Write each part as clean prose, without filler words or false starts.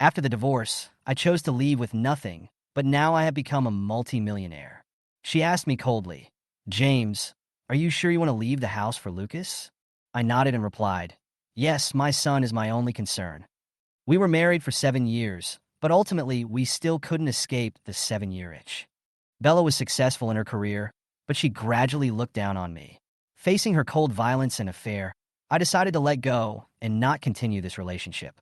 After the divorce, I chose to leave with nothing, but now I have become a multi-millionaire. She asked me coldly, James, are you sure you want to leave the house for Lucas? I nodded and replied, yes, my son is my only concern. We were married for 7 years, but ultimately we still couldn't escape the 7-year itch. Bella was successful in her career, but she gradually looked down on me. Facing her cold violence and affair, I decided to let go and not continue this relationship.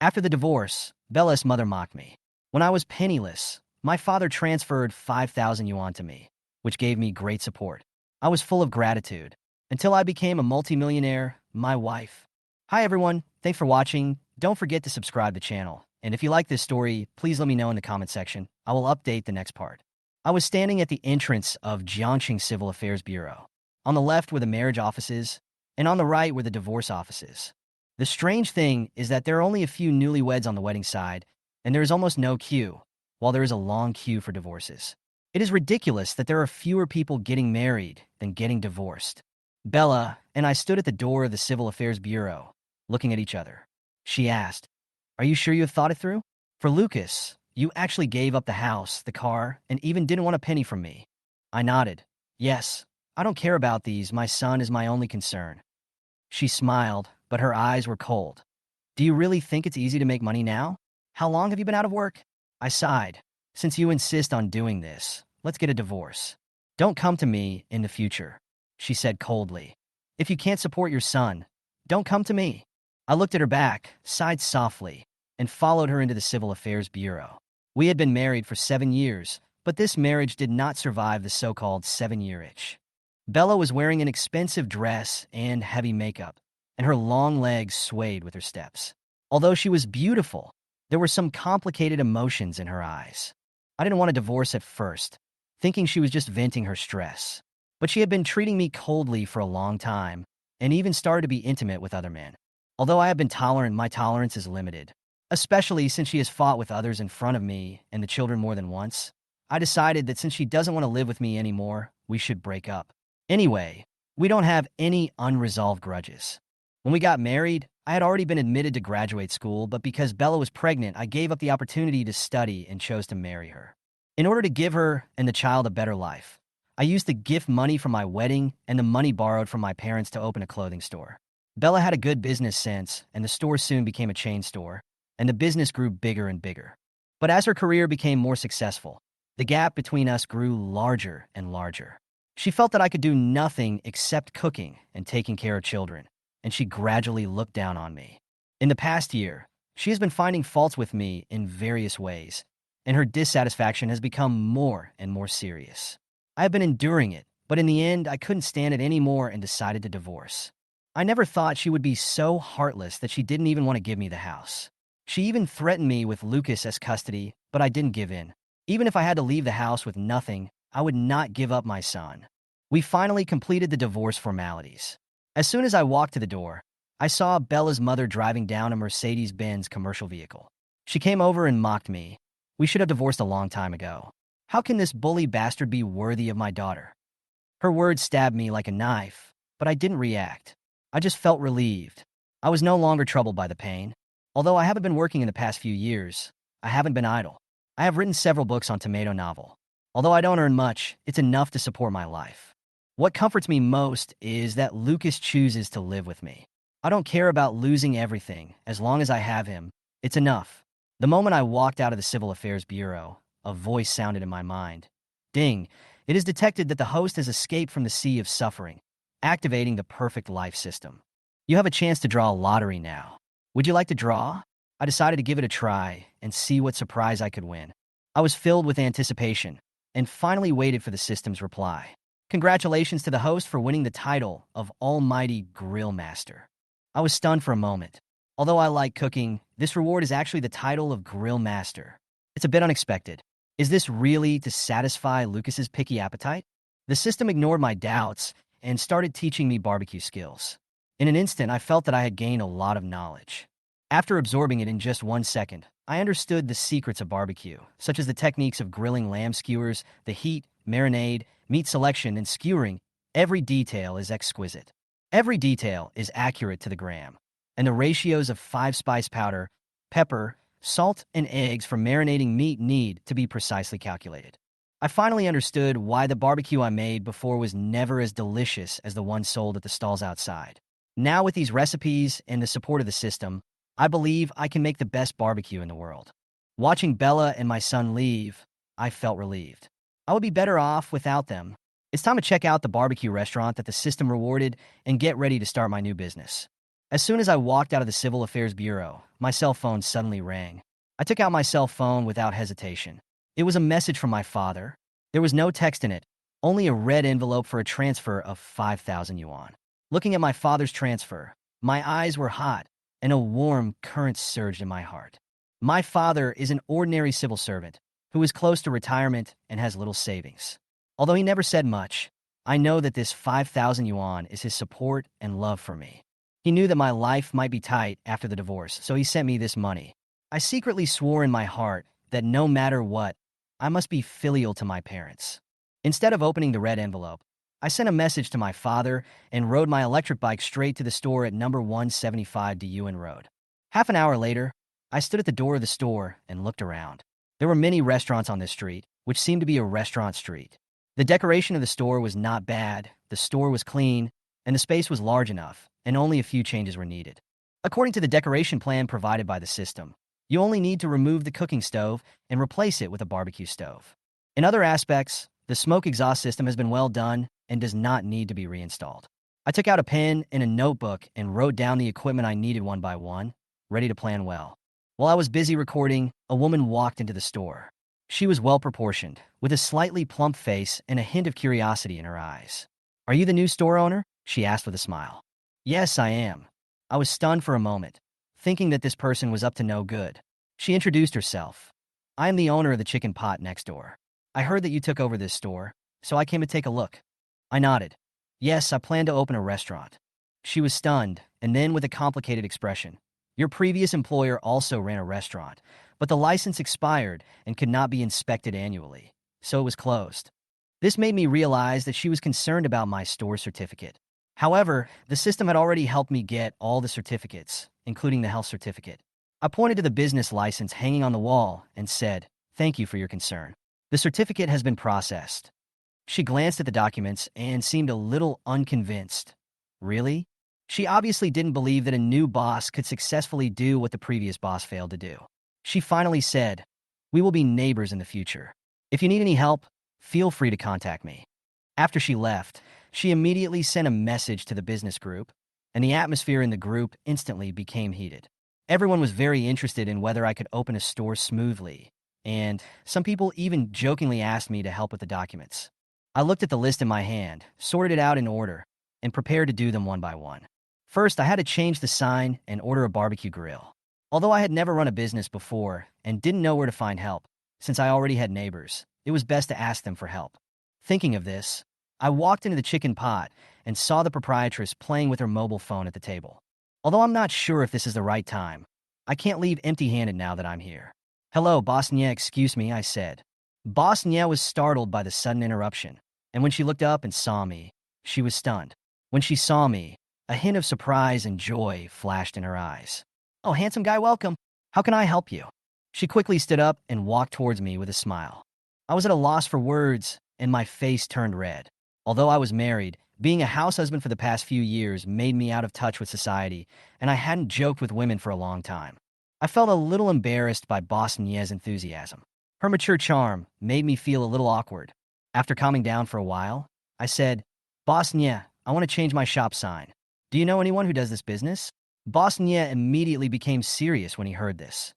After the divorce, Bella's mother mocked me. When I was penniless, my father transferred 5,000 yuan to me, which gave me great support. I was full of gratitude until I became a multimillionaire, my wife. Hi everyone, thanks for watching. Don't forget to subscribe to the channel. And if you like this story, please let me know in the comment section. I will update the next part. I was standing at the entrance of Jiangxing Civil Affairs Bureau. On the left were the marriage offices, and on the right were the divorce offices. The strange thing is that there are only a few newlyweds on the wedding side, and there is almost no queue, while there is a long queue for divorces. It is ridiculous that there are fewer people getting married than getting divorced. Bella and I stood at the door of the Civil Affairs Bureau, looking at each other. She asked, are you sure you have thought it through? For Lucas, you actually gave up the house, the car, and even didn't want a penny from me. I nodded. Yes, I don't care about these. My son is my only concern. She smiled, but her eyes were cold. Do you really think it's easy to make money now? How long have you been out of work? I sighed. Since you insist on doing this, let's get a divorce. Don't come to me in the future, she said coldly. If you can't support your son, don't come to me. I looked at her back, sighed softly, and followed her into the Civil Affairs Bureau. We had been married for 7 years, but this marriage did not survive the so-called 7-year itch. Bella was wearing an expensive dress and heavy makeup, and her long legs swayed with her steps. Although she was beautiful, there were some complicated emotions in her eyes. I didn't want a divorce at first, thinking she was just venting her stress. But she had been treating me coldly for a long time, and even started to be intimate with other men. Although I have been tolerant, my tolerance is limited, especially since she has fought with others in front of me and the children more than once. I decided that since she doesn't want to live with me anymore, we should break up. Anyway, we don't have any unresolved grudges. When we got married, I had already been admitted to graduate school, but because Bella was pregnant, I gave up the opportunity to study and chose to marry her. In order to give her and the child a better life, I used the gift money from my wedding and the money borrowed from my parents to open a clothing store. Bella had a good business sense, and the store soon became a chain store, and the business grew bigger and bigger. But as her career became more successful, the gap between us grew larger and larger. She felt that I could do nothing except cooking and taking care of children, and she gradually looked down on me. In the past year, she has been finding faults with me in various ways, and her dissatisfaction has become more and more serious. I have been enduring it, but in the end, I couldn't stand it anymore and decided to divorce. I never thought she would be so heartless that she didn't even want to give me the house. She even threatened me with Lucas as custody, but I didn't give in. Even if I had to leave the house with nothing, I would not give up my son. We finally completed the divorce formalities. As soon as I walked to the door, I saw Bella's mother driving down a Mercedes-Benz commercial vehicle. She came over and mocked me. We should have divorced a long time ago. How can this bully bastard be worthy of my daughter? Her words stabbed me like a knife, but I didn't react. I just felt relieved. I was no longer troubled by the pain. Although I haven't been working in the past few years, I haven't been idle. I have written several books on tomato novel. Although I don't earn much, it's enough to support my life. What comforts me most is that Lucas chooses to live with me. I don't care about losing everything. As long as I have him, it's enough. The moment I walked out of the Civil Affairs Bureau, a voice sounded in my mind. Ding! It is detected that the host has escaped from the sea of suffering, activating the perfect life system. You have a chance to draw a lottery now. Would you like to draw? I decided to give it a try and see what surprise I could win. I was filled with anticipation and finally waited for the system's reply. Congratulations to the host for winning the title of Almighty Grill Master. I was stunned for a moment. Although I like cooking, this reward is actually the title of Grill Master. It's a bit unexpected. Is this really to satisfy Lucas's picky appetite? The system ignored my doubts and started teaching me barbecue skills. In an instant, I felt that I had gained a lot of knowledge. After absorbing it in just 1 second, I understood the secrets of barbecue, such as the techniques of grilling lamb skewers, the heat, marinade, meat selection, and skewering. Every detail is exquisite. Every detail is accurate to the gram. And the ratios of 5 spice powder, pepper, Salt and eggs for marinating meat need to be precisely calculated. I finally understood why the barbecue I made before was never as delicious as the one sold at the stalls outside. Now, with these recipes and the support of the system, I believe I can make the best barbecue in the world. Watching Bella and my son leave, I felt relieved. I would be better off without them. It's time to check out the barbecue restaurant that the system rewarded and get ready to start my new business. As soon as I walked out of the Civil Affairs Bureau, my cell phone suddenly rang. I took out my cell phone without hesitation. It was a message from my father. There was no text in it, only a red envelope for a transfer of 5,000 yuan. Looking at my father's transfer, my eyes were hot, and a warm current surged in my heart. My father is an ordinary civil servant who is close to retirement and has little savings. Although he never said much, I know that this 5,000 yuan is his support and love for me. He knew that my life might be tight after the divorce, so he sent me this money. I secretly swore in my heart that no matter what, I must be filial to my parents. Instead of opening the red envelope, I sent a message to my father and rode my electric bike straight to the store at number 175 de Yuen Road. Half an hour later, I stood at the door of the store and looked around. There were many restaurants on this street, which seemed to be a restaurant street. The decoration of the store was not bad, the store was clean, and the space was large enough, and only a few changes were needed. According to the decoration plan provided by the system, you only need to remove the cooking stove and replace it with a barbecue stove. In other aspects, the smoke exhaust system has been well done and does not need to be reinstalled. I took out a pen and a notebook and wrote down the equipment I needed one by one, ready to plan well. While I was busy recording, a woman walked into the store. She was well-proportioned, with a slightly plump face and a hint of curiosity in her eyes. "Are you the new store owner?" she asked with a smile. "Yes, I am." I was stunned for a moment, thinking that this person was up to no good. She introduced herself. "I am the owner of the chicken pot next door. I heard that you took over this store, so I came to take a look." I nodded. "Yes, I plan to open a restaurant." She was stunned, and then with a complicated expression. "Your previous employer also ran a restaurant, but the license expired and could not be inspected annually, so it was closed." This made me realize that she was concerned about my store certificate. However, the system had already helped me get all the certificates, including the health certificate. I pointed to the business license hanging on the wall and said, "Thank you for your concern. The certificate has been processed." She glanced at the documents and seemed a little unconvinced. Really? She obviously didn't believe that a new boss could successfully do what the previous boss failed to do. She finally said, "We will be neighbors in the future. If you need any help, feel free to contact me." After she left, she immediately sent a message to the business group, and the atmosphere in the group instantly became heated. Everyone was very interested in whether I could open a store smoothly, and some people even jokingly asked me to help with the documents. I looked at the list in my hand, sorted it out in order, and prepared to do them one by one. First, I had to change the sign and order a barbecue grill. Although I had never run a business before and didn't know where to find help, since I already had neighbors, it was best to ask them for help. Thinking of this, I walked into the chicken pot and saw the proprietress playing with her mobile phone at the table. Although I'm not sure if this is the right time, I can't leave empty-handed now that I'm here. "Hello, Boss Nye, excuse me," I said. Boss Nye was startled by the sudden interruption, and when she looked up and saw me, she was stunned. When she saw me, a hint of surprise and joy flashed in her eyes. "Oh, handsome guy, welcome. How can I help you?" She quickly stood up and walked towards me with a smile. I was at a loss for words, and my face turned red. Although I was married, being a house husband for the past few years made me out of touch with society, and I hadn't joked with women for a long time. I felt a little embarrassed by Boss Nye's enthusiasm. Her mature charm made me feel a little awkward. After calming down for a while, I said, "Boss Nye, I want to change my shop sign. Do you know anyone who does this business?" Boss Nye immediately became serious when he heard this.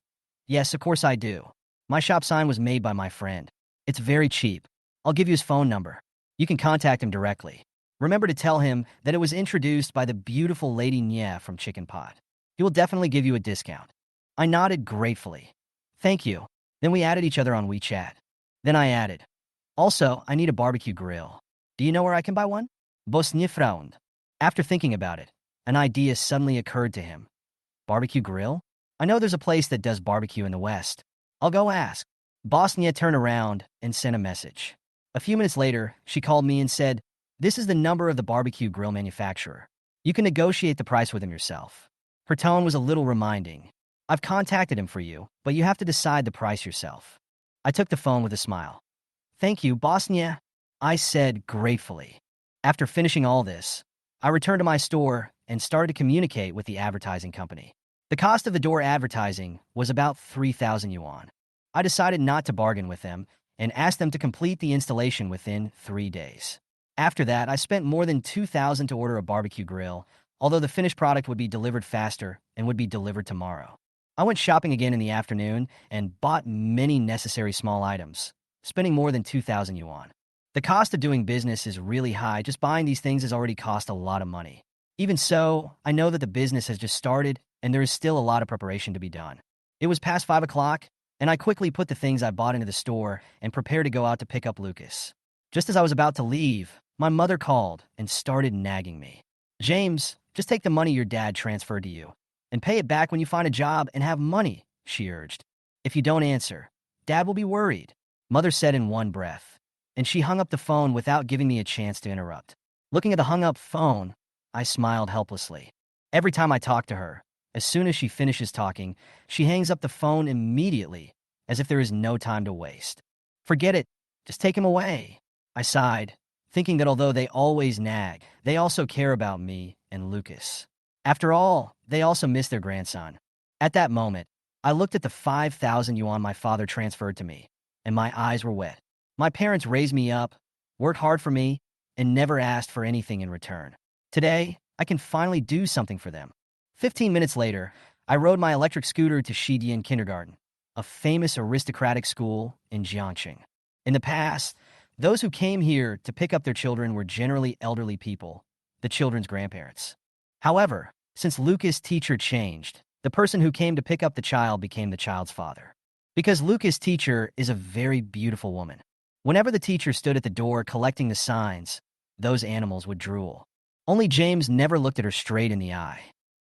"Yes, of course I do. My shop sign was made by my friend. It's very cheap. I'll give you his phone number. You can contact him directly. Remember to tell him that it was introduced by the beautiful Lady Nye from Chicken Pot. He will definitely give you a discount." I nodded gratefully. "Thank you." Then we added each other on WeChat. Then I added, "Also, I need a barbecue grill. Do you know where I can buy one?" Boss Nye frowned. After thinking about it, an idea suddenly occurred to him. "Barbecue grill? I know there's a place that does barbecue in the West. I'll go ask." Boss Nye turned around and sent a message. A few minutes later, she called me and said, "This is the number of the barbecue grill manufacturer. You can negotiate the price with him yourself." Her tone was a little reminding. I've contacted him for you, but you have to decide the price yourself. I took the phone with a smile. Thank you, Bosnia, I said gratefully. After finishing all this, I returned to my store and started to communicate with the advertising company. The cost of the door advertising was about 3,000 yuan. I decided not to bargain with them and asked them to complete the installation within 3 days. After that, I spent more than 2,000 to order a barbecue grill, although the finished product would be delivered faster and would be delivered tomorrow. I went shopping again in the afternoon and bought many necessary small items, spending more than 2,000 yuan. The cost of doing business is really high. Just buying these things has already cost a lot of money. Even so, I know that the business has just started and there is still a lot of preparation to be done. It was past 5 o'clock, and I quickly put the things I bought into the store and prepared to go out to pick up Lucas. Just as I was about to leave, my mother called and started nagging me. James, just take the money your dad transferred to you and pay it back when you find a job and have money, she urged. If you don't answer, Dad will be worried, Mother said in one breath, and she hung up the phone without giving me a chance to interrupt. Looking at the hung-up phone, I smiled helplessly. Every time I talk to her, as soon as she finishes talking, she hangs up the phone immediately, as if there is no time to waste. Forget it. Just take him away. I sighed, thinking that although they always nag, they also care about me and Lucas. After all, they also miss their grandson. At that moment, I looked at the 5,000 yuan my father transferred to me, and my eyes were wet. My parents raised me up, worked hard for me, and never asked for anything in return. Today, I can finally do something for them. 15 minutes later, I rode my electric scooter to Shidian Kindergarten, a famous aristocratic school in Jiangxing. In the past, those who came here to pick up their children were generally elderly people, the children's grandparents. However, since Lucas' teacher changed, the person who came to pick up the child became the child's father. Because Lucas' teacher is a very beautiful woman. Whenever the teacher stood at the door collecting the signs, those animals would drool. Only James never looked at her straight in the eye.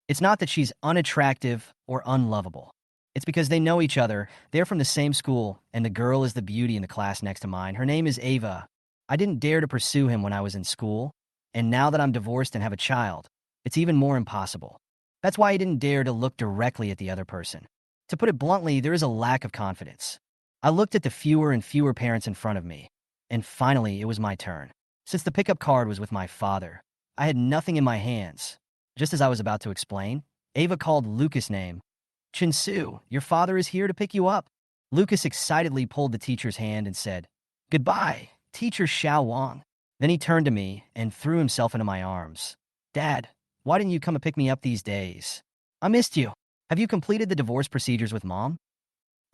It's not that she's unattractive or unlovable. It's because they know each other, they're from the same school, and the girl is the beauty in the class next to mine. Her name is Ava. I didn't dare to pursue him when I was in school, and now that I'm divorced and have a child, it's even more impossible. That's why I didn't dare to look directly at the other person. To put it bluntly, there is a lack of confidence. I looked at the fewer and fewer parents in front of me, and finally it was my turn. Since the pickup card was with my father, I had nothing in my hands. Just as I was about to explain, Ava called Lucas' name. Chinsu, your father is here to pick you up. Lucas excitedly pulled the teacher's hand and said, Goodbye, Teacher Xiao Wang. Then he turned to me and threw himself into my arms. Dad, why didn't you come and pick me up these days? I missed you. Have you completed the divorce procedures with Mom?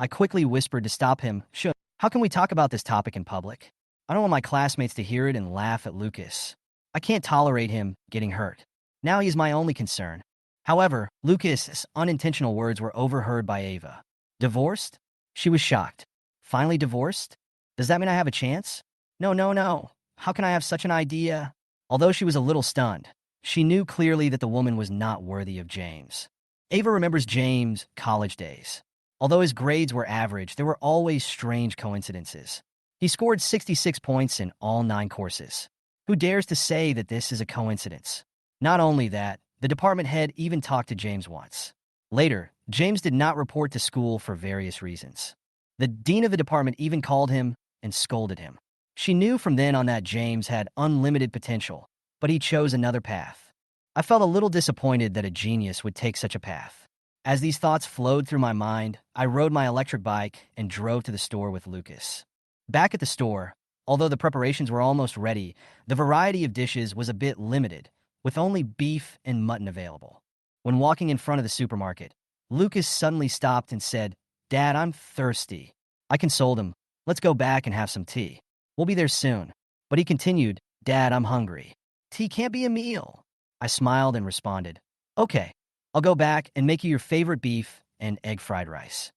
I quickly whispered to stop him. Sure. How can we talk about this topic in public? I don't want my classmates to hear it and laugh at Lucas. I can't tolerate him getting hurt. Now he's my only concern. However, Lucas's unintentional words were overheard by Ava. Divorced? She was shocked. Finally divorced? Does that mean I have a chance? No. How can I have such an idea? Although she was a little stunned, she knew clearly that the woman was not worthy of James. Ava remembers James' college days. Although his grades were average, there were always strange coincidences. He scored 66 points in all 9 courses. Who dares to say that this is a coincidence? Not only that, the department head even talked to James once. Later, James did not report to school for various reasons. The dean of the department even called him and scolded him. She knew from then on that James had unlimited potential, but he chose another path. I felt a little disappointed that a genius would take such a path. As these thoughts flowed through my mind, I rode my electric bike and drove to the store with Lucas. Back at the store, although the preparations were almost ready, the variety of dishes was a bit limited, with only beef and mutton available. When walking in front of the supermarket, Lucas suddenly stopped and said, Dad, I'm thirsty. I consoled him, let's go back and have some tea. We'll be there soon. But he continued, Dad, I'm hungry. Tea can't be a meal. I smiled and responded, Okay, I'll go back and make you your favorite beef and egg fried rice.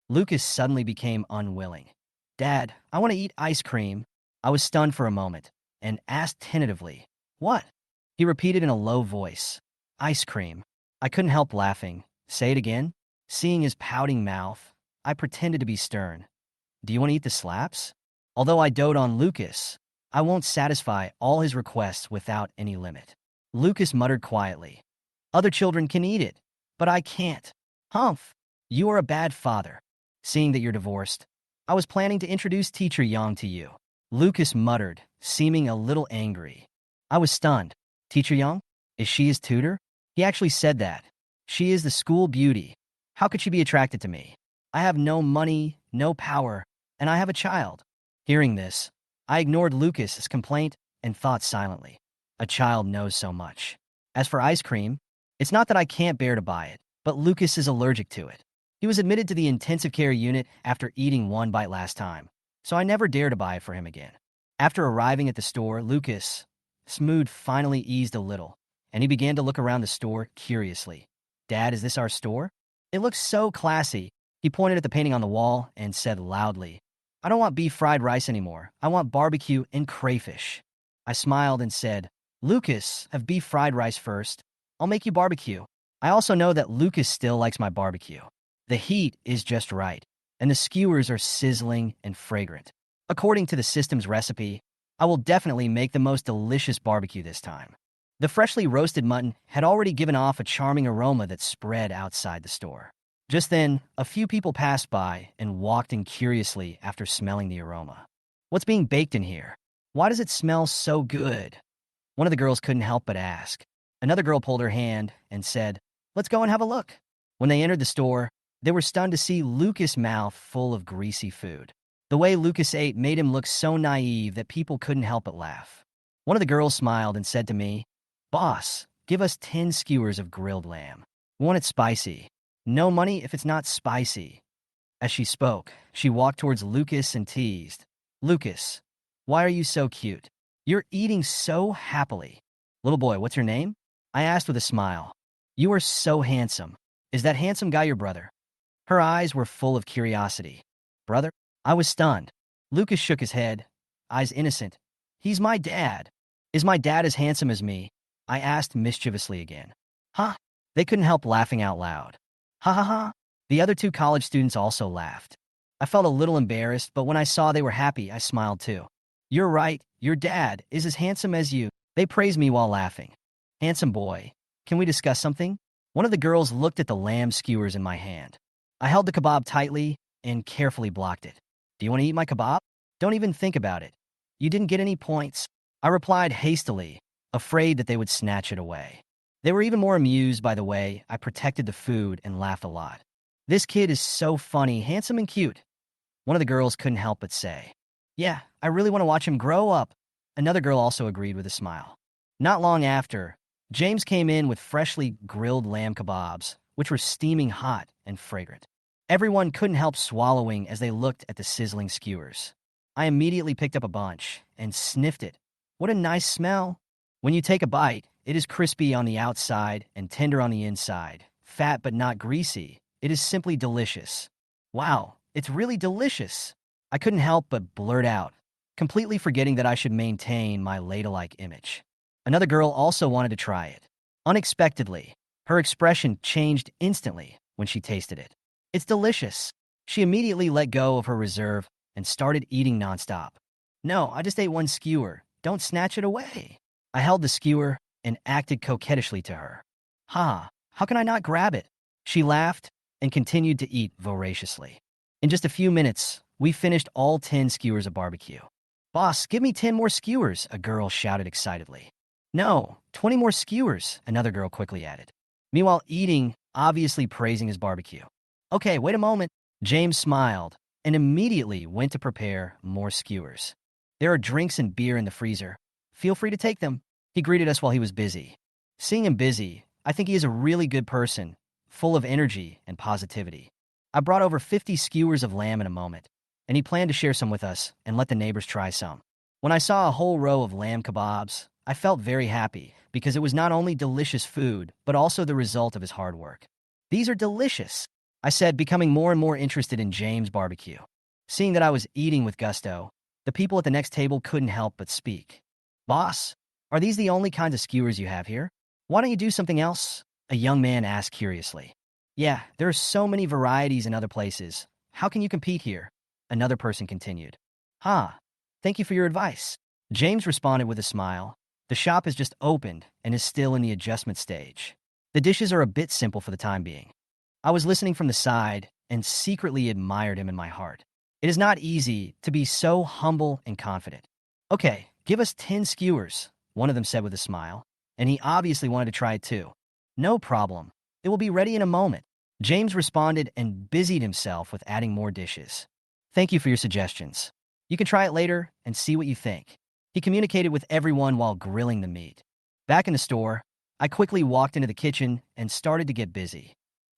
Lucas suddenly became unwilling. Dad, I want to eat ice cream. I was stunned for a moment and asked tentatively, What? He repeated in a low voice, Ice cream. I couldn't help laughing. Say it again? Seeing his pouting mouth, I pretended to be stern. Do you want to eat the slaps? Although I dote on Lucas, I won't satisfy all his requests without any limit. Lucas muttered quietly, Other children can eat it, but I can't. Humph! You are a bad father. Seeing that you're divorced, I was planning to introduce teacher Yang to you. Lucas muttered, seeming a little angry. I was stunned. Teacher Yang? Is she his tutor? He actually said that. She is the school beauty. How could she be attracted to me? I have no money, no power, and I have a child. Hearing this, I ignored Lucas's complaint and thought silently. A child knows so much. As for ice cream, it's not that I can't bear to buy it, but Lucas is allergic to it. He was admitted to the intensive care unit after eating one bite last time, so I never dare to buy it for him again. After arriving at the store, Lucas' mood finally eased a little, and he began to look around the store curiously. Dad, is this our store? It looks so classy. He pointed at the painting on the wall and said loudly, I don't want beef fried rice anymore. I want barbecue and crayfish. I smiled and said, Lucas, have beef fried rice first. I'll make you barbecue. I also know that Lucas still likes my barbecue. The heat is just right, and the skewers are sizzling and fragrant. According to the system's recipe, I will definitely make the most delicious barbecue this time. The freshly roasted mutton had already given off a charming aroma that spread outside the store. Just then, a few people passed by and walked in curiously after smelling the aroma. What's being baked in here? Why does it smell so good? One of the girls couldn't help but ask. Another girl pulled her hand and said, Let's go and have a look. When they entered the store, they were stunned to see Lucas' mouth full of greasy food. The way Lucas ate made him look so naive that people couldn't help but laugh. One of the girls smiled and said to me, Boss, give us 10 skewers of grilled lamb. We want it spicy. No money if it's not spicy. As she spoke, she walked towards Lucas and teased, Lucas, why are you so cute? You're eating so happily. Little boy, what's your name? I asked with a smile. You are so handsome. Is that handsome guy your brother? Her eyes were full of curiosity. Brother? I was stunned. Lucas shook his head, eyes innocent. He's my dad. Is my dad as handsome as me? I asked mischievously again. Huh? They couldn't help laughing out loud. Ha ha ha. The other two college students also laughed. I felt a little embarrassed, but when I saw they were happy, I smiled too. You're right, your dad is as handsome as you. They praised me while laughing. Handsome boy, can we discuss something? One of the girls looked at the lamb skewers in my hand. I held the kebab tightly and carefully blocked it. Do you want to eat my kebab? Don't even think about it. You didn't get any points. I replied hastily, afraid that they would snatch it away. They were even more amused by the way I protected the food and laughed a lot. This kid is so funny, handsome, and cute. One of the girls couldn't help but say. Yeah, I really want to watch him grow up. Another girl also agreed with a smile. Not long after, James came in with freshly grilled lamb kebabs, which were steaming hot and fragrant. Everyone couldn't help swallowing as they looked at the sizzling skewers. I immediately picked up a bunch and sniffed it. What a nice smell. When you take a bite, it is crispy on the outside and tender on the inside, fat but not greasy. It is simply delicious. Wow, it's really delicious. I couldn't help but blurt out, completely forgetting that I should maintain my ladylike image. Another girl also wanted to try it. Unexpectedly, her expression changed instantly when she tasted it. It's delicious. She immediately let go of her reserve and started eating nonstop. No, I just ate one skewer. Don't snatch it away. I held the skewer and acted coquettishly to her. Ha, how can I not grab it? She laughed and continued to eat voraciously. In just a few minutes, we finished all 10 skewers of barbecue. Boss, give me 10 more skewers, a girl shouted excitedly. No, 20 more skewers, another girl quickly added. Meanwhile, eating, obviously praising his barbecue. Okay, wait a moment. James smiled and immediately went to prepare more skewers. There are drinks and beer in the freezer. Feel free to take them. He greeted us while he was busy. Seeing him busy, I think he is a really good person, full of energy and positivity. I brought over 50 skewers of lamb in a moment, and he planned to share some with us and let the neighbors try some. When I saw a whole row of lamb kebabs, I felt very happy because it was not only delicious food, but also the result of his hard work. These are delicious, I said, becoming more and more interested in James' barbecue. Seeing that I was eating with gusto, the people at the next table couldn't help but speak. Boss, are these the only kinds of skewers you have here? Why don't you do something else? A young man asked curiously. Yeah, there are so many varieties in other places. How can you compete here? Another person continued. Thank you for your advice. James responded with a smile. The shop has just opened and is still in the adjustment stage. The dishes are a bit simple for the time being. I was listening from the side and secretly admired him in my heart. It is not easy to be so humble and confident. Okay, give us 10 skewers, one of them said with a smile, and he obviously wanted to try it too. No problem. It will be ready in a moment. James responded and busied himself with adding more dishes. Thank you for your suggestions. You can try it later and see what you think. He communicated with everyone while grilling the meat. Back in the store, I quickly walked into the kitchen and started to get busy.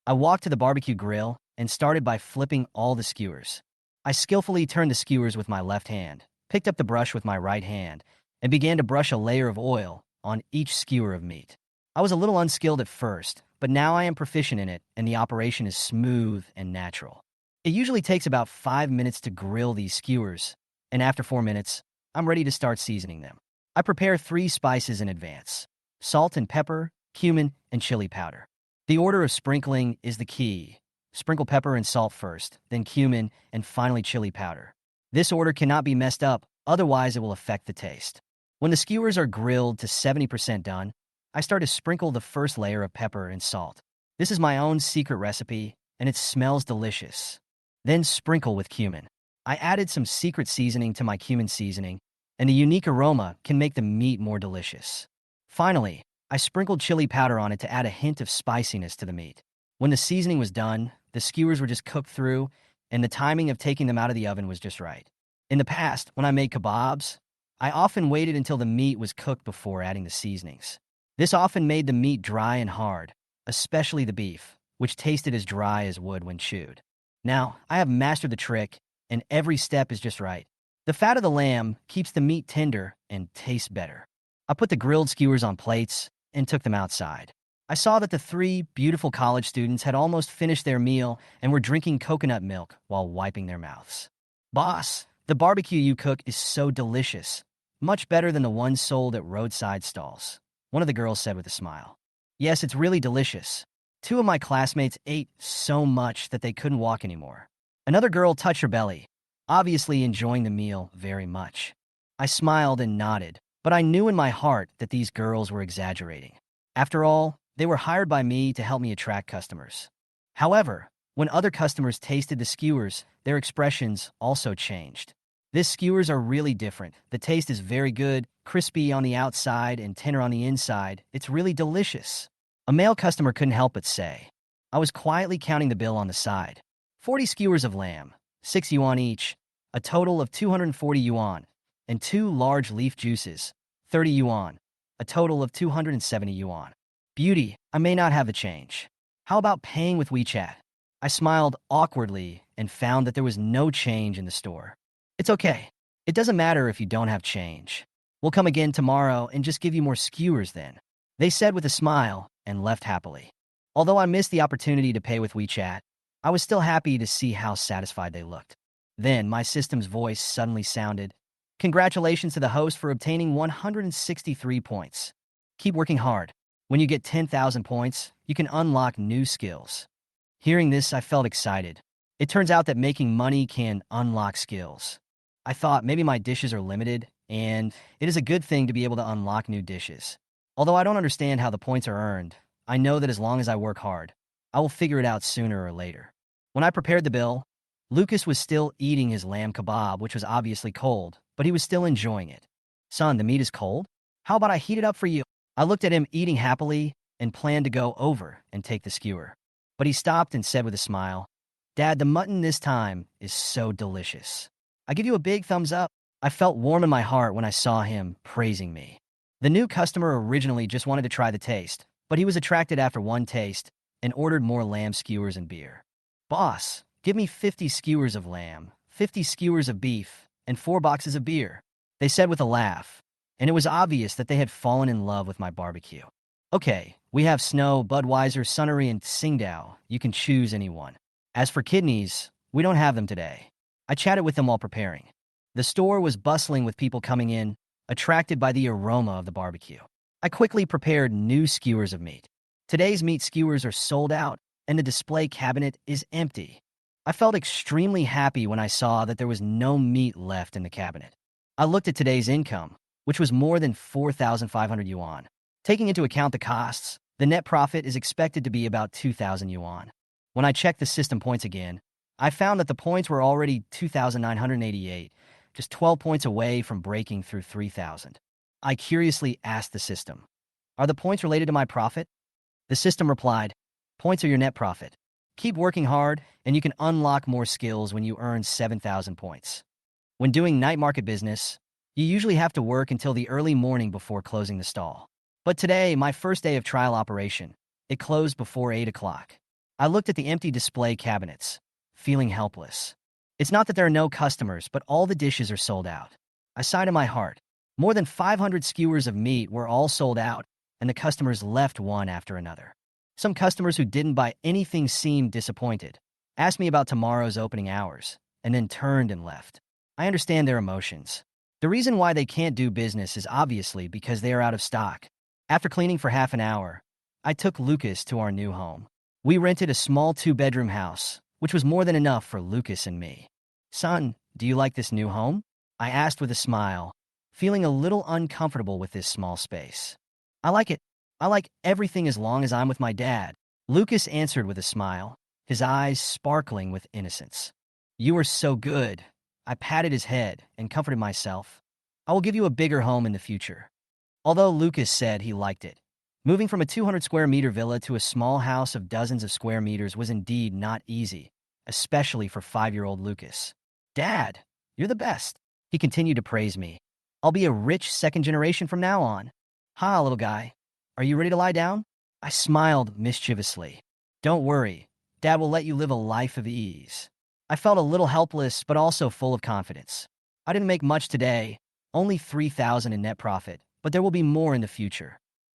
I walked to the barbecue grill and started by flipping all the skewers. I skillfully turned the skewers with my left hand, picked up the brush with my right hand, and began to brush a layer of oil on each skewer of meat. I was a little unskilled at first, but now I am proficient in it and the operation is smooth and natural. It usually takes about 5 minutes to grill these skewers, and after 4 minutes, I'm ready to start seasoning them. I prepare 3 spices in advance: salt and pepper, cumin, and chili powder. The order of sprinkling is the key. Sprinkle pepper and salt first, then cumin, and finally chili powder. This order cannot be messed up, otherwise it will affect the taste. When the skewers are grilled to 70% done, I start to sprinkle the first layer of pepper and salt. This is my own secret recipe, and it smells delicious. Then sprinkle with cumin. I added some secret seasoning to my cumin seasoning, and the unique aroma can make the meat more delicious. Finally, I sprinkled chili powder on it to add a hint of spiciness to the meat. When the seasoning was done, the skewers were just cooked through, and the timing of taking them out of the oven was just right. In the past, when I made kebabs, I often waited until the meat was cooked before adding the seasonings. This often made the meat dry and hard, especially the beef, which tasted as dry as wood when chewed. Now, I have mastered the trick, and every step is just right. The fat of the lamb keeps the meat tender and tastes better. I put the grilled skewers on plates and took them outside. I saw that the 3 beautiful college students had almost finished their meal and were drinking coconut milk while wiping their mouths. Boss, the barbecue you cook is so delicious, much better than the ones sold at roadside stalls, one of the girls said with a smile. Yes, it's really delicious. 2 of my classmates ate so much that they couldn't walk anymore. Another girl touched her belly, obviously enjoying the meal very much. I smiled and nodded, but I knew in my heart that these girls were exaggerating. After all, they were hired by me to help me attract customers. However, when other customers tasted the skewers, their expressions also changed. These skewers are really different. The taste is very good, crispy on the outside and tender on the inside. It's really delicious. A male customer couldn't help but say. I was quietly counting the bill on the side. 40 skewers of lamb, 6 yuan each, a total of 240 yuan, and 2 large leaf juices, 30 yuan, a total of 270 yuan. Beauty, I may not have the change. How about paying with WeChat? I smiled awkwardly and found that there was no change in the store. It's okay. It doesn't matter if you don't have change. We'll come again tomorrow and just give you more skewers then, they said with a smile and left happily. Although I missed the opportunity to pay with WeChat, I was still happy to see how satisfied they looked. Then my system's voice suddenly sounded. Congratulations to the host for obtaining 163 points. Keep working hard. When you get 10,000 points, you can unlock new skills. Hearing this, I felt excited. It turns out that making money can unlock skills. I thought maybe my dishes are limited, and it is a good thing to be able to unlock new dishes. Although I don't understand how the points are earned, I know that as long as I work hard, I will figure it out sooner or later. When I prepared the bill, Lucas was still eating his lamb kebab, which was obviously cold, but he was still enjoying it. Son, the meat is cold? How about I heat it up for you? I looked at him eating happily and planned to go over and take the skewer. But he stopped and said with a smile, Dad, the mutton this time is so delicious. I give you a big thumbs up. I felt warm in my heart when I saw him praising me. The new customer originally just wanted to try the taste, but he was attracted after one taste and ordered more lamb skewers and beer. Boss, give me 50 skewers of lamb, 50 skewers of beef, and 4 boxes of beer, they said with a laugh, and it was obvious that they had fallen in love with my barbecue. Okay, we have Snow, Budweiser, Sunnery, and Tsingtao. You can choose anyone. As for kidneys, we don't have them today. I chatted with them while preparing. The store was bustling with people coming in, attracted by the aroma of the barbecue. I quickly prepared new skewers of meat. Today's meat skewers are sold out, and the display cabinet is empty. I felt extremely happy when I saw that there was no meat left in the cabinet. I looked at today's income, which was more than 4,500 yuan. Taking into account the costs, the net profit is expected to be about 2,000 yuan. When I checked the system points again, I found that the points were already 2,988, just 12 points away from breaking through 3,000. I curiously asked the system, "Are the points related to my profit?" The system replied, "Points are your net profit. Keep working hard, and you can unlock more skills when you earn 7,000 points." When doing night market business, you usually have to work until the early morning before closing the stall. But today, my first day of trial operation, it closed before 8 o'clock. I looked at the empty display cabinets, feeling helpless. It's not that there are no customers, but all the dishes are sold out. I sighed in my heart. More than 500 skewers of meat were all sold out, and the customers left one after another. Some customers who didn't buy anything seemed disappointed, asked me about tomorrow's opening hours, and then turned and left. I understand their emotions. The reason why they can't do business is obviously because they are out of stock. After cleaning for half an hour, I took Lucas to our new home. We rented a small 2-bedroom house, which was more than enough for Lucas and me. "Son, do you like this new home?" I asked with a smile, feeling a little uncomfortable with this small space. "I like it. I like everything as long as I'm with my dad," Lucas answered with a smile, his eyes sparkling with innocence. "You are so good." I patted his head and comforted myself. "I will give you a bigger home in the future." Although Lucas said he liked it, moving from a 200 square meter villa to a small house of dozens of square meters was indeed not easy, especially for 5-year-old Lucas. "Dad, you're the best." He continued to praise me. "I'll be a rich second generation from now on." "Ha, little guy. Are you ready to lie down?" I smiled mischievously. "Don't worry. Dad will let you live a life of ease." I felt a little helpless, but also full of confidence. I didn't make much today, only 3,000 in net profit, but there will be more in the future.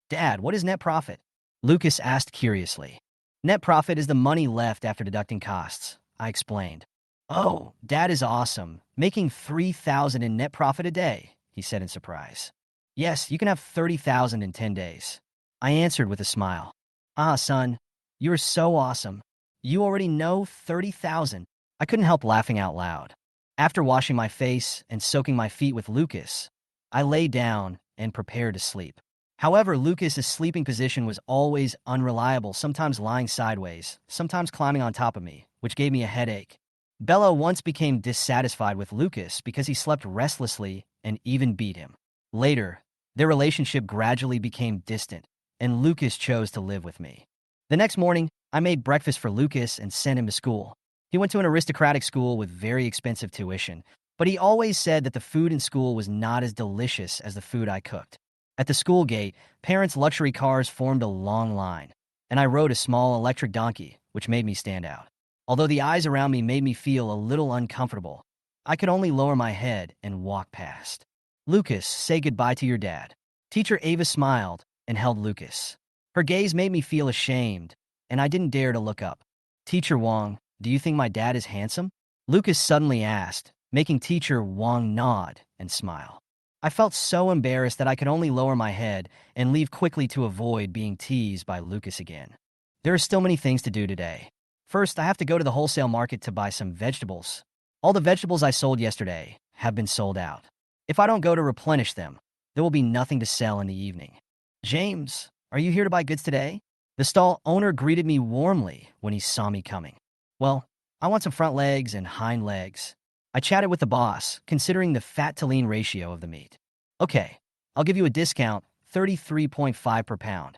"Dad, what is net profit?" Lucas asked curiously. "Net profit is the money left after deducting costs," I explained. "Oh, Dad is awesome, making 3,000 in net profit a day," he said in surprise. "Yes, you can have 30,000 in 10 days. I answered with a smile. "Ah, son, you are so awesome. You already know 30,000. I couldn't help laughing out loud. After washing my face and soaking my feet with Lucas, I lay down and prepared to sleep. However, Lucas's sleeping position was always unreliable, sometimes lying sideways, sometimes climbing on top of me, which gave me a headache. Bella once became dissatisfied with Lucas because he slept restlessly and even beat him. Later, their relationship gradually became distant, and Lucas chose to live with me. The next morning, I made breakfast for Lucas and sent him to school. He went to an aristocratic school with very expensive tuition, but he always said that the food in school was not as delicious as the food I cooked. At the school gate, parents' luxury cars formed a long line, and I rode a small electric donkey, which made me stand out. Although the eyes around me made me feel a little uncomfortable, I could only lower my head and walk past. "Lucas, say goodbye to your dad." Teacher Ava smiled and held Lucas. Her gaze made me feel ashamed, and I didn't dare to look up. "Teacher Wong, do you think my dad is handsome?" Lucas suddenly asked, making Teacher Wong nod and smile. I felt so embarrassed that I could only lower my head and leave quickly to avoid being teased by Lucas again. There are still many things to do today. First, I have to go to the wholesale market to buy some vegetables. All the vegetables I sold yesterday have been sold out. If I don't go to replenish them, there will be nothing to sell in the evening. "James, are you here to buy goods today?" The stall owner greeted me warmly when he saw me coming. "Well, I want some front legs and hind legs." I chatted with the boss, considering the fat to lean ratio of the meat. "Okay, I'll give you a discount, 33.5 per pound."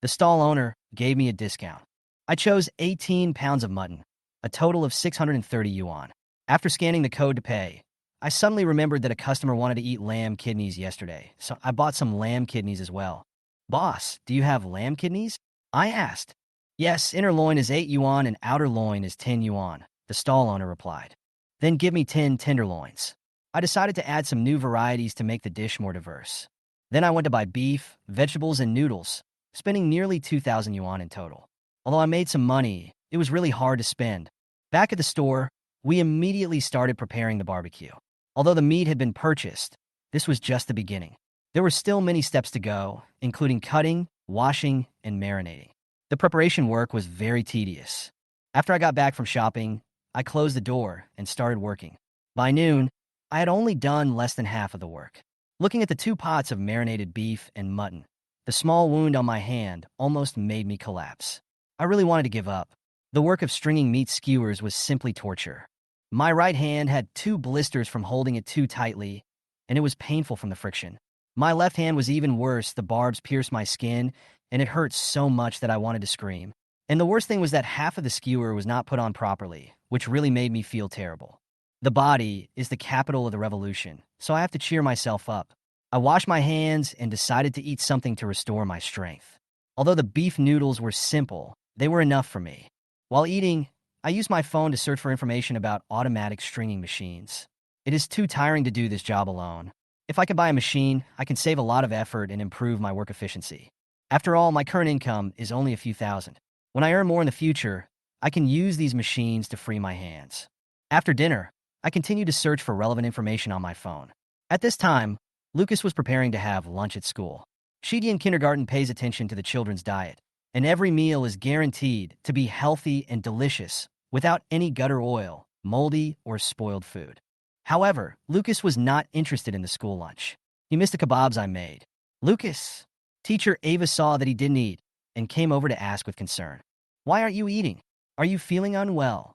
The stall owner gave me a discount. I chose 18 pounds of mutton, a total of 630 yuan. After scanning the code to pay, I suddenly remembered that a customer wanted to eat lamb kidneys yesterday, so I bought some lamb kidneys as well. "Boss, do you have lamb kidneys?" I asked. "Yes, inner loin is 8 yuan and outer loin is 10 yuan, the stall owner replied. "Then give me 10 tenderloins." I decided to add some new varieties to make the dish more diverse. Then I went to buy beef, vegetables, and noodles, spending nearly 2,000 yuan in total. Although I made some money, it was really hard to spend. Back at the store, we immediately started preparing the barbecue. Although the meat had been purchased, this was just the beginning. There were still many steps to go, including cutting, washing, and marinating. The preparation work was very tedious. After I got back from shopping, I closed the door and started working. By noon, I had only done less than half of the work. Looking at the 2 pots of marinated beef and mutton, the small wound on my hand almost made me collapse. I really wanted to give up, The work of stringing meat skewers was simply torture. My right hand had 2 blisters from holding it too tightly, and it was painful from the friction. My left hand was even worse. The barbs pierced my skin, and it hurt so much that I wanted to scream. And the worst thing was that half of the skewer was not put on properly, which really made me feel terrible. The body is the capital of the revolution, so I have to cheer myself up. I washed my hands and decided to eat something to restore my strength. Although the beef noodles were simple, they were enough for me. While eating, I used my phone to search for information about automatic stringing machines. It is too tiring to do this job alone. If I could buy a machine, I can save a lot of effort and improve my work efficiency. After all, my current income is only a few thousand. When I earn more in the future, I can use these machines to free my hands. After dinner, I continued to search for relevant information on my phone. At this time, Lucas was preparing to have lunch at school. Shidi in kindergarten pays attention to the children's diet, and every meal is guaranteed to be healthy and delicious without any gutter oil, moldy, or spoiled food. However, Lucas was not interested in the school lunch. He missed the kebabs I made. Lucas, teacher Ava saw that he didn't eat and came over to ask with concern, "Why aren't you eating? Are you feeling unwell?"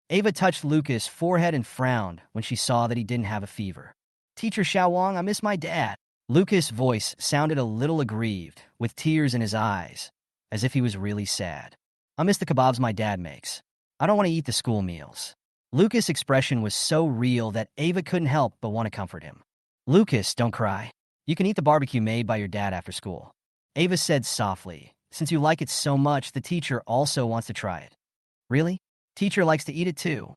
Ava touched Lucas' forehead and frowned when she saw that he didn't have a fever. "Teacher Xiaowang, I miss my dad." Lucas' voice sounded a little aggrieved, with tears in his eyes, as if he was really sad. "I miss the kebabs my dad makes. I don't want to eat the school meals." Lucas' expression was so real that Ava couldn't help but want to comfort him. "Lucas, don't cry. You can eat the barbecue made by your dad after school." Ava said softly, "Since you like it so much, the teacher also wants to try it." "Really? Teacher likes to eat it too."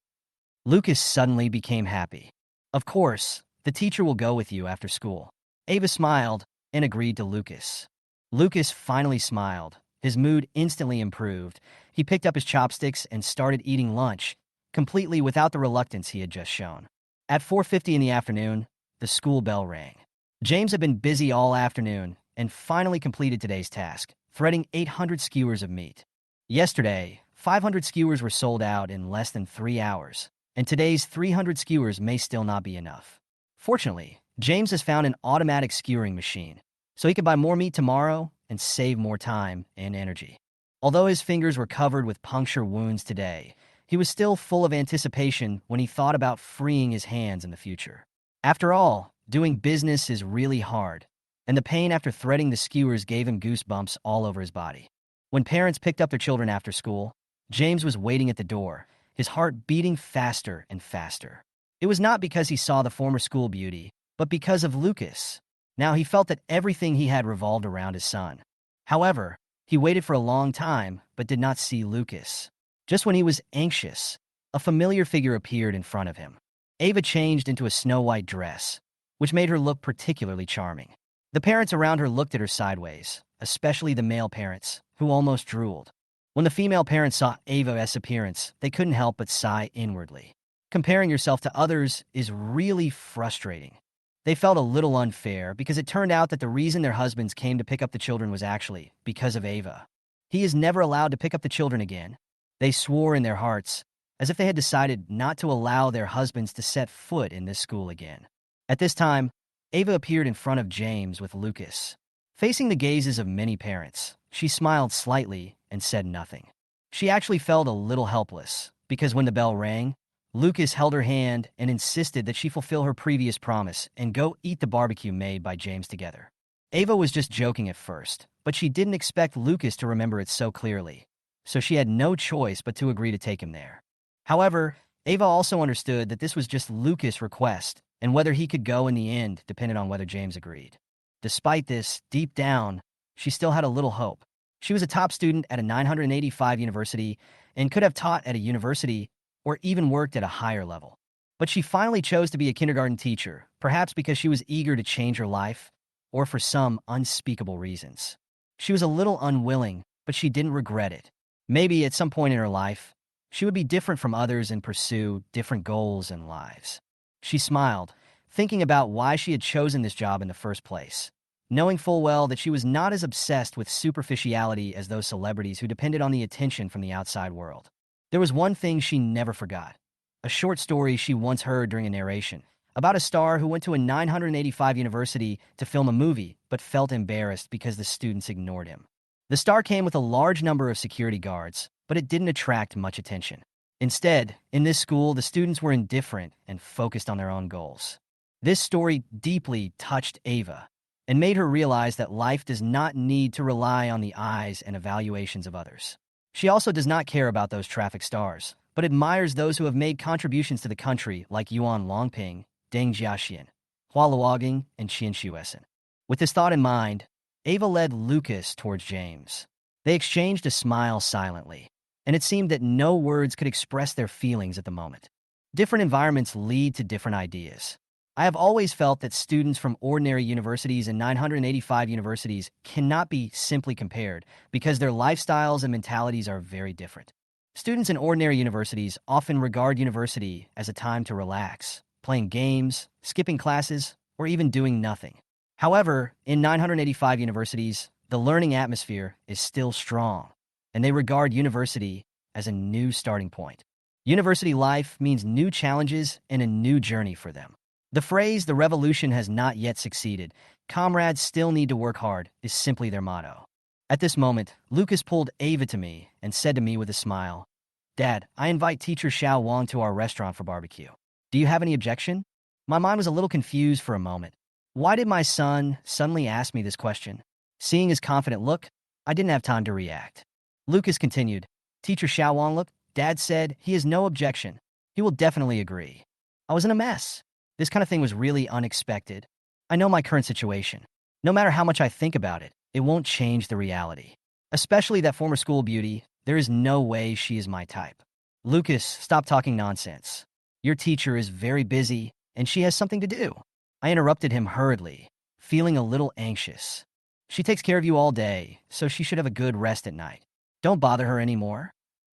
Lucas suddenly became happy. "Of course, the teacher will go with you after school." Ava smiled and agreed to Lucas. Lucas finally smiled. His mood instantly improved. He picked up his chopsticks and started eating lunch, completely without the reluctance he had just shown. At 4:50 in the afternoon, the school bell rang. James had been busy all afternoon and finally completed today's task, threading 800 skewers of meat. Yesterday, 500 skewers were sold out in less than 3 hours, and today's 300 skewers may still not be enough. Fortunately, James has found an automatic skewering machine, so he can buy more meat tomorrow and save more time and energy. Although his fingers were covered with puncture wounds today, he was still full of anticipation when he thought about freeing his hands in the future. After all, doing business is really hard, and the pain after threading the skewers gave him goosebumps all over his body. When parents picked up their children after school, James was waiting at the door, his heart beating faster and faster. It was not because he saw the former school beauty, but because of Lucas. Now he felt that everything he had revolved around his son. However, he waited for a long time, but did not see Lucas. Just when he was anxious, a familiar figure appeared in front of him. Ava changed into a snow-white dress, which made her look particularly charming. The parents around her looked at her sideways, especially the male parents, who almost drooled. When the female parents saw Ava's appearance, they couldn't help but sigh inwardly. Comparing yourself to others is really frustrating. They felt a little unfair because it turned out that the reason their husbands came to pick up the children was actually because of Ava. He is never allowed to pick up the children again. They swore in their hearts, as if they had decided not to allow their husbands to set foot in this school again. At this time, Ava appeared in front of James with Lucas. Facing the gazes of many parents, she smiled slightly and said nothing. She actually felt a little helpless, because when the bell rang, Lucas held her hand and insisted that she fulfill her previous promise and go eat the barbecue made by James together. Ava was just joking at first, but she didn't expect Lucas to remember it so clearly, so she had no choice but to agree to take him there. However, Ava also understood that this was just Lucas' request, and whether he could go in the end depended on whether James agreed. Despite this, deep down, she still had a little hope. She was a top student at a 985 university and could have taught at a university or even worked at a higher level. But she finally chose to be a kindergarten teacher, perhaps because she was eager to change her life, or for some unspeakable reasons. She was a little unwilling, but she didn't regret it. Maybe at some point in her life, she would be different from others and pursue different goals and lives. She smiled, thinking about why she had chosen this job in the first place, knowing full well that she was not as obsessed with superficiality as those celebrities who depended on the attention from the outside world. There was one thing she never forgot, a short story she once heard during a narration, about a star who went to a 985 university to film a movie but felt embarrassed because the students ignored him. The star came with a large number of security guards, but it didn't attract much attention. Instead, in this school, the students were indifferent and focused on their own goals. This story deeply touched Ava and made her realize that life does not need to rely on the eyes and evaluations of others. She also does not care about those traffic stars, but admires those who have made contributions to the country like Yuan Longping, Deng Jiaxian, Hua Luogang, and Qian Shuessen. With this thought in mind, Ava led Lucas towards James. They exchanged a smile silently, and it seemed that no words could express their feelings at the moment. Different environments lead to different ideas. I have always felt that students from ordinary universities and 985 universities cannot be simply compared because their lifestyles and mentalities are very different. Students in ordinary universities often regard university as a time to relax, playing games, skipping classes, or even doing nothing. However, in 985 universities, the learning atmosphere is still strong, and they regard university as a new starting point. University life means new challenges and a new journey for them. The phrase, "the revolution has not yet succeeded, comrades still need to work hard," is simply their motto. At this moment, Lucas pulled Ava to me and said to me with a smile, "Dad, I invite teacher Xiao Wang to our restaurant for barbecue. Do you have any objection?" My mind was a little confused for a moment. Why did my son suddenly ask me this question? Seeing his confident look, I didn't have time to react. Lucas continued, "Teacher Xiao Wang, look, Dad said he has no objection. He will definitely agree." I was in a mess. This kind of thing was really unexpected. I know my current situation. No matter how much I think about it, it won't change the reality. Especially that former school beauty, there is no way she is my type. Lucas, stop talking nonsense. Your teacher is very busy, and she has something to do. I interrupted him hurriedly, feeling a little anxious. She takes care of you all day, so she should have a good rest at night. Don't bother her anymore,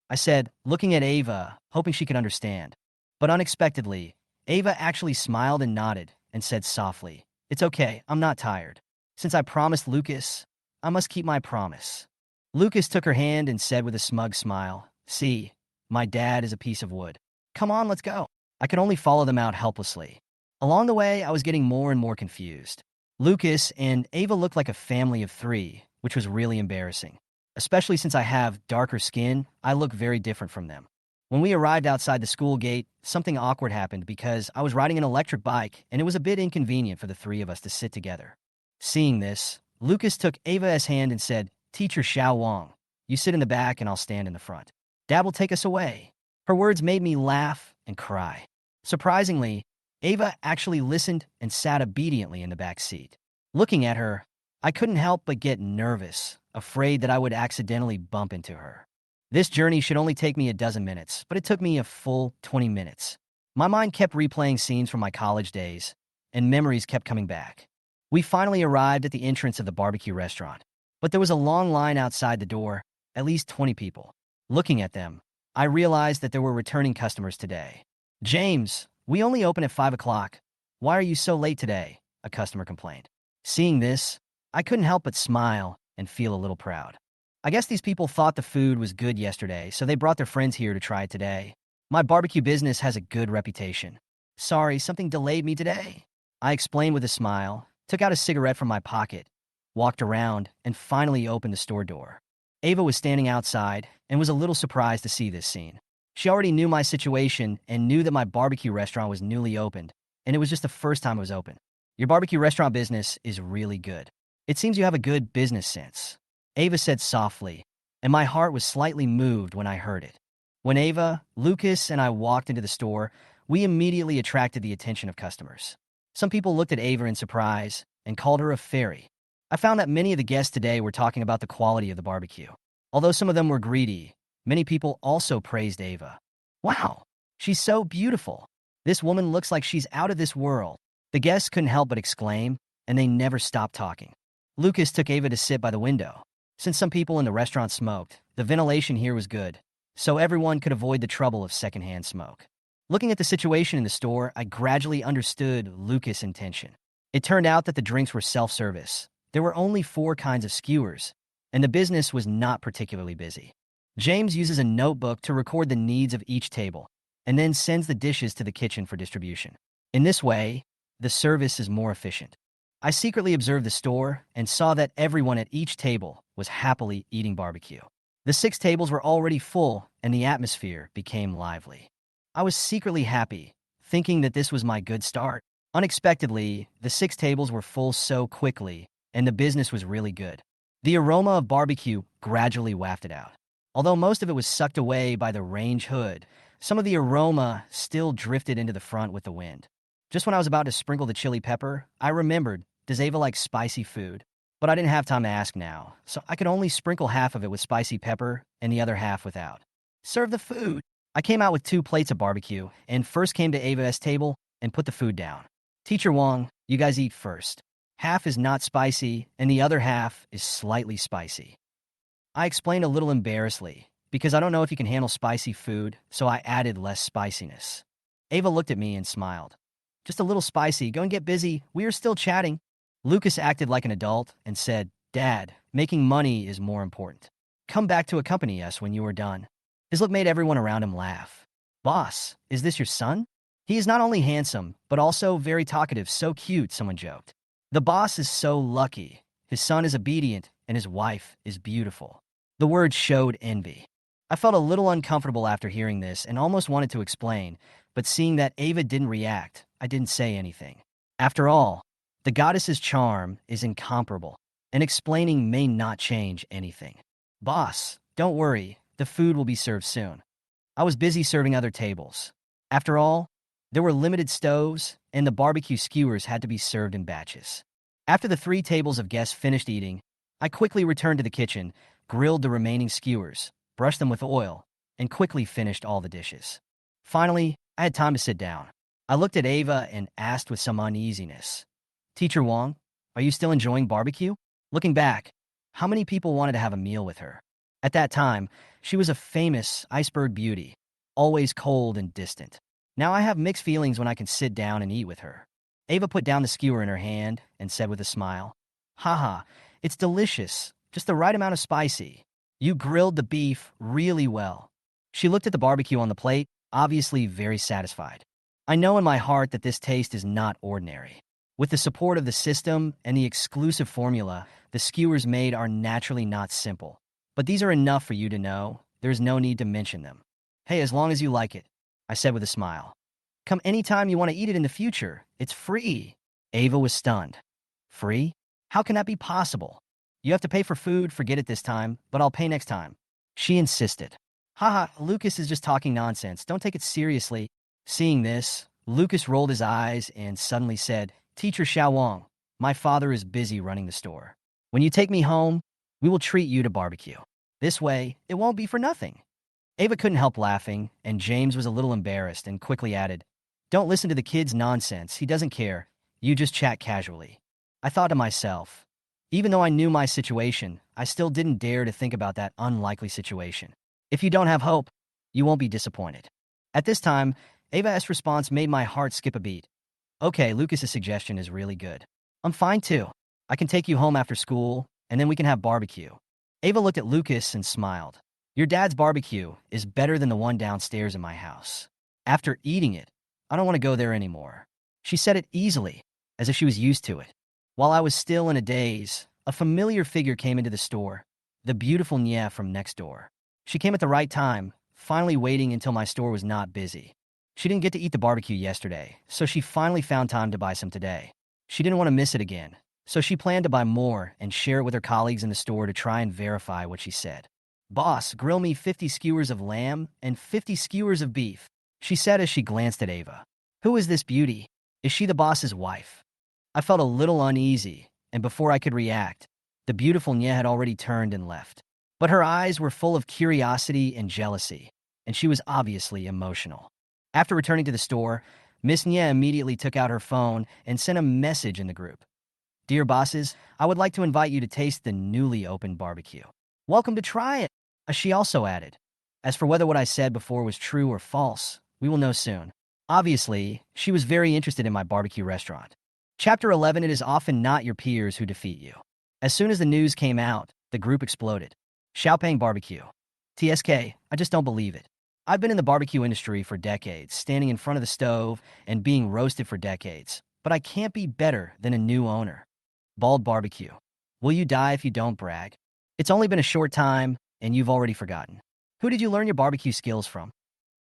I said, looking at Ava, hoping she could understand. But unexpectedly, Ava actually smiled and nodded and said softly, "It's okay, I'm not tired. Since I promised Lucas, I must keep my promise." Lucas took her hand and said with a smug smile, "See, my dad is a piece of wood. Come on, let's go." I could only follow them out helplessly. Along the way, I was getting more and more confused. Lucas and Ava looked like a family of three, which was really embarrassing. Especially since I have darker skin, I look very different from them. When we arrived outside the school gate, something awkward happened because I was riding an electric bike and it was a bit inconvenient for the three of us to sit together. Seeing this, Lucas took Ava's hand and said, "Teacher Xiao Wang, you sit in the back and I'll stand in the front. Dad will take us away." Her words made me laugh and cry. Surprisingly, Ava actually listened and sat obediently in the back seat. Looking at her, I couldn't help but get nervous, afraid that I would accidentally bump into her. This journey should only take me a dozen minutes, but it took me a full 20 minutes. My mind kept replaying scenes from my college days, and memories kept coming back. We finally arrived at the entrance of the barbecue restaurant, but there was a long line outside the door, at least 20 people. Looking at them, I realized that there were returning customers today. "James, we only open at 5 o'clock. Why are you so late today?" a customer complained. Seeing this, I couldn't help but smile and feel a little proud. I guess these people thought the food was good yesterday, so they brought their friends here to try it today. My barbecue business has a good reputation. "Sorry, something delayed me today," I explained with a smile, took out a cigarette from my pocket, walked around, and finally opened the store door. Ava was standing outside and was a little surprised to see this scene. She already knew my situation and knew that my barbecue restaurant was newly opened, and it was just the first time it was open. "Your barbecue restaurant business is really good. It seems you have a good business sense," Ava said softly, and my heart was slightly moved when I heard it. When Ava, Lucas, and I walked into the store, we immediately attracted the attention of customers. Some people looked at Ava in surprise and called her a fairy. I found that many of the guests today were talking about the quality of the barbecue. Although some of them were greedy, many people also praised Ava. "Wow, she's so beautiful. This woman looks like she's out of this world." The guests couldn't help but exclaim, and they never stopped talking. Lucas took Ava to sit by the window. Since some people in the restaurant smoked, the ventilation here was good, so everyone could avoid the trouble of secondhand smoke. Looking at the situation in the store, I gradually understood Lucas' intention. It turned out that the drinks were self-service. There were only 4 kinds of skewers, and the business was not particularly busy. James uses a notebook to record the needs of each table, and then sends the dishes to the kitchen for distribution. In this way, the service is more efficient. I secretly observed the store and saw that everyone at each table was happily eating barbecue. The 6 tables were already full, and the atmosphere became lively. I was secretly happy, thinking that this was my good start. Unexpectedly, the 6 tables were full so quickly, and the business was really good. The aroma of barbecue gradually wafted out. Although most of it was sucked away by the range hood, some of the aroma still drifted into the front with the wind. Just when I was about to sprinkle the chili pepper, I remembered, does Ava like spicy food? But I didn't have time to ask now, so I could only sprinkle half of it with spicy pepper and the other half without. Serve the food. I came out with 2 plates of barbecue and first came to Ava's table and put the food down. Teacher Wong, you guys eat first. Half is not spicy and the other half is slightly spicy. I explained a little embarrassedly, because I don't know if you can handle spicy food, so I added less spiciness. Ava looked at me and smiled. Just a little spicy, go and get busy, we are still chatting. Lucas acted like an adult and said, Dad, making money is more important. Come back to accompany us when you are done. His look made everyone around him laugh. Boss, is this your son? He is not only handsome, but also very talkative, so cute, someone joked. The boss is so lucky. His son is obedient, and his wife is beautiful. The words showed envy. I felt a little uncomfortable after hearing this and almost wanted to explain, but seeing that Ava didn't react, I didn't say anything. After all, the goddess's charm is incomparable, and explaining may not change anything. Boss, don't worry, the food will be served soon. I was busy serving other tables. After all, there were limited stoves, and the barbecue skewers had to be served in batches. After the 3 tables of guests finished eating, I quickly returned to the kitchen, grilled the remaining skewers, brushed them with oil, and quickly finished all the dishes. Finally, I had time to sit down. I looked at Ava and asked with some uneasiness, Teacher Wong, are you still enjoying barbecue? Looking back, how many people wanted to have a meal with her? At that time, she was a famous iceberg beauty, always cold and distant. Now I have mixed feelings when I can sit down and eat with her. Ava put down the skewer in her hand and said with a smile, Haha, it's delicious, just the right amount of spicy. You grilled the beef really well. She looked at the barbecue on the plate, obviously very satisfied. I know in my heart that this taste is not ordinary. With the support of the system and the exclusive formula, the skewers made are naturally not simple. But these are enough for you to know. There's no need to mention them. Hey, as long as you like it, I said with a smile. Come anytime you want to eat it in the future. It's free. Ava was stunned. Free? How can that be possible? You have to pay for food, forget it this time, but I'll pay next time. She insisted. Haha, Lucas is just talking nonsense. Don't take it seriously. Seeing this, Lucas rolled his eyes and suddenly said, Teacher Xiao Wong, my father is busy running the store. When you take me home, we will treat you to barbecue. This way, it won't be for nothing. Ava couldn't help laughing, and James was a little embarrassed and quickly added, Don't listen to the kid's nonsense. He doesn't care. You just chat casually. I thought to myself, even though I knew my situation, I still didn't dare to think about that unlikely situation. If you don't have hope, you won't be disappointed. At this time, Ava's response made my heart skip a beat. Okay, Lucas's suggestion is really good. I'm fine too. I can take you home after school, and then we can have barbecue. Ava looked at Lucas and smiled. Your dad's barbecue is better than the one downstairs in my house. After eating it, I don't want to go there anymore. She said it easily, as if she was used to it. While I was still in a daze, a familiar figure came into the store, the beautiful Nya from next door. She came at the right time, finally waiting until my store was not busy. She didn't get to eat the barbecue yesterday, so she finally found time to buy some today. She didn't want to miss it again, so she planned to buy more and share it with her colleagues in the store to try and verify what she said. Boss, grill me 50 skewers of lamb and 50 skewers of beef, she said as she glanced at Ava. Who is this beauty? Is she the boss's wife? I felt a little uneasy, and before I could react, the beautiful Nya had already turned and left. But her eyes were full of curiosity and jealousy, and she was obviously emotional. After returning to the store, Miss Nya immediately took out her phone and sent a message in the group. Dear bosses, I would like to invite you to taste the newly opened barbecue. Welcome to try it, she also added. As for whether what I said before was true or false, we will know soon. Obviously, she was very interested in my barbecue restaurant. Chapter 11. It is often not your peers who defeat you. As soon as the news came out, the group exploded. Xiaopeng Barbecue. TSK, I just don't believe it. I've been in the barbecue industry for decades, standing in front of the stove and being roasted for decades, but I can't be better than a new owner. Bald Barbecue. Will you die if you don't brag? It's only been a short time, and you've already forgotten. Who did you learn your barbecue skills from?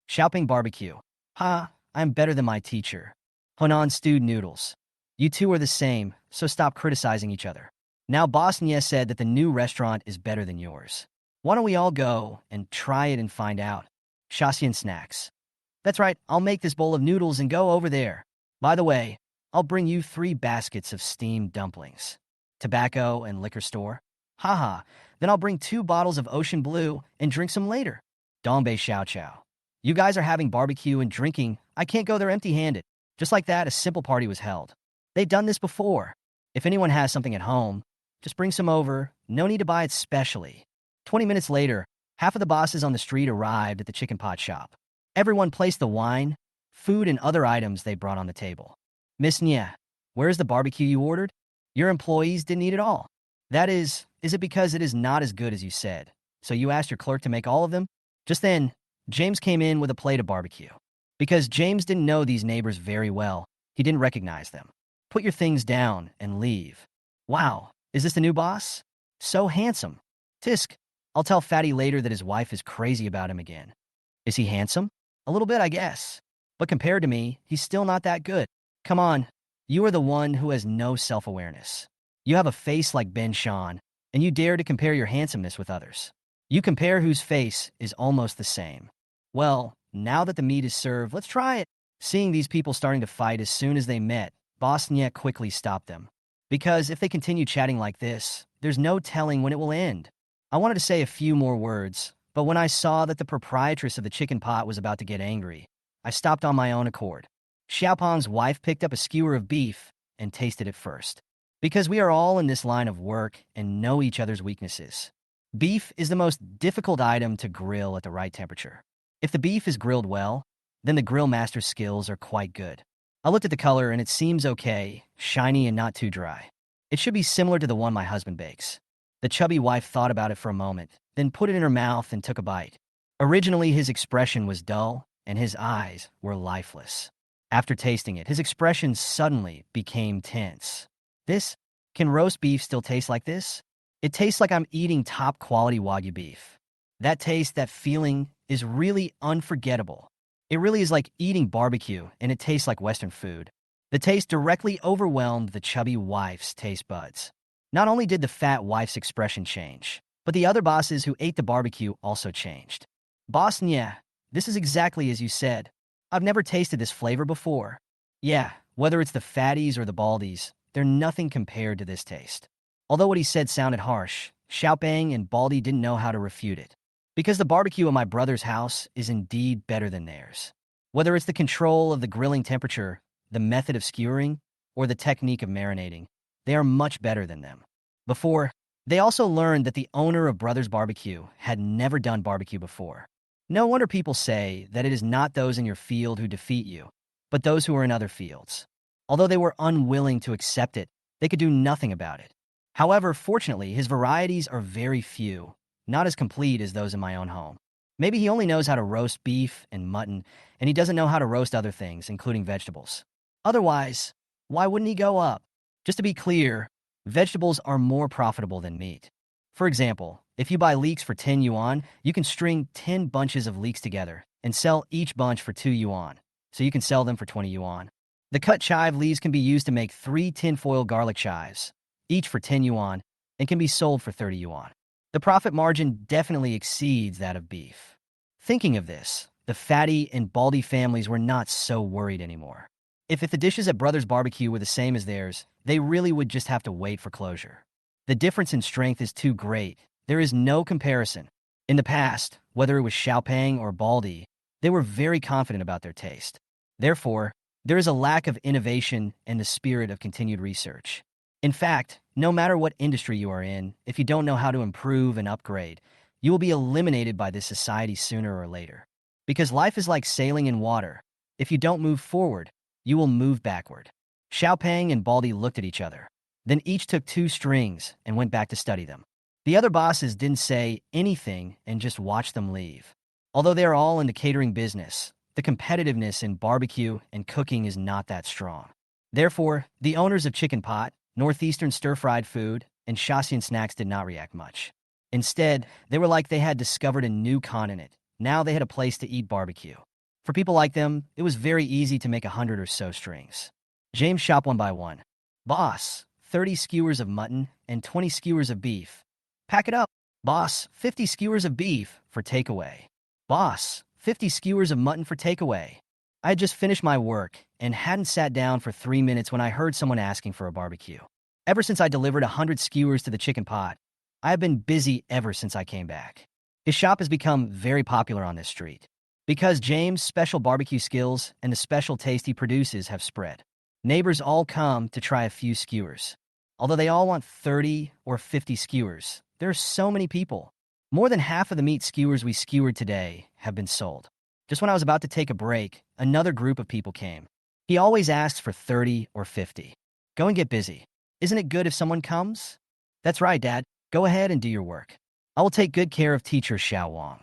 Xiaoping barbecue. Ha, I'm better than my teacher. Honan stewed noodles. You two are the same, so stop criticizing each other. Now Bosnia said that the new restaurant is better than yours. Why don't we all go and try it and find out? Shasian snacks. That's right, I'll make this bowl of noodles and go over there. By the way, I'll bring you 3 baskets of steamed dumplings. Tobacco and liquor store. Haha, then I'll bring 2 bottles of Ocean Blue and drink some later. Dongbei Xiao Chow. You guys are having barbecue and drinking. I can't go there empty-handed. Just like that, a simple party was held. They've done this before. If anyone has something at home, just bring some over. No need to buy it specially. 20 minutes later, half of the bosses on the street arrived at the chicken pot shop. Everyone placed the wine, food, and other items they brought on the table. Miss Nya, where's the barbecue you ordered? Your employees didn't eat it all. That is it because it is not as good as you said? So you asked your clerk to make all of them? Just then, James came in with a plate of barbecue. Because James didn't know these neighbors very well, he didn't recognize them. Put your things down and leave. Wow, is this the new boss? So handsome. Tisk, I'll tell Fatty later that his wife is crazy about him again. Is he handsome? A little bit, I guess. But compared to me, he's still not that good. Come on, you are the one who has no self-awareness. You have a face like Ben Sean, and you dare to compare your handsomeness with others. You compare whose face is almost the same. Well, now that the meat is served, let's try it. Seeing these people starting to fight as soon as they met, Bosnia quickly stopped them. Because if they continue chatting like this, there's no telling when it will end. I wanted to say a few more words, but when I saw that the proprietress of the chicken pot was about to get angry, I stopped on my own accord. Xiaopang's wife picked up a skewer of beef and tasted it first. Because we are all in this line of work and know each other's weaknesses. Beef is the most difficult item to grill at the right temperature. If the beef is grilled well, then the grill master's skills are quite good. I looked at the color and it seems okay, shiny and not too dry. It should be similar to the one my husband bakes. The chubby wife thought about it for a moment, then put it in her mouth and took a bite. Originally, his expression was dull and his eyes were lifeless. After tasting it, his expression suddenly became tense. Can roast beef still taste like this? It tastes like I'm eating top-quality Wagyu beef. That taste, that feeling, is really unforgettable. It really is like eating barbecue, and it tastes like Western food. The taste directly overwhelmed the chubby wife's taste buds. Not only did the fat wife's expression change, but the other bosses who ate the barbecue also changed. Bosnia, this is exactly as you said. I've never tasted this flavor before. Yeah, whether it's the fatties or the baldies, they're nothing compared to this taste. Although what he said sounded harsh, Xiaopang and Baldy didn't know how to refute it. Because the barbecue at my brother's house is indeed better than theirs. Whether it's the control of the grilling temperature, the method of skewering, or the technique of marinating, they are much better than them. Before, they also learned that the owner of Brothers Barbecue had never done barbecue before. No wonder people say that it is not those in your field who defeat you, but those who are in other fields. Although they were unwilling to accept it, they could do nothing about it. However, fortunately, his varieties are very few, not as complete as those in my own home. Maybe he only knows how to roast beef and mutton, and he doesn't know how to roast other things, including vegetables. Otherwise, why wouldn't he go up? Just to be clear, vegetables are more profitable than meat. For example, if you buy leeks for 10 yuan, you can string 10 bunches of leeks together and sell each bunch for 2 yuan, so you can sell them for 20 yuan. The cut chive leaves can be used to make 3 tinfoil garlic chives, each for 10 yuan, and can be sold for 30 yuan. The profit margin definitely exceeds that of beef. Thinking of this, the Fatty and Baldy families were not so worried anymore. If the dishes at Brothers Barbecue were the same as theirs, they really would just have to wait for closure. The difference in strength is too great. There is no comparison. In the past, whether it was Xiaopang or Baldy, they were very confident about their taste. Therefore, there is a lack of innovation and the spirit of continued research. In fact, no matter what industry you are in, if you don't know how to improve and upgrade, you will be eliminated by this society sooner or later. Because life is like sailing in water. If you don't move forward, you will move backward. Xiaopang and Baldy looked at each other. Then each took 2 strings and went back to study them. The other bosses didn't say anything and just watched them leave. Although they are all in the catering business, the competitiveness in barbecue and cooking is not that strong. Therefore, the owners of Chicken Pot, Northeastern Stir-Fried Food, and Shasian Snacks did not react much. Instead, they were like they had discovered a new continent. Now they had a place to eat barbecue. For people like them, it was very easy to make 100 or so strings. James shopped one by one. Boss, 30 skewers of mutton and 20 skewers of beef. Pack it up. Boss, 50 skewers of beef for takeaway. Boss, 50 skewers of mutton for takeaway. I had just finished my work and hadn't sat down for 3 minutes when I heard someone asking for a barbecue. Ever since I delivered 100 skewers to the chicken pot, I have been busy ever since I came back. His shop has become very popular on this street because James' special barbecue skills and the special taste he produces have spread. Neighbors all come to try a few skewers. Although they all want 30 or 50 skewers, there are so many people. More than half of the meat skewers we skewered today have been sold. Just when I was about to take a break, another group of people came. He always asks for 30 or 50. Go and get busy. Isn't it good if someone comes? That's right, Dad. Go ahead and do your work. I will take good care of teacher Xiao Wang.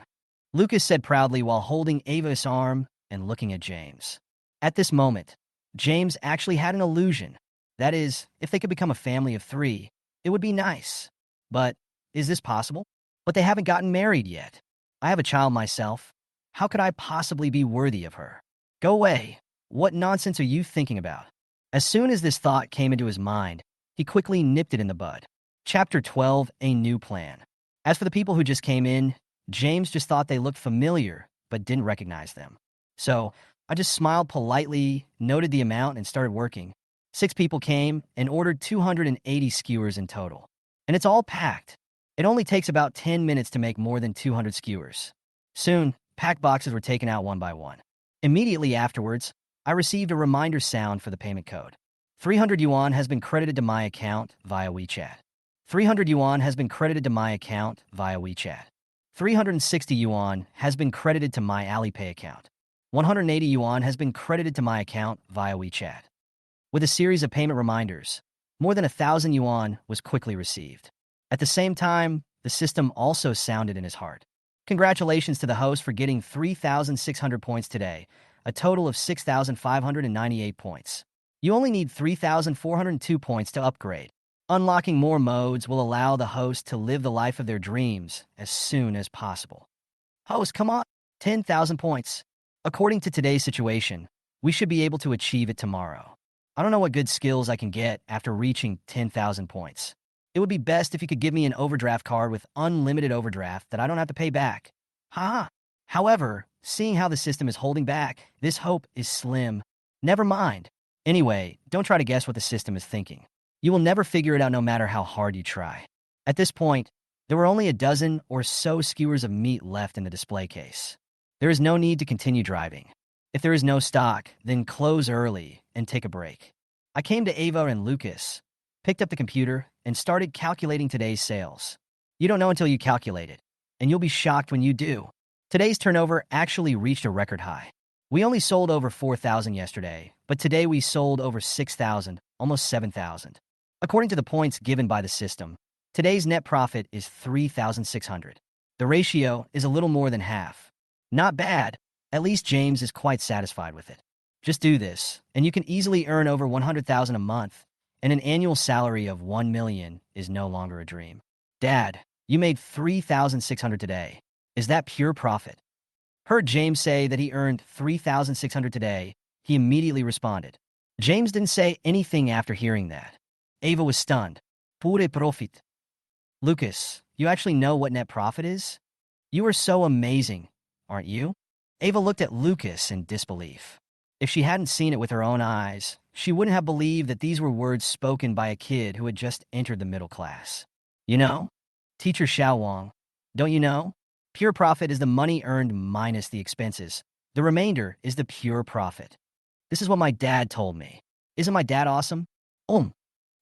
Lucas said proudly while holding Ava's arm and looking at James. At this moment, James actually had an illusion. That is, if they could become a family of 3, it would be nice. But is this possible? But they haven't gotten married yet. I have a child myself. How could I possibly be worthy of her? Go away. What nonsense are you thinking about? As soon as this thought came into his mind, he quickly nipped it in the bud. Chapter 12, A New Plan. As for the people who just came in, James just thought they looked familiar, but didn't recognize them. So I just smiled politely, noted the amount, and started working. 6 people came and ordered 280 skewers in total. And it's all packed. It only takes about 10 minutes to make more than 200 skewers. Soon, packed boxes were taken out one by one. Immediately afterwards, I received a reminder sound for the payment code. 300 yuan has been credited to my account via WeChat. 300 yuan has been credited to my account via WeChat. 360 yuan has been credited to my Alipay account. 180 yuan has been credited to my account via WeChat. With a series of payment reminders, more than 1,000 yuan was quickly received. At the same time, the system also sounded in his heart. Congratulations to the host for getting 3,600 points today, a total of 6,598 points. You only need 3,402 points to upgrade. Unlocking more modes will allow the host to live the life of their dreams as soon as possible. Host, come on! 10,000 points. According to today's situation, we should be able to achieve it tomorrow. I don't know what good skills I can get after reaching 10,000 points. It would be best if you could give me an overdraft card with unlimited overdraft that I don't have to pay back. Haha. However, seeing how the system is holding back, this hope is slim. Never mind. Anyway, don't try to guess what the system is thinking. You will never figure it out no matter how hard you try. At this point, there were only a dozen or so skewers of meat left in the display case. There is no need to continue driving. If there is no stock, then close early and take a break. I came to Ava and Lucas, picked up the computer, and started calculating today's sales. You don't know until you calculate it, and you'll be shocked when you do. Today's turnover actually reached a record high. We only sold over 4,000 yesterday, but today we sold over 6,000, almost 7,000. According to the points given by the system, today's net profit is 3,600. The ratio is a little more than half. Not bad. At least James is quite satisfied with it. Just do this, and you can easily earn over 100,000 a month, and an annual salary of 1 million is no longer a dream. Dad, you made 3,600 today. Is that pure profit? Heard James say that he earned 3,600 today. He immediately responded. James didn't say anything after hearing that. Ava was stunned. Pure profit. Lucas, you actually know what net profit is? You are so amazing, aren't you? Ava looked at Lucas in disbelief. If she hadn't seen it with her own eyes, she wouldn't have believed that these were words spoken by a kid who had just entered the middle class. You know, Teacher Xiao Wang, don't you know? Pure profit is the money earned minus the expenses. The remainder is the pure profit. This is what my dad told me. Isn't my dad awesome?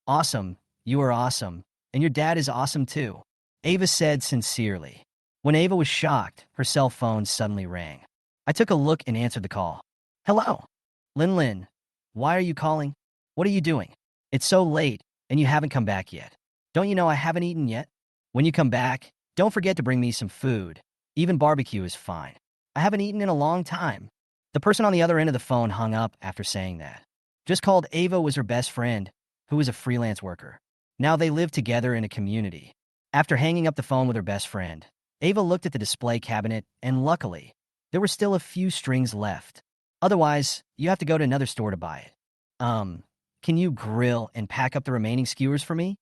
Awesome. You are awesome. And your dad is awesome too. Ava said sincerely. When Ava was shocked, her cell phone suddenly rang. I took a look and answered the call. Hello. Lin, why are you calling? What are you doing? It's so late, and you haven't come back yet. Don't you know I haven't eaten yet? When you come back, don't forget to bring me some food. Even barbecue is fine. I haven't eaten in a long time. The person on the other end of the phone hung up after saying that. Just called Ava was her best friend, who was a freelance worker. Now they live together in a community. After hanging up the phone with her best friend, Ava looked at the display cabinet, and luckily, there were still a few strings left. Otherwise, you have to go to another store to buy it. Can you grill and pack up the remaining skewers for me?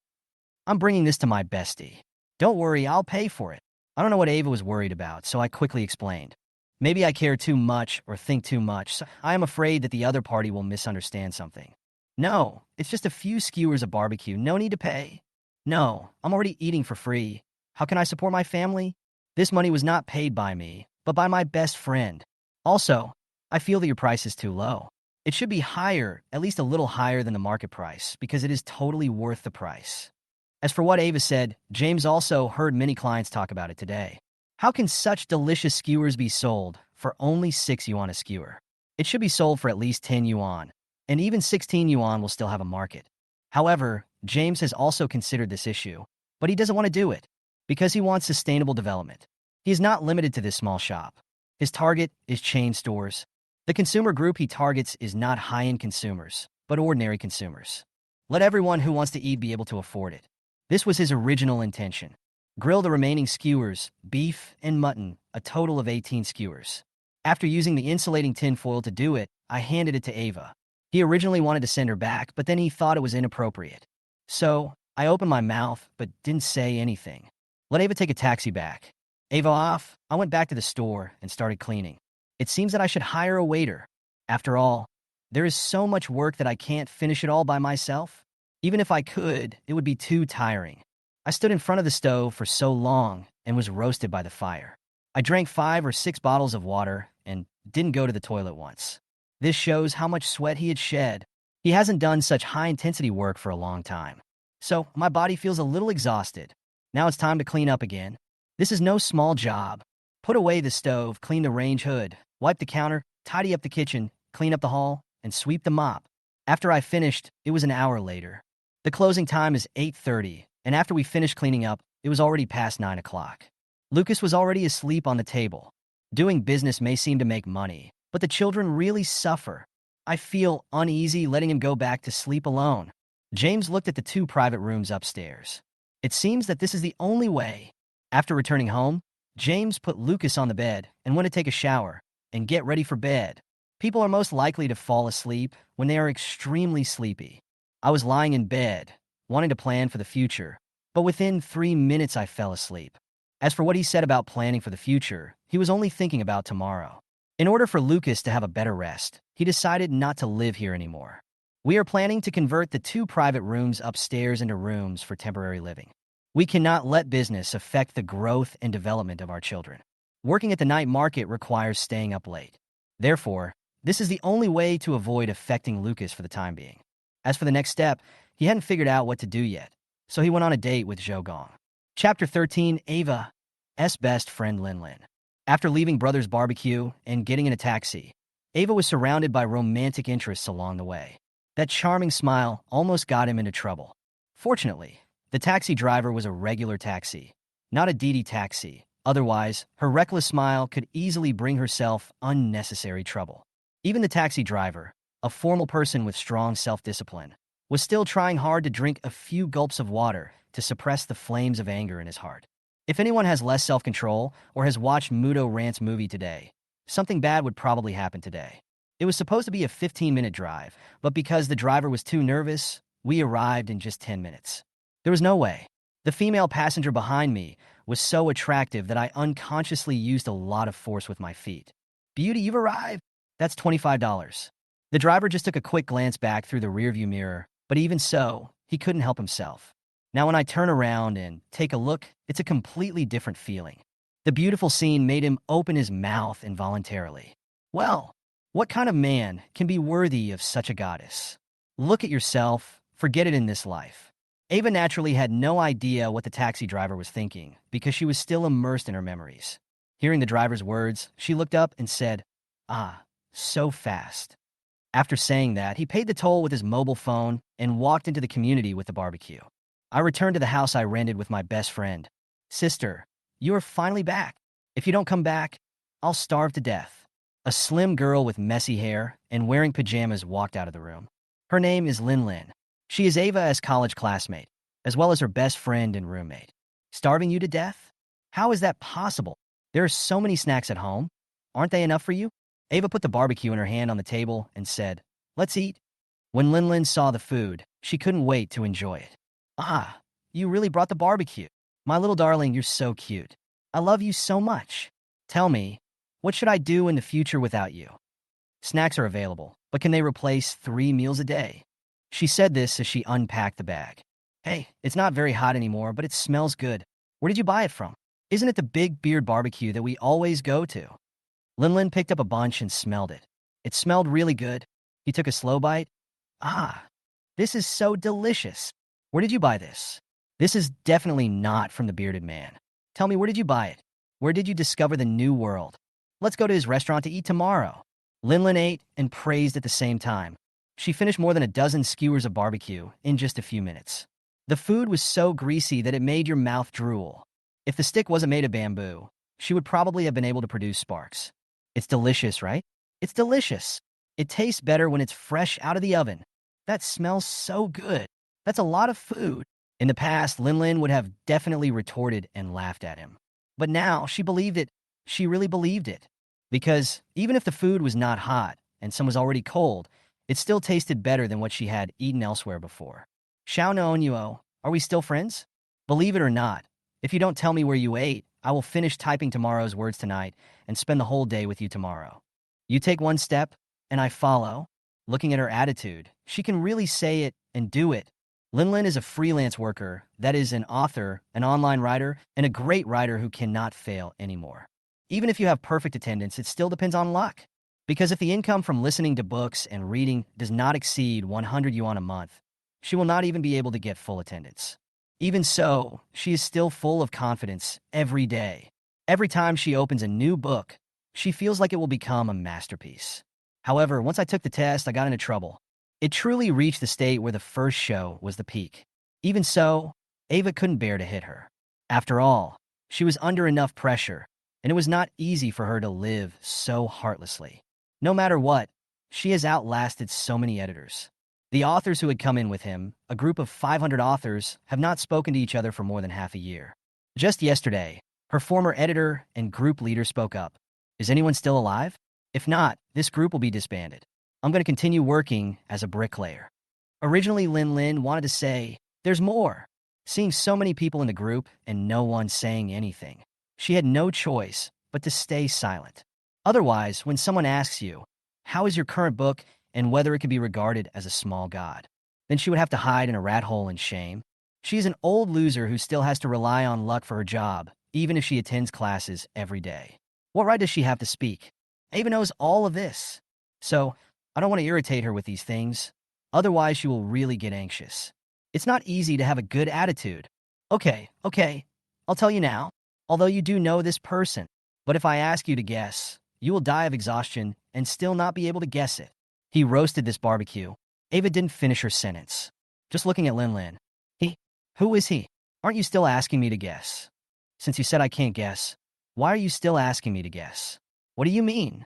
I'm bringing this to my bestie. Don't worry, I'll pay for it. I don't know what Ava was worried about, so I quickly explained. Maybe I care too much or think too much, so I am afraid that the other party will misunderstand something. No, it's just a few skewers of barbecue, no need to pay. No, I'm already eating for free. How can I support my family? This money was not paid by me, but by my best friend. Also, I feel that your price is too low. It should be higher, at least a little higher than the market price, because it is totally worth the price. As for what Ava said, James also heard many clients talk about it today. How can such delicious skewers be sold for only 6 yuan a skewer? It should be sold for at least 10 yuan, and even 16 yuan will still have a market. However, James has also considered this issue, but he doesn't want to do it because he wants sustainable development. He is not limited to this small shop. His target is chain stores. The consumer group he targets is not high-end consumers, but ordinary consumers. Let everyone who wants to eat be able to afford it. This was his original intention. Grill the remaining skewers, beef and mutton, a total of 18 skewers. After using the insulating tin foil to do it, I handed it to Ava. He originally wanted to send her back, but then he thought it was inappropriate. So, I opened my mouth, but didn't say anything. Let Ava take a taxi back. Ava off, I went back to the store and started cleaning. It seems that I should hire a waiter. After all, there is so much work that I can't finish it all by myself. Even if I could, it would be too tiring. I stood in front of the stove for so long and was roasted by the fire. I drank 5 or 6 bottles of water and didn't go to the toilet once. This shows how much sweat he had shed. He hasn't done such high-intensity work for a long time. So, my body feels a little exhausted. Now it's time to clean up again. This is no small job. Put away the stove, clean the range hood, wipe the counter, tidy up the kitchen, clean up the hall, and sweep the mop. After I finished, it was an hour later. The closing time is 8:30, and after we finished cleaning up, it was already past 9 o'clock. Lucas was already asleep on the table. Doing business may seem to make money, but the children really suffer. I feel uneasy letting him go back to sleep alone. James looked at the 2 private rooms upstairs. It seems that this is the only way. After returning home, James put Lucas on the bed and went to take a shower and get ready for bed. People are most likely to fall asleep when they are extremely sleepy. I was lying in bed, wanting to plan for the future, but within 3 minutes I fell asleep. As for what he said about planning for the future, he was only thinking about tomorrow. In order for Lucas to have a better rest, he decided not to live here anymore. We are planning to convert the 2 private rooms upstairs into rooms for temporary living. We cannot let business affect the growth and development of our children. Working at the night market requires staying up late. Therefore, this is the only way to avoid affecting Lucas for the time being. As for the next step, he hadn't figured out what to do yet, so he went on a date with Zhou Gong. Chapter 13, Ava's best friend Lin Lin. After leaving Brothers Barbecue and getting in a taxi, Ava was surrounded by romantic interests along the way. That charming smile almost got him into trouble. Fortunately, the taxi driver was a regular taxi, not a Didi taxi. Otherwise, her reckless smile could easily bring herself unnecessary trouble. Even the taxi driver, a formal person with strong self-discipline, was still trying hard to drink a few gulps of water to suppress the flames of anger in his heart. If anyone has less self-control or has watched Mudo Rant's movie today, something bad would probably happen today. It was supposed to be a 15-minute drive, but because the driver was too nervous, we arrived in just 10 minutes. There was no way. The female passenger behind me was so attractive that I unconsciously used a lot of force with my feet. "Beauty, you've arrived." That's $25. The driver just took a quick glance back through the rearview mirror, but even so, he couldn't help himself. Now when I turn around and take a look, it's a completely different feeling. The beautiful scene made him open his mouth involuntarily. Well, what kind of man can be worthy of such a goddess? Look at yourself, forget it in this life. Ava naturally had no idea what the taxi driver was thinking because she was still immersed in her memories. Hearing the driver's words, she looked up and said, "Ah, so fast." After saying that, he paid the toll with his mobile phone and walked into the community with the barbecue. I returned to the house I rented with my best friend. "Sister, you are finally back. If you don't come back, I'll starve to death." A slim girl with messy hair and wearing pajamas walked out of the room. Her name is Lin Lin. She is Ava's college classmate, as well as her best friend and roommate. Starving you to death? How is that possible? There are so many snacks at home. Aren't they enough for you? Ava put the barbecue in her hand on the table and said, "Let's eat." When Lin saw the food, she couldn't wait to enjoy it. "Ah, you really brought the barbecue. My little darling, you're so cute. I love you so much. Tell me, what should I do in the future without you?" Snacks are available, but can they replace 3 meals a day? She said this as she unpacked the bag. "Hey, it's not very hot anymore, but it smells good. Where did you buy it from? Isn't it the Big Beard barbecue that we always go to?" Lin picked up a bunch and smelled it. It smelled really good. He took a slow bite. "Ah, this is so delicious. Where did you buy this?" "This is definitely not from the bearded man. Tell me, where did you buy it? Where did you discover the new world? Let's go to his restaurant to eat tomorrow." Lin ate and praised at the same time. She finished more than a dozen skewers of barbecue in just a few minutes. The food was so greasy that it made your mouth drool. If the stick wasn't made of bamboo, she would probably have been able to produce sparks. It's delicious, right? It's delicious. It tastes better when it's fresh out of the oven. That smells so good. That's a lot of food. In the past, Lin would have definitely retorted and laughed at him. But now she believed it. She really believed it. Because even if the food was not hot and some was already cold, it still tasted better than what she had eaten elsewhere before. "Xiao no Nuo, are we still friends?" "Believe it or not, if you don't tell me where you ate, I will finish typing tomorrow's words tonight and spend the whole day with you tomorrow." You take one step, and I follow. Looking at her attitude, she can really say it and do it. Lin is a freelance worker, that is, an author, an online writer, and a great writer who cannot fail anymore. Even if you have perfect attendance, it still depends on luck. Because if the income from listening to books and reading does not exceed 100 yuan a month, she will not even be able to get full attendance. Even so, she is still full of confidence every day. Every time she opens a new book, she feels like it will become a masterpiece. However, once I took the test, I got into trouble. It truly reached the state where the first show was the peak. Even so, Ava couldn't bear to hit her. After all, she was under enough pressure, and it was not easy for her to live so heartlessly. No matter what, she has outlasted so many editors. The authors who had come in with him, a group of 500 authors, have not spoken to each other for more than half a year. Just yesterday, her former editor and group leader spoke up. "Is anyone still alive? If not, this group will be disbanded. I'm going to continue working as a bricklayer." Originally, Lin wanted to say, "There's more." Seeing so many people in the group and no one saying anything, she had no choice but to stay silent. Otherwise, when someone asks you, "How is your current book?" and whether it could be regarded as a small god, then she would have to hide in a rat hole in shame. She is an old loser who still has to rely on luck for her job, even if she attends classes every day. What right does she have to speak? Ava knows all of this. So, I don't want to irritate her with these things. Otherwise, she will really get anxious. It's not easy to have a good attitude. Okay, I'll tell you now. Although you do know this person. But if I ask you to guess, you will die of exhaustion and still not be able to guess it. He roasted this barbecue. Ava didn't finish her sentence. Just looking at Lin. "He? Who is he? Aren't you still asking me to guess? Since you said I can't guess, why are you still asking me to guess? What do you mean?"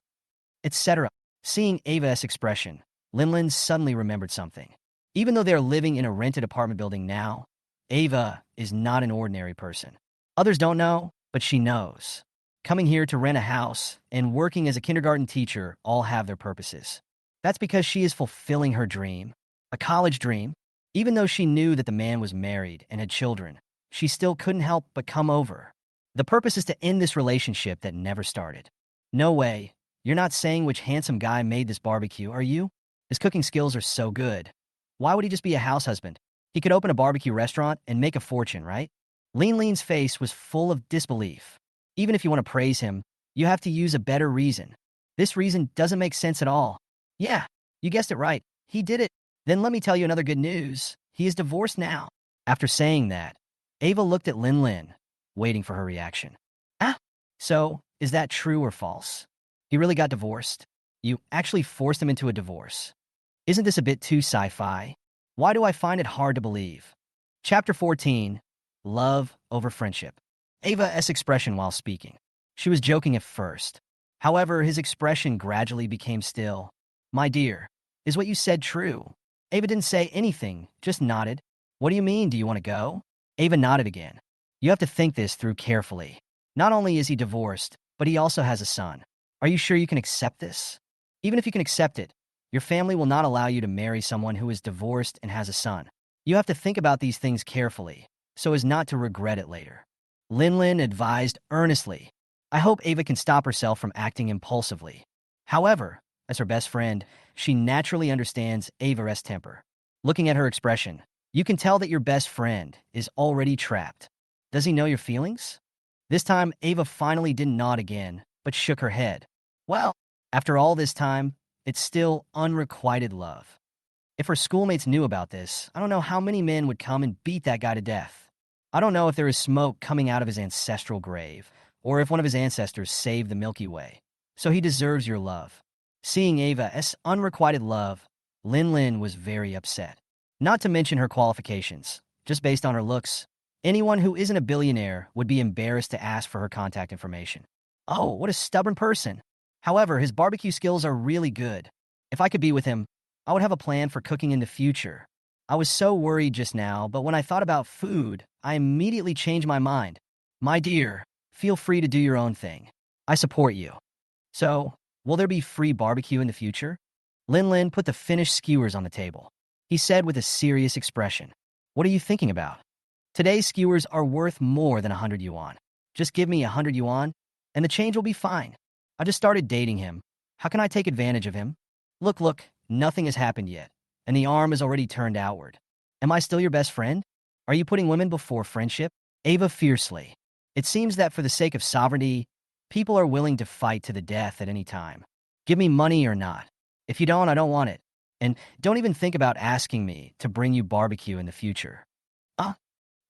Etc. Seeing Ava's expression, Lin suddenly remembered something. Even though they are living in a rented apartment building now, Ava is not an ordinary person. Others don't know, but she knows. Coming here to rent a house and working as a kindergarten teacher all have their purposes. That's because she is fulfilling her dream, a college dream. Even though she knew that the man was married and had children, she still couldn't help but come over. The purpose is to end this relationship that never started. "No way. You're not saying which handsome guy made this barbecue, are you? His cooking skills are so good. Why would he just be a house husband? He could open a barbecue restaurant and make a fortune, right?" Lin's face was full of disbelief. Even if you want to praise him, you have to use a better reason. This reason doesn't make sense at all. "Yeah, you guessed it right. He did it. Then let me tell you another good news. He is divorced now." After saying that, Ava looked at Lin, waiting for her reaction. "Ah, so is that true or false? He really got divorced? You actually forced him into a divorce? Isn't this a bit too sci-fi? Why do I find it hard to believe?" Chapter 14, Love Over Friendship. Ava's expression while speaking. She was joking at first. However, his expression gradually became still. "My dear, is what you said true?" Ava didn't say anything, just nodded. "What do you mean, do you want to go?" Ava nodded again. You have to think this through carefully. Not only is he divorced, but he also has a son. Are you sure you can accept this? Even if you can accept it, your family will not allow you to marry someone who is divorced and has a son. You have to think about these things carefully, so as not to regret it later. Lin advised earnestly. I hope Ava can stop herself from acting impulsively. However, as her best friend, she naturally understands Ava's temper. Looking at her expression, you can tell that your best friend is already trapped. Does he know your feelings? This time, Ava finally didn't nod again, but shook her head. Well, after all this time, it's still unrequited love. If her schoolmates knew about this, I don't know how many men would come and beat that guy to death. I don't know if there is smoke coming out of his ancestral grave, or if one of his ancestors saved the Milky Way. So he deserves your love. Seeing Ava as unrequited love, Lin was very upset. Not to mention her qualifications. Just based on her looks, anyone who isn't a billionaire would be embarrassed to ask for her contact information. Oh, what a stubborn person. However, his barbecue skills are really good. If I could be with him, I would have a plan for cooking in the future. I was so worried just now, but when I thought about food, I immediately changed my mind. My dear, feel free to do your own thing. I support you. So, will there be free barbecue in the future? Lin put the finished skewers on the table. He said with a serious expression, "What are you thinking about? Today's skewers are worth more than 100 yuan. Just give me 100 yuan, and the change will be fine. I just started dating him. How can I take advantage of him? Look, nothing has happened yet, and the arm is already turned outward. Am I still your best friend? Are you putting women before friendship?" Ava fiercely. It seems that for the sake of sovereignty, people are willing to fight to the death at any time. Give me money or not. If you don't, I don't want it. And don't even think about asking me to bring you barbecue in the future. Ah,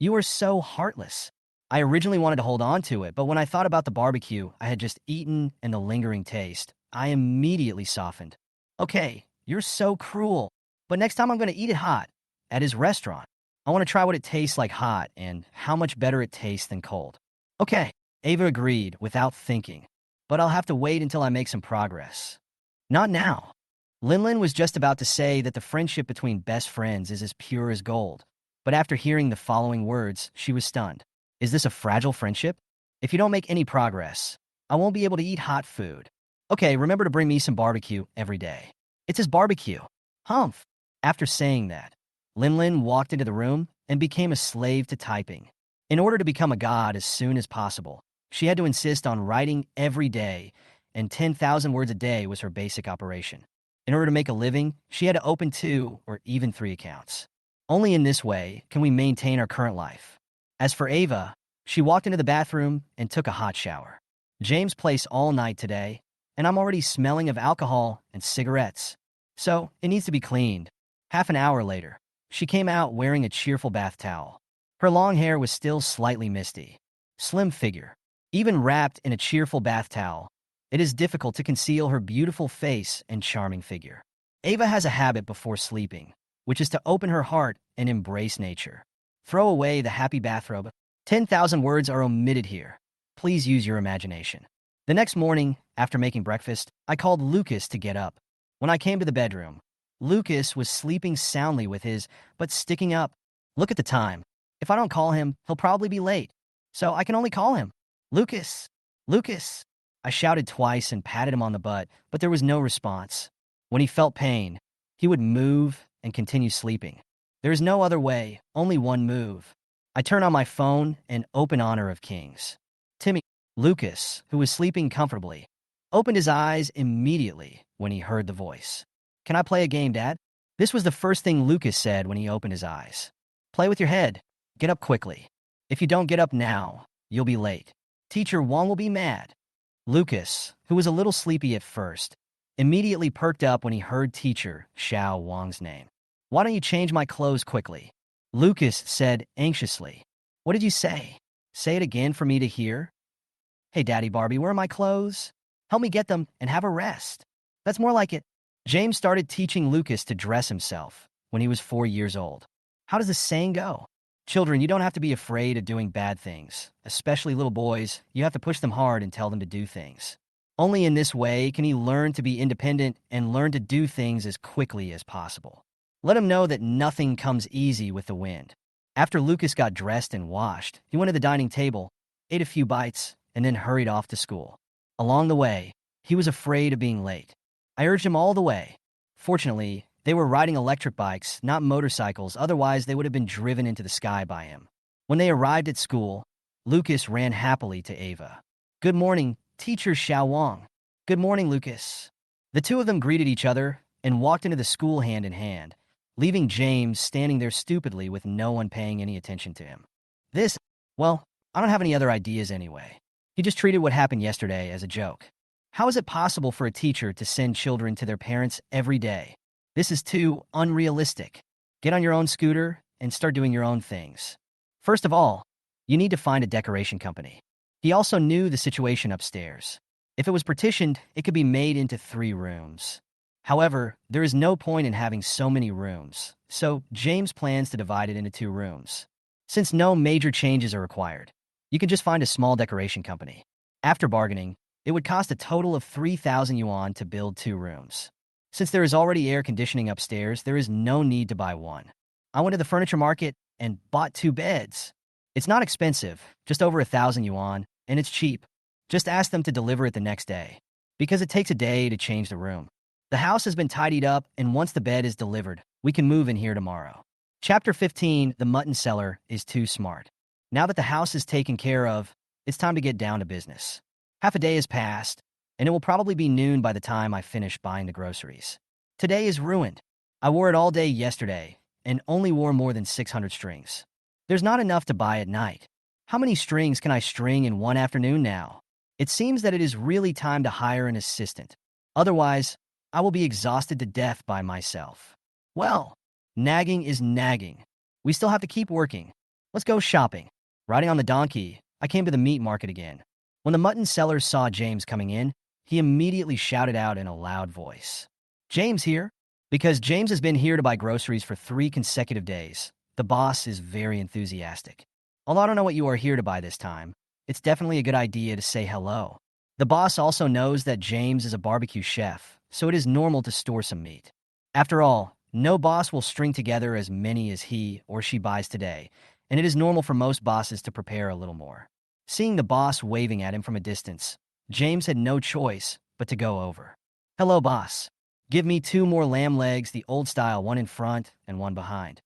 you are so heartless. I originally wanted to hold on to it, but when I thought about the barbecue I had just eaten and the lingering taste, I immediately softened. Okay, you're so cruel. But next time I'm going to eat it hot, at his restaurant. I want to try what it tastes like hot and how much better it tastes than cold. Okay, Ava agreed without thinking, but I'll have to wait until I make some progress. Not now. Lin was just about to say that the friendship between best friends is as pure as gold, but after hearing the following words, she was stunned. Is this a fragile friendship? If you don't make any progress, I won't be able to eat hot food. Okay, remember to bring me some barbecue every day. It's his barbecue. Humph. After saying that, Lin walked into the room and became a slave to typing. In order to become a god as soon as possible, she had to insist on writing every day, and 10,000 words a day was her basic operation. In order to make a living, she had to open 2 or even 3 accounts. Only in this way can we maintain our current life. As for Ava, she walked into the bathroom and took a hot shower. James plays all night today, and I'm already smelling of alcohol and cigarettes. So, it needs to be cleaned. Half an hour later, she came out wearing a cheerful bath towel. Her long hair was still slightly misty. Slim figure. Even wrapped in a cheerful bath towel, it is difficult to conceal her beautiful face and charming figure. Ava has a habit before sleeping, which is to open her heart and embrace nature. Throw away the happy bathrobe. 10,000 words are omitted here. Please use your imagination. The next morning, after making breakfast, I called Lucas to get up. When I came to the bedroom, Lucas was sleeping soundly with his butt sticking up. Look at the time. If I don't call him, he'll probably be late. So I can only call him. Lucas! Lucas! I shouted twice and patted him on the butt, but there was no response. When he felt pain, he would move and continue sleeping. There is no other way, only one move. I turn on my phone and open Honor of Kings. Timmy, Lucas, who was sleeping comfortably, opened his eyes immediately when he heard the voice. Can I play a game, Dad? This was the first thing Lucas said when he opened his eyes. Play with your head. Get up quickly. If you don't get up now, you'll be late. Teacher Wang will be mad. Lucas, who was a little sleepy at first, immediately perked up when he heard teacher Xiao Wang's name. Why don't you change my clothes quickly? Lucas said anxiously. What did you say? Say it again for me to hear. Hey, Daddy Barbie, where are my clothes? Help me get them and have a rest. That's more like it. James started teaching Lucas to dress himself when he was 4 years old. How does the saying go? Children, you don't have to be afraid of doing bad things. Especially little boys, you have to push them hard and tell them to do things. Only in this way can he learn to be independent and learn to do things as quickly as possible. Let him know that nothing comes easy with the wind. After Lucas got dressed and washed, he went to the dining table, ate a few bites, and then hurried off to school. Along the way, he was afraid of being late. I urged him all the way. Fortunately, they were riding electric bikes, not motorcycles, otherwise they would have been driven into the sky by him. When they arrived at school, Lucas ran happily to Ava. "Good morning, Teacher Xiao Wang." "Good morning, Lucas." The two of them greeted each other and walked into the school hand in hand, leaving James standing there stupidly with no one paying any attention to him. Well, I don't have any other ideas anyway. He just treated what happened yesterday as a joke. How is it possible for a teacher to send children to their parents every day? This is too unrealistic. Get on your own scooter and start doing your own things. First of all, you need to find a decoration company. He also knew the situation upstairs. If it was partitioned, it could be made into 3 rooms. However, there is no point in having so many rooms, so James plans to divide it into 2 rooms. Since no major changes are required, you can just find a small decoration company. After bargaining, it would cost a total of 3,000 yuan to build 2 rooms. Since there is already air conditioning upstairs, there is no need to buy one. I went to the furniture market and bought 2 beds. It's not expensive, just over 1,000 yuan, and it's cheap. Just ask them to deliver it the next day, because it takes a day to change the room. The house has been tidied up, and once the bed is delivered, we can move in here tomorrow. Chapter 15, The Mutton Seller is Too Smart. Now that the house is taken care of, it's time to get down to business. Half a day has passed, and it will probably be noon by the time I finish buying the groceries. Today is ruined. I wore it all day yesterday, and only wore more than 600 strings. There's not enough to buy at night. How many strings can I string in one afternoon now? It seems that it is really time to hire an assistant. Otherwise, I will be exhausted to death by myself. Well, nagging is nagging. We still have to keep working. Let's go shopping. Riding on the donkey, I came to the meat market again. When the mutton seller saw James coming in, he immediately shouted out in a loud voice, "James here?" Because James has been here to buy groceries for 3 consecutive days, the boss is very enthusiastic. Although I don't know what you are here to buy this time, it's definitely a good idea to say hello. The boss also knows that James is a barbecue chef, so it is normal to store some meat. After all, no boss will string together as many as he or she buys today, and it is normal for most bosses to prepare a little more. Seeing the boss waving at him from a distance, James had no choice but to go over. "Hello, boss. Give me 2 more lamb legs, the old style, one in front and one behind."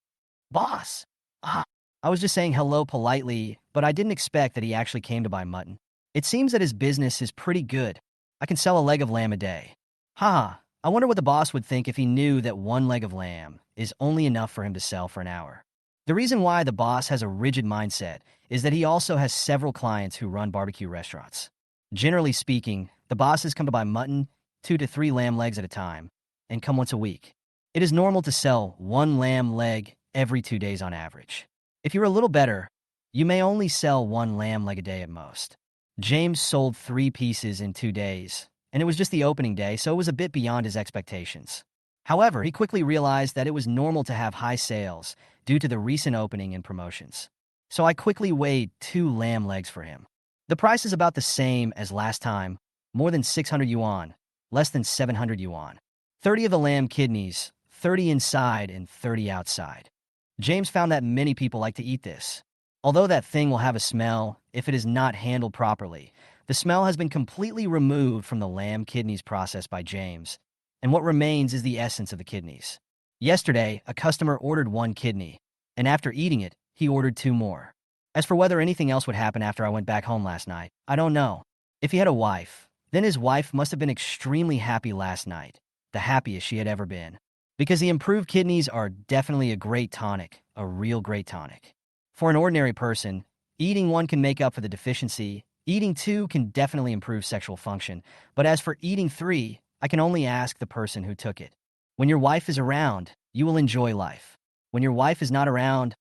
"Boss!" I was just saying hello politely, but I didn't expect that he actually came to buy mutton. It seems that his business is pretty good. I can sell a leg of lamb a day. Haha, I wonder what the boss would think if he knew that 1 leg of lamb is only enough for him to sell for an hour. The reason why the boss has a rigid mindset is that he also has several clients who run barbecue restaurants. Generally speaking, the bosses come to buy mutton, 2 to 3 lamb legs at a time, and come once a week. It is normal to sell 1 lamb leg every 2 days on average. If you're a little better, you may only sell 1 lamb leg a day at most. James sold 3 pieces in 2 days, and it was just the opening day, so it was a bit beyond his expectations. However, he quickly realized that it was normal to have high sales due to the recent opening and promotions. So I quickly weighed 2 lamb legs for him. The price is about the same as last time, more than 600 yuan, less than 700 yuan. 30 of the lamb kidneys, 30 inside and 30 outside. James found that many people like to eat this. Although that thing will have a smell if it is not handled properly, the smell has been completely removed from the lamb kidneys process by James, and what remains is the essence of the kidneys. Yesterday, a customer ordered 1 kidney, and after eating it, he ordered 2 more. As for whether anything else would happen after I went back home last night, I don't know. If he had a wife, then his wife must have been extremely happy last night, the happiest she had ever been. Because the improved kidneys are definitely a great tonic, a real great tonic. For an ordinary person, eating 1 can make up for the deficiency, eating 2 can definitely improve sexual function, but as for eating 3, I can only ask the person who took it. When your wife is around, you will enjoy life. When your wife is not around,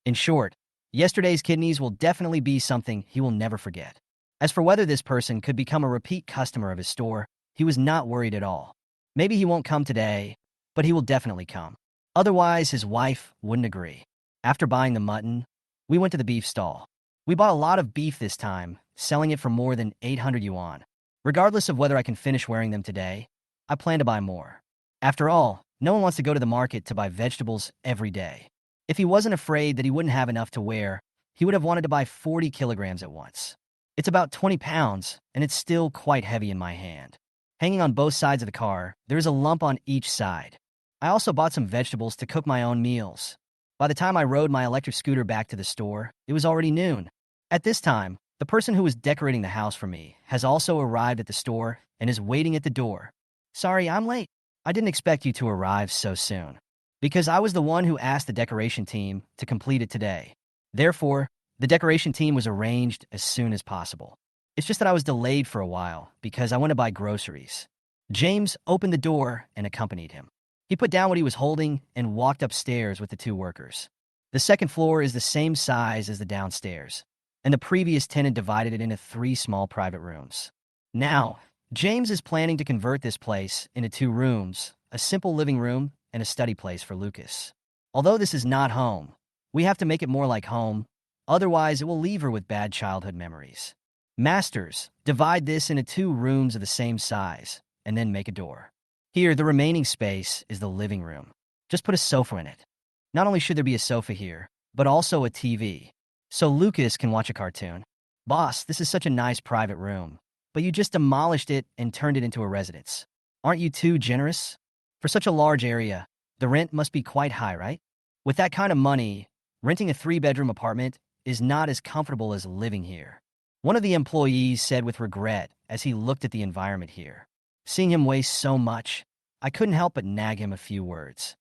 In short, yesterday's kidneys will definitely be something he will never forget. As for whether this person could become a repeat customer of his store, he was not worried at all. Maybe he won't come today, but he will definitely come. Otherwise, his wife wouldn't agree. After buying the mutton, we went to the beef stall. We bought a lot of beef this time, selling it for more than 800 yuan. Regardless of whether I can finish wearing them today, I plan to buy more. After all, no one wants to go to the market to buy vegetables every day. If he wasn't afraid that he wouldn't have enough to wear, he would have wanted to buy 40 kilograms at once. It's about 20 pounds, and it's still quite heavy in my hand. Hanging on both sides of the car, there is a lump on each side. I also bought some vegetables to cook my own meals. By the time I rode my electric scooter back to the store, it was already noon. At this time, the person who was decorating the house for me has also arrived at the store and is waiting at the door. Sorry, I'm late. I didn't expect you to arrive so soon, because I was the one who asked the decoration team to complete it today. Therefore, the decoration team was arranged as soon as possible. It's just that I was delayed for a while because I went to buy groceries. James opened the door and accompanied him. He put down what he was holding and walked upstairs with the two workers. The second floor is the same size as the downstairs, and the previous tenant divided it into 3 small private rooms. Now, James is planning to convert this place into 2 rooms, a simple living room and a study place for Lucas. Although this is not home, we have to make it more like home, otherwise it will leave her with bad childhood memories. Masters, divide this into 2 rooms of the same size, and then make a door. Here, the remaining space is the living room. Just put a sofa in it. Not only should there be a sofa here, but also a TV, so Lucas can watch a cartoon. Boss, this is such a nice private room, but you just demolished it and turned it into a residence. Aren't you too generous? For such a large area, the rent must be quite high, right? With that kind of money, renting a 3-bedroom apartment is not as comfortable as living here. One of the employees said with regret as he looked at the environment here. Seeing him waste so much, I couldn't help but nag him a few words.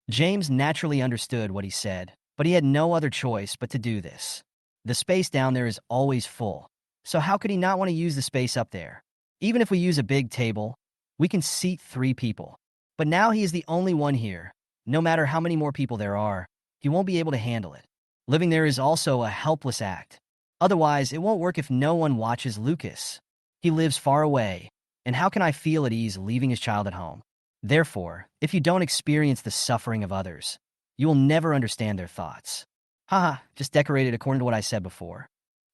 James naturally understood what he said, but he had no other choice but to do this. The space down there is always full, so how could he not want to use the space up there? Even if we use a big table, we can seat 3 people. But now he is the only one here. No matter how many more people there are, he won't be able to handle it. Living there is also a helpless act. Otherwise, it won't work if no one watches Lucas. He lives far away, and how can I feel at ease leaving his child at home? Therefore, if you don't experience the suffering of others, you will never understand their thoughts. Haha, just decorated according to what I said before.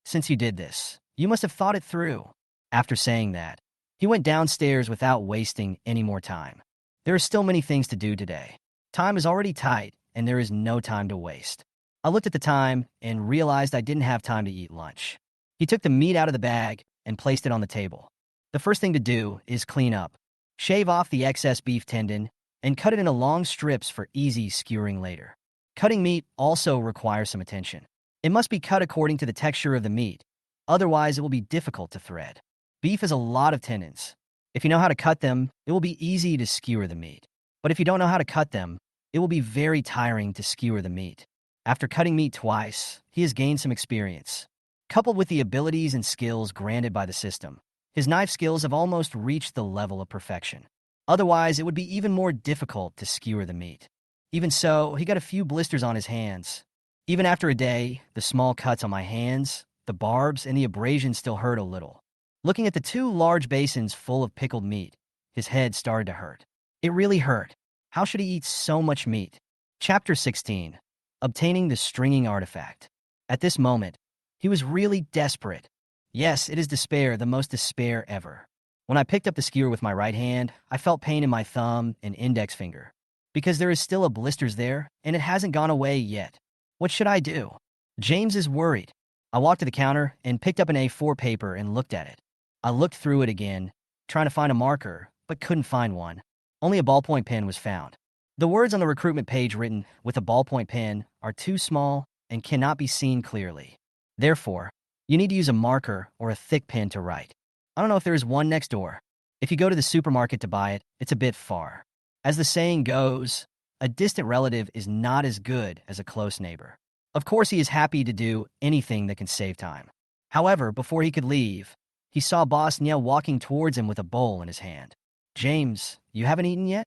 Since you did this, you must have thought it through. After saying that, he went downstairs without wasting any more time. There are still many things to do today. Time is already tight, and there is no time to waste. I looked at the time and realized I didn't have time to eat lunch. He took the meat out of the bag and placed it on the table. The first thing to do is clean up. Shave off the excess beef tendon and cut it into long strips for easy skewering later. Cutting meat also requires some attention. It must be cut according to the texture of the meat, otherwise it will be difficult to thread. Beef has a lot of tendons. If you know how to cut them, it will be easy to skewer the meat. But if you don't know how to cut them, it will be very tiring to skewer the meat. After cutting meat twice, he has gained some experience. Coupled with the abilities and skills granted by the system, his knife skills have almost reached the level of perfection. Otherwise, it would be even more difficult to skewer the meat. Even so, he got a few blisters on his hands. Even after a day, the small cuts on my hands, the barbs, and the abrasions still hurt a little. Looking at the 2 large basins full of pickled meat, his head started to hurt. It really hurt. How should he eat so much meat? Chapter 16. Obtaining the stringing artifact. At this moment, he was really desperate. Yes, it is despair, the most despair ever. When I picked up the skewer with my right hand, I felt pain in my thumb and index finger, because there is still a blisters there, and it hasn't gone away yet. What should I do? James is worried. I walked to the counter and picked up an A4 paper and looked at it. I looked through it again, trying to find a marker, but couldn't find one. Only a ballpoint pen was found. The words on the recruitment page written with a ballpoint pen are too small and cannot be seen clearly. Therefore, you need to use a marker or a thick pen to write. I don't know if there is one next door. If you go to the supermarket to buy it, it's a bit far. As the saying goes, a distant relative is not as good as a close neighbor. Of course, he is happy to do anything that can save time. However, before he could leave, he saw Boss Nia walking towards him with a bowl in his hand. James, you haven't eaten yet?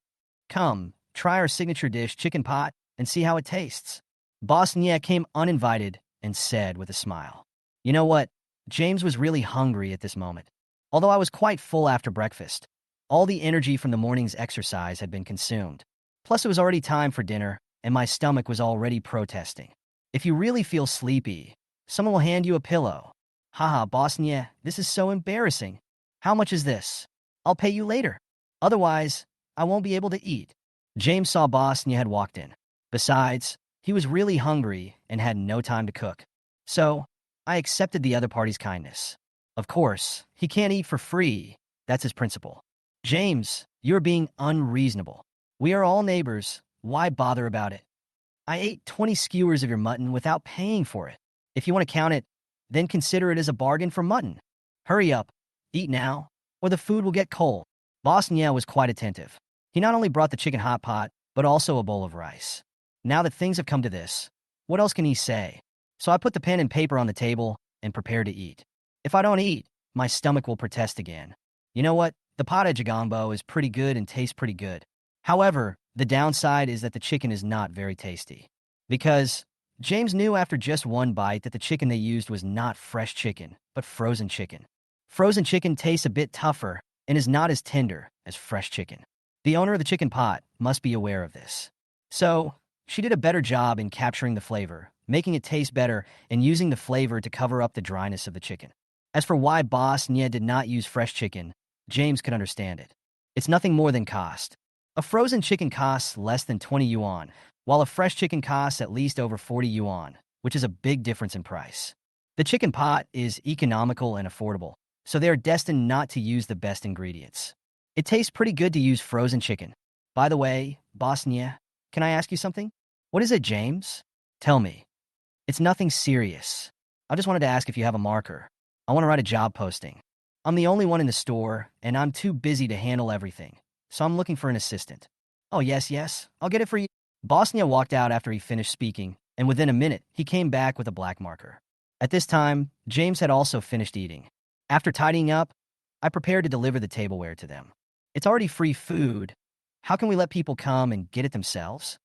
Come, try our signature dish, chicken pot, and see how it tastes. Boss Nia came uninvited and said with a smile. You know what? James was really hungry at this moment. Although I was quite full after breakfast, all the energy from the morning's exercise had been consumed. Plus, it was already time for dinner, and my stomach was already protesting. If you really feel sleepy, someone will hand you a pillow. Haha, Boss Nia, this is so embarrassing. How much is this? I'll pay you later. Otherwise, I won't be able to eat. James saw Boss Nia had walked in. Besides, He was really hungry and had no time to cook. So, I accepted the other party's kindness. Of course, he can't eat for free. That's his principle. James, you're being unreasonable. We are all neighbors. Why bother about it? I ate 20 skewers of your mutton without paying for it. If you want to count it, then consider it as a bargain for mutton. Hurry up, eat now, or the food will get cold. Bosnia was quite attentive. He not only brought the chicken hot pot, but also a bowl of rice. Now that things have come to this, what else can he say? So I put the pen and paper on the table and prepared to eat. If I don't eat, my stomach will protest again. You know what? The pottage gombo is pretty good and tastes pretty good. However, the downside is that the chicken is not very tasty. Because James knew after just one bite that the chicken they used was not fresh chicken, but frozen chicken. Frozen chicken tastes a bit tougher and is not as tender as fresh chicken. The owner of the chicken pot must be aware of this. So, she did a better job in capturing the flavor, making it taste better, and using the flavor to cover up the dryness of the chicken. As for why Boss Nia did not use fresh chicken, James could understand it. It's nothing more than cost. A frozen chicken costs less than 20 yuan, while a fresh chicken costs at least over 40 yuan, which is a big difference in price. The chicken pot is economical and affordable, so they are destined not to use the best ingredients. It tastes pretty good to use frozen chicken. By the way, Bosnia, can I ask you something? What is it, James? Tell me. It's nothing serious. I just wanted to ask if you have a marker. I want to write a job posting. I'm the only one in the store, and I'm too busy to handle everything, so I'm looking for an assistant. Oh, yes, I'll get it for you. Bosnia walked out after he finished speaking, and within a minute, he came back with a black marker. At this time, James had also finished eating. After tidying up, I prepared to deliver the tableware to them. It's already free food. How can we let people come and get it themselves?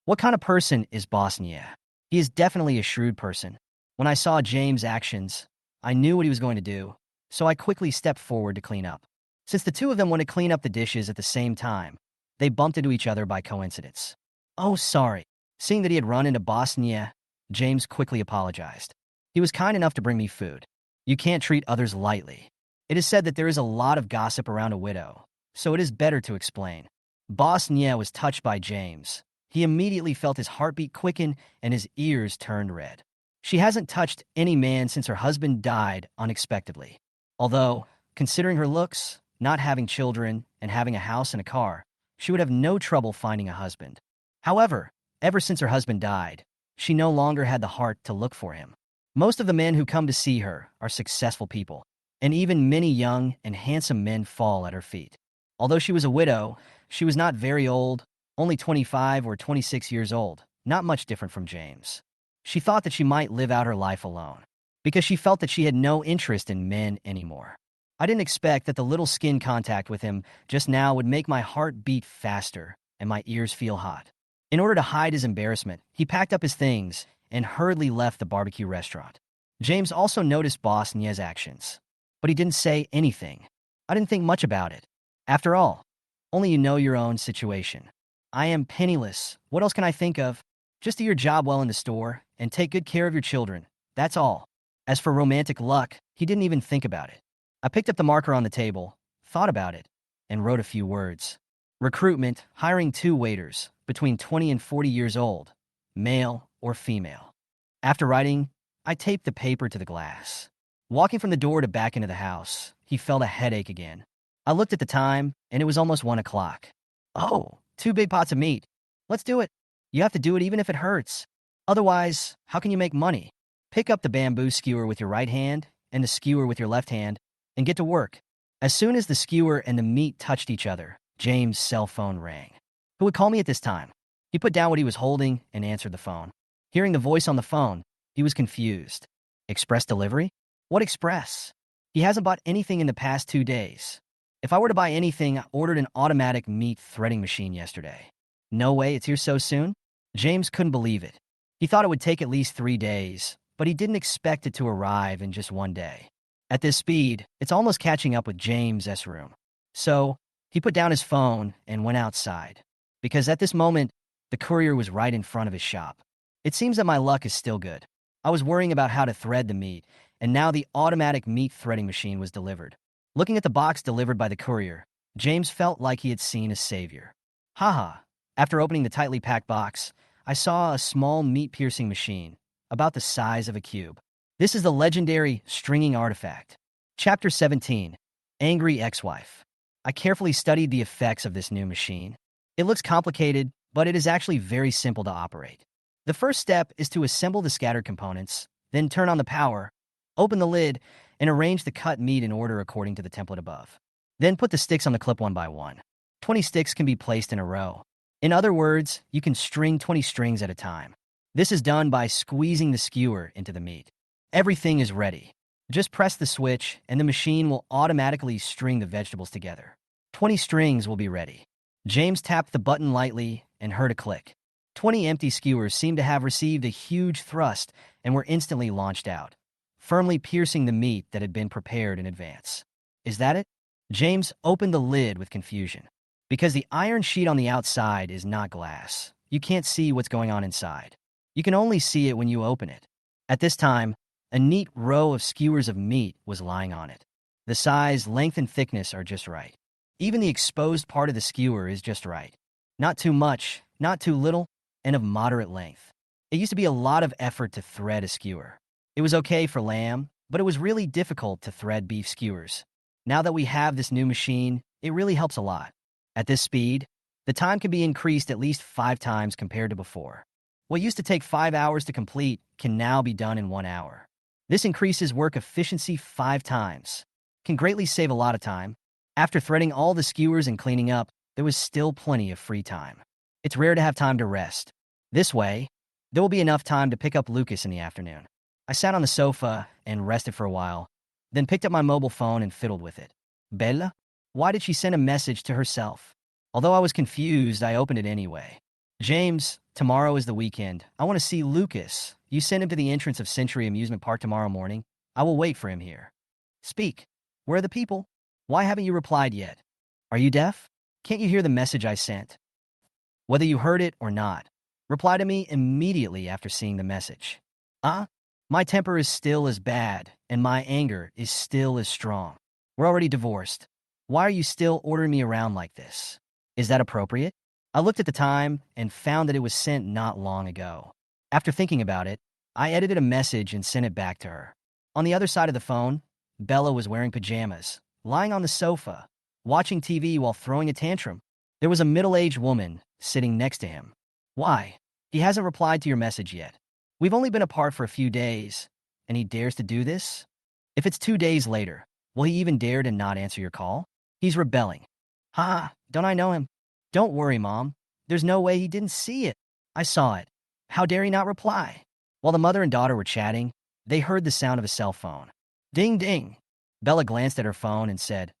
What kind of person is Bosnia? He is definitely a shrewd person. When I saw James' actions, I knew what he was going to do, so I quickly stepped forward to clean up. Since the two of them want to clean up the dishes at the same time, they bumped into each other by coincidence. Oh, sorry. Seeing that he had run into Bosnia, James quickly apologized. He was kind enough to bring me food. You can't treat others lightly. It is said that there is a lot of gossip around a widow, so it is better to explain. Bosnia was touched by James. He immediately felt his heartbeat quicken and his ears turned red. She hasn't touched any man since her husband died unexpectedly. Although, considering her looks, not having children, and having a house and a car, she would have no trouble finding a husband. However, ever since her husband died, she no longer had the heart to look for him. Most of the men who come to see her are successful people, and even many young and handsome men fall at her feet. Although she was a widow, she was not very old, only 25 or 26 years old, not much different from James. She thought that she might live out her life alone, because she felt that she had no interest in men anymore. I didn't expect that the little skin contact with him just now would make my heart beat faster and my ears feel hot. In order to hide his embarrassment, he packed up his things and hurriedly left the barbecue restaurant. James also noticed Bosnia's actions, but he didn't say anything. I didn't think much about it. After all, only you know your own situation. I am penniless. What else can I think of? Just do your job well in the store and take good care of your children. That's all. As for romantic luck, he didn't even think about it. I picked up the marker on the table, thought about it, and wrote a few words. Recruitment, hiring 2 waiters, between 20 and 40 years old, male or female. After writing, I taped the paper to the glass. Walking from the door to back into the house, he felt a headache again. I looked at the time, and it was almost 1 o'clock. Oh, 2 big pots of meat. Let's do it. You have to do it even if it hurts. Otherwise, how can you make money? Pick up the bamboo skewer with your right hand and the skewer with your left hand, and get to work. As soon as the skewer and the meat touched each other, James' cell phone rang. Who would call me at this time? He put down what he was holding and answered the phone. Hearing the voice on the phone, he was confused. Express delivery? What express? He hasn't bought anything in the past 2 days. If I were to buy anything, I ordered an automatic meat threading machine yesterday. No way, it's here so soon? James couldn't believe it. He thought it would take at least 3 days, but he didn't expect it to arrive in just 1 day. At this speed, it's almost catching up with James's room. So, he put down his phone and went outside, because at this moment, the courier was right in front of his shop. It seems that my luck is still good. I was worrying about how to thread the meat, and now the automatic meat threading machine was delivered. Looking at the box delivered by the courier, James felt like he had seen a savior. Haha. After opening the tightly packed box, I saw a small meat-piercing machine, about the size of a cube. This is the legendary stringing artifact. Chapter 17, Angry Ex-Wife. I carefully studied the effects of this new machine. It looks complicated, but it is actually very simple to operate. The first step is to assemble the scattered components, then turn on the power, open the lid, and arrange the cut meat in order according to the template above. Then put the sticks on the clip one by one. 20 sticks can be placed in a row. In other words, you can string 20 strings at a time. This is done by squeezing the skewer into the meat. Everything is ready. Just press the switch, and the machine will automatically string the vegetables together. 20 strings will be ready. James tapped the button lightly and heard a click. 20 empty skewers seemed to have received a huge thrust and were instantly launched out, firmly piercing the meat that had been prepared in advance. Is that it? James opened the lid with confusion. Because the iron sheet on the outside is not glass, you can't see what's going on inside. You can only see it when you open it. At this time, a neat row of skewers of meat was lying on it. The size, length, and thickness are just right. Even the exposed part of the skewer is just right. Not too much, not too little, and of moderate length. It used to be a lot of effort to thread a skewer. It was okay for lamb, but it was really difficult to thread beef skewers. Now that we have this new machine, it really helps a lot. At this speed, the time can be increased at least 5 times compared to before. What used to take 5 hours to complete can now be done in 1 hour. This increases work efficiency 5 times. Can greatly save a lot of time. After threading all the skewers and cleaning up, there was still plenty of free time. It's rare to have time to rest. This way, there will be enough time to pick up Lucas in the afternoon. I sat on the sofa and rested for a while, then picked up my mobile phone and fiddled with it. Bella? Why did she send a message to herself? Although I was confused, I opened it anyway. James, tomorrow is the weekend. I want to see Lucas. You send him to the entrance of Century Amusement Park tomorrow morning. I will wait for him here. Speak. Where are the people? Why haven't you replied yet? Are you deaf? Can't you hear the message I sent? Whether you heard it or not, reply to me immediately after seeing the message. My temper is still as bad, and my anger is still as strong. We're already divorced. Why are you still ordering me around like this? Is that appropriate? I looked at the time and found that it was sent not long ago. After thinking about it, I edited a message and sent it back to her. On the other side of the phone, Bella was wearing pajamas, lying on the sofa, watching TV while throwing a tantrum. There was a middle-aged woman sitting next to him. Why? He hasn't replied to your message yet. We've only been apart for a few days, and he dares to do this? If it's 2 days later, will he even dare to not answer your call? He's rebelling. Don't I know him? Don't worry, Mom. There's no way he didn't see it. I saw it. How dare he not reply? While the mother and daughter were chatting, they heard the sound of a cell phone. Ding, ding. Bella glanced at her phone and said,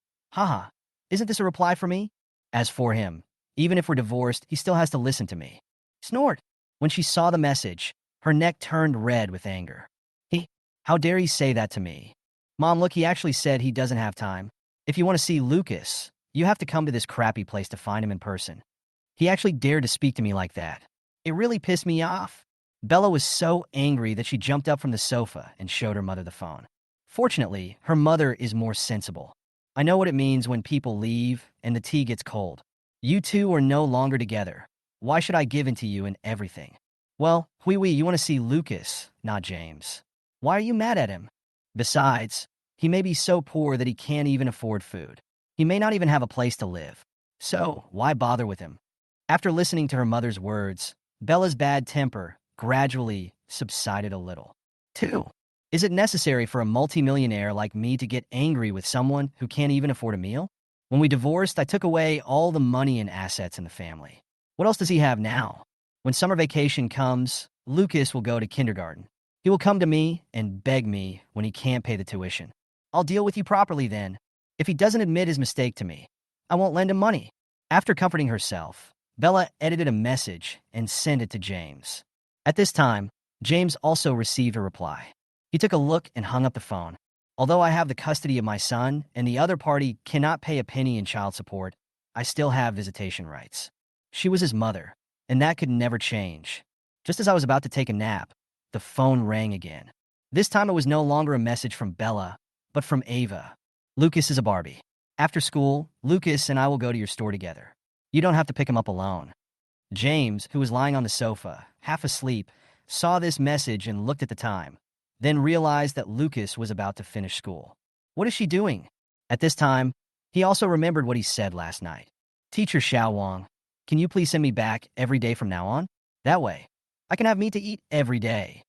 isn't this a reply for me? As for him, even if we're divorced, he still has to listen to me. Snort. When she saw the message, her neck turned red with anger. How dare he say that to me? Mom, look, he actually said he doesn't have time. If you want to see Lucas, you have to come to this crappy place to find him in person. He actually dared to speak to me like that. It really pissed me off. Bella was so angry that she jumped up from the sofa and showed her mother the phone. Fortunately, her mother is more sensible. I know what it means when people leave and the tea gets cold. You two are no longer together. Why should I give in to you in everything? Well, you want to see Lucas, not James. Why are you mad at him? Besides, he may be so poor that he can't even afford food. He may not even have a place to live. So, why bother with him? After listening to her mother's words, Bella's bad temper gradually subsided a little. 2. Is it necessary for a multimillionaire like me to get angry with someone who can't even afford a meal? When we divorced, I took away all the money and assets in the family. What else does he have now? When summer vacation comes, Lucas will go to kindergarten. He will come to me and beg me when he can't pay the tuition. I'll deal with you properly then. If he doesn't admit his mistake to me, I won't lend him money. After comforting herself, Bella edited a message and sent it to James. At this time, James also received a reply. He took a look and hung up the phone. Although I have the custody of my son and the other party cannot pay a penny in child support, I still have visitation rights. She was his mother, and that could never change. Just as I was about to take a nap, the phone rang again. This time it was no longer a message from Bella, but from Ava. Lucas is a Barbie. After school, Lucas and I will go to your store together. You don't have to pick him up alone. James, who was lying on the sofa, half asleep, saw this message and looked at the time, then realized that Lucas was about to finish school. What is she doing? At this time, he also remembered what he said last night. Teacher Xiao Wang, can you please send me back every day from now on? That way, I can have meat to eat every day.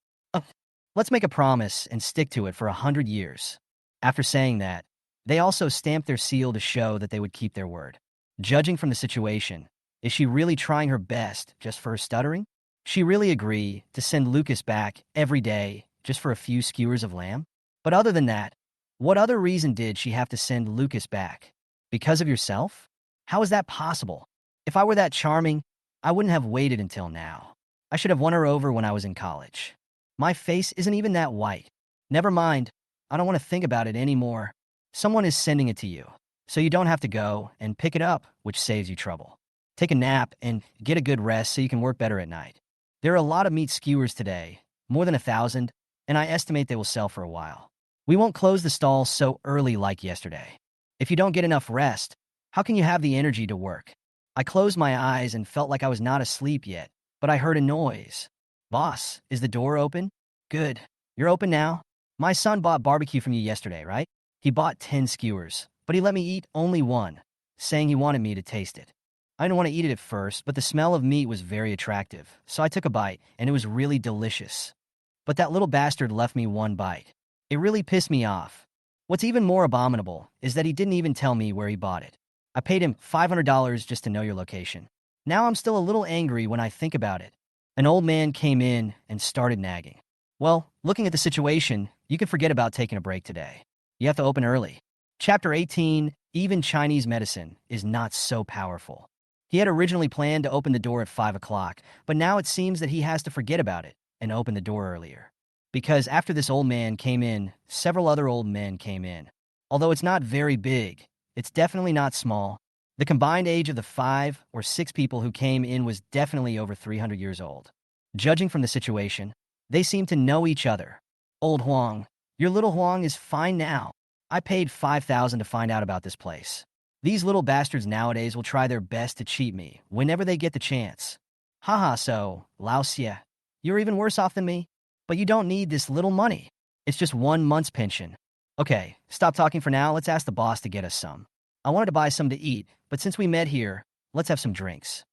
Let's make a promise and stick to it for 100 years. After saying that, they also stamped their seal to show that they would keep their word. Judging from the situation, is she really trying her best just for her stuttering? She really agreed to send Lucas back every day just for a few skewers of lamb? But other than that, what other reason did she have to send Lucas back? Because of yourself? How is that possible? If I were that charming, I wouldn't have waited until now. I should have won her over when I was in college. My face isn't even that white. Never mind, I don't want to think about it anymore. Someone is sending it to you, so you don't have to go and pick it up, which saves you trouble. Take a nap and get a good rest so you can work better at night. There are a lot of meat skewers today, more than 1,000, and I estimate they will sell for a while. We won't close the stall so early like yesterday. If you don't get enough rest, how can you have the energy to work? I closed my eyes and felt like I was not asleep yet, but I heard a noise. Boss, is the door open? Good. You're open now? My son bought barbecue from you yesterday, right? He bought 10 skewers, but he let me eat only one, saying he wanted me to taste it. I didn't want to eat it at first, but the smell of meat was very attractive, so I took a bite, and it was really delicious. But that little bastard left me one bite. It really pissed me off. What's even more abominable is that he didn't even tell me where he bought it. I paid him $500 just to know your location. Now I'm still a little angry when I think about it. An old man came in and started nagging. Well, looking at the situation, you can forget about taking a break today. You have to open early. Chapter 18, Even Chinese Medicine is Not So Powerful. He had originally planned to open the door at 5 o'clock, but now it seems that he has to forget about it and open the door earlier. Because after this old man came in, several other old men came in. Although it's not very big, it's definitely not small. The combined age of the 5 or 6 people who came in was definitely over 300 years old. Judging from the situation, they seem to know each other. Old Huang, your little Huang is fine now. I paid 5,000 to find out about this place. These little bastards nowadays will try their best to cheat me whenever they get the chance. Haha, so, Lao Xie, you're even worse off than me? But you don't need this little money. It's just 1 month's pension. Okay, stop talking for now. Let's ask the boss to get us some. I wanted to buy some to eat, but since we met here, let's have some drinks.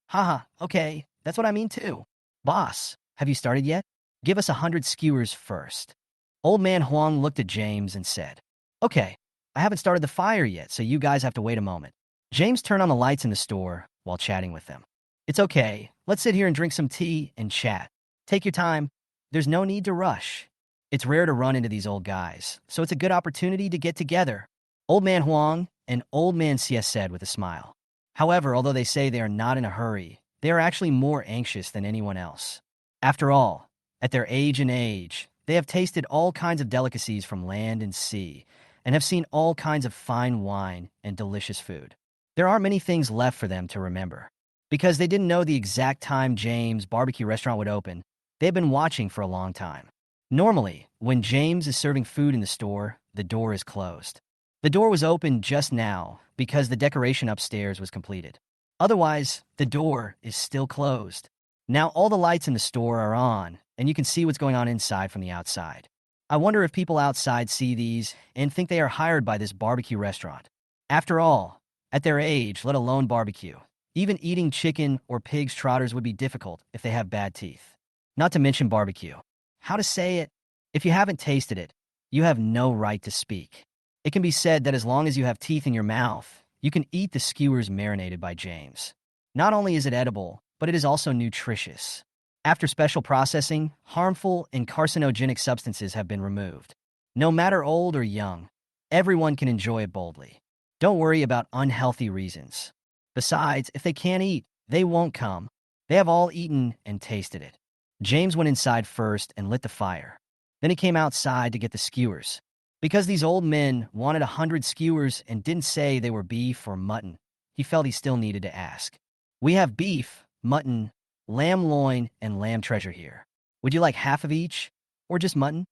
Haha, okay, that's what I mean too. Boss, have you started yet? Give us 100 skewers first. Old man Huang looked at James and said, Okay, I haven't started the fire yet, so you guys have to wait a moment. James turned on the lights in the store while chatting with them. It's okay, let's sit here and drink some tea and chat. Take your time. There's no need to rush. It's rare to run into these old guys, so it's a good opportunity to get together. Old man Huang and Old man Xie said with a smile. However, although they say they are not in a hurry, they are actually more anxious than anyone else. After all, at their age and age, they have tasted all kinds of delicacies from land and sea, and have seen all kinds of fine wine and delicious food. There aren't many things left for them to remember. Because they didn't know the exact time James' barbecue restaurant would open, they've been watching for a long time. Normally, when James is serving food in the store, the door is closed. The door was opened just now because the decoration upstairs was completed. Otherwise, the door is still closed. Now all the lights in the store are on, and you can see what's going on inside from the outside. I wonder if people outside see these and think they are hired by this barbecue restaurant. After all, at their age, let alone barbecue, even eating chicken or pig's trotters would be difficult if they have bad teeth. Not to mention barbecue. How to say it? If you haven't tasted it, you have no right to speak. It can be said that as long as you have teeth in your mouth, you can eat the skewers marinated by James. Not only is it edible, but it is also nutritious. After special processing, harmful and carcinogenic substances have been removed. No matter old or young, everyone can enjoy it boldly. Don't worry about unhealthy reasons. Besides, if they can't eat, they won't come. They have all eaten and tasted it. James went inside first and lit the fire. Then he came outside to get the skewers. Because these old men wanted 100 skewers and didn't say they were beef or mutton, he felt he still needed to ask. We have beef, mutton, lamb loin, and lamb treasure here. Would you like half of each? Or just mutton?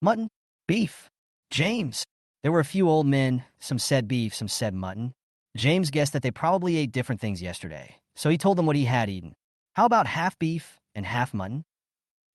Mutton? Beef? James! There were a few old men, some said beef, some said mutton. James guessed that they probably ate different things yesterday, so he told them what he had eaten. How about half beef, and half mutton?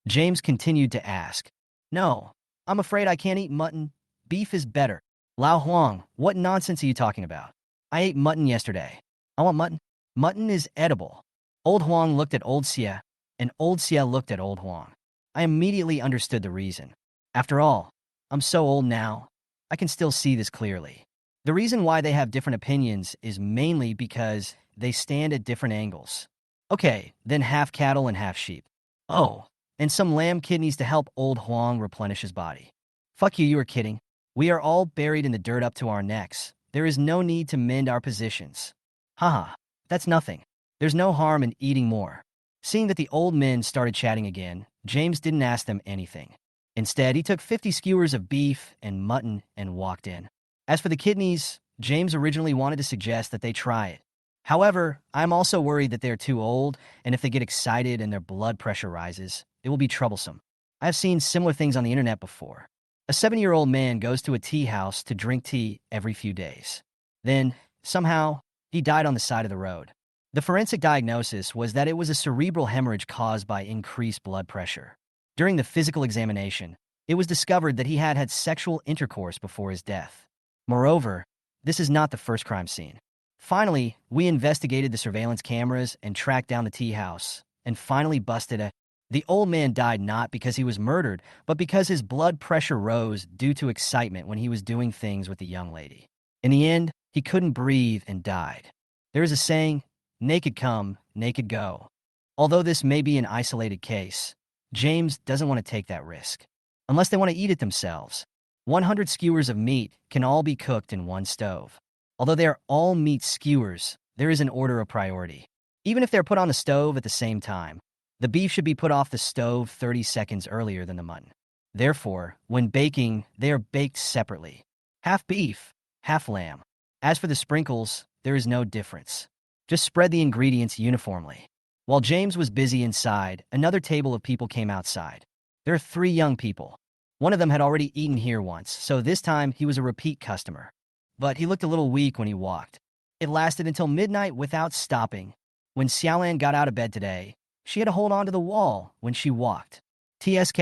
James continued to ask. No, I'm afraid I can't eat mutton. Beef is better. Lao Huang, what nonsense are you talking about? I ate mutton yesterday. I want mutton. Mutton is edible. Old Huang looked at Old Xia, and Old Xia looked at Old Huang. I immediately understood the reason. After all, I'm so old now, I can still see this clearly. The reason why they have different opinions is mainly because they stand at different angles. Okay, then half cattle and half sheep. Oh, and some lamb kidneys to help Old Huang replenish his body. Fuck you, you were kidding. We are all buried in the dirt up to our necks. There is no need to mend our positions. Haha, that's nothing. There's no harm in eating more. Seeing that the old men started chatting again, James didn't ask them anything. Instead, he took 50 skewers of beef and mutton and walked in. As for the kidneys, James originally wanted to suggest that they try it. However, I'm also worried that they're too old, and if they get excited and their blood pressure rises, it will be troublesome. I've seen similar things on the internet before. A 70-year-old man goes to a tea house to drink tea every few days. Then, somehow, he died on the side of the road. The forensic diagnosis was that it was a cerebral hemorrhage caused by increased blood pressure. During the physical examination, it was discovered that he had had sexual intercourse before his death. Moreover, this is not the first crime scene. Finally, we investigated the surveillance cameras and tracked down the tea house, and finally busted a... The old man died not because he was murdered, but because his blood pressure rose due to excitement when he was doing things with the young lady. In the end, he couldn't breathe and died. There is a saying, naked come, naked go. Although this may be an isolated case, James doesn't want to take that risk. Unless they want to eat it themselves. 100 skewers of meat can all be cooked in one stove. Although they are all meat skewers, there is an order of priority. Even if they're put on the stove at the same time, the beef should be put off the stove 30 seconds earlier than the mutton. Therefore, when baking, they are baked separately. Half beef, half lamb. As for the sprinkles, there is no difference. Just spread the ingredients uniformly. While James was busy inside, another table of people came outside. There are 3 young people. One of them had already eaten here once, so this time he was a repeat customer. But he looked a little weak when he walked. It lasted until midnight without stopping. When Xiaolan got out of bed today, she had to hold on to the wall when she walked. TSK.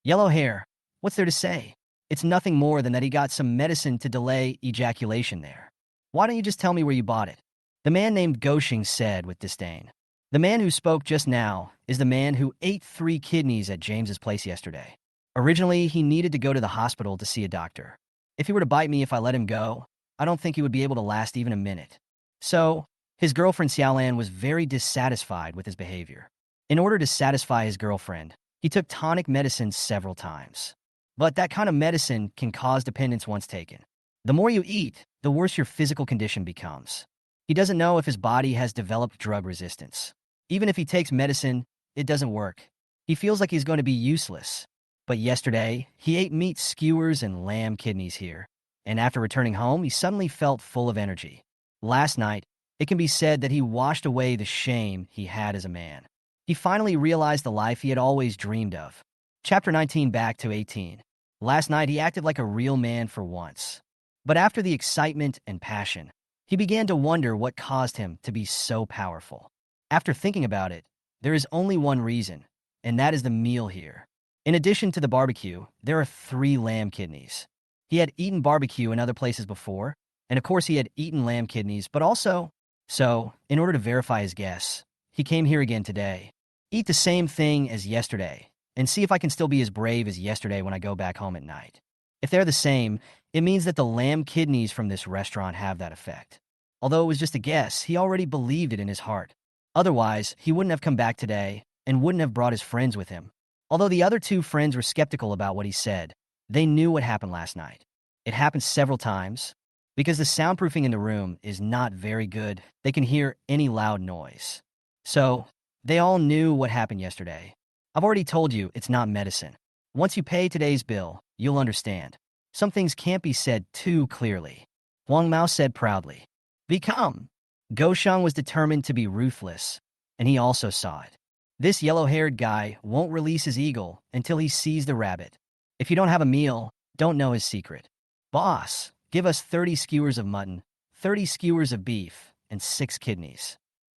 Yellow hair. What's there to say? It's nothing more than that he got some medicine to delay ejaculation there. Why don't you just tell me where you bought it? The man named Goshing said with disdain. The man who spoke just now is the man who ate 3 kidneys at James's place yesterday. Originally, he needed to go to the hospital to see a doctor. If he were to bite me if I let him go, I don't think he would be able to last even a minute. So, his girlfriend Xiaolan was very dissatisfied with his behavior. In order to satisfy his girlfriend, he took tonic medicine several times. But that kind of medicine can cause dependence once taken. The more you eat, the worse your physical condition becomes. He doesn't know if his body has developed drug resistance. Even if he takes medicine, it doesn't work. He feels like he's going to be useless. But yesterday, he ate meat skewers and lamb kidneys here, and after returning home, he suddenly felt full of energy. Last night, it can be said that he washed away the shame he had as a man. He finally realized the life he had always dreamed of. Chapter 19 back to 18. Last night, he acted like a real man for once. But after the excitement and passion, he began to wonder what caused him to be so powerful. After thinking about it, there is only one reason, and that is the meal here. In addition to the barbecue, there are 3 lamb kidneys. He had eaten barbecue in other places before, and of course he had eaten lamb kidneys, but also... So, in order to verify his guess, he came here again today. Eat the same thing as yesterday, and see if I can still be as brave as yesterday when I go back home at night. If they're the same, it means that the lamb kidneys from this restaurant have that effect. Although it was just a guess, he already believed it in his heart. Otherwise, he wouldn't have come back today and wouldn't have brought his friends with him. Although the other 2 friends were skeptical about what he said, they knew what happened last night. It happened several times. Because the soundproofing in the room is not very good, they can hear any loud noise. So, they all knew what happened yesterday. I've already told you it's not medicine. Once you pay today's bill, you'll understand. Some things can't be said too clearly. Huang Mao said proudly. Become. Gosheng was determined to be ruthless, and he also saw it. This yellow-haired guy won't release his eagle until he sees the rabbit. If you don't have a meal, don't know his secret. Boss, give us 30 skewers of mutton, 30 skewers of beef, and 6 kidneys.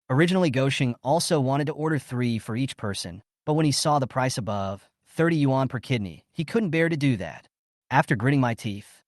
Originally, Gosheng also wanted to order 3 for each person, But when he saw the price above, 30 yuan per kidney, he couldn't bear to do that. After gritting my teeth,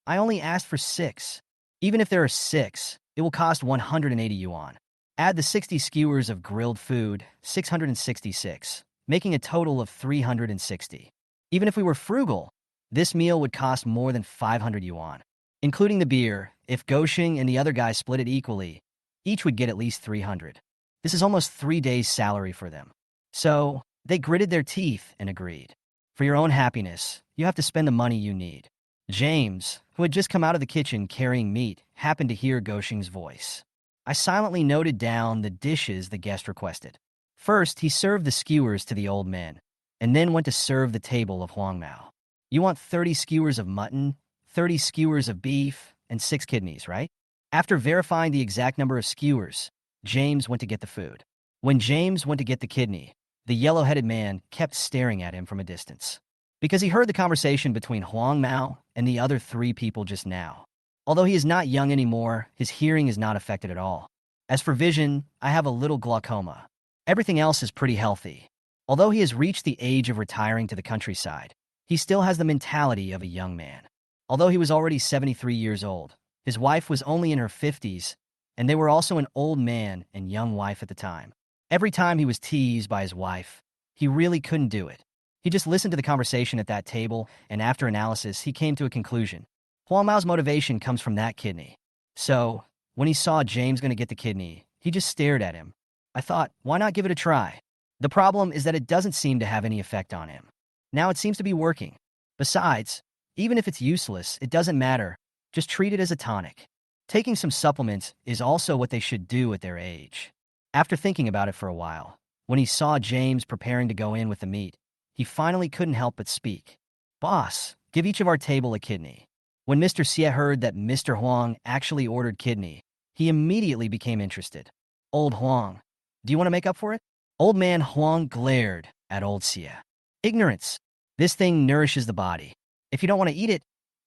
I only asked for 6. Even if there are 6, it will cost 180 yuan. Add the 60 skewers of grilled food, 666, making a total of 360. Even if we were frugal, this meal would cost more than 500 yuan. Including the beer, if Goshing and the other guys split it equally, each would get at least 300. This is almost 3 days' salary for them. So, they gritted their teeth and agreed. For your own happiness, you have to spend the money you need. James, who had just come out of the kitchen carrying meat, happened to hear Goshing's voice. I silently noted down the dishes the guest requested. First, he served the skewers to the old men, and then went to serve the table of Huang Mao. You want 30 skewers of mutton, 30 skewers of beef, and 6 kidneys, right? After verifying the exact number of skewers, James went to get the food. When James went to get the kidney, the yellow-headed man kept staring at him from a distance, because he heard the conversation between Huang Mao and the other 3 people just now. Although he is not young anymore, his hearing is not affected at all. As for vision, I have a little glaucoma. Everything else is pretty healthy. Although he has reached the age of retiring to the countryside, he still has the mentality of a young man. Although he was already 73 years old, his wife was only in her 50s, and they were also an old man and young wife at the time. Every time he was teased by his wife, he really couldn't do it. He just listened to the conversation at that table, and after analysis, he came to a conclusion. Huang Mao's motivation comes from that kidney. So, when he saw James going to get the kidney, he just stared at him. I thought, why not give it a try? The problem is that it doesn't seem to have any effect on him. Now it seems to be working. Besides, even if it's useless, it doesn't matter. Just treat it as a tonic. Taking some supplements is also what they should do at their age. After thinking about it for a while, when he saw James preparing to go in with the meat, he finally couldn't help but speak. Boss, give each of our table a kidney. When Mr. Xie heard that Mr. Huang actually ordered kidney, he immediately became interested. Old Huang, do you want to make up for it? Old man Huang glared at old Xie. Ignorance. This thing nourishes the body. If you don't want to eat it,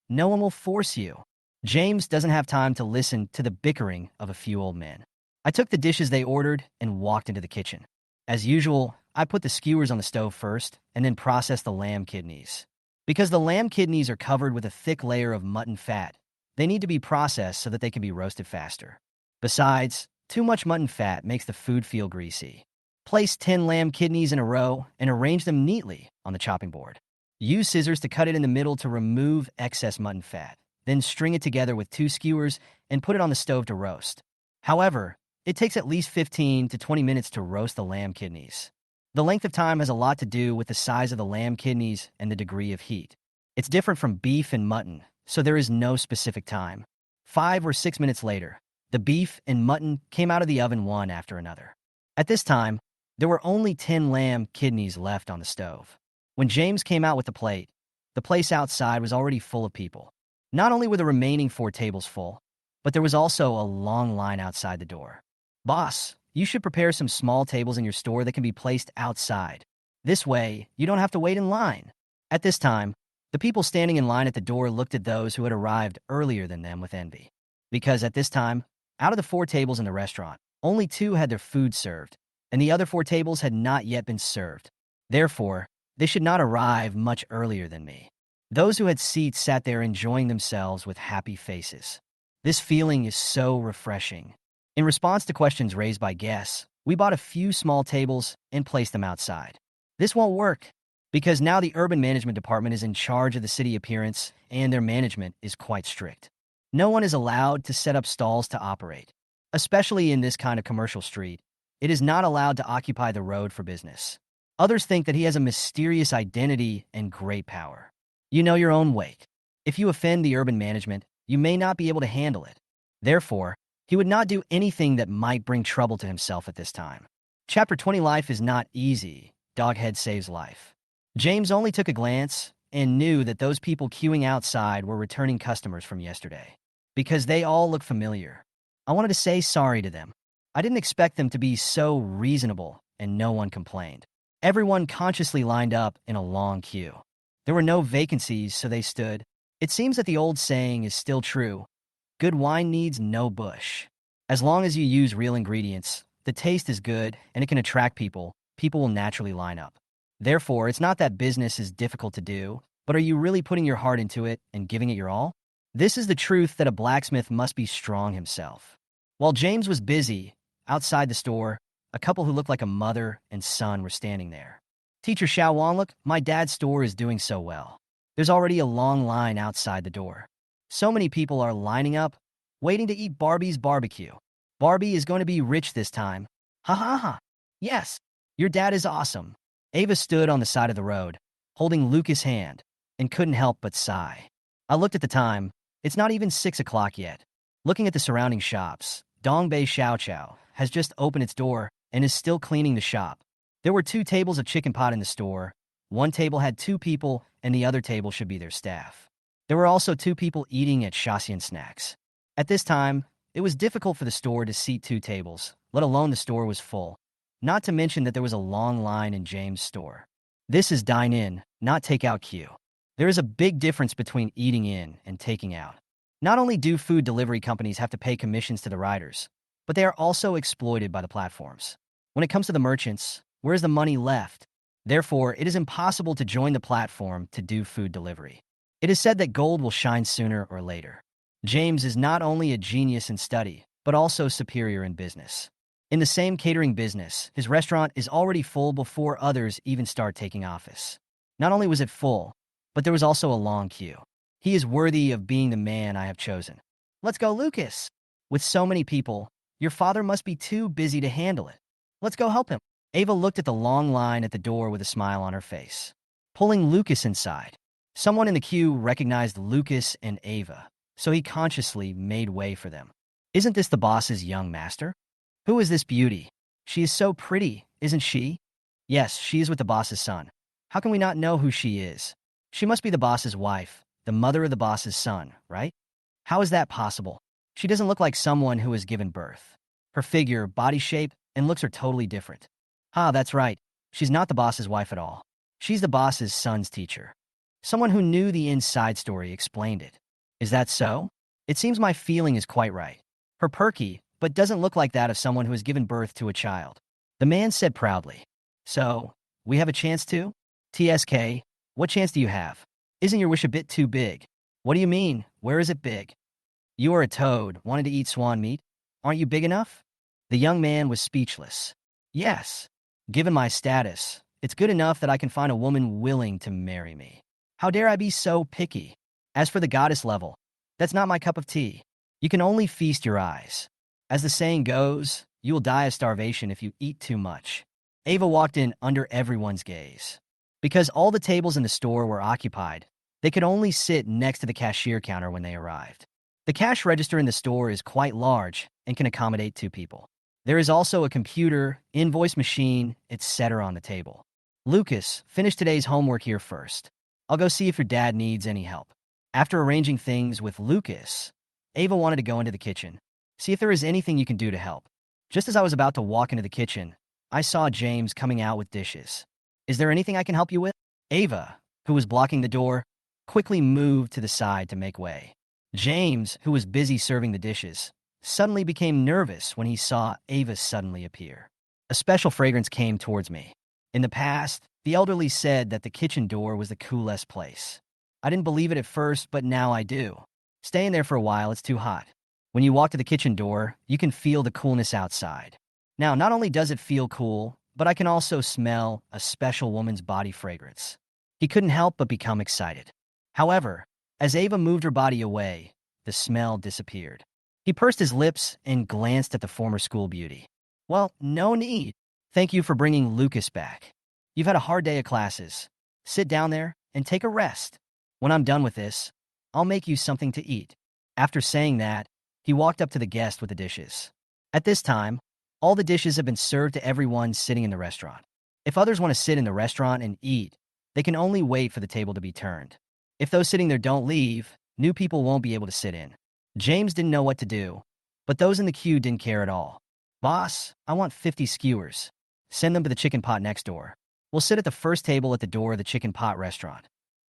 no one will force you. James doesn't have time to listen to the bickering of a few old men. I took the dishes they ordered and walked into the kitchen. As usual, I put the skewers on the stove first and then processed the lamb kidneys. Because the lamb kidneys are covered with a thick layer of mutton fat, they need to be processed so that they can be roasted faster. Besides, too much mutton fat makes the food feel greasy. Place 10 lamb kidneys in a row and arrange them neatly on the chopping board. Use scissors to cut it in the middle to remove excess mutton fat. Then string it together with 2 skewers and put it on the stove to roast. However, it takes at least 15 to 20 minutes to roast the lamb kidneys. The length of time has a lot to do with the size of the lamb kidneys and the degree of heat. It's different from beef and mutton, so there is no specific time. 5 or 6 minutes later, the beef and mutton came out of the oven one after another. At this time, there were only 10 lamb kidneys left on the stove. When James came out with the place outside was already full of people. Not only were the remaining 4 tables full, but there was also a long line outside the door. Boss, you should prepare some small tables in your store that can be placed outside. This way, you don't have to wait in line. At this time, the people standing in line at the door looked at those who had arrived earlier than them with envy. Because at this time, out of the 4 tables in the restaurant, only 2 had their food served, and the other 4 tables had not yet been served. Therefore, they should not arrive much earlier than me. Those who had seats sat there enjoying themselves with happy faces. This feeling is so refreshing. In response to questions raised by guests, we bought a few small tables and placed them outside. This won't work, because now the urban management department is in charge of the city appearance and their management is quite strict. No one is allowed to set up stalls to operate. Especially in this kind of commercial street, it is not allowed to occupy the road for business. Others think that he has a mysterious identity and great power. You know your own weight. If you offend the urban management, you may not be able to handle it. Therefore, he would not do anything that might bring trouble to himself at this time. Chapter 20 Life is not easy. Doghead saves life. James only took a glance and knew that those people queuing outside were returning customers from yesterday. Because they all looked familiar. I wanted to say sorry to them. I didn't expect them to be so reasonable, and no one complained. Everyone consciously lined up in a long queue. There were no vacancies, so they stood. It seems that the old saying is still true. Good wine needs no bush. As long as you use real ingredients, the taste is good and it can attract people, people will naturally line up. Therefore, it's not that business is difficult to do, but are you really putting your heart into it and giving it your all? This is the truth that a blacksmith must be strong himself. While James was busy, outside the store, a couple who looked like a mother and son were standing there. Teacher Xiaowan, look, my dad's store is doing so well. There's already a long line outside the door. So many people are lining up, waiting to eat Barbie's barbecue. Barbie is going to be rich this time. Ha ha ha. Yes, your dad is awesome. Ava stood on the side of the road, holding Lucas' hand, and couldn't help but sigh. I looked at the time. It's not even 6 o'clock yet. Looking at the surrounding shops, Dongbei Xiao Chao has just opened its door and is still cleaning the shop. There were 2 tables of chicken pot in the store. One table had 2 people, and the other table should be their staff. There were also 2 people eating at Shasian Snacks. At this time, it was difficult for the store to seat 2 tables, let alone the store was full. Not to mention that there was a long line in James' store. This is dine-in, not take-out queue. There is a big difference between eating in and taking out. Not only do food delivery companies have to pay commissions to the riders, but they are also exploited by the platforms. When it comes to the merchants, where is the money left? Therefore, it is impossible to join the platform to do food delivery. It is said that gold will shine sooner or later. James is not only a genius in study, but also superior in business. In the same catering business, his restaurant is already full before others even start taking office. Not only was it full, but there was also a long queue. He is worthy of being the man I have chosen. Let's go, Lucas. With so many people, your father must be too busy to handle it. Let's go help him. Ava looked at the long line at the door with a smile on her face, pulling Lucas inside. Someone in the queue recognized Lucas and Ava, so he consciously made way for them. Isn't this the boss's young master? Who is this beauty? She is so pretty, isn't she? Yes, she is with the boss's son. How can we not know who she is? She must be the boss's wife, the mother of the boss's son, right? How is that possible? She doesn't look like someone who has given birth. Her figure, body shape, and looks are totally different. Ah, that's right. She's not the boss's wife at all. She's the boss's son's teacher. Someone who knew the inside story explained it. Is that so? It seems my feeling is quite right. Her perky, but doesn't look like that of someone who has given birth to a child. The man said proudly. So, we have a chance too? TSK, what chance do you have? Isn't your wish a bit too big? What do you mean? Where is it big? You are a toad, wanting to eat swan meat? Aren't you big enough? The young man was speechless. Yes. Given my status, it's good enough that I can find a woman willing to marry me. How dare I be so picky? As for the goddess level, that's not my cup of tea. You can only feast your eyes. As the saying goes, you will die of starvation if you eat too much. Ava walked in under everyone's gaze. Because all the tables in the store were occupied, they could only sit next to the cashier counter when they arrived. The cash register in the store is quite large and can accommodate 2 people. There is also a computer, invoice machine, etc. on the table. Lucas, finish today's homework here first. I'll go see if your dad needs any help. After arranging things with Lucas, Ava wanted to go into the kitchen, see if there is anything you can do to help. Just as I was about to walk into the kitchen, I saw James coming out with dishes. Is there anything I can help you with? Ava, who was blocking the door, quickly moved to the side to make way. James, who was busy serving the dishes, suddenly became nervous when he saw Ava suddenly appear. A special fragrance came towards me. In the past, the elderly said that the kitchen door was the coolest place. I didn't believe it at first, but now I do. Stay in there for a while, it's too hot. When you walk to the kitchen door, you can feel the coolness outside. Now, not only does it feel cool, but I can also smell a special woman's body fragrance. He couldn't help but become excited. However, as Ava moved her body away, the smell disappeared. He pursed his lips and glanced at the former school beauty. Well, no need. Thank you for bringing Lucas back. You've had a hard day of classes. Sit down there and take a rest. When I'm done with this, I'll make you something to eat. After saying that, he walked up to the guest with the dishes. At this time, all the dishes have been served to everyone sitting in the restaurant. If others want to sit in the restaurant and eat, they can only wait for the table to be turned. If those sitting there don't leave, new people won't be able to sit in. James didn't know what to do, but those in the queue didn't care at all. Boss, I want 50 skewers. Send them to the chicken pot next door. We'll sit at the first table at the door of the chicken pot restaurant.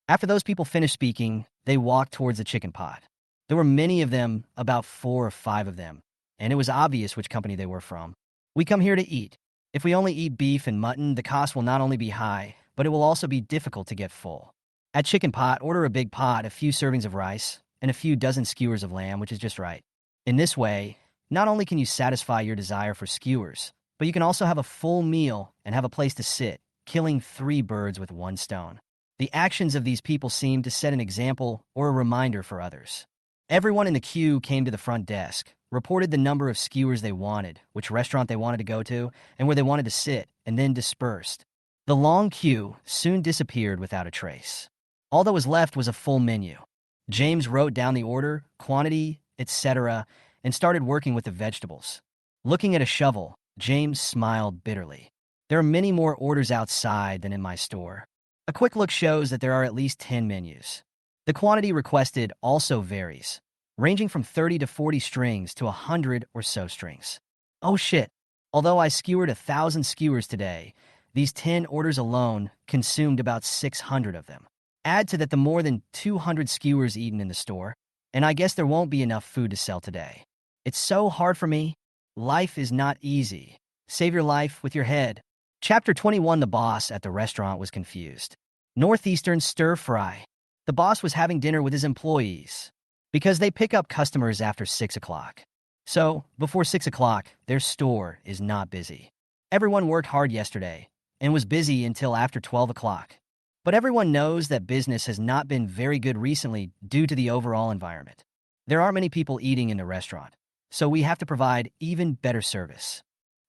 After those people finished speaking, they walked towards the chicken pot. There were many of them, about 4 or 5 of them, and it was obvious which company they were from. We come here to eat. If we only eat beef and mutton, the cost will not only be high, but it will also be difficult to get full. At Chicken Pot, order a big pot, a few servings of rice, and a few dozen skewers of lamb, which is just right. In this way, not only can you satisfy your desire for skewers, but you can also have a full meal and have a place to sit, killing 3 birds with 1 stone. The actions of these people seem to set an example or a reminder for others. Everyone in the queue came to the front desk, reported the number of skewers they wanted, which restaurant they wanted to go to, and where they wanted to sit, and then dispersed. The long queue soon disappeared without a trace. All that was left was a full menu. James wrote down the order, quantity, etc., and started working with the vegetables. Looking at a shovel, James smiled bitterly. There are many more orders outside than in my store. A quick look shows that there are at least 10 menus. The quantity requested also varies, ranging from 30 to 40 strings to 100 or so strings. Oh shit. Although I skewered 1,000 skewers today, these 10 orders alone consumed about 600 of them. Add to that the more than 200 skewers eaten in the store, and I guess there won't be enough food to sell today. It's so hard for me. Life is not easy. Save your life with your head. Chapter 21. The boss at the restaurant was confused. Northeastern stir fry. The boss was having dinner with his employees because they pick up customers after 6 o'clock. So, before 6 o'clock, their store is not busy. Everyone worked hard yesterday and was busy until after 12 o'clock. But everyone knows that business has not been very good recently due to the overall environment. There aren't many people eating in the restaurant, so we have to provide even better service.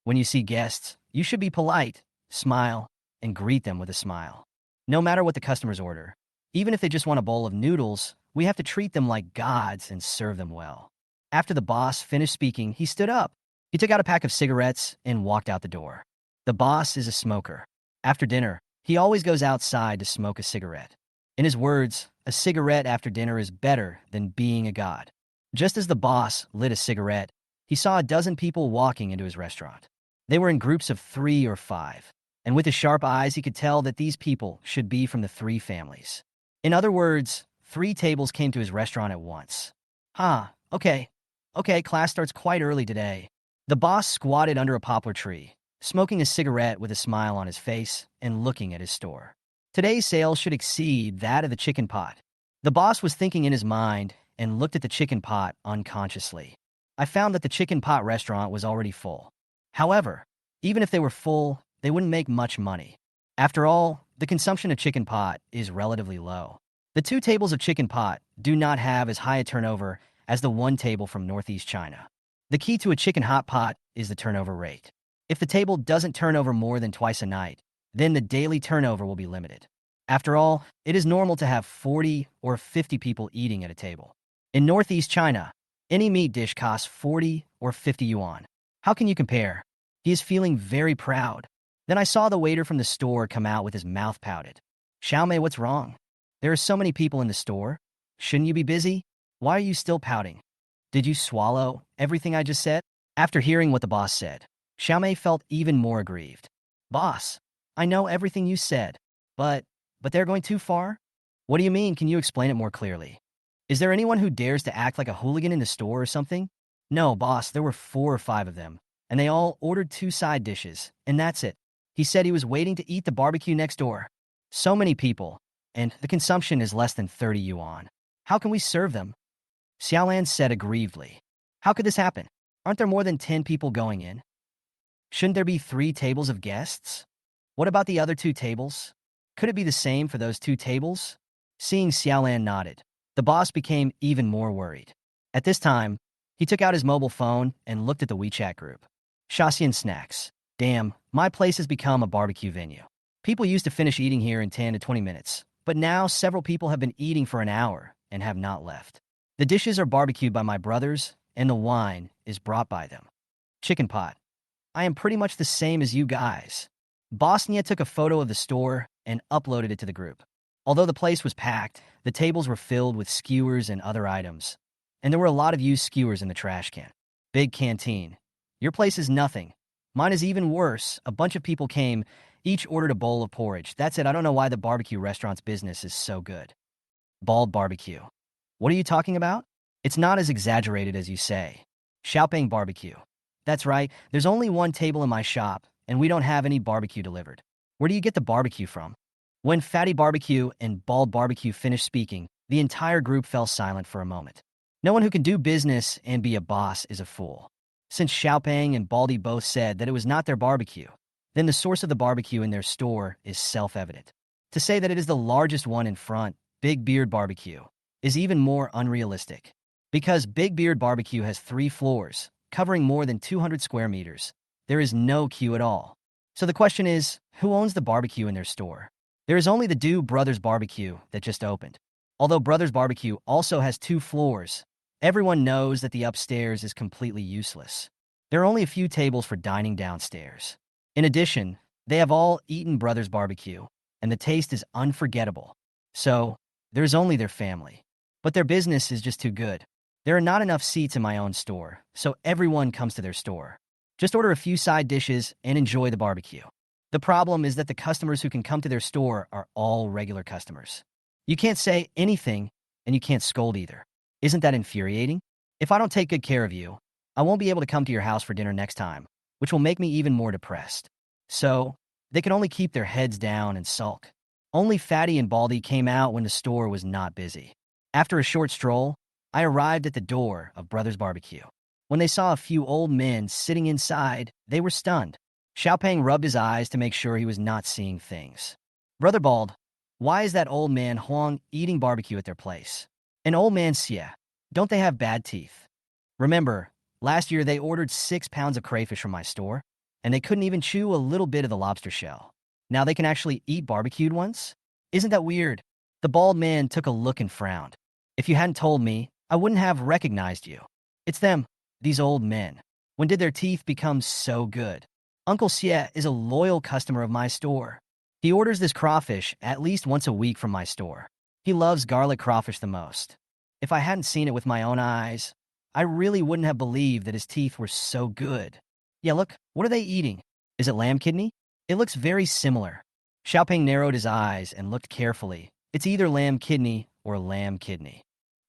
When you see guests, you should be polite, smile, and greet them with a smile. No matter what the customers order, even if they just want a bowl of noodles, we have to treat them like gods and serve them well. After the boss finished speaking, he stood up. He took out a pack of cigarettes and walked out the door. The boss is a smoker. After dinner, he always goes outside to smoke a cigarette. In his words, a cigarette after dinner is better than being a god. Just as the boss lit a cigarette, he saw a dozen people walking into his restaurant. They were in groups of 3 or 5, and with his sharp eyes he could tell that these people should be from the 3 families. In other words, 3 tables came to his restaurant at once. Okay, class starts quite early today. The boss squatted under a poplar tree, smoking a cigarette with a smile on his face and looking at his store. Today's sales should exceed that of the chicken pot. The boss was thinking in his mind and looked at the chicken pot unconsciously. I found that the chicken pot restaurant was already full. However, even if they were full, they wouldn't make much money. After all, the consumption of chicken pot is relatively low. The 2 tables of chicken pot do not have as high a turnover as the 1 table from Northeast China. The key to a chicken hot pot is the turnover rate. If the table doesn't turn over more than twice a night, then the daily turnover will be limited. After all, it is normal to have 40 or 50 people eating at a table. In Northeast China, any meat dish costs 40 or 50 yuan. How can you compare? He is feeling very proud. Then I saw the waiter from the store come out with his mouth pouted. Xiaomei, what's wrong? There are so many people in the store. Shouldn't you be busy? Why are you still pouting? Did you swallow everything I just said? After hearing what the boss said, Xiaomei felt even more aggrieved. Boss, I know everything you said, but they're going too far? What do you mean? Can you explain it more clearly? Is there anyone who dares to act like a hooligan in the store or something? No, boss, there were 4 or 5 of them, and they all ordered 2 side dishes, and that's it. He said he was waiting to eat the barbecue next door. So many people, and the consumption is less than 30 yuan. How can we serve them? Xiaolan said aggrievedly. How could this happen? Aren't there more than 10 people going in? Shouldn't there be 3 tables of guests? What about the other 2 tables? Could it be the same for those 2 tables? Seeing Xiaolan nodded, the boss became even more worried. At this time, he took out his mobile phone and looked at the WeChat group. Shaxian snacks. Damn, my place has become a barbecue venue. People used to finish eating here in 10 to 20 minutes, but now several people have been eating for an hour and have not left. The dishes are barbecued by my brothers, and the wine is brought by them. Chicken pot. I am pretty much the same as you guys. Bosnia took a photo of the store and uploaded it to the group. Although the place was packed, the tables were filled with skewers and other items, and there were a lot of used skewers in the trash can. Big canteen. Your place is nothing. Mine is even worse. A bunch of people came, each ordered a bowl of porridge. That's it. I don't know why the barbecue restaurant's business is so good. Bald barbecue. What are you talking about? It's not as exaggerated as you say. Xiaoping barbecue. That's right. There's only 1 table in my shop, and we don't have any barbecue delivered. Where do you get the barbecue from? When Fatty Barbecue and Bald Barbecue finished speaking, the entire group fell silent for a moment. No one who can do business and be a boss is a fool. Since Xiaopeng and Baldy both said that it was not their barbecue, then the source of the barbecue in their store is self-evident. To say that it is the largest one in front, Big Beard Barbecue, is even more unrealistic. Because Big Beard Barbecue has 3 floors, covering more than 200 square meters, there is no queue at all. So the question is, who owns the barbecue in their store? There is only the Do Brothers Barbecue that just opened. Although Brothers Barbecue also has 2 floors, everyone knows that the upstairs is completely useless. There are only a few tables for dining downstairs. In addition, they have all eaten Brothers Barbecue, and the taste is unforgettable. So, there's only their family. But their business is just too good. There are not enough seats in my own store, so everyone comes to their store. Just order a few side dishes and enjoy the barbecue. The problem is that the customers who can come to their store are all regular customers. You can't say anything, and you can't scold either. Isn't that infuriating? If I don't take good care of you, I won't be able to come to your house for dinner next time, which will make me even more depressed. So, they can only keep their heads down and sulk. Only Fatty and Baldy came out when the store was not busy. After a short stroll, I arrived at the door of Brothers Barbecue. When they saw a few old men sitting inside, they were stunned. Xiaopeng rubbed his eyes to make sure he was not seeing things. Brother Bald, why is that old man Huang eating barbecue at their place? An old man Xie, don't they have bad teeth? Remember, last year they ordered 6 pounds of crayfish from my store, and they couldn't even chew a little bit of the lobster shell. Now they can actually eat barbecued ones? Isn't that weird? The bald man took a look and frowned. If you hadn't told me, I wouldn't have recognized you. It's them, these old men. When did their teeth become so good? Uncle Xie is a loyal customer of my store. He orders this crawfish at least once a week from my store. He loves garlic crawfish the most. If I hadn't seen it with my own eyes, I really wouldn't have believed that his teeth were so good. Yeah, look, what are they eating? Is it lamb kidney? It looks very similar. Xiaopeng narrowed his eyes and looked carefully. It's either lamb kidney or lamb kidney.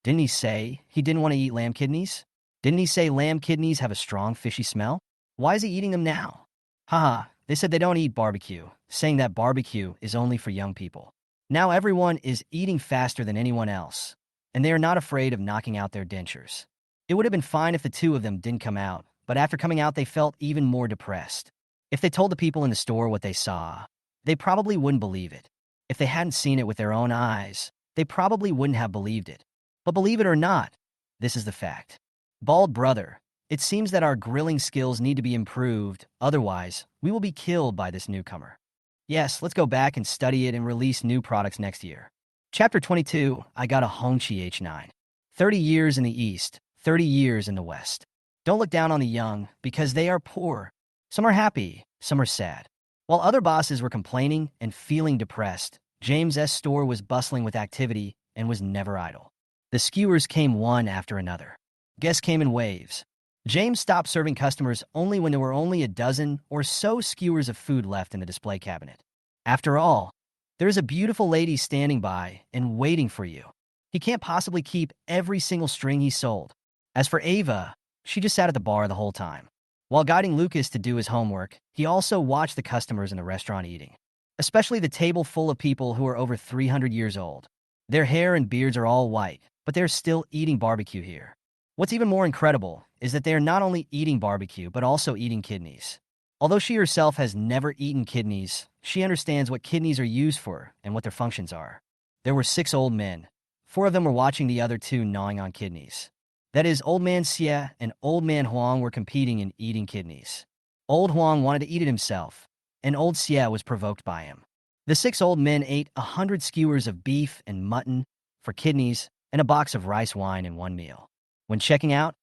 Didn't he say he didn't want to eat lamb kidneys? Didn't he say lamb kidneys have a strong fishy smell? Why is he eating them now? Haha, they said they don't eat barbecue, saying that barbecue is only for young people. Now everyone is eating faster than anyone else, and they are not afraid of knocking out their dentures. It would have been fine if the 2 of them didn't come out, but after coming out they felt even more depressed. If they told the people in the store what they saw, they probably wouldn't believe it. If they hadn't seen it with their own eyes, they probably wouldn't have believed it. But believe it or not, this is the fact. Bald brother, it seems that our grilling skills need to be improved, otherwise, we will be killed by this newcomer. Yes, let's go back and study it and release new products next year. Chapter 22, I got a Hongqi H9. 30 years in the East, 30 years in the West. Don't look down on the young, because they are poor. Some are happy, some are sad. While other bosses were complaining and feeling depressed, James's store was bustling with activity and was never idle. The skewers came one after another. Guests came in waves. James stopped serving customers only when there were only a dozen or so skewers of food left in the display cabinet. After all, there is a beautiful lady standing by and waiting for you. He can't possibly keep every single string he sold. As for Ava, she just sat at the bar the whole time. While guiding Lucas to do his homework, he also watched the customers in the restaurant eating, especially the table full of people who are over 300 years old. Their hair and beards are all white, but they're still eating barbecue here. What's even more incredible is that they are not only eating barbecue, but also eating kidneys. Although she herself has never eaten kidneys, she understands what kidneys are used for and what their functions are. There were 6 old men. 4 of them were watching the other 2 gnawing on kidneys. That is, Old Man Xie and Old Man Huang were competing in eating kidneys. Old Huang wanted to eat it himself, and Old Xie was provoked by him. The 6 old men ate 100 skewers of beef and mutton for kidneys and a box of rice wine in one meal. When checking out,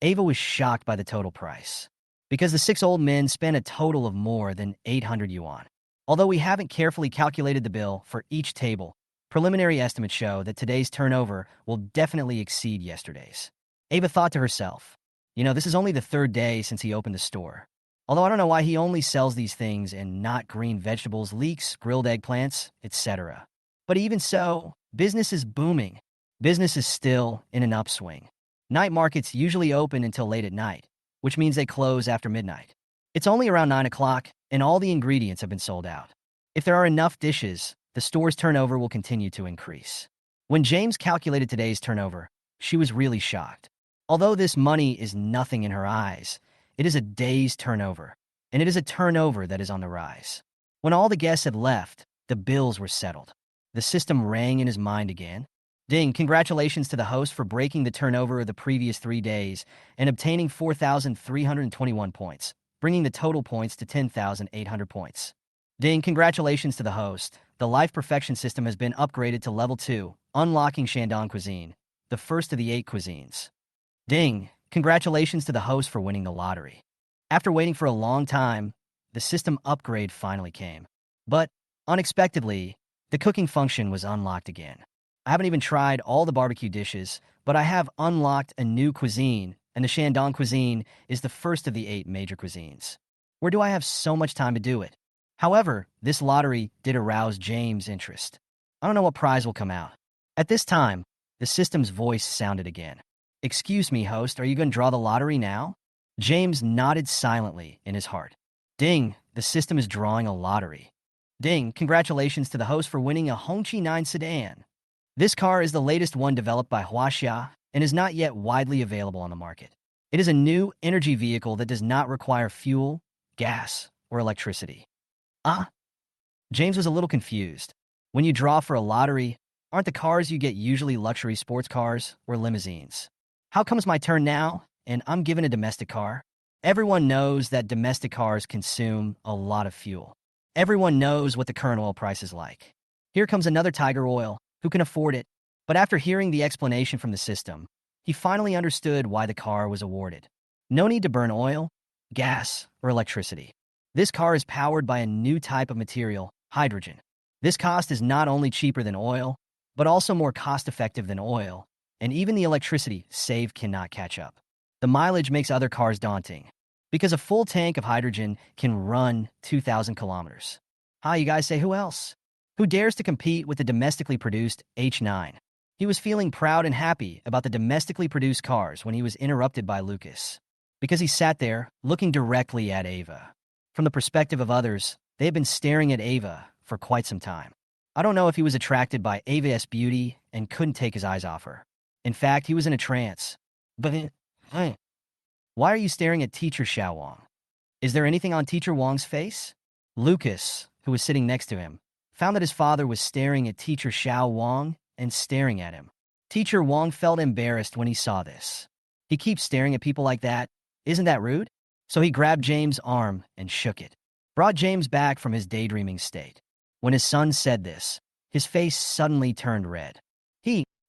Ava was shocked by the total price, because the 6 old men spent a total of more than 800 yuan. Although we haven't carefully calculated the bill for each table, preliminary estimates show that today's turnover will definitely exceed yesterday's. Ava thought to herself, this is only the 3rd day since he opened the store. Although I don't know why he only sells these things and not green vegetables, leeks, grilled eggplants, etc. But even so, business is booming. Business is still in an upswing. Night markets usually open until late at night, which means they close after midnight. It's only around 9 o'clock, and all the ingredients have been sold out. If there are enough dishes, the store's turnover will continue to increase. When James calculated today's turnover, she was really shocked. Although this money is nothing in her eyes, it is a day's turnover, and it is a turnover that is on the rise. When all the guests had left, the bills were settled. The system rang in his mind again. Ding, congratulations to the host for breaking the turnover of the previous 3 days and obtaining 4,321 points, bringing the total points to 10,800 points. Ding, congratulations to the host. The Life Perfection system has been upgraded to level 2, unlocking Shandong cuisine, the first of the 8 cuisines. Ding, congratulations to the host for winning the lottery. After waiting for a long time, the system upgrade finally came. But, unexpectedly, the cooking function was unlocked again. I haven't even tried all the barbecue dishes, but I have unlocked a new cuisine, and the Shandong cuisine is the first of the 8 major cuisines. Where do I have so much time to do it? However, this lottery did arouse James' interest. I don't know what prize will come out. At this time, the system's voice sounded again. Excuse me, host, are you going to draw the lottery now? James nodded silently in his heart. Ding, the system is drawing a lottery. Ding, congratulations to the host for winning a Hongqi 9 sedan. This car is the latest one developed by Huaxia and is not yet widely available on the market. It is a new energy vehicle that does not require fuel, gas, or electricity. Ah? James was a little confused. When you draw for a lottery, aren't the cars you get usually luxury sports cars or limousines? How comes my turn now, and I'm given a domestic car? Everyone knows that domestic cars consume a lot of fuel. Everyone knows what the current oil price is like. Here comes another Tiger Oil. Who can afford it? But after hearing the explanation from the system, he finally understood why the car was awarded. No need to burn oil, gas, or electricity. This car is powered by a new type of material, hydrogen. This cost is not only cheaper than oil, but also more cost-effective than oil, and even the electricity saved cannot catch up. The mileage makes other cars daunting, because a full tank of hydrogen can run 2,000 kilometers. Hi, you guys say who else? Who dares to compete with the domestically produced H9? He was feeling proud and happy about the domestically produced cars when he was interrupted by Lucas, because he sat there looking directly at Ava. From the perspective of others, they had been staring at Ava for quite some time. I don't know if he was attracted by Ava's beauty and couldn't take his eyes off her. In fact, he was in a trance. But why are you staring at Teacher Xiao Wang? Is there anything on Teacher Wang's face? Lucas, who was sitting next to him, found that his father was staring at Teacher Xiao Wang and staring at him. Teacher Wang felt embarrassed when he saw this. He keeps staring at people like that. Isn't that rude? So he grabbed James' arm and shook it, brought James back from his daydreaming state. When his son said this, his face suddenly turned red.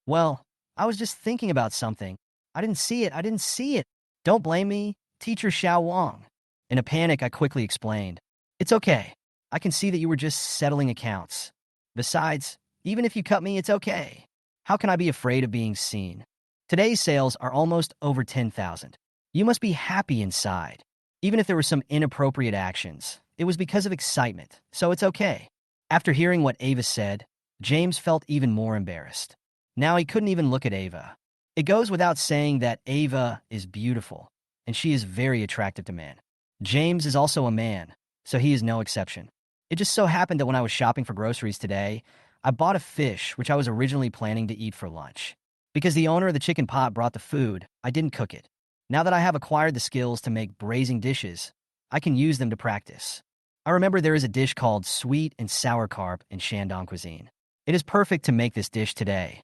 Well, I was just thinking about something. I didn't see it. Don't blame me, Teacher Xiao Wang. In a panic, I quickly explained. It's okay. I can see that you were just settling accounts. Besides, even if you cut me, it's okay. How can I be afraid of being seen? Today's sales are almost over 10,000. You must be happy inside. Even if there were some inappropriate actions, it was because of excitement, so it's okay. After hearing what Ava said, James felt even more embarrassed. Now he couldn't even look at Ava. It goes without saying that Ava is beautiful, and she is very attractive to men. James is also a man, so he is no exception. It just so happened that when I was shopping for groceries today, I bought a fish which I was originally planning to eat for lunch. Because the owner of the chicken pot brought the food, I didn't cook it. Now that I have acquired the skills to make braising dishes, I can use them to practice. I remember there is a dish called sweet and sour carp in Shandong cuisine. It is perfect to make this dish today.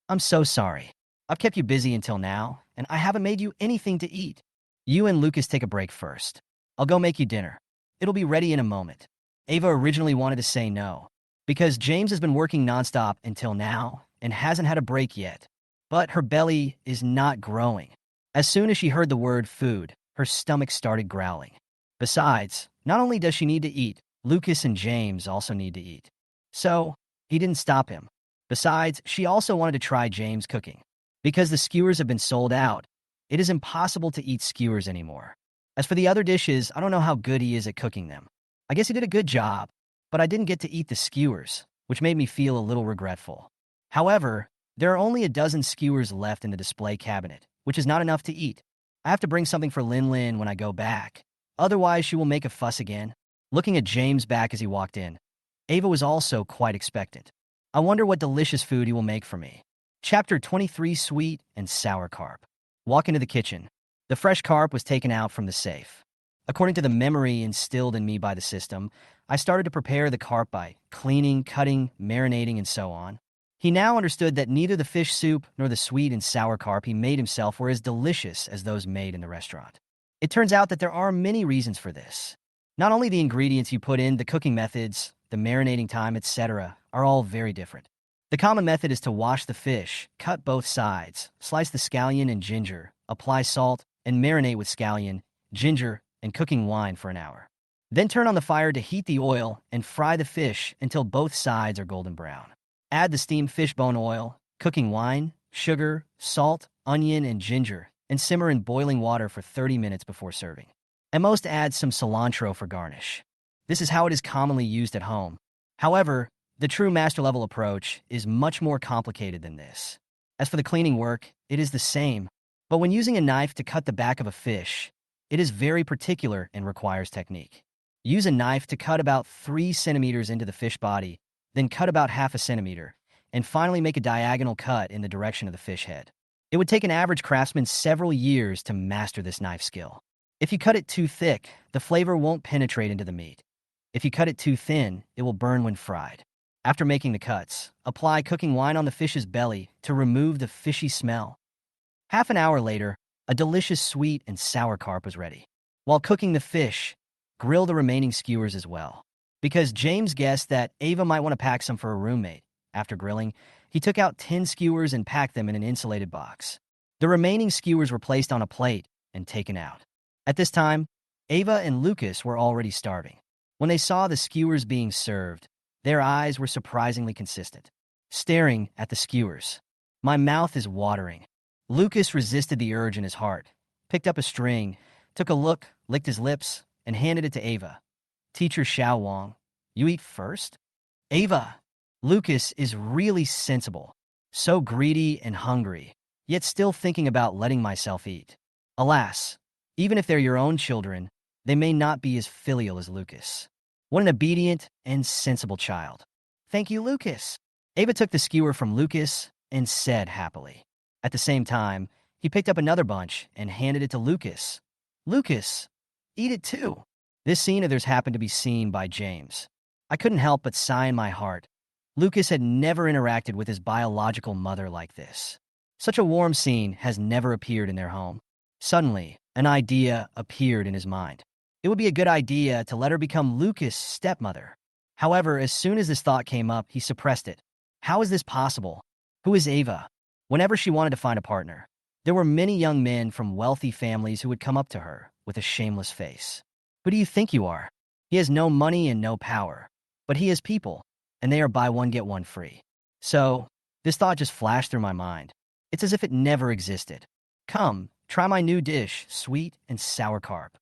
I'm so sorry. I've kept you busy until now, and I haven't made you anything to eat. You and Lucas take a break first. I'll go make you dinner. It'll be ready in a moment. Ava originally wanted to say no, because James has been working nonstop until now and hasn't had a break yet. But her belly is not growing. As soon as she heard the word food, her stomach started growling. Besides, not only does she need to eat, Lucas and James also need to eat. So, he didn't stop him. Besides, she also wanted to try James' cooking. Because the skewers have been sold out, it is impossible to eat skewers anymore. As for the other dishes, I don't know how good he is at cooking them. I guess he did a good job, but I didn't get to eat the skewers, which made me feel a little regretful. However, there are only a dozen skewers left in the display cabinet, which is not enough to eat. I have to bring something for Lin Lin when I go back. Otherwise, she will make a fuss again. Looking at James back as he walked in, Ava was also quite expectant. I wonder what delicious food he will make for me. Chapter 23, Sweet and Sour Carp. Walk into the kitchen. The fresh carp was taken out from the safe. According to the memory instilled in me by the system, I started to prepare the carp by cleaning, cutting, marinating, and so on. He now understood that neither the fish soup nor the sweet and sour carp he made himself were as delicious as those made in the restaurant. It turns out that there are many reasons for this. Not only the ingredients you put in, the cooking methods, the marinating time, etc., are all very different. The common method is to wash the fish, cut both sides, slice the scallion and ginger, apply salt, and marinate with scallion, ginger, and cooking wine for an hour. Then turn on the fire to heat the oil and fry the fish until both sides are golden brown. Add the steamed fishbone oil, cooking wine, sugar, salt, onion, and ginger, and simmer in boiling water for 30 minutes before serving. At most, add some cilantro for garnish. This is how it is commonly used at home. However, the true master-level approach is much more complicated than this. As for the cleaning work, it is the same, but when using a knife to cut the back of a fish, it is very particular and requires technique. Use a knife to cut about 3 centimeters into the fish body, then cut about half a centimeter, and finally make a diagonal cut in the direction of the fish head. It would take an average craftsman several years to master this knife skill. If you cut it too thick, the flavor won't penetrate into the meat. If you cut it too thin, it will burn when fried. After making the cuts, apply cooking wine on the fish's belly to remove the fishy smell. Half an hour later, a delicious sweet and sour carp was ready. While cooking the fish, grill the remaining skewers as well. Because James guessed that Ava might want to pack some for a roommate. After grilling, he took out 10 skewers and packed them in an insulated box. The remaining skewers were placed on a plate and taken out. At this time, Ava and Lucas were already starving. When they saw the skewers being served, their eyes were surprisingly consistent, staring at the skewers. My mouth is watering. Lucas resisted the urge in his heart, picked up a string, took a look, licked his lips, and handed it to Ava. Teacher Xiao Wang, you eat first? Ava! Lucas is really sensible, so greedy and hungry, yet still thinking about letting myself eat. Alas, even if they're your own children, they may not be as filial as Lucas. What an obedient and sensible child. Thank you, Lucas. Ava took the skewer from Lucas and said happily. At the same time, he picked up another bunch and handed it to Lucas. Lucas, eat it too. This scene of theirs happened to be seen by James. I couldn't help but sigh in my heart. Lucas had never interacted with his biological mother like this. Such a warm scene has never appeared in their home. Suddenly, an idea appeared in his mind. It would be a good idea to let her become Lucas' stepmother. However, as soon as this thought came up, he suppressed it. How is this possible? Who is Ava? Whenever she wanted to find a partner, there were many young men from wealthy families who would come up to her with a shameless face. Who do you think you are? He has no money and no power, but he has people, and they are buy one get one free. So, this thought just flashed through my mind. It's as if it never existed. Come, try my new dish, sweet and sour carp.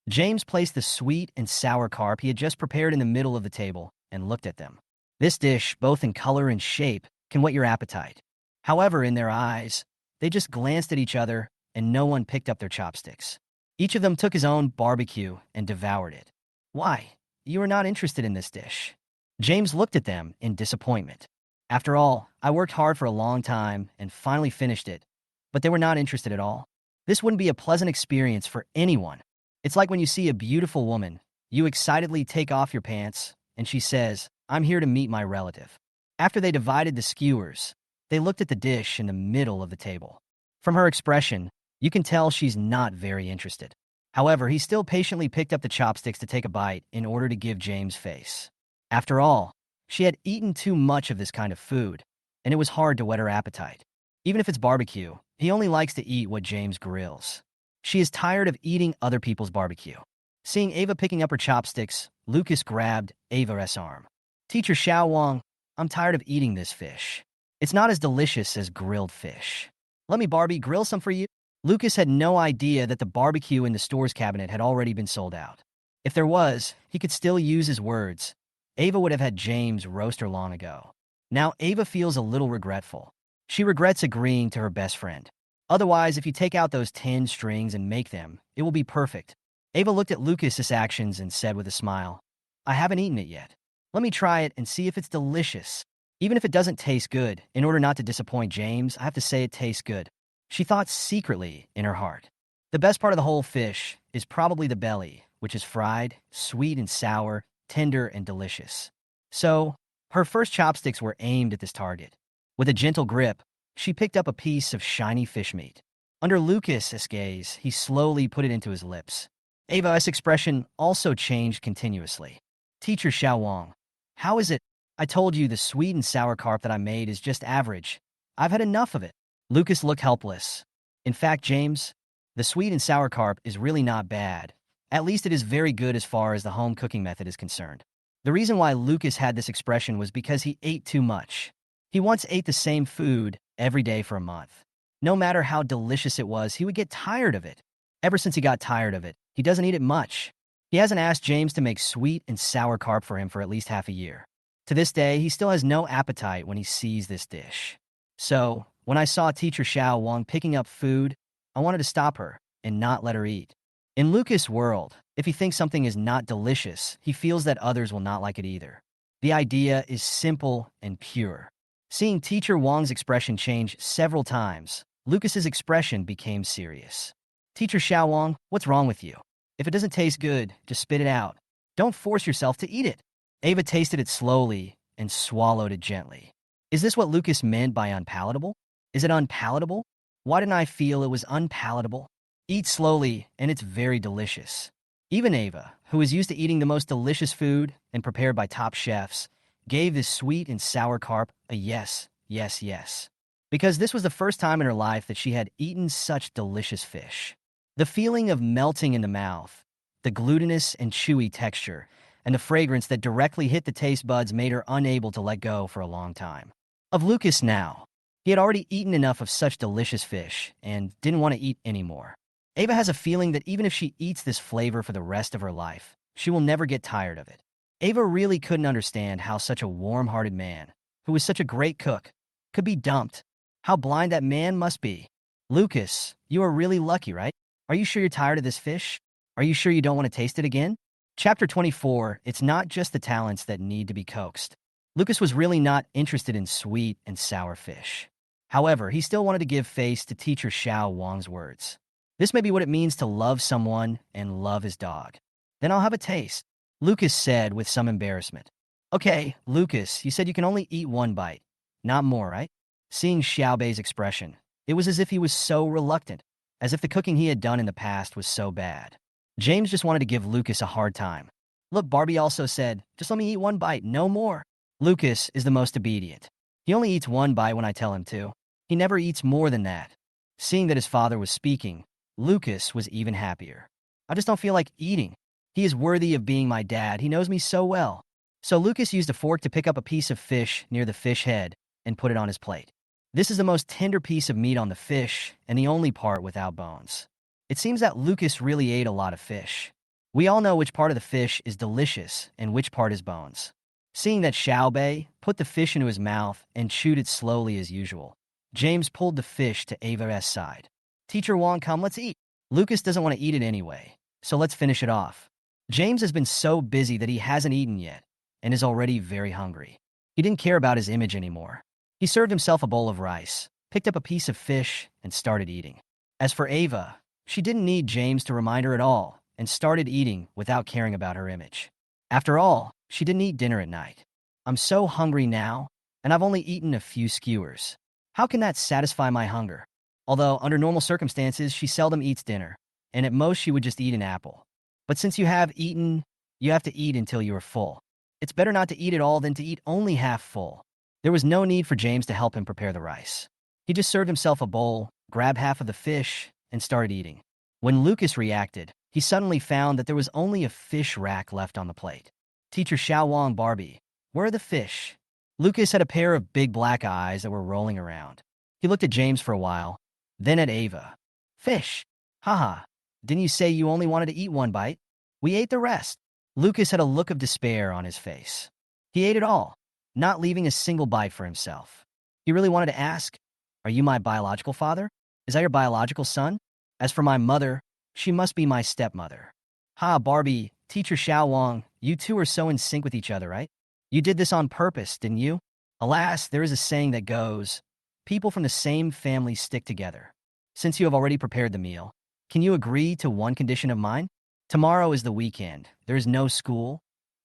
James placed the sweet and sour carp he had just prepared in the middle of the table and looked at them. This dish, both in color and shape, can whet your appetite. However, in their eyes, they just glanced at each other and no one picked up their chopsticks. Each of them took his own barbecue and devoured it. Why? You are not interested in this dish. James looked at them in disappointment. After all, I worked hard for a long time and finally finished it, but they were not interested at all. This wouldn't be a pleasant experience for anyone. It's like when you see a beautiful woman, you excitedly take off your pants, and she says, "I'm here to meet my relative." After they divided the skewers, they looked at the dish in the middle of the table. From her expression, you can tell she's not very interested. However, he still patiently picked up the chopsticks to take a bite in order to give James face. After all, she had eaten too much of this kind of food, and it was hard to whet her appetite. Even if it's barbecue, he only likes to eat what James grills. She is tired of eating other people's barbecue. Seeing Ava picking up her chopsticks, Lucas grabbed Ava's arm. Teacher Xiao Wang, I'm tired of eating this fish. It's not as delicious as grilled fish. Let me grill some for you. Lucas had no idea that the barbecue in the store's cabinet had already been sold out. If there was, he could still use his words. Ava would have had James roast her long ago. Now Ava feels a little regretful. She regrets agreeing to her best friend. Otherwise, if you take out those 10 strings and make them, it will be perfect. Ava looked at Lucas's actions and said with a smile, I haven't eaten it yet. Let me try it and see if it's delicious. Even if it doesn't taste good, in order not to disappoint James, I have to say it tastes good. She thought secretly in her heart. The best part of the whole fish is probably the belly, which is fried, sweet and sour, tender and delicious. So, her first chopsticks were aimed at this target. With a gentle grip, she picked up a piece of shiny fish meat. Under Lucas's gaze, he slowly put it into his lips. Ava's expression also changed continuously. Teacher Xiao Wang, how is it? I told you the sweet and sour carp that I made is just average. I've had enough of it. Lucas looked helpless. In fact, James, the sweet and sour carp is really not bad. At least it is very good as far as the home cooking method is concerned. The reason why Lucas had this expression was because he ate too much. He once ate the same food every day for a month. No matter how delicious it was, he would get tired of it. Ever since he got tired of it, he doesn't eat it much. He hasn't asked James to make sweet and sour carp for him for at least half a year. To this day, he still has no appetite when he sees this dish. So, when I saw Teacher Xiao Wang picking up food, I wanted to stop her and not let her eat. In Lucas' world, if he thinks something is not delicious, he feels that others will not like it either. The idea is simple and pure. Seeing Teacher Wang's expression change several times, Lucas's expression became serious. Teacher Xiao Wang, what's wrong with you? If it doesn't taste good, just spit it out. Don't force yourself to eat it. Ava tasted it slowly and swallowed it gently. Is this what Lucas meant by unpalatable? Is it unpalatable? Why didn't I feel it was unpalatable? Eat slowly, and it's very delicious. Even Ava, who is used to eating the most delicious food and prepared by top chefs, gave this sweet and sour carp a yes, yes, yes. Because this was the first time in her life that she had eaten such delicious fish. The feeling of melting in the mouth, the glutinous and chewy texture, and the fragrance that directly hit the taste buds made her unable to let go for a long time. Of Lucas now, he had already eaten enough of such delicious fish and didn't want to eat anymore. Ava has a feeling that even if she eats this flavor for the rest of her life, she will never get tired of it. Ava really couldn't understand how such a warm-hearted man, who was such a great cook, could be dumped. How blind that man must be. Lucas, you are really lucky, right? Are you sure you're tired of this fish? Are you sure you don't want to taste it again? Chapter 24, it's not just the talents that need to be coaxed. Lucas was really not interested in sweet and sour fish. However, he still wanted to give face to Teacher Xiao Wang's words. This may be what it means to love someone and love his dog. Then I'll have a taste, Lucas said with some embarrassment. Okay, Lucas, you said you can only eat one bite. Not more, right? Seeing Xiaobei's expression, it was as if he was so reluctant, as if the cooking he had done in the past was so bad. James just wanted to give Lucas a hard time. Look, Barbie also said, just let me eat one bite, no more. Lucas is the most obedient. He only eats one bite when I tell him to. He never eats more than that. Seeing that his father was speaking, Lucas was even happier. I just don't feel like eating. He is worthy of being my dad. He knows me so well. So Lucas used a fork to pick up a piece of fish near the fish head and put it on his plate. This is the most tender piece of meat on the fish and the only part without bones. It seems that Lucas really ate a lot of fish. We all know which part of the fish is delicious and which part is bones. Seeing that Xiaobei put the fish into his mouth and chewed it slowly as usual, James pulled the fish to Ava's side. Teacher Wang, come, let's eat. Lucas doesn't want to eat it anyway, so let's finish it off. James has been so busy that he hasn't eaten yet and is already very hungry. He didn't care about his image anymore. He served himself a bowl of rice, picked up a piece of fish, and started eating. As for Ava, she didn't need James to remind her at all and started eating without caring about her image. After all, she didn't eat dinner at night. I'm so hungry now, and I've only eaten a few skewers. How can that satisfy my hunger? Although, under normal circumstances, she seldom eats dinner, and at most she would just eat an apple. But since you have eaten, you have to eat until you are full. It's better not to eat it all than to eat only half full. There was no need for James to help him prepare the rice. He just served himself a bowl, grabbed half of the fish, and started eating. When Lucas reacted, he suddenly found that there was only a fish rack left on the plate. Teacher Xiao Wang, Barbie, where are the fish? Lucas had a pair of big black eyes that were rolling around. He looked at James for a while, then at Ava. Fish? Haha, didn't you say you only wanted to eat one bite? We ate the rest. Lucas had a look of despair on his face. He ate it all, not leaving a single bite for himself. He really wanted to ask, are you my biological father? Is that your biological son? As for my mother, she must be my stepmother. Ha, Barbie, Teacher Xiao Wang, You two are so in sync with each other, right? You did this on purpose, didn't you? Alas, there is a saying that goes, people from the same family stick together. Since you have already prepared the meal, can you agree to one condition of mine? Tomorrow is the weekend. There is no school.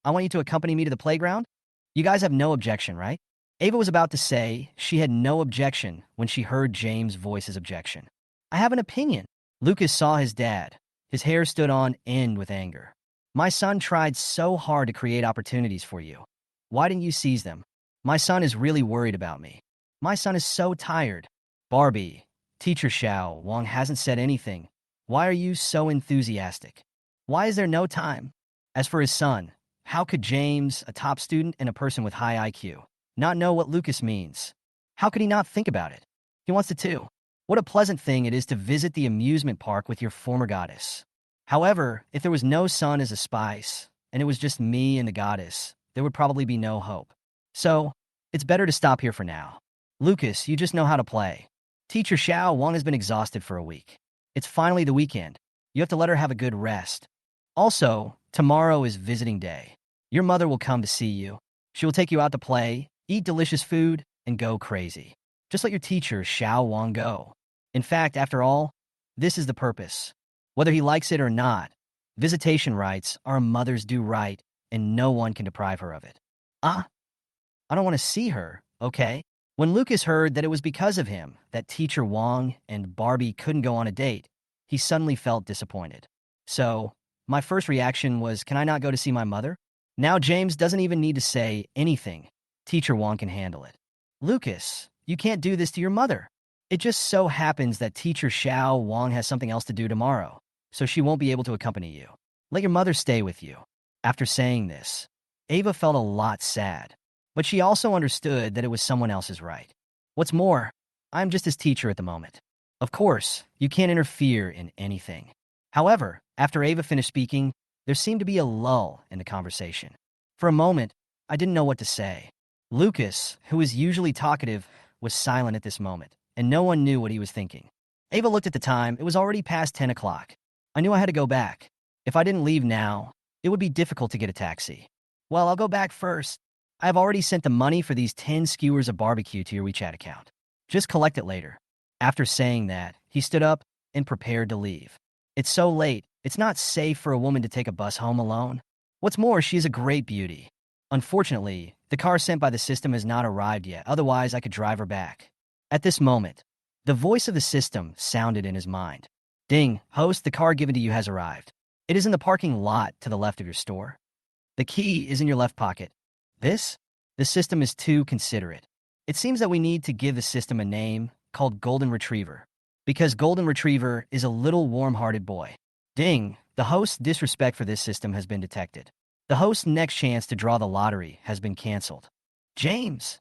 I want you to accompany me to the playground. You guys have no objection, right? Ava was about to say she had no objection when she heard James voice his objection. I have an opinion. Lucas saw his dad. His hair stood on end with anger. My son tried so hard to create opportunities for you. Why didn't you seize them? My son is really worried about me. My son is so tired. Barbie, Teacher Xiao Wang hasn't said anything. Why are you so enthusiastic? Why is there no time? As for his son, how could James, a top student and a person with high IQ, not know what Lucas means? How could he not think about it? He wants to too. What a pleasant thing it is to visit the amusement park with your former goddess. However, if there was no sun as a spice, and it was just me and the goddess, there would probably be no hope. So, it's better to stop here for now. Lucas, you just know how to play. Teacher Xiao Wang has been exhausted for a week. It's finally the weekend. You have to let her have a good rest. Also, tomorrow is visiting day. Your mother will come to see you. She will take you out to play, eat delicious food, and go crazy. Just let your teacher, Xiao Wang, go. In fact, after all, this is the purpose. Whether he likes it or not, visitation rights are a mother's due right, and no one can deprive her of it. I don't want to see her, okay? When Lucas heard that it was because of him that Teacher Wang and Barbie couldn't go on a date, he suddenly felt disappointed. So, my first reaction was, can I not go to see my mother? Now James doesn't even need to say anything. Teacher Wang can handle it. Lucas, you can't do this to your mother. It just so happens that Teacher Xiao Wang has something else to do tomorrow, so she won't be able to accompany you. Let your mother stay with you. After saying this, Ava felt a lot sad, but she also understood that it was someone else's right. What's more, I'm just his teacher at the moment. Of course, you can't interfere in anything. However, after Ava finished speaking, there seemed to be a lull in the conversation. For a moment, I didn't know what to say. Lucas, who is usually talkative, was silent at this moment, and no one knew what he was thinking. Ava looked at the time. It was already past 10 o'clock. I knew I had to go back. If I didn't leave now, it would be difficult to get a taxi. Well, I'll go back first. I have already sent the money for these 10 skewers of barbecue to your WeChat account. Just collect it later. After saying that, he stood up and prepared to leave. It's so late. It's not safe for a woman to take a bus home alone. What's more, she is a great beauty. Unfortunately, the car sent by the system has not arrived yet, otherwise I could drive her back. At this moment, the voice of the system sounded in his mind. Ding, host, the car given to you has arrived. It is in the parking lot to the left of your store. The key is in your left pocket. This? The system is too considerate. It seems that we need to give the system a name called Golden Retriever, because Golden Retriever is a little warm-hearted boy. Ding, the host's disrespect for this system has been detected. The host's next chance to draw the lottery has been canceled. James!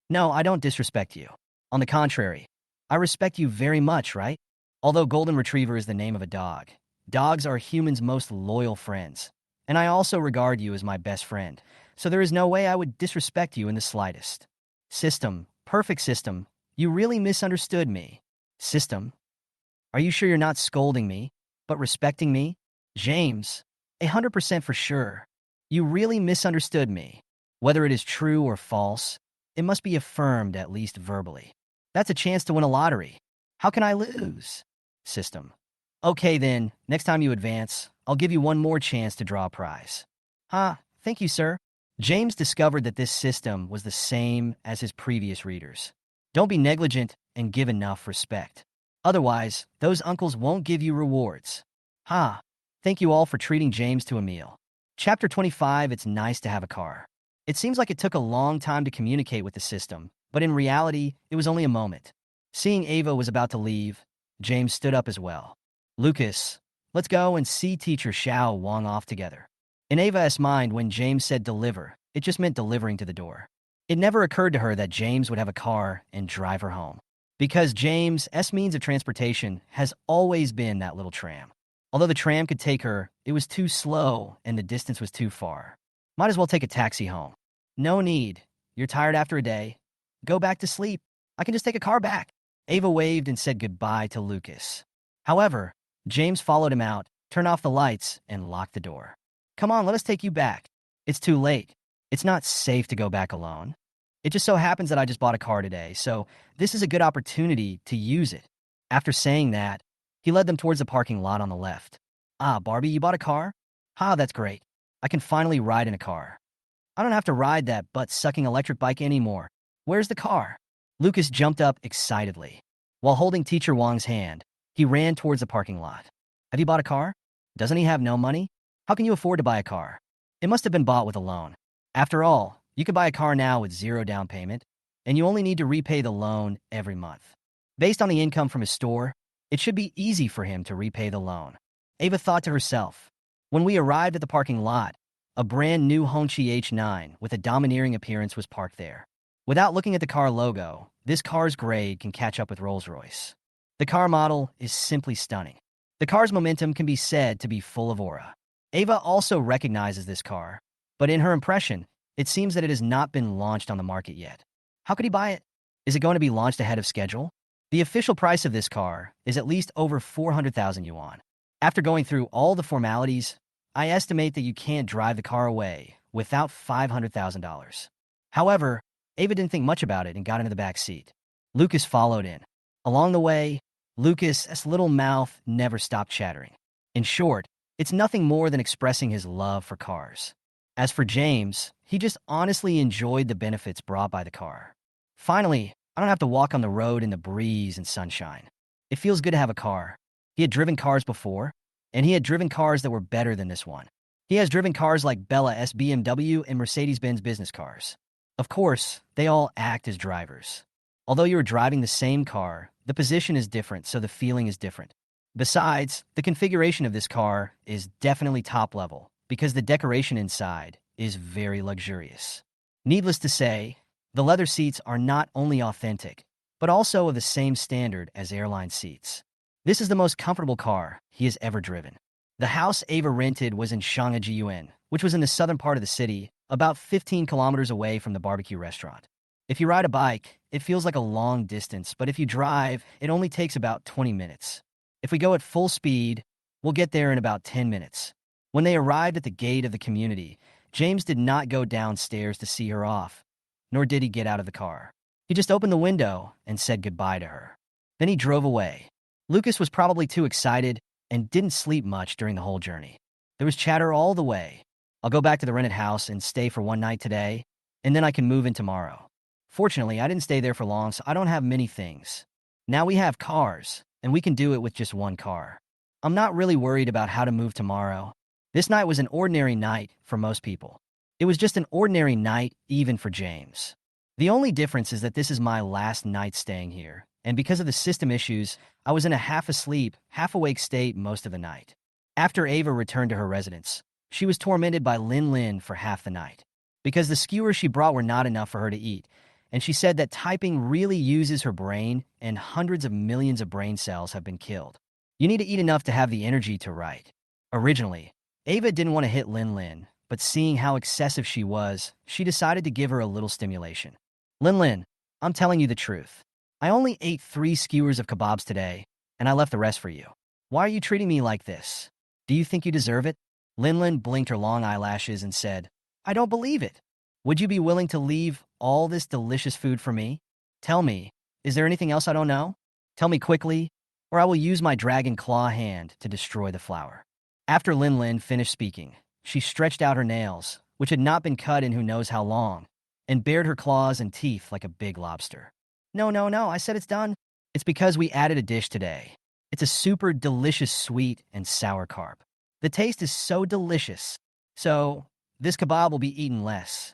No, I don't disrespect you. On the contrary, I respect you very much, right? Although Golden Retriever is the name of a dog, dogs are humans' most loyal friends. And I also regard you as my best friend, so there is no way I would disrespect you in the slightest. System, perfect system, you really misunderstood me. System, are you sure you're not scolding me, but respecting me? James, 100% for sure. You really misunderstood me. Whether it is true or false, it must be affirmed at least verbally. That's a chance to win a lottery. How can I lose? System. Okay then, next time you advance, I'll give you one more chance to draw a prize. Thank you, sir. James discovered that this system was the same as his previous readers. Don't be negligent and give enough respect. Otherwise, those uncles won't give you rewards. Thank you all for treating James to a meal. Chapter 25, It's nice to have a car. It seems like it took a long time to communicate with the system, but in reality, it was only a moment. Seeing Ava was about to leave, James stood up as well. Lucas, let's go and see Teacher Xiao Wang off together. In Ava's mind, when James said deliver, it just meant delivering to the door. It never occurred to her that James would have a car and drive her home. Because James's means of transportation has always been that little tram. Although the tram could take her, it was too slow and the distance was too far. Might as well take a taxi home. No need. You're tired after a day. Go back to sleep. I can just take a car back. Ava waved and said goodbye to Lucas. However, James followed him out, turned off the lights, and locked the door. Come on, let us take you back. It's too late. It's not safe to go back alone. It just so happens that I just bought a car today, so this is a good opportunity to use it. After saying that, he led them towards the parking lot on the left. Ah, Barbie, you bought a car? Ah, that's great. I can finally ride in a car. I don't have to ride that butt-sucking electric bike anymore. Where's the car? Lucas jumped up excitedly. While holding Teacher Wong's hand, he ran towards the parking lot. Have you bought a car? Doesn't he have no money? How can you afford to buy a car? It must have been bought with a loan. After all, you can buy a car now with zero down payment, and you only need to repay the loan every month. Based on the income from his store, it should be easy for him to repay the loan. Ava thought to herself. When we arrived at the parking lot, a brand new Hongqi H9 with a domineering appearance was parked there. Without looking at the car logo, this car's grade can catch up with Rolls-Royce. The car model is simply stunning. The car's momentum can be said to be full of aura. Ava also recognizes this car, but in her impression, it seems that it has not been launched on the market yet. How could he buy it? Is it going to be launched ahead of schedule? The official price of this car is at least over 400,000 yuan. After going through all the formalities, I estimate that you can't drive the car away without $500,000. However, Ava didn't think much about it and got into the back seat. Lucas followed in. Along the way, Lucas's little mouth never stopped chattering. In short, it's nothing more than expressing his love for cars. As for James, he just honestly enjoyed the benefits brought by the car. Finally, I don't have to walk on the road in the breeze and sunshine. It feels good to have a car. He had driven cars before, and he had driven cars that were better than this one. He has driven cars like Bella's BMW and Mercedes-Benz business cars. Of course, they all act as drivers. Although you are driving the same car, the position is different, so the feeling is different. Besides, the configuration of this car is definitely top level because the decoration inside is very luxurious. Needless to say, the leather seats are not only authentic, but also of the same standard as airline seats. This is the most comfortable car he has ever driven. The house Ava rented was in Shanghai, which was in the southern part of the city, about 15 kilometers away from the barbecue restaurant. If you ride a bike, it feels like a long distance, but if you drive, it only takes about 20 minutes. If we go at full speed, we'll get there in about 10 minutes. When they arrived at the gate of the community, James did not go downstairs to see her off, nor did he get out of the car. He just opened the window and said goodbye to her. Then he drove away. Lucas was probably too excited and didn't sleep much during the whole journey. There was chatter all the way. I'll go back to the rented house and stay for one night today, and then I can move in tomorrow. Fortunately, I didn't stay there for long, so I don't have many things. Now we have cars, and we can do it with just one car. I'm not really worried about how to move tomorrow. This night was an ordinary night for most people. It was just an ordinary night even for James. The only difference is that this is my last night staying here, and because of the system issues, I was in a half-asleep, half-awake state most of the night. After Ava returned to her residence, she was tormented by Lin for half the night. Because the skewers she brought were not enough for her to eat, and she said that typing really uses her brain and hundreds of millions of brain cells have been killed. You need to eat enough to have the energy to write. Originally, Ava didn't want to hit Lin, but seeing how excessive she was, she decided to give her a little stimulation. Lin, I'm telling you the truth. I only ate 3 skewers of kebabs today, and I left the rest for you. Why are you treating me like this? Do you think you deserve it? Lin blinked her long eyelashes and said, I don't believe it. Would you be willing to leave all this delicious food for me? Tell me, is there anything else I don't know? Tell me quickly, or I will use my dragon claw hand to destroy the flour. After Lin finished speaking, she stretched out her nails, which had not been cut in who knows how long, and bared her claws and teeth like a big lobster. No, I said it's done. It's because we added a dish today. It's a super delicious sweet and sour carp. The taste is so delicious. So, this kebab will be eaten less.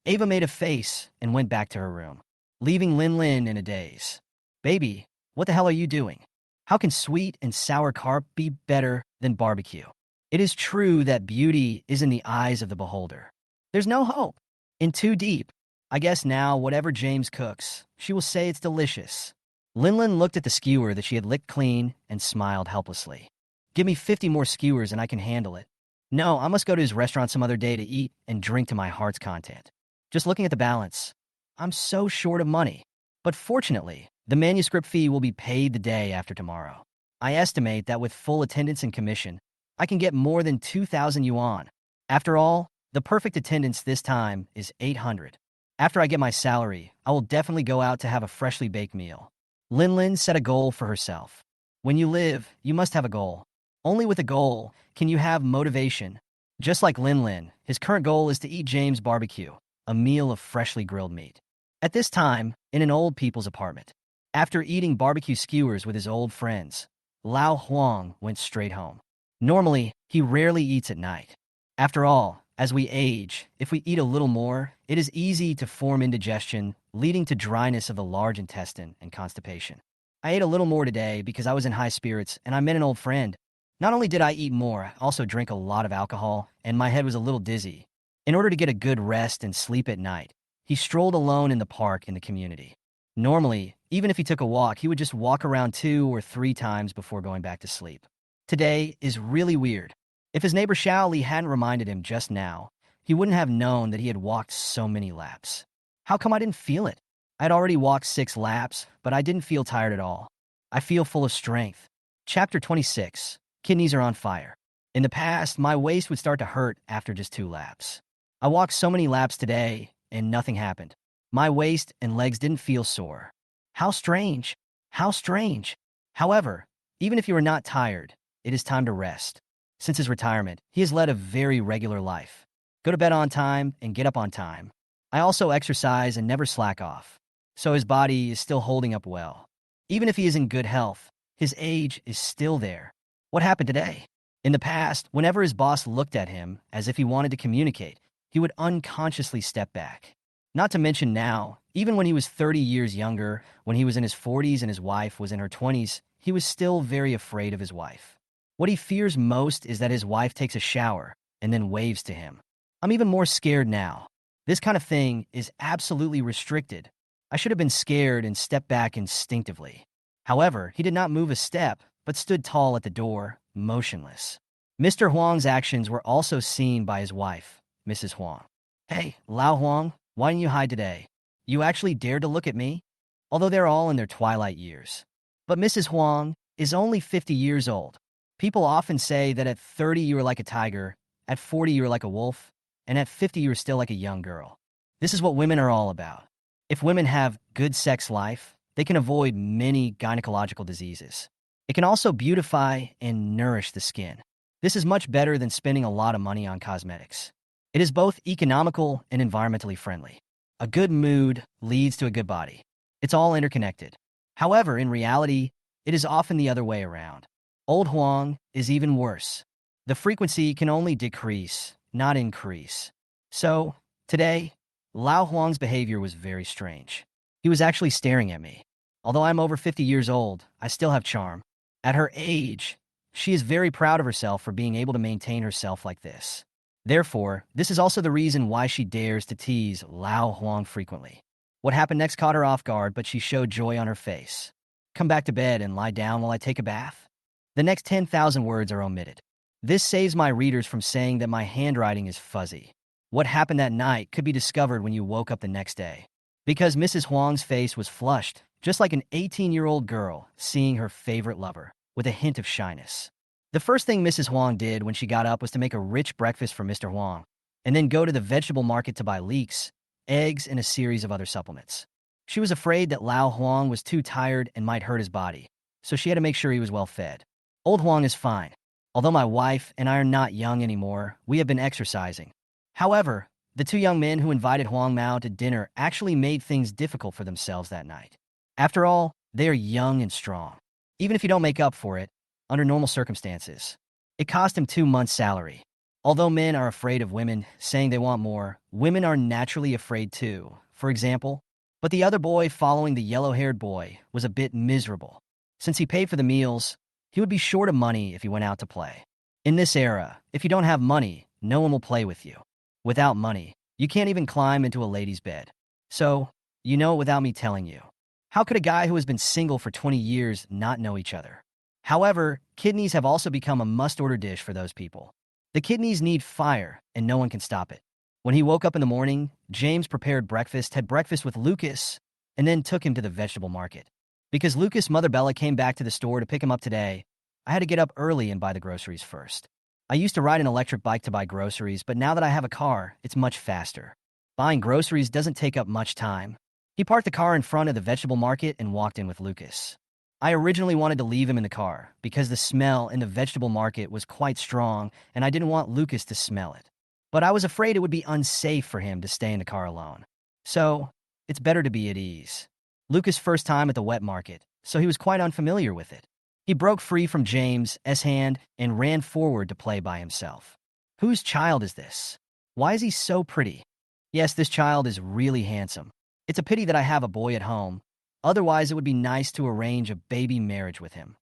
Ava made a face and went back to her room, leaving Lin in a daze. Baby, what the hell are you doing? How can sweet and sour carp be better than barbecue? It is true that beauty is in the eyes of the beholder. There's no hope. In too deep. I guess now, whatever James cooks, she will say it's delicious. Lin looked at the skewer that she had licked clean and smiled helplessly. Give me 50 more skewers and I can handle it. No, I must go to his restaurant some other day to eat and drink to my heart's content. Just looking at the balance, I'm so short of money. But fortunately, the manuscript fee will be paid the day after tomorrow. I estimate that with full attendance and commission, I can get more than 2,000 yuan. After all, the perfect attendance this time is 800. After I get my salary, I will definitely go out to have a freshly baked meal. Lin Lin set a goal for herself. When you live, you must have a goal. Only with a goal can you have motivation. Just like Lin Lin, his current goal is to eat James' barbecue, a meal of freshly grilled meat. At this time, in an old people's apartment, after eating barbecue skewers with his old friends, Lao Huang went straight home. Normally, he rarely eats at night. After all, as we age, if we eat a little more, it is easy to form indigestion, leading to dryness of the large intestine and constipation. I ate a little more today because I was in high spirits and I met an old friend. Not only did I eat more, I also drank a lot of alcohol, and my head was a little dizzy. In order to get a good rest and sleep at night, he strolled alone in the park in the community. Normally, even if he took a walk, he would just walk around 2 or 3 times before going back to sleep. Today is really weird. If his neighbor Xiao Li hadn't reminded him just now, he wouldn't have known that he had walked so many laps. How come I didn't feel it? I had already walked 6 laps, but I didn't feel tired at all. I feel full of strength. Chapter 26. Kidneys are on fire. In the past, my waist would start to hurt after just 2 laps. I walked so many laps today, and nothing happened. My waist and legs didn't feel sore. How strange. How strange. However, even if you are not tired, it is time to rest. Since his retirement, he has led a very regular life. Go to bed on time and get up on time. I also exercise and never slack off. So his body is still holding up well. Even if he is in good health, his age is still there. What happened today? In the past, whenever his boss looked at him as if he wanted to communicate, he would unconsciously step back. Not to mention now, even when he was 30 years younger, when he was in his 40s and his wife was in her 20s, he was still very afraid of his wife. What he fears most is that his wife takes a shower and then waves to him. I'm even more scared now. This kind of thing is absolutely restricted. I should have been scared and stepped back instinctively. However, he did not move a step, but stood tall at the door, motionless. Mr. Huang's actions were also seen by his wife, Mrs. Huang. Hey, Lao Huang, why didn't you hide today? You actually dared to look at me? Although they're all in their twilight years. But Mrs. Huang is only 50 years old. People often say that at 30 you are like a tiger, at 40 you are like a wolf, and at 50 you are still like a young girl. This is what women are all about. If women have good sex life, they can avoid many gynecological diseases. It can also beautify and nourish the skin. This is much better than spending a lot of money on cosmetics. It is both economical and environmentally friendly. A good mood leads to a good body. It's all interconnected. However, in reality, it is often the other way around. Old Huang is even worse. The frequency can only decrease, not increase. So, today, Lao Huang's behavior was very strange. He was actually staring at me. Although I'm over 50 years old, I still have charm. At her age, she is very proud of herself for being able to maintain herself like this. Therefore, this is also the reason why she dares to tease Lao Huang frequently. What happened next caught her off guard, but she showed joy on her face. Come back to bed and lie down while I take a bath. The next 10,000 words are omitted. This saves my readers from saying that my handwriting is fuzzy. What happened that night could be discovered when you woke up the next day. Because Mrs. Huang's face was flushed, just like an 18-year-old girl seeing her favorite lover, with a hint of shyness. The first thing Mrs. Huang did when she got up was to make a rich breakfast for Mr. Huang, and then go to the vegetable market to buy leeks, eggs, and a series of other supplements. She was afraid that Lao Huang was too tired and might hurt his body, so she had to make sure he was well fed. Old Huang is fine. Although my wife and I are not young anymore, we have been exercising. However, the 2 young men who invited Huang Mao to dinner actually made things difficult for themselves that night. After all, they are young and strong. Even if you don't make up for it, under normal circumstances, it cost him 2 months' salary. Although men are afraid of women, saying they want more, women are naturally afraid too, for example. But the other boy following the yellow-haired boy was a bit miserable. Since he paid for the meals, he would be short of money if he went out to play. In this era, if you don't have money, no one will play with you. Without money, you can't even climb into a lady's bed. So, you know it without me telling you. How could a guy who has been single for 20 years not know each other? However, kidneys have also become a must-order dish for those people. The kidneys need fire, and no one can stop it. When he woke up in the morning, James prepared breakfast, had breakfast with Lucas, and then took him to the vegetable market. Because Lucas' mother Bella came back to the store to pick him up today, I had to get up early and buy the groceries first. I used to ride an electric bike to buy groceries, but now that I have a car, it's much faster. Buying groceries doesn't take up much time. He parked the car in front of the vegetable market and walked in with Lucas. I originally wanted to leave him in the car because the smell in the vegetable market was quite strong and I didn't want Lucas to smell it. But I was afraid it would be unsafe for him to stay in the car alone. So, it's better to be at ease. Lucas' first time at the wet market, so he was quite unfamiliar with it. He broke free from James' hand and ran forward to play by himself. Whose child is this? Why is he so pretty? Yes, this child is really handsome. It's a pity that I have a boy at home. Otherwise, it would be nice to arrange a baby marriage with him.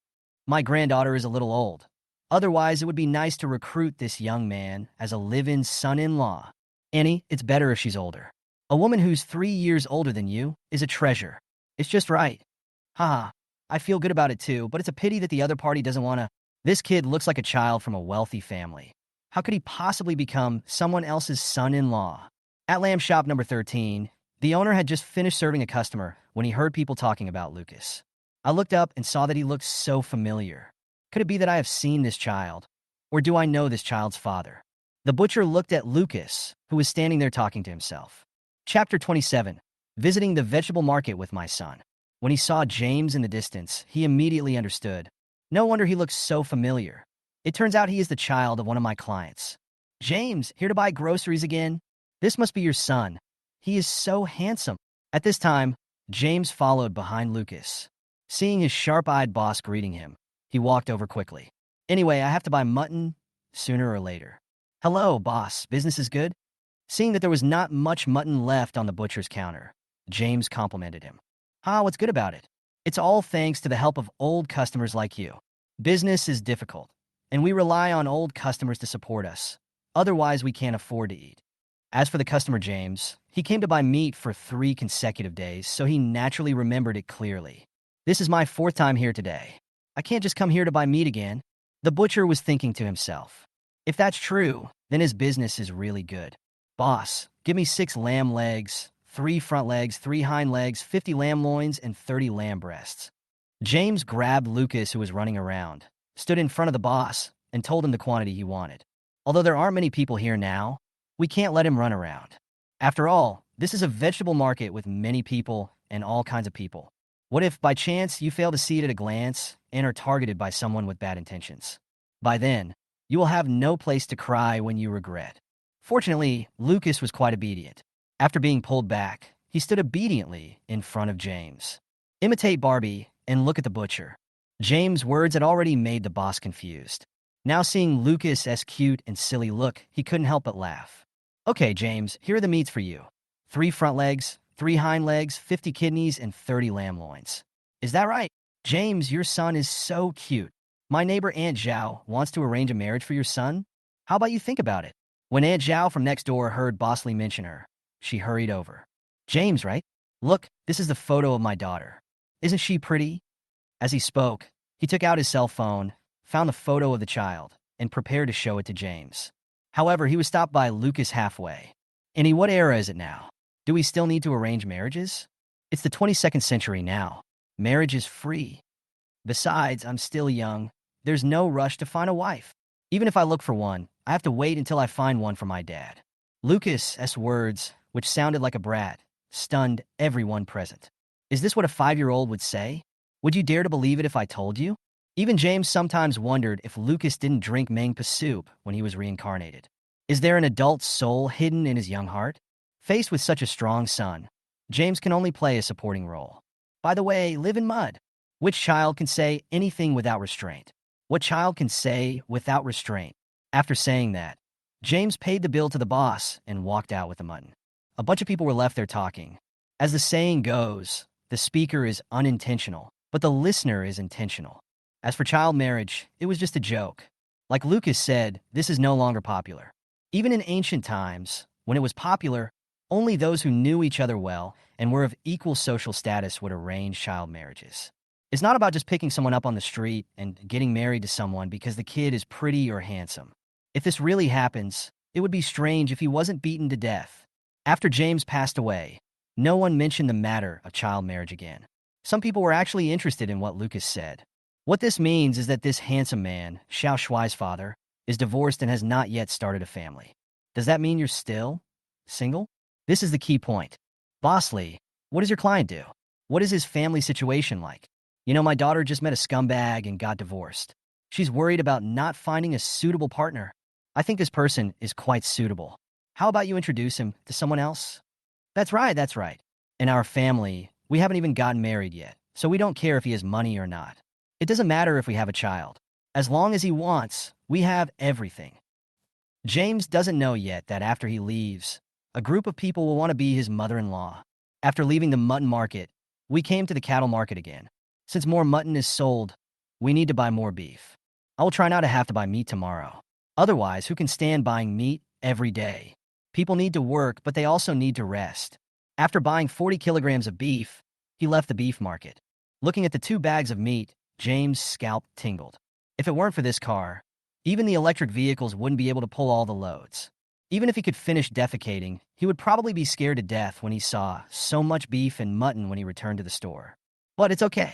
My granddaughter is a little old. Otherwise, it would be nice to recruit this young man as a live-in son-in-law. Annie, it's better if she's older. A woman who's 3 years older than you is a treasure. It's just right. Haha, I feel good about it too, but it's a pity that the other party doesn't want to. This kid looks like a child from a wealthy family. How could he possibly become someone else's son-in-law? At lamb shop number 13, the owner had just finished serving a customer when he heard people talking about Lucas. I looked up and saw that he looked so familiar. Could it be that I have seen this child? Or do I know this child's father? The butcher looked at Lucas, who was standing there talking to himself. Chapter 27. Visiting the vegetable market with my son. When he saw James in the distance, he immediately understood. No wonder he looked so familiar. It turns out he is the child of one of my clients. James, here to buy groceries again? This must be your son. He is so handsome. At this time, James followed behind Lucas. Seeing his sharp-eyed boss greeting him, he walked over quickly. Anyway, I have to buy mutton sooner or later. Hello, boss. Business is good? Seeing that there was not much mutton left on the butcher's counter, James complimented him. What's good about it? It's all thanks to the help of old customers like you. Business is difficult, and we rely on old customers to support us. Otherwise, we can't afford to eat. As for the customer James, he came to buy meat for 3 consecutive days, so he naturally remembered it clearly. This is my 4th time here today. I can't just come here to buy meat again. The butcher was thinking to himself. If that's true, then his business is really good. Boss, give me 6 lamb legs, 3 front legs, 3 hind legs, 50 lamb loins, and 30 lamb breasts. James grabbed Lucas, who was running around, stood in front of the boss, and told him the quantity he wanted. Although there aren't many people here now, we can't let him run around. After all, this is a vegetable market with many people and all kinds of people. What if, by chance, you fail to see it at a glance and are targeted by someone with bad intentions? By then, you will have no place to cry when you regret. Fortunately, Lucas was quite obedient. After being pulled back, he stood obediently in front of James. Imitate Barbie and look at the butcher. James' words had already made the boss confused. Now seeing Lucas' cute and silly look, he couldn't help but laugh. Okay, James, here are the meats for you. 3 front legs, 3 hind legs, 50 kidneys, and 30 lamb loins. Is that right? James, your son is so cute. My neighbor Aunt Zhao wants to arrange a marriage for your son. How about you think about it? When Aunt Zhao from next door heard Boss Lee mention her, she hurried over. James, right? Look, this is the photo of my daughter. Isn't she pretty? As he spoke, he took out his cell phone, found the photo of the child, and prepared to show it to James. However, he was stopped by Lucas halfway. Annie, what era is it now? Do we still need to arrange marriages? It's the 22nd century now. Marriage is free. Besides, I'm still young. There's no rush to find a wife. Even if I look for one, I have to wait until I find one for my dad. Lucas's words, which sounded like a brat, stunned everyone present. Is this what a 5-year-old would say? Would you dare to believe it if I told you? Even James sometimes wondered if Lucas didn't drink manga soup when he was reincarnated. Is there an adult soul hidden in his young heart? Faced with such a strong son, James can only play a supporting role. By the way, live in mud. Which child can say anything without restraint? What child can say without restraint? After saying that, James paid the bill to the boss and walked out with the mutton. A bunch of people were left there talking. As the saying goes, the speaker is unintentional, but the listener is intentional. As for child marriage, it was just a joke. Like Lucas said, this is no longer popular. Even in ancient times, when it was popular, only those who knew each other well and were of equal social status would arrange child marriages. It's not about just picking someone up on the street and getting married to someone because the kid is pretty or handsome. If this really happens, it would be strange if he wasn't beaten to death. After James passed away, no one mentioned the matter of child marriage again. Some people were actually interested in what Lucas said. What this means is that this handsome man, Xiao Shuai's father, is divorced and has not yet started a family. Does that mean you're still single? This is the key point. Boss Lee, what does your client do? What is his family situation like? My daughter just met a scumbag and got divorced. She's worried about not finding a suitable partner. I think this person is quite suitable. How about you introduce him to someone else? That's right, that's right. In our family, we haven't even gotten married yet, so we don't care if he has money or not. It doesn't matter if we have a child. As long as he wants, we have everything. James doesn't know yet that after he leaves, a group of people will want to be his mother-in-law. After leaving the mutton market, we came to the cattle market again. Since more mutton is sold, we need to buy more beef. I will try not to have to buy meat tomorrow. Otherwise, who can stand buying meat every day? People need to work, but they also need to rest. After buying 40 kilograms of beef, he left the beef market. Looking at the 2 bags of meat, James' scalp tingled. If it weren't for this car, even the electric vehicles wouldn't be able to pull all the loads. Even if he could finish defecating, he would probably be scared to death when he saw so much beef and mutton when he returned to the store. But it's okay.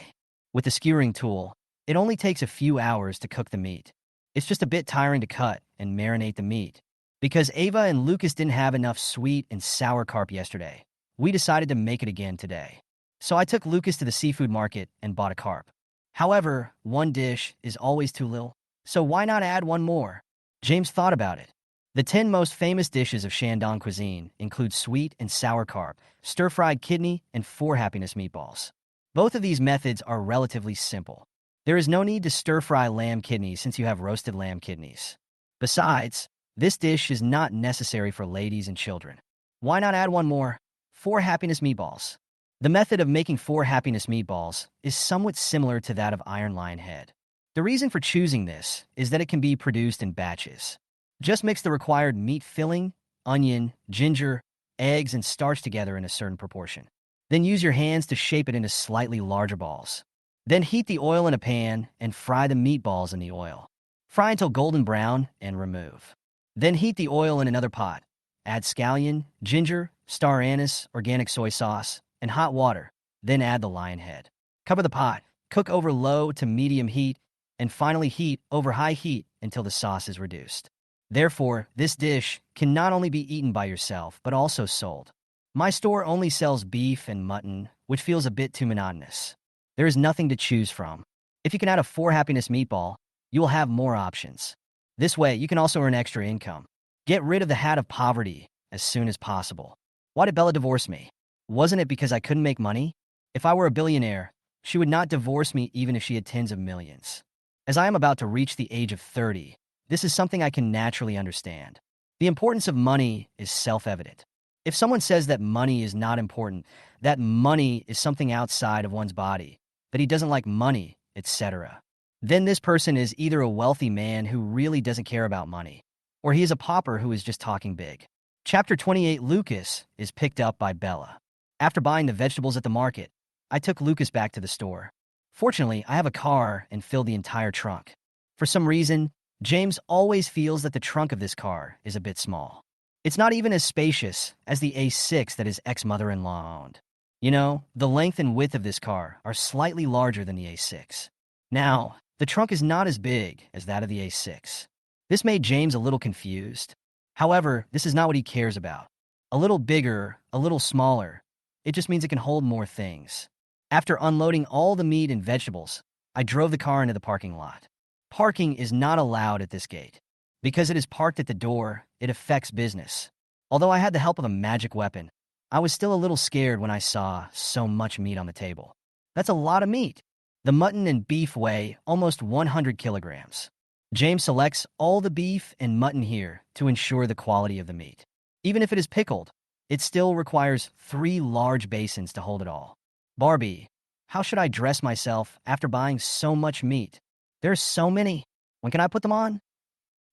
With the skewering tool, it only takes a few hours to cook the meat. It's just a bit tiring to cut and marinate the meat. Because Ava and Lucas didn't have enough sweet and sour carp yesterday, we decided to make it again today. So I took Lucas to the seafood market and bought a carp. However, one dish is always too little, so why not add one more? James thought about it. The 10 most famous dishes of Shandong cuisine include sweet and sour carp, stir-fried kidney, and 4 happiness meatballs. Both of these methods are relatively simple. There is no need to stir-fry lamb kidneys since you have roasted lamb kidneys. Besides, this dish is not necessary for ladies and children. Why not add one more? 4 happiness meatballs. The method of making 4 happiness meatballs is somewhat similar to that of Iron Lion Head. The reason for choosing this is that it can be produced in batches. Just mix the required meat filling, onion, ginger, eggs, and starch together in a certain proportion. Then use your hands to shape it into slightly larger balls. Then heat the oil in a pan and fry the meatballs in the oil. Fry until golden brown and remove. Then heat the oil in another pot. Add scallion, ginger, star anise, organic soy sauce, and hot water. Then add the lion head. Cover the pot, cook over low to medium heat, and finally heat over high heat until the sauce is reduced. Therefore, this dish can not only be eaten by yourself, but also sold. My store only sells beef and mutton, which feels a bit too monotonous. There is nothing to choose from. If you can add a 4 happiness meatball, you will have more options. This way, you can also earn extra income. Get rid of the hat of poverty as soon as possible. Why did Bella divorce me? Wasn't it because I couldn't make money? If I were a billionaire, she would not divorce me even if she had tens of millions. As I am about to reach the age of 30, this is something I can naturally understand. The importance of money is self-evident. If someone says that money is not important, that money is something outside of one's body, that he doesn't like money, etc., then this person is either a wealthy man who really doesn't care about money, or he is a pauper who is just talking big. Chapter 28. Lucas is picked up by Bella. After buying the vegetables at the market, I took Lucas back to the store. Fortunately, I have a car and filled the entire trunk. For some reason, James always feels that the trunk of this car is a bit small. It's not even as spacious as the A6 that his ex-mother-in-law owned. The length and width of this car are slightly larger than the A6. Now, the trunk is not as big as that of the A6. This made James a little confused. However, this is not what he cares about. A little bigger, a little smaller. It just means it can hold more things. After unloading all the meat and vegetables, I drove the car into the parking lot. Parking is not allowed at this gate. Because it is parked at the door, it affects business. Although I had the help of a magic weapon, I was still a little scared when I saw so much meat on the table. That's a lot of meat. The mutton and beef weigh almost 100 kilograms. James selects all the beef and mutton here to ensure the quality of the meat. Even if it is pickled, it still requires 3 large basins to hold it all. Barbie, how should I dress myself after buying so much meat? There's so many. When can I put them on?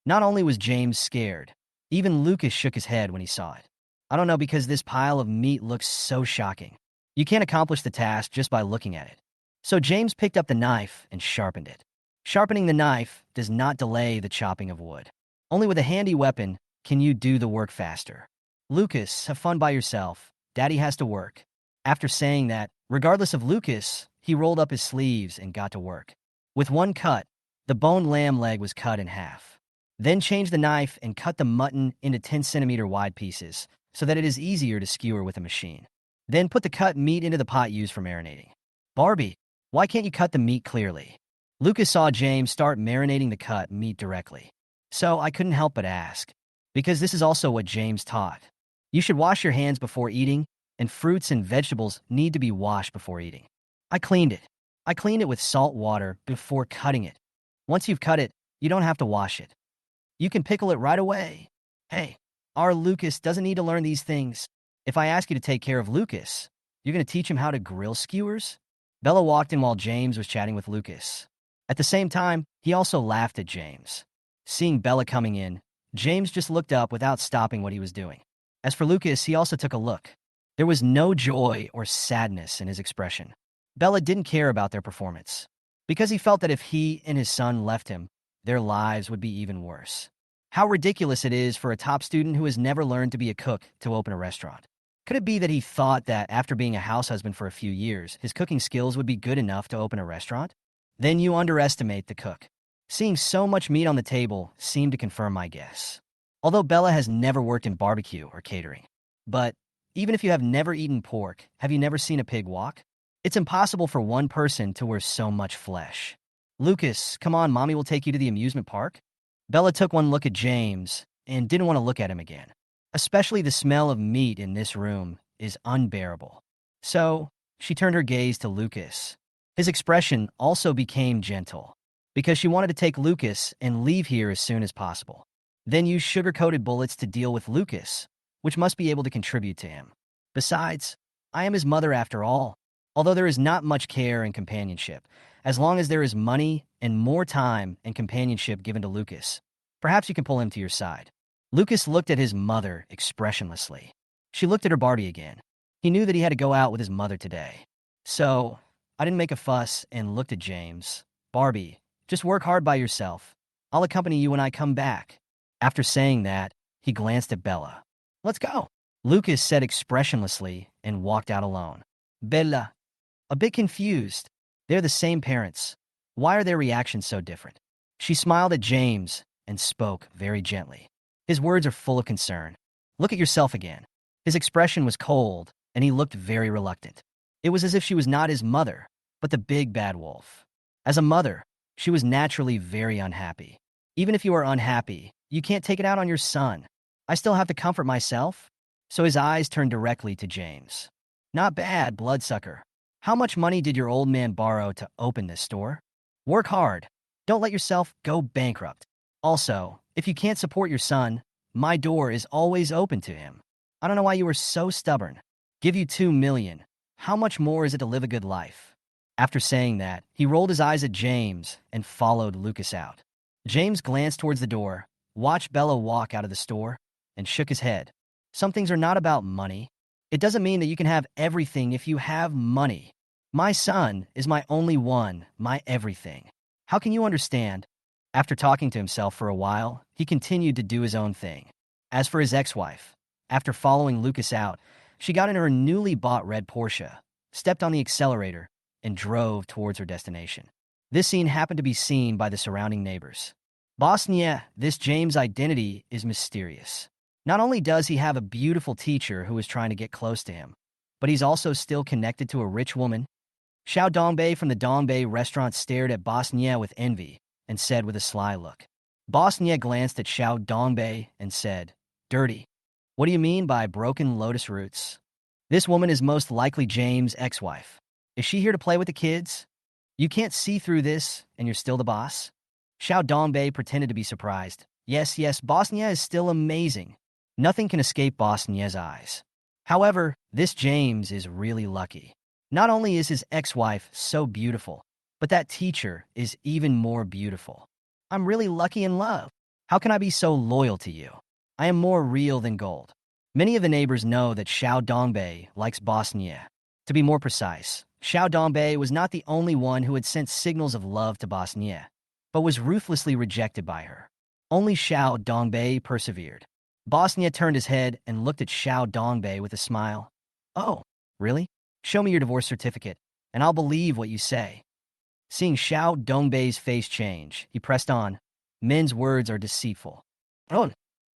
Not only was James scared, even Lucas shook his head when he saw it. I don't know, because this pile of meat looks so shocking. You can't accomplish the task just by looking at it. So James picked up the knife and sharpened it. Sharpening the knife does not delay the chopping of wood. Only with a handy weapon can you do the work faster. Lucas, have fun by yourself. Daddy has to work. After saying that, regardless of Lucas, he rolled up his sleeves and got to work. With one cut, the boned lamb leg was cut in half. Then change the knife and cut the mutton into 10 centimeter wide pieces so that it is easier to skewer with a machine. Then put the cut meat into the pot used for marinating. Barbie, why can't you cut the meat clearly? Lucas saw James start marinating the cut meat directly. So I couldn't help but ask. Because this is also what James taught. You should wash your hands before eating, and fruits and vegetables need to be washed before eating. I cleaned it. I cleaned it with salt water before cutting it. Once you've cut it, you don't have to wash it. You can pickle it right away. Hey, our Lucas doesn't need to learn these things. If I ask you to take care of Lucas, you're going to teach him how to grill skewers? Bella walked in while James was chatting with Lucas. At the same time, he also laughed at James. Seeing Bella coming in, James just looked up without stopping what he was doing. As for Lucas, he also took a look. There was no joy or sadness in his expression. Bella didn't care about their performance, because he felt that if he and his son left him, their lives would be even worse. How ridiculous it is for a top student who has never learned to be a cook to open a restaurant. Could it be that he thought that after being a house husband for a few years, his cooking skills would be good enough to open a restaurant? Then you underestimate the cook. Seeing so much meat on the table seemed to confirm my guess. Although Bella has never worked in barbecue or catering. But even if you have never eaten pork, have you never seen a pig walk? It's impossible for one person to wear so much flesh. Lucas, come on, Mommy will take you to the amusement park. Bella took one look at James and didn't want to look at him again. Especially the smell of meat in this room is unbearable. So she turned her gaze to Lucas. His expression also became gentle, because she wanted to take Lucas and leave here as soon as possible. Then use sugar-coated bullets to deal with Lucas, which must be able to contribute to him. Besides, I am his mother after all. Although there is not much care and companionship, as long as there is money and more time and companionship given to Lucas, perhaps you can pull him to your side. Lucas looked at his mother expressionlessly. She looked at her Barbie again. He knew that he had to go out with his mother today. So, I didn't make a fuss and looked at James. Barbie, just work hard by yourself. I'll accompany you when I come back. After saying that, he glanced at Bella. Let's go. Lucas said expressionlessly and walked out alone. Bella, a bit confused. They're the same parents. Why are their reactions so different? She smiled at James and spoke very gently. His words are full of concern. Look at yourself again. His expression was cold, and he looked very reluctant. It was as if she was not his mother, but the big bad wolf. As a mother, she was naturally very unhappy. Even if you are unhappy, you can't take it out on your son. I still have to comfort myself. So his eyes turned directly to James. Not bad, bloodsucker. How much money did your old man borrow to open this store? Work hard. Don't let yourself go bankrupt. Also, if you can't support your son, my door is always open to him. I don't know why you were so stubborn. Give you 2 million. How much more is it to live a good life? After saying that, he rolled his eyes at James and followed Lucas out. James glanced towards the door, watched Bella walk out of the store, and shook his head. Some things are not about money. It doesn't mean that you can have everything if you have money. My son is my only one, my everything. How can you understand? After talking to himself for a while, he continued to do his own thing. As for his ex-wife, after following Lucas out, she got in her newly bought red Porsche, stepped on the accelerator, and drove towards her destination. This scene happened to be seen by the surrounding neighbors. Bosnia, this James' identity is mysterious. Not only does he have a beautiful teacher who is trying to get close to him, but he's also still connected to a rich woman. Xiao Dongbei from the Dongbei restaurant stared at Bosnia with envy and said with a sly look. Bosnia glanced at Xiao Dongbei and said, "Dirty. What do you mean by broken lotus roots? This woman is most likely James' ex-wife. Is she here to play with the kids? You can't see through this, and you're still the boss?" Xiao Dongbei pretended to be surprised. Yes, Bosnia is still amazing. Nothing can escape Bosnia's eyes. However, this James is really lucky. Not only is his ex-wife so beautiful, but that teacher is even more beautiful. I'm really lucky in love. How can I be so loyal to you? I am more real than gold. Many of the neighbors know that Xiao Dongbei likes Bosnia. To be more precise, Xiao Dongbei was not the only one who had sent signals of love to Bosnia, but was ruthlessly rejected by her. Only Xiao Dongbei persevered. Bosnia turned his head and looked at Xiao Dongbei with a smile. Oh, really? Show me your divorce certificate, and I'll believe what you say. Seeing Xiao Dongbei's face change, he pressed on. Men's words are deceitful. Oh.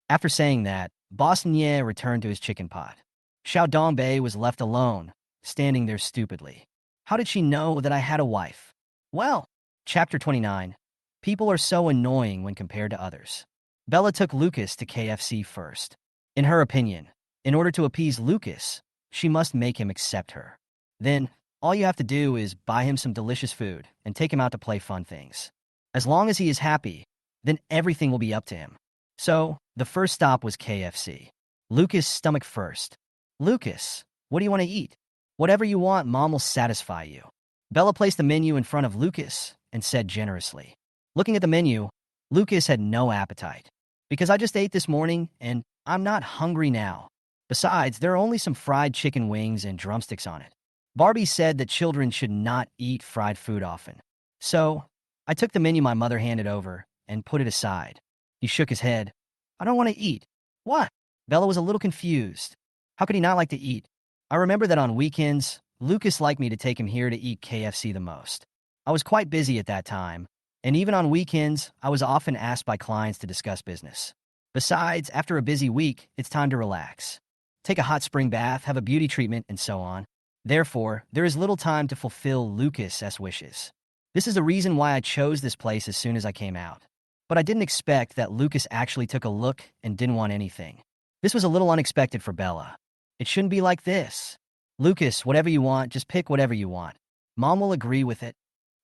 After saying that, Boss Nye returned to his chicken pot. Xiao Dongbei was left alone, standing there stupidly. How did she know that I had a wife? Well, Chapter 29. People are so annoying when compared to others. Bella took Lucas to KFC first. In her opinion, in order to appease Lucas, she must make him accept her. Then, all you have to do is buy him some delicious food and take him out to play fun things. As long as he is happy, then everything will be up to him. So, the first stop was KFC. Lucas' stomach first. Lucas, what do you want to eat? Whatever you want, Mom will satisfy you. Bella placed the menu in front of Lucas and said generously. Looking at the menu, Lucas had no appetite. Because I just ate this morning and I'm not hungry now. Besides, there are only some fried chicken wings and drumsticks on it. Barbie said that children should not eat fried food often. So, I took the menu my mother handed over and put it aside. He shook his head. I don't want to eat. What? Bella was a little confused. How could he not like to eat? I remember that on weekends, Lucas liked me to take him here to eat KFC the most. I was quite busy at that time, and even on weekends, I was often asked by clients to discuss business. Besides, after a busy week, it's time to relax. Take a hot spring bath, have a beauty treatment, and so on. Therefore, there is little time to fulfill Lucas's wishes. This is the reason why I chose this place as soon as I came out. But I didn't expect that Lucas actually took a look and didn't want anything. This was a little unexpected for Bella. It shouldn't be like this. Lucas, whatever you want, just pick whatever you want. Mom will agree with it.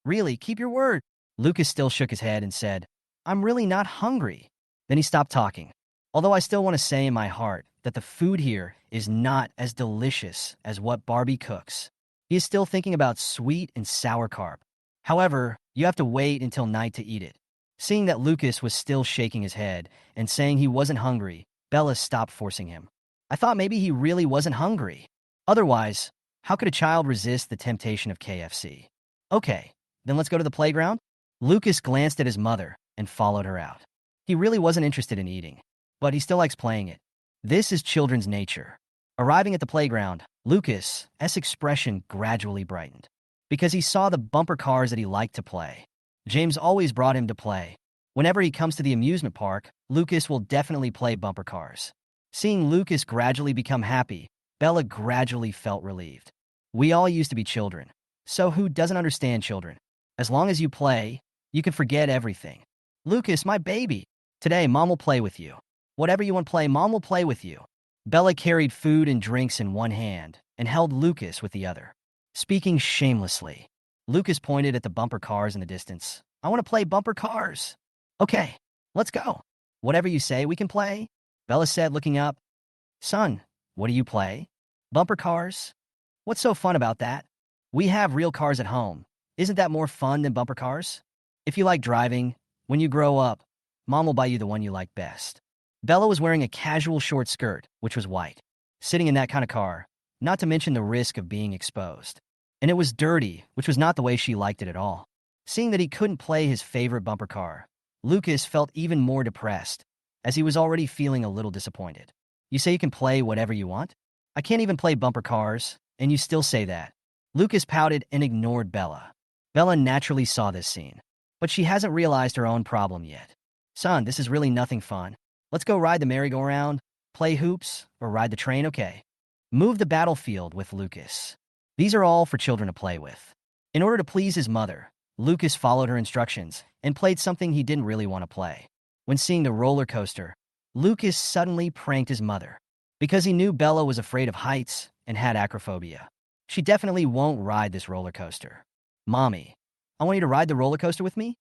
Really, keep your word. Lucas still shook his head and said, I'm really not hungry. Then he stopped talking. Although I still want to say in my heart that the food here is not as delicious as what Barbie cooks. He is still thinking about sweet and sour carp. However, you have to wait until night to eat it. Seeing that Lucas was still shaking his head and saying he wasn't hungry, Bella stopped forcing him. I thought maybe he really wasn't hungry. Otherwise, how could a child resist the temptation of KFC? Okay, then let's go to the playground. Lucas glanced at his mother and followed her out. He really wasn't interested in eating, but he still likes playing it. This is children's nature. Arriving at the playground, Lucas's expression gradually brightened because he saw the bumper cars that he liked to play. James always brought him to play. Whenever he comes to the amusement park, Lucas will definitely play bumper cars. Seeing Lucas gradually become happy, Bella gradually felt relieved. We all used to be children, so who doesn't understand children? As long as you play, you can forget everything. Lucas, my baby. Today, Mom will play with you. Whatever you want to play, Mom will play with you. Bella carried food and drinks in one hand and held Lucas with the other. Speaking shamelessly, Lucas pointed at the bumper cars in the distance. I want to play bumper cars. Okay, let's go. Whatever you say, we can play. Bella said, looking up. Son, what do you play? Bumper cars? What's so fun about that? We have real cars at home. Isn't that more fun than bumper cars? If you like driving, when you grow up, Mom will buy you the one you like best. Bella was wearing a casual short skirt, which was white. Sitting in that kind of car, not to mention the risk of being exposed. And it was dirty, which was not the way she liked it at all. Seeing that he couldn't play his favorite bumper car, Lucas felt even more depressed, as he was already feeling a little disappointed. You say you can play whatever you want? I can't even play bumper cars, and you still say that. Lucas pouted and ignored Bella. Bella naturally saw this scene, but she hasn't realized her own problem yet. Son, this is really nothing fun. Let's go ride the merry-go-round, play hoops, or ride the train, okay? Move the battlefield with Lucas. These are all for children to play with. In order to please his mother, Lucas followed her instructions and played something he didn't really want to play. When seeing the roller coaster, Lucas suddenly pranked his mother. Because he knew Bella was afraid of heights and had acrophobia. She definitely won't ride this roller coaster. Mommy, I want you to ride the roller coaster with me?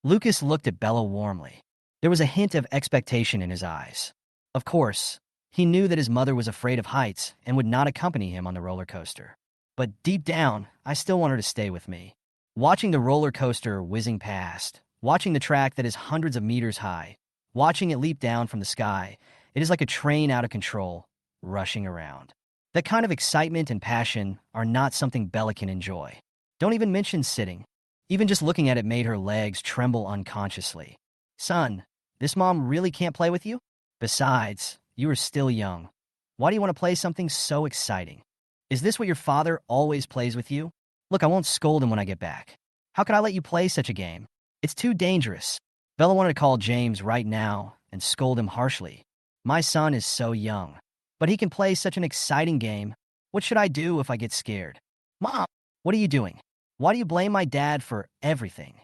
Lucas looked at Bella warmly. There was a hint of expectation in his eyes. Of course, he knew that his mother was afraid of heights and would not accompany him on the roller coaster. But deep down, I still want her to stay with me. Watching the roller coaster whizzing past, watching the track that is hundreds of meters high, watching it leap down from the sky, it is like a train out of control, rushing around. That kind of excitement and passion are not something Bella can enjoy. Don't even mention sitting. Even just looking at it made her legs tremble unconsciously. Son, this mom really can't play with you? Besides, you are still young. Why do you want to play something so exciting? Is this what your father always plays with you? Look, I won't scold him when I get back. How could I let you play such a game? It's too dangerous. Bella wanted to call James right now and scold him harshly. My son is so young, but he can play such an exciting game. What should I do if I get scared? Mom, what are you doing? Why do you blame my dad for everything?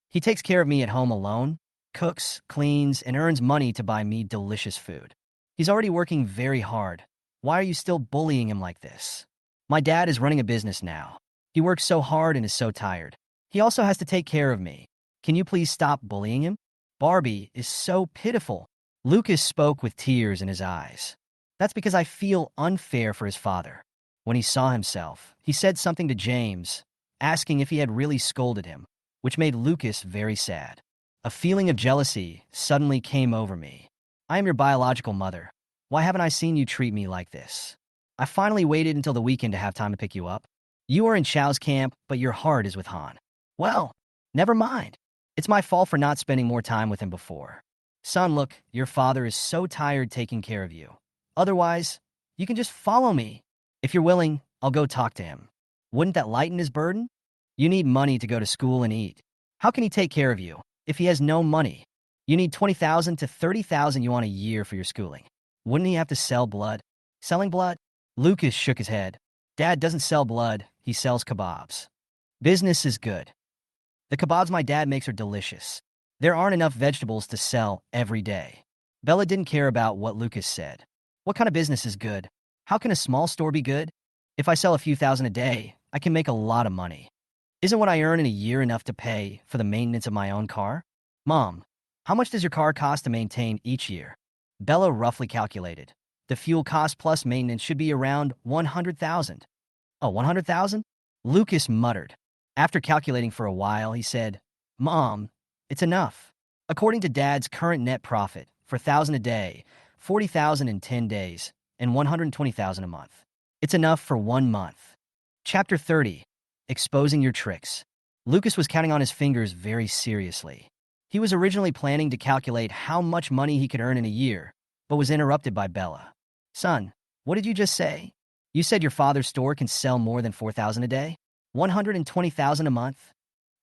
He takes care of me at home alone, cooks, cleans, and earns money to buy me delicious food. He's already working very hard. Why are you still bullying him like this? My dad is running a business now. He works so hard and is so tired. He also has to take care of me. Can you please stop bullying him? Barbie is so pitiful. Lucas spoke with tears in his eyes. That's because I feel unfair for his father. When he saw himself, he said something to James, asking if he had really scolded him, which made Lucas very sad. A feeling of jealousy suddenly came over me. I am your biological mother. Why haven't I seen you treat me like this? I finally waited until the weekend to have time to pick you up. You are in Xiao's camp, but your heart is with Han. Well, never mind. It's my fault for not spending more time with him before. Son, look, your father is so tired taking care of you. Otherwise, you can just follow me. If you're willing, I'll go talk to him. Wouldn't that lighten his burden? You need money to go to school and eat. How can he take care of you if he has no money? You need 20,000 to 30,000 yuan a year for your schooling. Wouldn't he have to sell blood? Selling blood? Lucas shook his head. Dad doesn't sell blood, he sells kebabs. Business is good. The kebabs my dad makes are delicious. There aren't enough vegetables to sell every day. Bella didn't care about what Lucas said. What kind of business is good? How can a small store be good? If I sell a few thousand a day, I can make a lot of money. Isn't what I earn in a year enough to pay for the maintenance of my own car? Mom, how much does your car cost to maintain each year? Bella roughly calculated. The fuel cost plus maintenance should be around 100,000. Oh, 100,000? Lucas muttered. After calculating for a while, he said, Mom, it's enough. According to Dad's current net profit, for 1,000 a day, 40,000 in 10 days, and 120,000 a month. It's enough for 1 month. Chapter 30. Exposing Your Tricks. Lucas was counting on his fingers very seriously. He was originally planning to calculate how much money he could earn in a year, but was interrupted by Bella. Son, what did you just say? You said your father's store can sell more than 4,000 a day? 120,000 a month?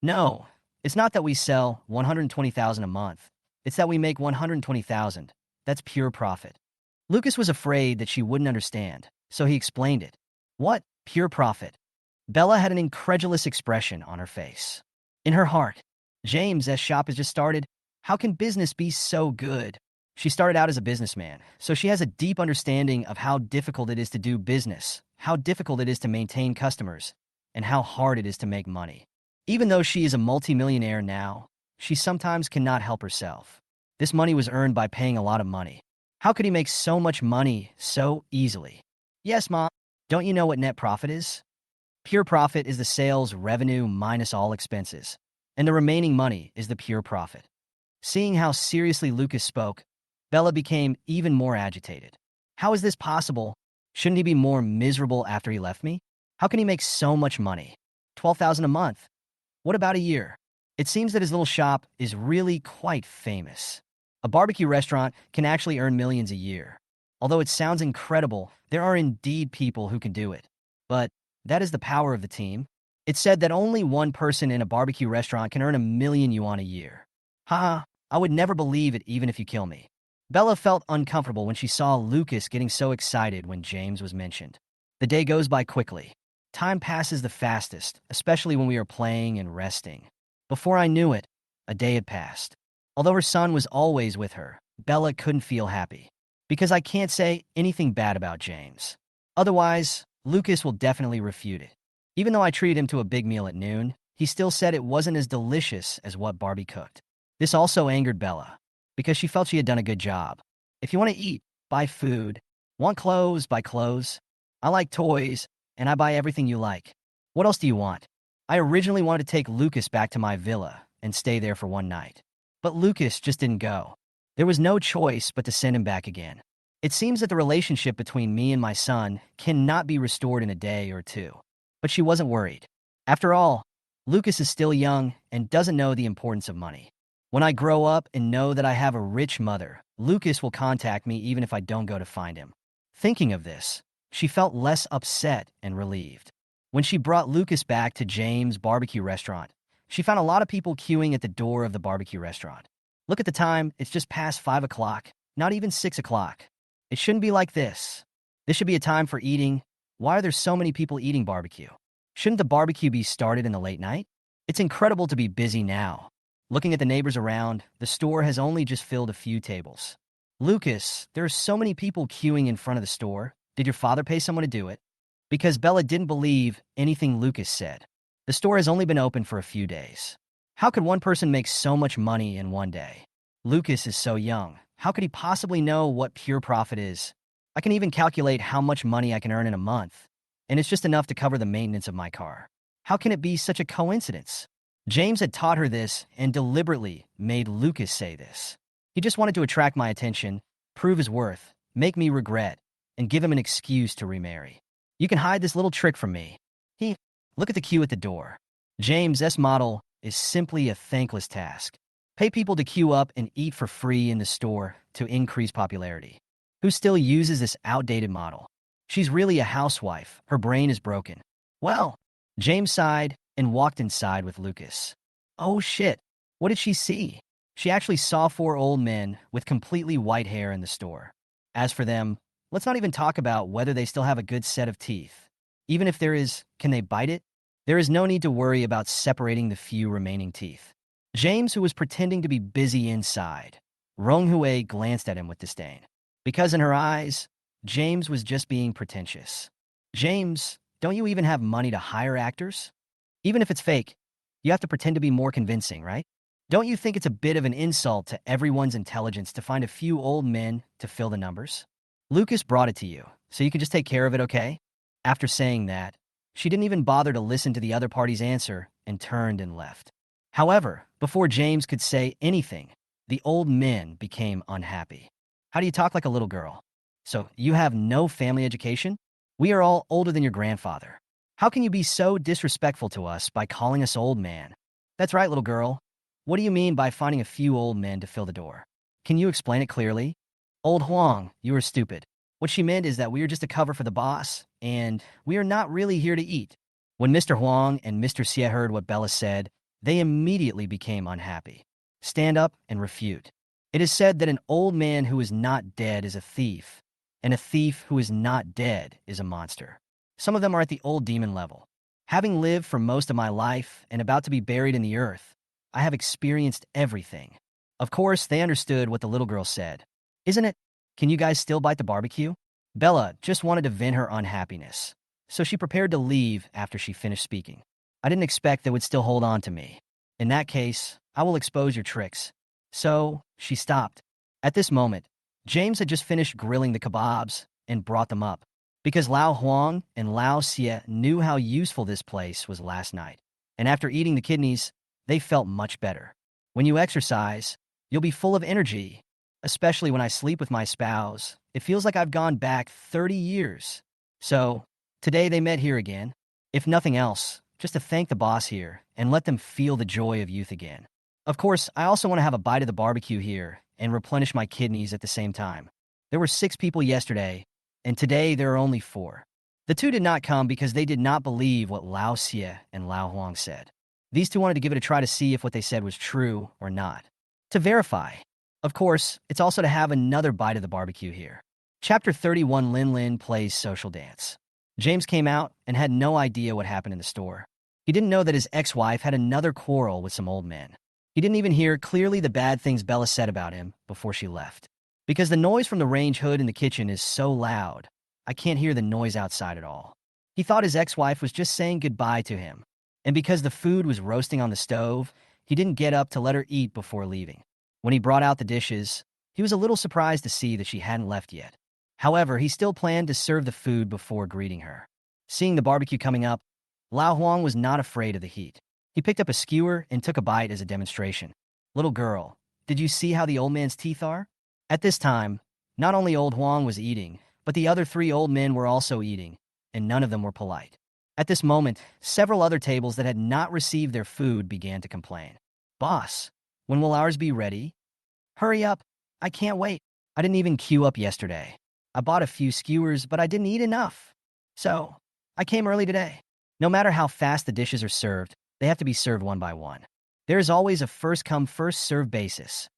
No, it's not that we sell 120,000 a month. It's that we make 120,000. That's pure profit. Lucas was afraid that she wouldn't understand, so he explained it. What? Pure profit? Bella had an incredulous expression on her face. In her heart, James's shop has just started. How can business be so good? She started out as a businessman, so she has a deep understanding of how difficult it is to do business, how difficult it is to maintain customers, and how hard it is to make money. Even though she is a multimillionaire now, she sometimes cannot help herself. This money was earned by paying a lot of money. How could he make so much money so easily? Yes, Mom. Don't you know what net profit is? Pure profit is the sales revenue minus all expenses, and the remaining money is the pure profit. Seeing how seriously Lucas spoke, Bella became even more agitated. How is this possible? Shouldn't he be more miserable after he left me? How can he make so much money? 12,000 a month. What about a year? It seems that his little shop is really quite famous. A barbecue restaurant can actually earn millions a year. Although it sounds incredible, there are indeed people who can do it. But that is the power of the team. It's said that only one person in a barbecue restaurant can earn 1,000,000 yuan a year. Haha, I would never believe it even if you kill me. Bella felt uncomfortable when she saw Lucas getting so excited when James was mentioned. The day goes by quickly. Time passes the fastest, especially when we are playing and resting. Before I knew it, a day had passed. Although her son was always with her, Bella couldn't feel happy. Because I can't say anything bad about James. Otherwise, Lucas will definitely refute it. Even though I treated him to a big meal at noon, he still said it wasn't as delicious as what Barbie cooked. This also angered Bella, because she felt she had done a good job. If you want to eat, buy food. Want clothes, buy clothes. I like toys, and I buy everything you like. What else do you want? I originally wanted to take Lucas back to my villa and stay there for one night. But Lucas just didn't go. There was no choice but to send him back again. It seems that the relationship between me and my son cannot be restored in a day or two. But she wasn't worried. After all, Lucas is still young and doesn't know the importance of money. When I grow up and know that I have a rich mother, Lucas will contact me even if I don't go to find him. Thinking of this, she felt less upset and relieved. When she brought Lucas back to James' barbecue restaurant, she found a lot of people queuing at the door of the barbecue restaurant. Look at the time, it's just past 5 o'clock, not even 6 o'clock. It shouldn't be like this. This should be a time for eating. Why are there so many people eating barbecue? Shouldn't the barbecue be started in the late night? It's incredible to be busy now. Looking at the neighbors around, the store has only just filled a few tables. Lucas, there are so many people queuing in front of the store. Did your father pay someone to do it? Because Bella didn't believe anything Lucas said. The store has only been open for a few days. How could one person make so much money in one day? Lucas is so young. How could he possibly know what pure profit is? I can even calculate how much money I can earn in a month, and it's just enough to cover the maintenance of my car. How can it be such a coincidence? James had taught her this and deliberately made Lucas say this. He just wanted to attract my attention, prove his worth, make me regret, and give him an excuse to remarry. You can hide this little trick from me. Look at the queue at the door. James's model is simply a thankless task. Pay people to queue up and eat for free in the store to increase popularity. Who still uses this outdated model? She's really a housewife. Her brain is broken. Well, James sighed and walked inside with Lucas. Oh shit, what did she see? She actually saw 4 old men with completely white hair in the store. As for them, let's not even talk about whether they still have a good set of teeth. Even if there is, can they bite it? There is no need to worry about separating the few remaining teeth. James, who was pretending to be busy inside, Ronghui glanced at him with disdain. Because in her eyes, James was just being pretentious. James, don't you even have money to hire actors? Even if it's fake, you have to pretend to be more convincing, right? Don't you think it's a bit of an insult to everyone's intelligence to find a few old men to fill the numbers? Lucas brought it to you, so you can just take care of it, okay? After saying that, she didn't even bother to listen to the other party's answer and turned and left. However, before James could say anything, the old men became unhappy. How do you talk like a little girl? So you have no family education? We are all older than your grandfather. How can you be so disrespectful to us by calling us old man? That's right, little girl. What do you mean by finding a few old men to fill the door? Can you explain it clearly? Old Huang, you are stupid. What she meant is that we are just a cover for the boss, and we are not really here to eat. When Mr. Huang and Mr. Xie heard what Bella said, they immediately became unhappy. Stand up and refute. It is said that an old man who is not dead is a thief, and a thief who is not dead is a monster. Some of them are at the old demon level. Having lived for most of my life and about to be buried in the earth, I have experienced everything. Of course, they understood what the little girl said. Isn't it? Can you guys still bite the barbecue? Bella just wanted to vent her unhappiness, so she prepared to leave after she finished speaking. I didn't expect they would still hold on to me. In that case, I will expose your tricks. So, she stopped. At this moment, James had just finished grilling the kebabs and brought them up, because Lao Huang and Lao Xie knew how useful this place was last night. And after eating the kidneys, they felt much better. When you exercise, you'll be full of energy. Especially when I sleep with my spouse, it feels like I've gone back 30 years. So, today they met here again. If nothing else, just to thank the boss here and let them feel the joy of youth again. Of course, I also want to have a bite of the barbecue here and replenish my kidneys at the same time. There were 6 people yesterday, and today there are only 4. The 2 did not come because they did not believe what Lao Xie and Lao Huang said. These 2 wanted to give it a try to see if what they said was true or not. To verify. Of course, it's also to have another bite of the barbecue here. Chapter 31, Lin Lin plays social dance. James came out and had no idea what happened in the store. He didn't know that his ex-wife had another quarrel with some old men. He didn't even hear clearly the bad things Bella said about him before she left. Because the noise from the range hood in the kitchen is so loud, I can't hear the noise outside at all. He thought his ex-wife was just saying goodbye to him. And because the food was roasting on the stove, he didn't get up to let her eat before leaving. When he brought out the dishes, he was a little surprised to see that she hadn't left yet. However, he still planned to serve the food before greeting her. Seeing the barbecue coming up, Lao Huang was not afraid of the heat. He picked up a skewer and took a bite as a demonstration. Little girl, did you see how the old man's teeth are? At this time, not only old Huang was eating, but the other 3 old men were also eating, and none of them were polite. At this moment, several other tables that had not received their food began to complain. Boss, when will ours be ready? Hurry up. I can't wait. I didn't even queue up yesterday. I bought a few skewers, but I didn't eat enough. So, I came early today. No matter how fast the dishes are served, they have to be served one by one. There is always a first-come, first-served basis.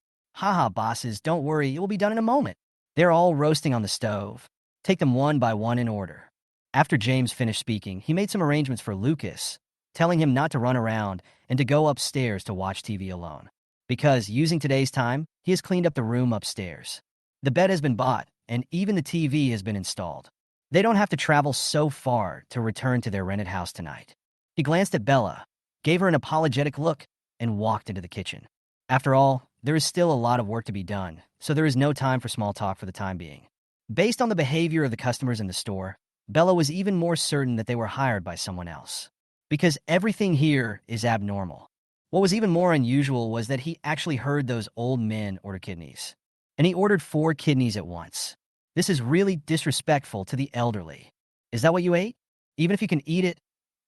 Haha, bosses, don't worry, it will be done in a moment. They're all roasting on the stove. Take them one by one in order. After James finished speaking, he made some arrangements for Lucas, telling him not to run around and to go upstairs to watch TV alone. Because, using today's time, he has cleaned up the room upstairs. The bed has been bought, and even the TV has been installed. They don't have to travel so far to return to their rented house tonight. He glanced at Bella, gave her an apologetic look, and walked into the kitchen. After all, there is still a lot of work to be done, so there is no time for small talk for the time being. Based on the behavior of the customers in the store, Bella was even more certain that they were hired by someone else. Because everything here is abnormal. What was even more unusual was that he actually heard those old men order kidneys. And he ordered 4 kidneys at once. This is really disrespectful to the elderly. Is that what you ate? Even if you can eat it,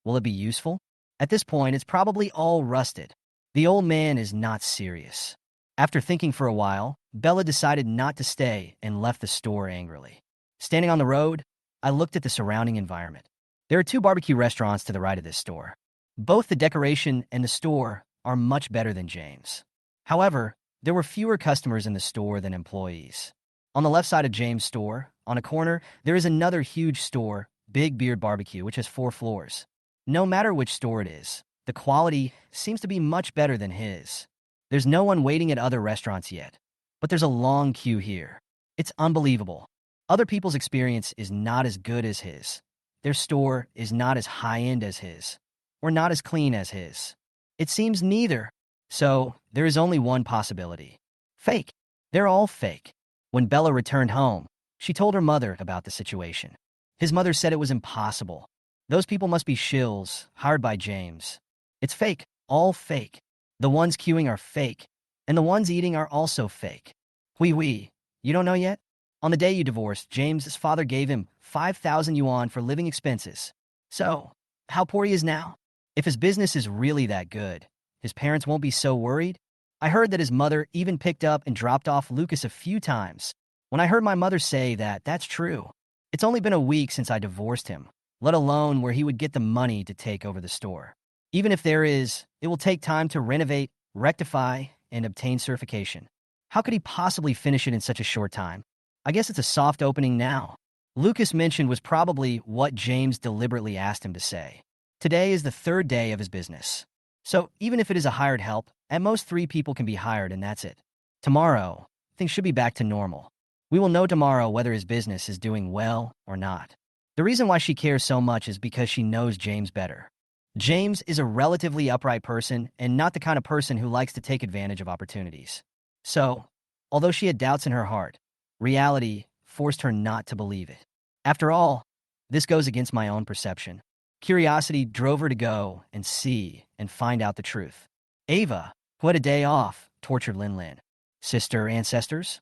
will it be useful? At this point, it's probably all rusted. The old man is not serious. After thinking for a while, Bella decided not to stay and left the store angrily. Standing on the road, I looked at the surrounding environment. There are 2 barbecue restaurants to the right of this store. Both the decoration and the store are much better than James. However, there were fewer customers in the store than employees. On the left side of James' store, on a corner, there is another huge store, Big Beard Barbecue, which has 4 floors. No matter which store it is, the quality seems to be much better than his. There's no one waiting at other restaurants yet, but there's a long queue here. It's unbelievable. Other people's experience is not as good as his. Their store is not as high-end as his, or not as clean as his. It seems neither. So, there is only one possibility. Fake. They're all fake. When Bella returned home, she told her mother about the situation. His mother said it was impossible. Those people must be shills, hired by James. It's fake. All fake. The ones queuing are fake, and the ones eating are also fake. Oui. You don't know yet? On the day you divorced, James's father gave him 5,000 yuan for living expenses. So, how poor he is now? If his business is really that good, his parents won't be so worried. I heard that his mother even picked up and dropped off Lucas a few times. When I heard my mother say that, that's true. It's only been a week since I divorced him, let alone where he would get the money to take over the store. Even if there is, it will take time to renovate, rectify, and obtain certification. How could he possibly finish it in such a short time? I guess it's a soft opening now. Lucas mentioned was probably what James deliberately asked him to say. Today is the 3rd day of his business. So even if it is a hired help, at most 3 people can be hired and that's it. Tomorrow, things should be back to normal. We will know tomorrow whether his business is doing well or not. The reason why she cares so much is because she knows James better. James is a relatively upright person and not the kind of person who likes to take advantage of opportunities. So, although she had doubts in her heart, reality forced her not to believe it. After all, this goes against my own perception. Curiosity drove her to go and see and find out the truth. Ava, who had a day off, tortured Lin Lin. Sister, ancestors?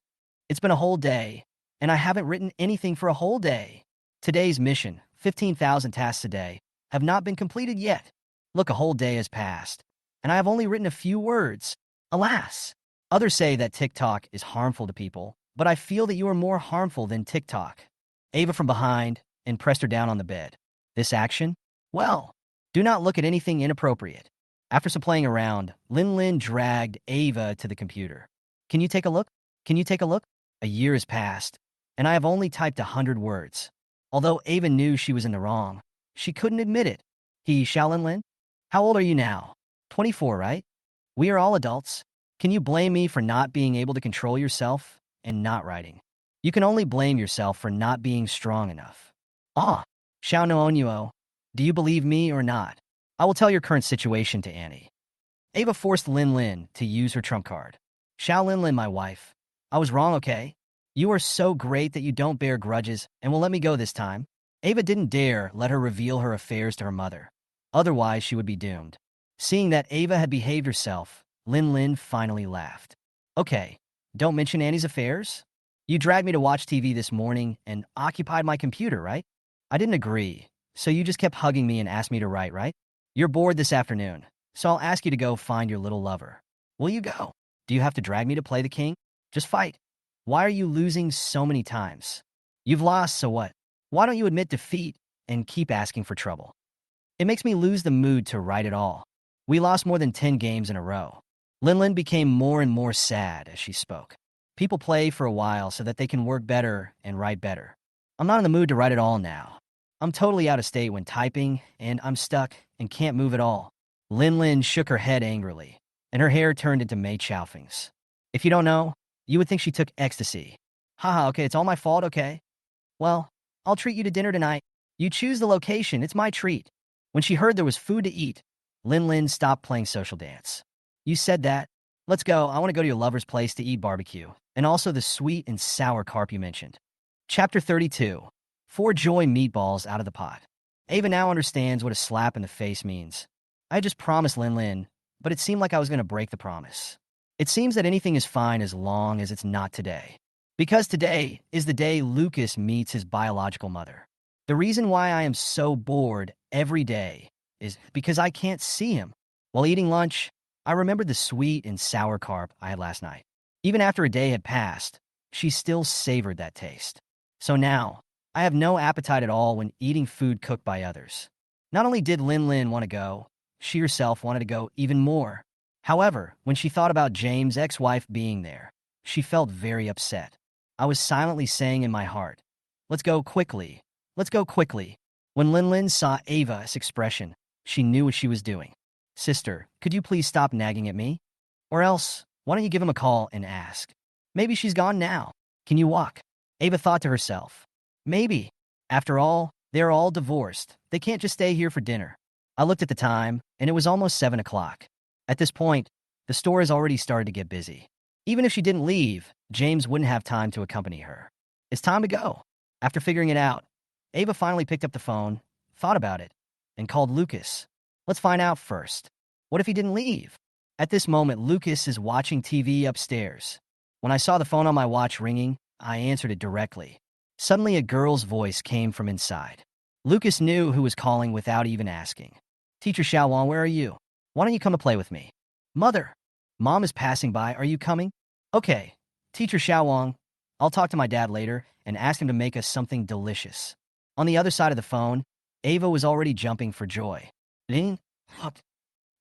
It's been a whole day, and I haven't written anything for a whole day. Today's mission, 15,000 tasks a day, have not been completed yet. Look, a whole day has passed, and I have only written a few words. Alas! Others say that TikTok is harmful to people, but I feel that you are more harmful than TikTok. Ava from behind and pressed her down on the bed. This action? Well, do not look at anything inappropriate. After some playing around, Lin Lin dragged Ava to the computer. Can you take a look? Can you take a look? A year has passed, and I have only typed 100 words. Although Ava knew she was in the wrong, she couldn't admit it. Lin Lin? How old are you now? 24, right? We are all adults. Can you blame me for not being able to control yourself and not writing? You can only blame yourself for not being strong enough. Xiao no Onyuo, do you believe me or not? I will tell your current situation to Annie. Ava forced Lin Lin to use her trump card. Lin Lin, my wife. I was wrong, okay? You are so great that you don't bear grudges and will let me go this time. Ava didn't dare let her reveal her affairs to her mother. Otherwise, she would be doomed. Seeing that Ava had behaved herself, Lin Lin finally laughed. Okay, don't mention Annie's affairs. You dragged me to watch TV this morning and occupied my computer, right? I didn't agree, so you just kept hugging me and asked me to write, right? You're bored this afternoon, so I'll ask you to go find your little lover. Will you go? Do you have to drag me to play the king? Just fight. Why are you losing so many times? You've lost, so what? Why don't you admit defeat and keep asking for trouble? It makes me lose the mood to write at all. We lost more than 10 games in a row. Linlin became more and more sad as she spoke. People play for a while so that they can work better and write better. I'm not in the mood to write it all now. I'm totally out of state when typing, and I'm stuck and can't move at all. Linlin shook her head angrily, and her hair turned into May Chaofing's. If you don't know, you would think she took ecstasy. Haha, okay, it's all my fault, okay? Well, I'll treat you to dinner tonight. You choose the location, it's my treat. When she heard there was food to eat, Linlin stopped playing social dance. You said that. Let's go, I want to go to your lover's place to eat barbecue, and also the sweet and sour carp you mentioned. Chapter 32. 4 Joy Meatballs Out of the Pot. Ava now understands what a slap in the face means. I had just promised Linlin, but it seemed like I was going to break the promise. It seems that anything is fine as long as it's not today. Because today is the day Lucas meets his biological mother. The reason why I am so bored every day is because I can't see him. While eating lunch, I remembered the sweet and sour carp I had last night. Even after a day had passed, she still savored that taste. So now, I have no appetite at all when eating food cooked by others. Not only did Linlin want to go, she herself wanted to go even more. However, when she thought about James' ex-wife being there, she felt very upset. I was silently saying in my heart, let's go quickly, let's go quickly. When Linlin saw Ava's expression, she knew what she was doing. Sister, could you please stop nagging at me? Or else, why don't you give him a call and ask? Maybe she's gone now. Can you walk? Ava thought to herself. Maybe. After all, they're all divorced. They can't just stay here for dinner. I looked at the time, and it was almost 7 o'clock. At this point, the store has already started to get busy. Even if she didn't leave, James wouldn't have time to accompany her. It's time to go. After figuring it out, Ava finally picked up the phone, thought about it, and called Lucas. Let's find out first. What if he didn't leave? At this moment, Lucas is watching TV upstairs. When I saw the phone on my watch ringing, I answered it directly. Suddenly, a girl's voice came from inside. Lucas knew who was calling without even asking. Teacher Xiaowang, where are you? Why don't you come to play with me? Mother, Mom is passing by. Are you coming? Okay. Teacher Xiaowang, I'll talk to my dad later and ask him to make us something delicious. On the other side of the phone, Ava was already jumping for joy. Ling,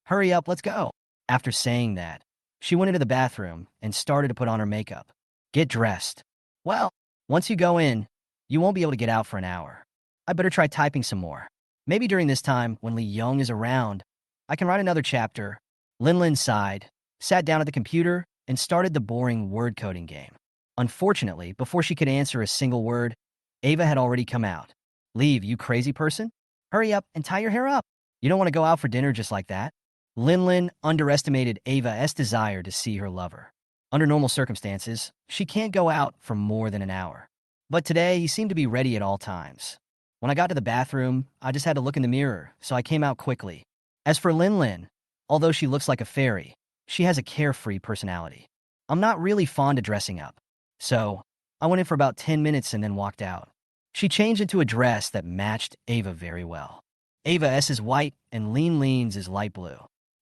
hurry up, let's go. After saying that, she went into the bathroom and started to put on her makeup. Get dressed. Well, once you go in, you won't be able to get out for an hour. I better try typing some more. Maybe during this time, when Li Yong is around, I can write another chapter. Linlin sighed, sat down at the computer, and started the boring word coding game. Unfortunately, before she could answer a single word, Ava had already come out. Leave, you crazy person? Hurry up and tie your hair up. You don't want to go out for dinner just like that. Linlin underestimated Ava's desire to see her lover. Under normal circumstances, she can't go out for more than an hour. But today, he seemed to be ready at all times. When I got to the bathroom, I just had to look in the mirror, so I came out quickly. As for Linlin, although she looks like a fairy, she has a carefree personality. I'm not really fond of dressing up. So, I went in for about 10 minutes and then walked out. She changed into a dress that matched Ava very well. Ava's is white and Lean Lean's is light blue.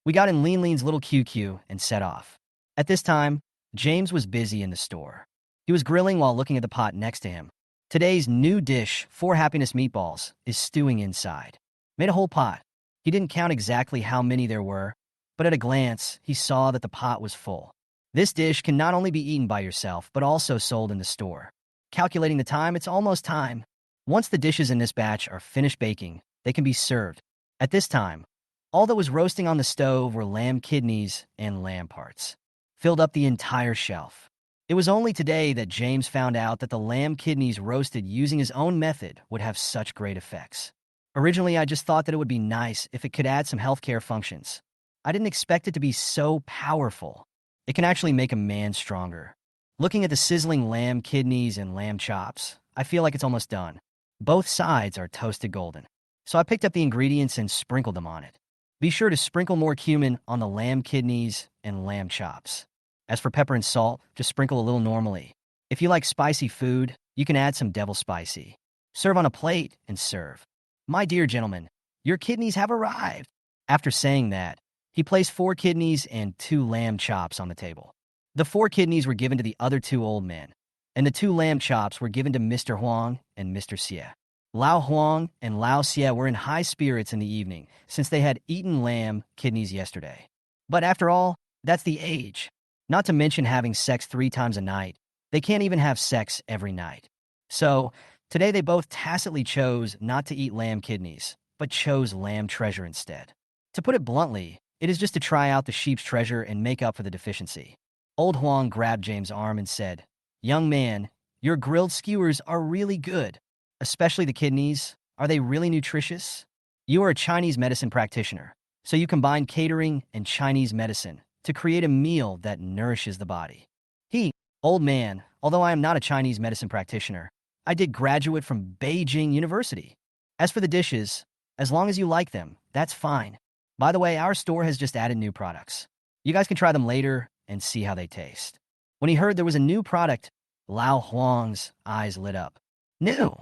We got in Lean Lean's little QQ and set off. At this time, James was busy in the store. He was grilling while looking at the pot next to him. Today's new dish, 4 happiness meatballs, is stewing inside. Made a whole pot. He didn't count exactly how many there were, but at a glance, he saw that the pot was full. This dish can not only be eaten by yourself, but also sold in the store. Calculating the time, it's almost time. Once the dishes in this batch are finished baking, they can be served. At this time, all that was roasting on the stove were lamb kidneys and lamb parts. Filled up the entire shelf. It was only today that James found out that the lamb kidneys roasted using his own method would have such great effects. Originally, I just thought that it would be nice if it could add some healthcare functions. I didn't expect it to be so powerful. It can actually make a man stronger. Looking at the sizzling lamb kidneys and lamb chops, I feel like it's almost done. Both sides are toasted golden. So I picked up the ingredients and sprinkled them on it. Be sure to sprinkle more cumin on the lamb kidneys and lamb chops. As for pepper and salt, just sprinkle a little normally. If you like spicy food, you can add some devil spicy. Serve on a plate and serve. My dear gentlemen, your kidneys have arrived. After saying that, he placed 4 kidneys and 2 lamb chops on the table. The 4 kidneys were given to the other 2 old men, and the 2 lamb chops were given to Mr. Huang and Mr. Xie. Lao Huang and Lao Xie were in high spirits in the evening since they had eaten lamb kidneys yesterday. But after all, That's the age. Not to mention having sex 3 times a night. They can't even have sex every night. So, today they both tacitly chose not to eat lamb kidneys, but chose lamb treasure instead. To put it bluntly, it is just to try out the sheep's treasure and make up for the deficiency. Old Huang grabbed James' arm and said, "Young man, your grilled skewers are really good. Especially the kidneys. Are they really nutritious? You are a Chinese medicine practitioner, so you combine catering and Chinese medicine to create a meal that nourishes the body." He, old man, although I am not a Chinese medicine practitioner, I did graduate from Beijing University. As for the dishes, as long as you like them, that's fine. By the way, our store has just added new products. You guys can try them later and see how they taste. When he heard there was a new product, Lao Huang's eyes lit up. New?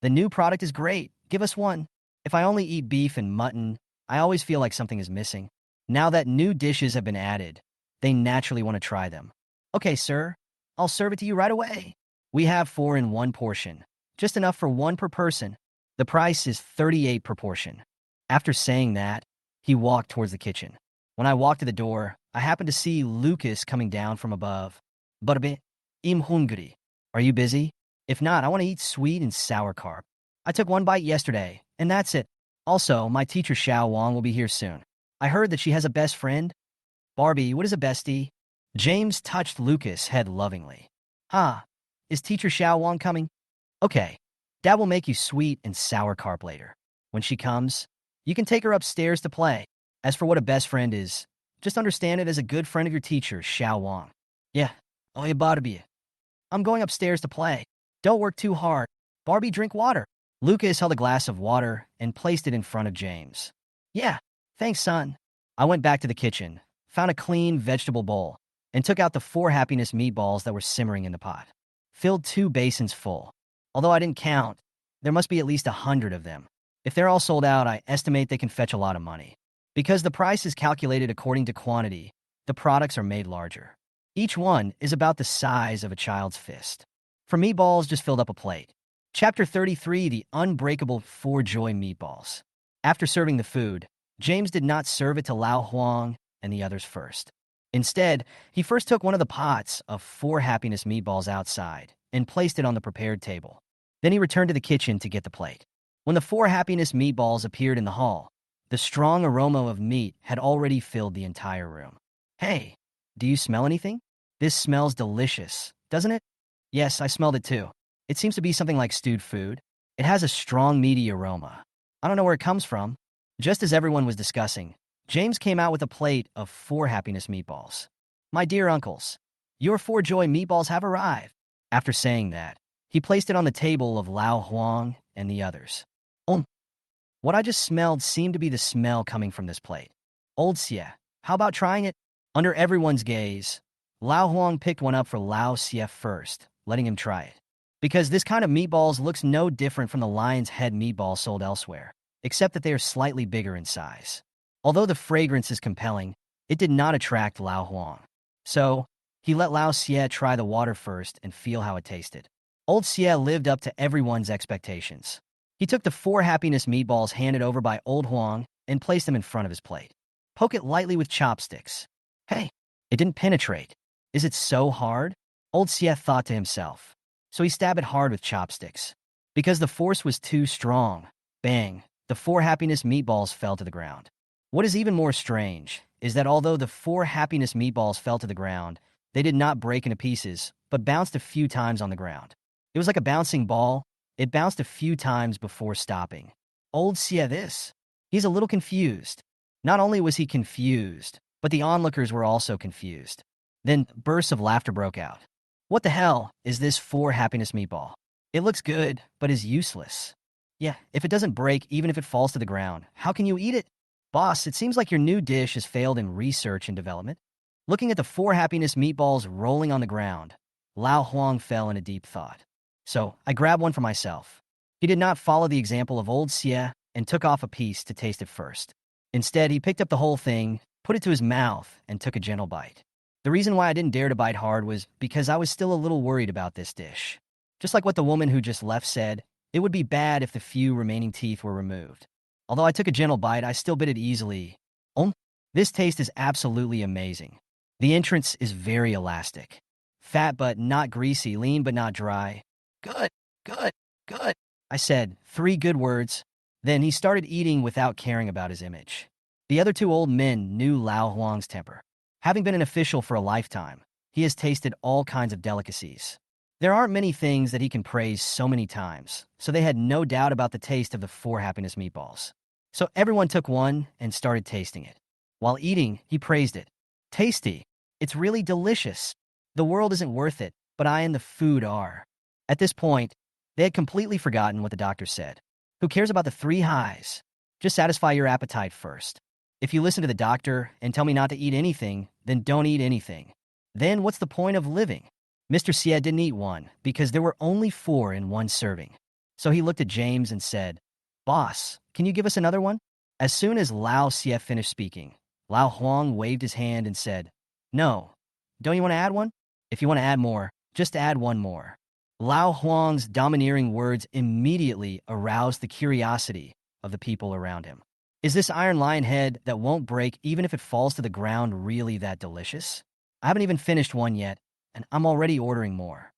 The new product is great. Give us one. If I only eat beef and mutton, I always feel like something is missing. Now that new dishes have been added, they naturally want to try them. Okay, sir. I'll serve it to you right away. We have 4 in one portion, just enough for 1 per person. The price is 38 per portion. After saying that, he walked towards the kitchen. When I walked to the door, I happened to see Lucas coming down from above. Barbe, im hungry. Are you busy? If not, I want to eat sweet and sour carp. I took 1 bite yesterday, and that's it. Also, my teacher Xiao Wang will be here soon. I heard that she has a best friend. Barbie, what is a bestie? James touched Lucas' head lovingly. Ah, is teacher Xiao Wang coming? Okay, Dad will make you sweet and sour carp later. When she comes, you can take her upstairs to play. As for what a best friend is, just understand it as a good friend of your teacher, Xiao Wang. Yeah, oh yeah, Barbie. I'm going upstairs to play. Don't work too hard. Barbie, drink water. Lucas held a glass of water and placed it in front of James. Yeah, thanks, son. I went back to the kitchen, found a clean vegetable bowl, and took out the 4 happiness meatballs that were simmering in the pot. Filled 2 basins full. Although I didn't count, there must be at least 100 of them. If they're all sold out, I estimate they can fetch a lot of money. Because the price is calculated according to quantity, the products are made larger. Each one is about the size of a child's fist. For meatballs, just filled up a plate. Chapter 33, The Unbreakable 4 Joy Meatballs. After serving the food, James did not serve it to Lao Huang and the others first. Instead, he first took one of the pots of 4 happiness meatballs outside and placed it on the prepared table. Then he returned to the kitchen to get the plate. When the 4 happiness meatballs appeared in the hall, the strong aroma of meat had already filled the entire room. Hey, do you smell anything? This smells delicious, doesn't it? Yes, I smelled it too. It seems to be something like stewed food. It has a strong, meaty aroma. I don't know where it comes from. Just as everyone was discussing, James came out with a plate of 4 happiness meatballs. My dear uncles, your 4 joy meatballs have arrived. After saying that, he placed it on the table of Lao Huang and the others. What I just smelled seemed to be the smell coming from this plate. Old Xie, how about trying it? Under everyone's gaze, Lao Huang picked one up for Lao Xie first, letting him try it. Because this kind of meatballs looks no different from the lion's head meatball sold elsewhere, except that they are slightly bigger in size. Although the fragrance is compelling, it did not attract Lao Huang. So, he let Lao Xie try the water first and feel how it tasted. Old Xie lived up to everyone's expectations. He took the 4 happiness meatballs handed over by Old Huang and placed them in front of his plate. Poke it lightly with chopsticks. Hey, it didn't penetrate. Is it so hard? Old Xie thought to himself. So he stabbed it hard with chopsticks. Because the force was too strong, bang, the 4 happiness meatballs fell to the ground. What is even more strange is that although the 4 happiness meatballs fell to the ground, they did not break into pieces, but bounced a few times on the ground. It was like a bouncing ball. It bounced a few times before stopping. Old Xie this. He's a little confused. Not only was he confused, but the onlookers were also confused. Then bursts of laughter broke out. What the hell is this 4 happiness meatball? It looks good, but is useless. Yeah, if it doesn't break, even if it falls to the ground, how can you eat it? Boss, it seems like your new dish has failed in research and development. Looking at the 4 happiness meatballs rolling on the ground, Lao Huang fell in a deep thought. So I grabbed one for myself. He did not follow the example of Old Xie and took off a piece to taste it first. Instead, he picked up the whole thing, put it to his mouth, and took a gentle bite. The reason why I didn't dare to bite hard was because I was still a little worried about this dish. Just like what the woman who just left said, it would be bad if the few remaining teeth were removed. Although I took a gentle bite, I still bit it easily. This taste is absolutely amazing. The entrance is very elastic. Fat but not greasy, lean but not dry. Good, good, good, I said, 3 good words. Then he started eating without caring about his image. The other 2 old men knew Lao Huang's temper. Having been an official for a lifetime, he has tasted all kinds of delicacies. There aren't many things that he can praise so many times, so they had no doubt about the taste of the 4 happiness meatballs. So everyone took one and started tasting it. While eating, he praised it. Tasty. It's really delicious. The world isn't worth it, but I and the food are. At this point, they had completely forgotten what the doctor said. Who cares about the 3 highs? Just satisfy your appetite first. If you listen to the doctor and tell me not to eat anything, then don't eat anything. Then what's the point of living? Mr. Xie didn't eat one because there were only 4 in one serving. So he looked at James and said, "Boss, can you give us another one?" As soon as Lao Xie finished speaking, Lao Huang waved his hand and said, "No. Don't you want to add one? If you want to add more, just add one more." Lao Huang's domineering words immediately aroused the curiosity of the people around him. Is this iron lion head that won't break even if it falls to the ground really that delicious? I haven't even finished one yet, and I'm already ordering more.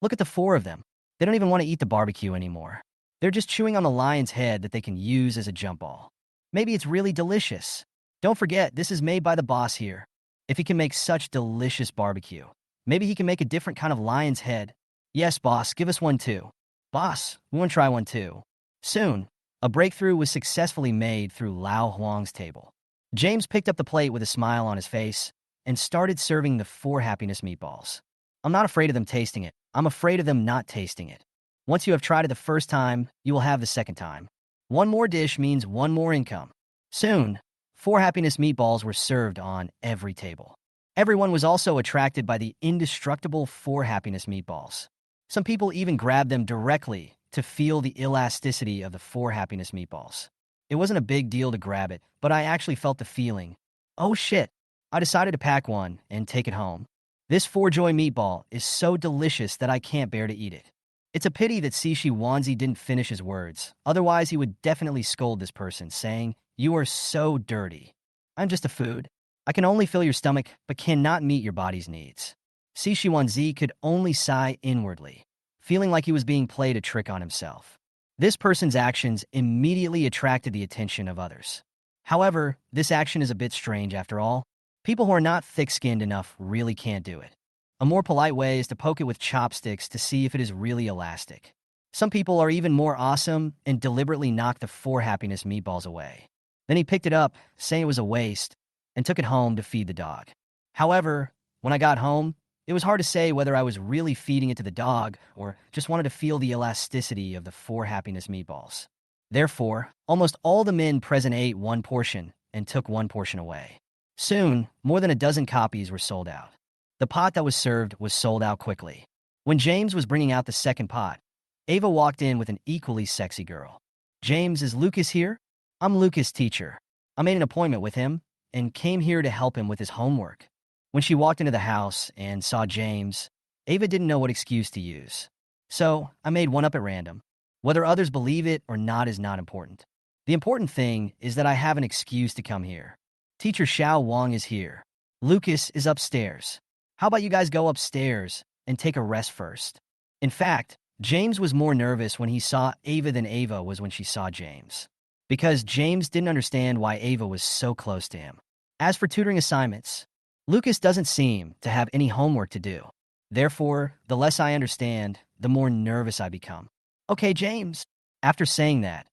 Look at the 4 of them. They don't even want to eat the barbecue anymore. They're just chewing on the lion's head that they can use as a jump ball. Maybe it's really delicious. Don't forget, this is made by the boss here. If he can make such delicious barbecue, maybe he can make a different kind of lion's head. Yes, boss, give us one too. Boss, we want to try one too. Soon, a breakthrough was successfully made through Lao Huang's table. James picked up the plate with a smile on his face and started serving the 4 happiness meatballs. I'm not afraid of them tasting it. I'm afraid of them not tasting it. Once you have tried it the first time, you will have the second time. One more dish means one more income. Soon, 4 happiness meatballs were served on every table. Everyone was also attracted by the indestructible 4 happiness meatballs. Some people even grabbed them directly to feel the elasticity of the 4 happiness meatballs. It wasn't a big deal to grab it, but I actually felt the feeling. Oh shit. I decided to pack one and take it home. This 4 joy meatball is so delicious that I can't bear to eat it. It's a pity that Sishi Wanzi didn't finish his words. Otherwise, he would definitely scold this person, saying, "You are so dirty. I'm just a food. I can only fill your stomach, but cannot meet your body's needs." Sishi Wanzi could only sigh inwardly, feeling like he was being played a trick on himself. This person's actions immediately attracted the attention of others. However, this action is a bit strange after all. People who are not thick-skinned enough really can't do it. A more polite way is to poke it with chopsticks to see if it is really elastic. Some people are even more awesome and deliberately knock the 4 happiness meatballs away. Then he picked it up, saying it was a waste, and took it home to feed the dog. However, when I got home, it was hard to say whether I was really feeding it to the dog or just wanted to feel the elasticity of the 4 happiness meatballs. Therefore, almost all the men present ate one portion and took one portion away. Soon, more than a dozen copies were sold out. The pot that was served was sold out quickly. When James was bringing out the second pot, Ava walked in with an equally sexy girl. "James, is Lucas here?" "I'm Lucas' teacher. I made an appointment with him and came here to help him with his homework." When she walked into the house and saw James, Ava didn't know what excuse to use. "So, I made one up at random. Whether others believe it or not is not important. The important thing is that I have an excuse to come here. Teacher Xiao Wang is here. Lucas is upstairs. How about you guys go upstairs and take a rest first?" In fact, James was more nervous when he saw Ava than Ava was when she saw James, because James didn't understand why Ava was so close to him. As for tutoring assignments, Lucas doesn't seem to have any homework to do. Therefore, the less I understand, the more nervous I become. "Okay, James." After saying that,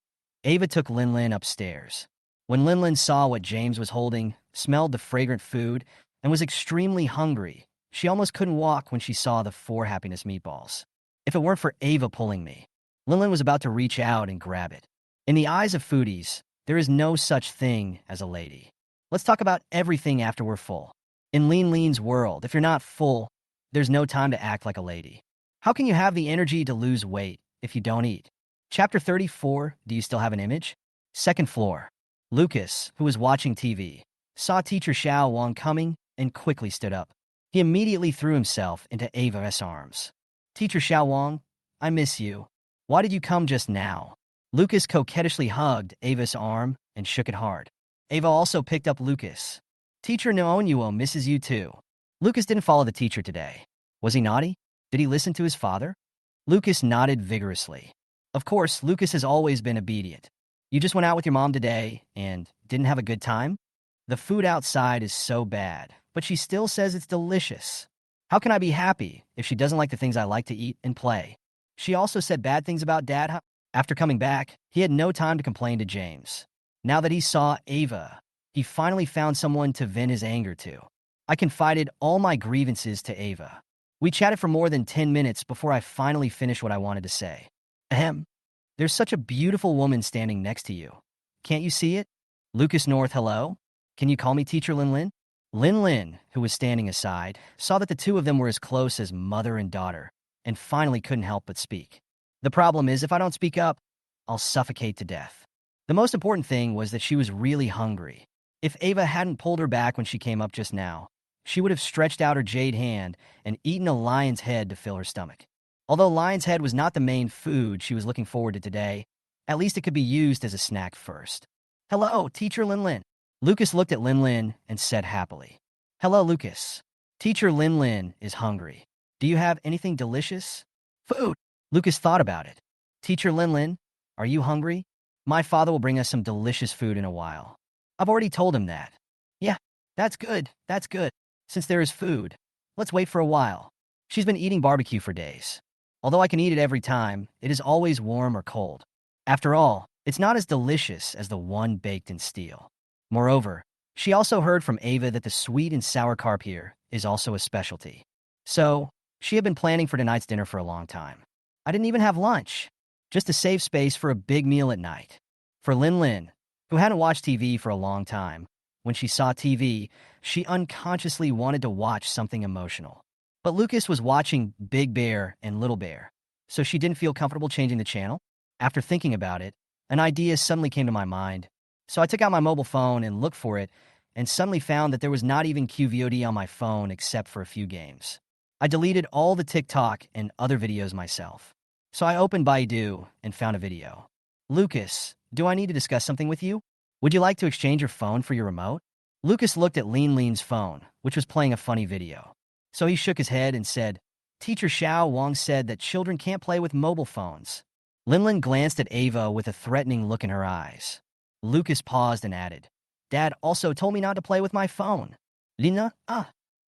Ava took Linlin upstairs. When Linlin saw what James was holding, smelled the fragrant food, and was extremely hungry, she almost couldn't walk when she saw the 4 happiness meatballs. If it weren't for Ava pulling me, Linlin was about to reach out and grab it. In the eyes of foodies, there is no such thing as a lady. Let's talk about everything after we're full. In Lean Lean's world, if you're not full, there's no time to act like a lady. How can you have the energy to lose weight if you don't eat? Chapter 34, Do You Still Have an Image? Second floor. Lucas, who was watching TV, saw Teacher Xiao Wang coming and quickly stood up. He immediately threw himself into Ava's arms. "Teacher Xiao Wang, I miss you. Why did you come just now?" Lucas coquettishly hugged Ava's arm and shook it hard. Ava also picked up Lucas. "Teacher Noonuo misses you too. Lucas didn't follow the teacher today. Was he naughty? Did he listen to his father? Lucas nodded vigorously. Of course, Lucas has always been obedient. You just went out with your mom today and didn't have a good time? The food outside is so bad, but she still says it's delicious. How can I be happy if she doesn't like the things I like to eat and play? She also said bad things about Dad. After coming back, he had no time to complain to James. Now that he saw Ava, he finally found someone to vent his anger to. I confided all my grievances to Ava. We chatted for more than 10 minutes before I finally finished what I wanted to say. Ahem. There's such a beautiful woman standing next to you. Can't you see it? Lucas North, hello? Can you call me Teacher Lin Lin? Lin Lin, who was standing aside, saw that the two of them were as close as mother and daughter, and finally couldn't help but speak. The problem is, if I don't speak up, I'll suffocate to death. The most important thing was that she was really hungry. If Ava hadn't pulled her back when she came up just now, she would have stretched out her jade hand and eaten a lion's head to fill her stomach. Although lion's head was not the main food she was looking forward to today, at least it could be used as a snack first. Hello, Teacher Lin Lin. Lucas looked at Lin Lin and said happily. Hello, Lucas. Teacher Lin Lin is hungry. Do you have anything delicious? Food. Lucas thought about it. Teacher Lin Lin, are you hungry? My father will bring us some delicious food in a while. I've already told him that. Yeah, that's good. That's good. Since there is food, let's wait for a while. She's been eating barbecue for days. Although I can eat it every time, it is always warm or cold. After all, it's not as delicious as the one baked in steel. Moreover, she also heard from Ava that the sweet and sour carp here is also a specialty. So, she had been planning for tonight's dinner for a long time. I didn't even have lunch, just to save space for a big meal at night. For Lin Lin, who hadn't watched TV for a long time, when she saw TV, she unconsciously wanted to watch something emotional. But Lucas was watching Big Bear and Little Bear, so she didn't feel comfortable changing the channel. After thinking about it, an idea suddenly came to my mind. So I took out my mobile phone and looked for it, and suddenly found that there was not even QVOD on my phone except for a few games. I deleted all the TikTok and other videos myself. So I opened Baidu and found a video. Lucas, do I need to discuss something with you? Would you like to exchange your phone for your remote? Lucas looked at Lean Lean's phone, which was playing a funny video. So he shook his head and said, Teacher Xiao Wang said that children can't play with mobile phones. Lin Lin glanced at Ava with a threatening look in her eyes. Lucas paused and added, Dad also told me not to play with my phone. Lina,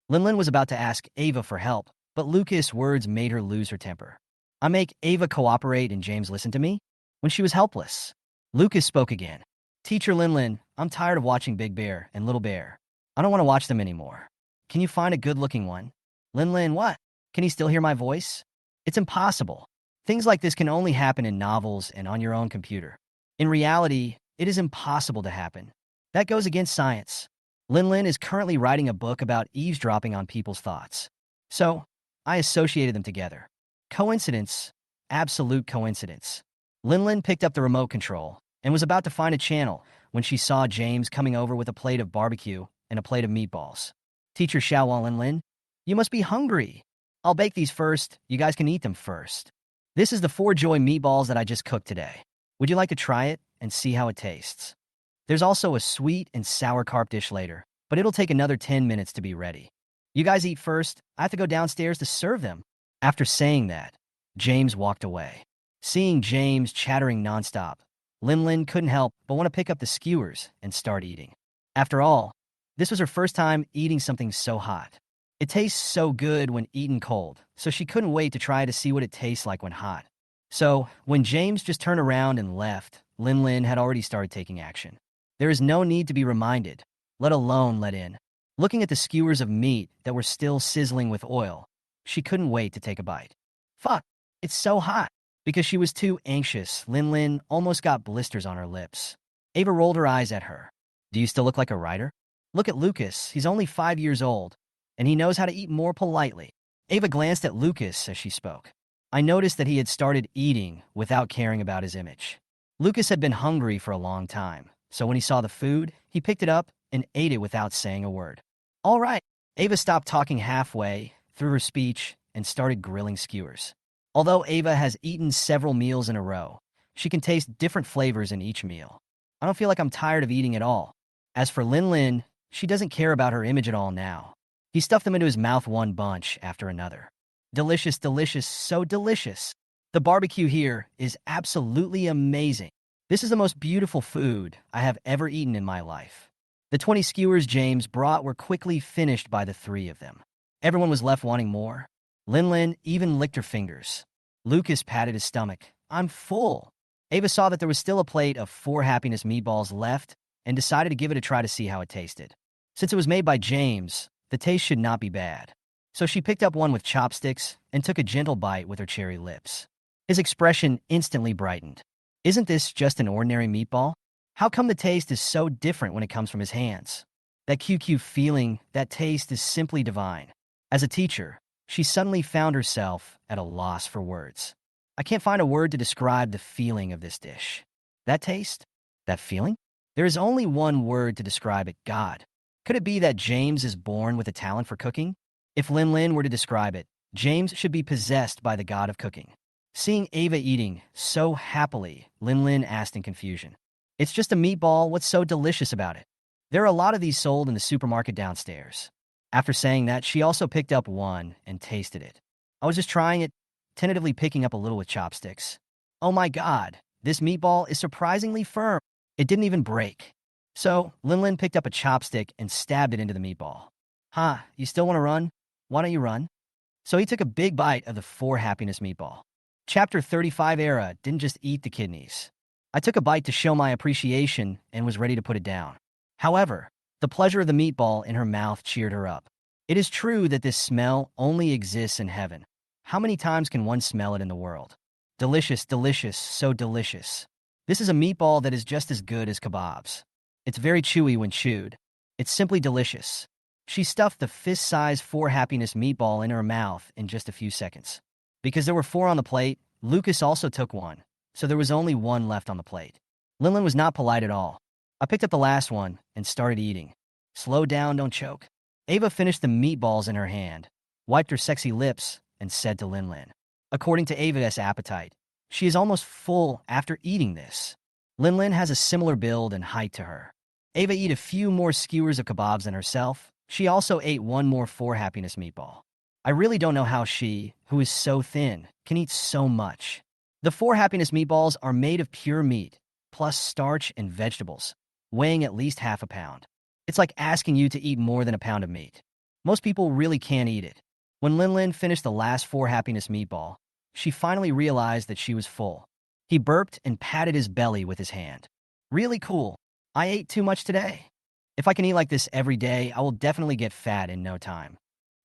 Lin Lin was about to ask Ava for help, but Lucas' words made her lose her temper. I make Ava cooperate and James listen to me? When she was helpless. Lucas spoke again. Teacher Lin Lin, I'm tired of watching Big Bear and Little Bear. I don't want to watch them anymore. Can you find a good-looking one? Lin Lin, what? Can he still hear my voice? It's impossible. Things like this can only happen in novels and on your own computer. In reality, it is impossible to happen. That goes against science. Lin Lin is currently writing a book about eavesdropping on people's thoughts. So, I associated them together. Coincidence? Absolute coincidence. Lin Lin picked up the remote control and was about to find a channel when she saw James coming over with a plate of barbecue and a plate of meatballs. Teacher Xiaowan Lin Lin, you must be hungry. I'll bake these first. You guys can eat them first. This is the 4 Joy meatballs that I just cooked today. Would you like to try it and see how it tastes? There's also a sweet and sour carp dish later, but it'll take another 10 minutes to be ready. You guys eat first. I have to go downstairs to serve them. After saying that, James walked away. Seeing James chattering nonstop, Lin Lin couldn't help but want to pick up the skewers and start eating. After all, this was her first time eating something so hot. It tastes so good when eaten cold, so she couldn't wait to try to see what it tastes like when hot. So, when James just turned around and left, Lin Lin had already started taking action. There is no need to be reminded, let alone let in. Looking at the skewers of meat that were still sizzling with oil, she couldn't wait to take a bite. Fuck, it's so hot. Because she was too anxious, Lin Lin almost got blisters on her lips. Ava rolled her eyes at her. Do you still look like a writer? Look at Lucas, he's only 5 years old, and he knows how to eat more politely. Ava glanced at Lucas as she spoke. I noticed that he had started eating without caring about his image. Lucas had been hungry for a long time, so when he saw the food, he picked it up and ate it without saying a word. All right. Ava stopped talking halfway through her speech and started grilling skewers. Although Ava has eaten several meals in a row, she can taste different flavors in each meal. I don't feel like I'm tired of eating at all. As for Lin Lin, she doesn't care about her image at all now. He stuffed them into his mouth one bunch after another. Delicious, delicious, so delicious. The barbecue here is absolutely amazing. This is the most beautiful food I have ever eaten in my life. The 20 skewers James brought were quickly finished by the three of them. Everyone was left wanting more. Lin even licked her fingers. Lucas patted his stomach. I'm full. Ava saw that there was still a plate of 4 happiness meatballs left and decided to give it a try to see how it tasted. Since it was made by James, the taste should not be bad. So she picked up one with chopsticks and took a gentle bite with her cherry lips. His expression instantly brightened. Isn't this just an ordinary meatball? How come the taste is so different when it comes from his hands? That QQ feeling, that taste is simply divine. As a teacher, she suddenly found herself at a loss for words. I can't find a word to describe the feeling of this dish. That taste? That feeling? There is only one word to describe it, God. Could it be that James is born with a talent for cooking? If Lin were to describe it, James should be possessed by the god of cooking. Seeing Ava eating so happily, Lin asked in confusion. It's just a meatball, what's so delicious about it? There are a lot of these sold in the supermarket downstairs. After saying that, she also picked up one and tasted it. I was just trying it, tentatively picking up a little with chopsticks. Oh my god, this meatball is surprisingly firm. It didn't even break. So, Lin picked up a chopstick and stabbed it into the meatball. You still want to run? Why don't you run? So he took a big bite of the 4 happiness meatball. Chapter 35 era didn't just eat the kidneys. I took a bite to show my appreciation and was ready to put it down. However, the pleasure of the meatball in her mouth cheered her up. It is true that this smell only exists in heaven. How many times can one smell it in the world? Delicious, delicious, so delicious. This is a meatball that is just as good as kebabs. It's very chewy when chewed. It's simply delicious. She stuffed the fist-sized 4 happiness meatball in her mouth in just a few seconds. Because there were 4 on the plate, Lucas also took one, so there was only 1 left on the plate. Lin was not polite at all. I picked up the last one and started eating. Slow down, don't choke. Ava finished the meatballs in her hand, wiped her sexy lips, and said to Lin. According to Ava's appetite, she is almost full after eating this. Lin has a similar build and height to her. Ava ate a few more skewers of kebabs than herself. She also ate 1 more 4 happiness meatball. I really don't know how she, who is so thin, can eat so much. The 4 happiness meatballs are made of pure meat, plus starch and vegetables, weighing at least half a pound. It's like asking you to eat more than a pound of meat. Most people really can't eat it. When Lin finished the last 4 happiness meatball, she finally realized that she was full. He burped and patted his belly with his hand. Really cool. I ate too much today. If I can eat like this every day, I will definitely get fat in no time.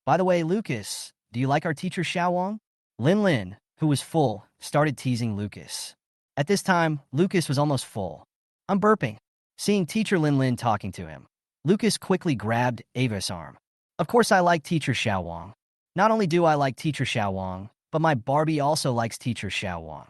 By the way, Lucas, do you like our teacher Xiao Wang? Lin, who was full, started teasing Lucas. At this time, Lucas was almost full. I'm burping. Seeing teacher Lin talking to him, Lucas quickly grabbed Ava's arm. Of course I like teacher Xiao Wang. Not only do I like teacher Xiao Wang, but my Barbie also likes teacher Xiao Wang.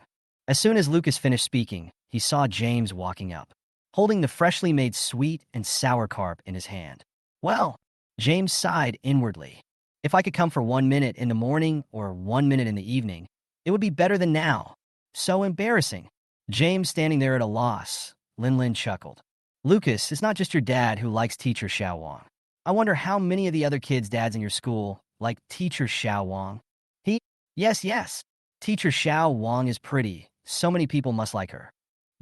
As soon as Lucas finished speaking, he saw James walking up, holding the freshly made sweet and sour carp in his hand. Well, James sighed inwardly. If I could come for 1 minute in the morning or 1 minute in the evening, it would be better than now. So embarrassing. James standing there at a loss. Lin chuckled. Lucas, it's not just your dad who likes teacher Xiao Wang. I wonder how many of the other kids' dads in your school like teacher Xiao Wang. Yes. Teacher Xiao Wang is pretty. So many people must like her.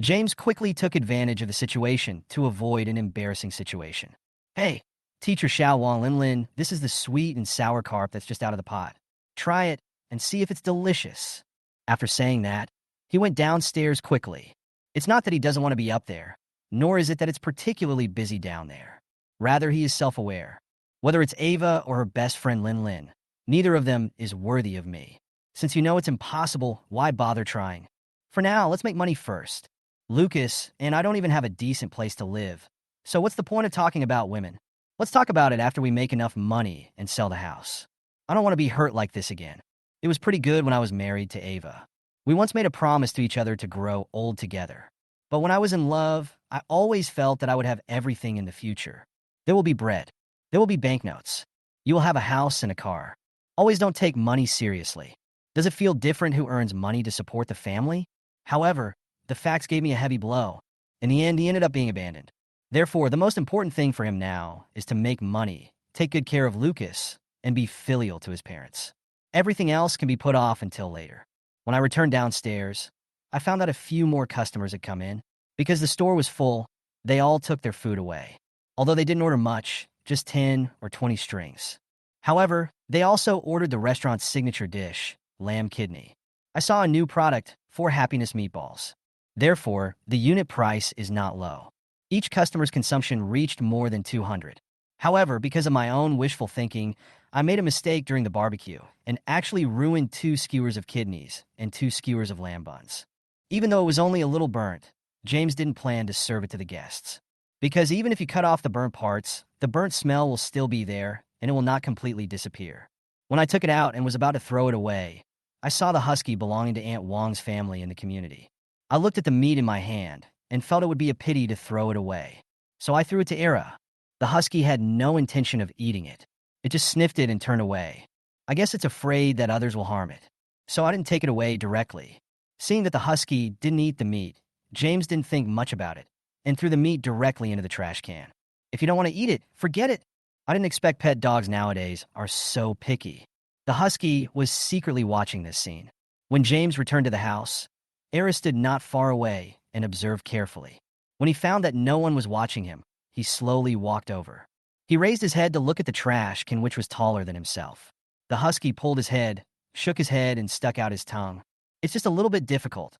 James quickly took advantage of the situation to avoid an embarrassing situation. Hey, teacher Xiao Wang Lin, this is the sweet and sour carp that's just out of the pot. Try it and see if it's delicious. After saying that, he went downstairs quickly. It's not that he doesn't want to be up there, nor is it that it's particularly busy down there. Rather, he is self-aware. Whether it's Ava or her best friend Lin, neither of them is worthy of me. Since you know it's impossible, why bother trying? For now, let's make money first. Lucas, and I don't even have a decent place to live. So what's the point of talking about women? Let's talk about it after we make enough money and sell the house. I don't want to be hurt like this again. It was pretty good when I was married to Ava. We once made a promise to each other to grow old together. But when I was in love, I always felt that I would have everything in the future. There will be bread. There will be banknotes. You will have a house and a car. Always don't take money seriously. Does it feel different who earns money to support the family? However, the facts gave me a heavy blow. In the end, he ended up being abandoned. Therefore, the most important thing for him now is to make money take good care of Lucas, and be filial to his parents. Everything else can be put off until later. When I returned downstairs, I found out a few more customers had come in. Because the store was full, they all took their food away. Although they didn't order much, just 10 or 20 strings. However, they also ordered the restaurant's signature dish, lamb kidney. I saw a new product, 4 happiness meatballs. Therefore, the unit price is not low. Each customer's consumption reached more than 200. However, because of my own wishful thinking, I made a mistake during the barbecue and actually ruined 2 skewers of kidneys and 2 skewers of lamb buns. Even though it was only a little burnt, James didn't plan to serve it to the guests. Because even if you cut off the burnt parts, the burnt smell will still be there and it will not completely disappear. When I took it out and was about to throw it away, I saw the husky belonging to Aunt Wong's family in the community. I looked at the meat in my hand and felt it would be a pity to throw it away. So I threw it to Era. The husky had no intention of eating it. It just sniffed it and turned away. I guess it's afraid that others will harm it. So I didn't take it away directly. Seeing that the husky didn't eat the meat, James didn't think much about it and threw the meat directly into the trash can. If you don't want to eat it, forget it. I didn't expect pet dogs nowadays are so picky. The husky was secretly watching this scene. When James returned to the house, Era stood not far away and observed carefully. When he found that no one was watching him, he slowly walked over. He raised his head to look at the trash can, which was taller than himself. The husky pulled his head, shook his head, and stuck out his tongue. It's just a little bit difficult.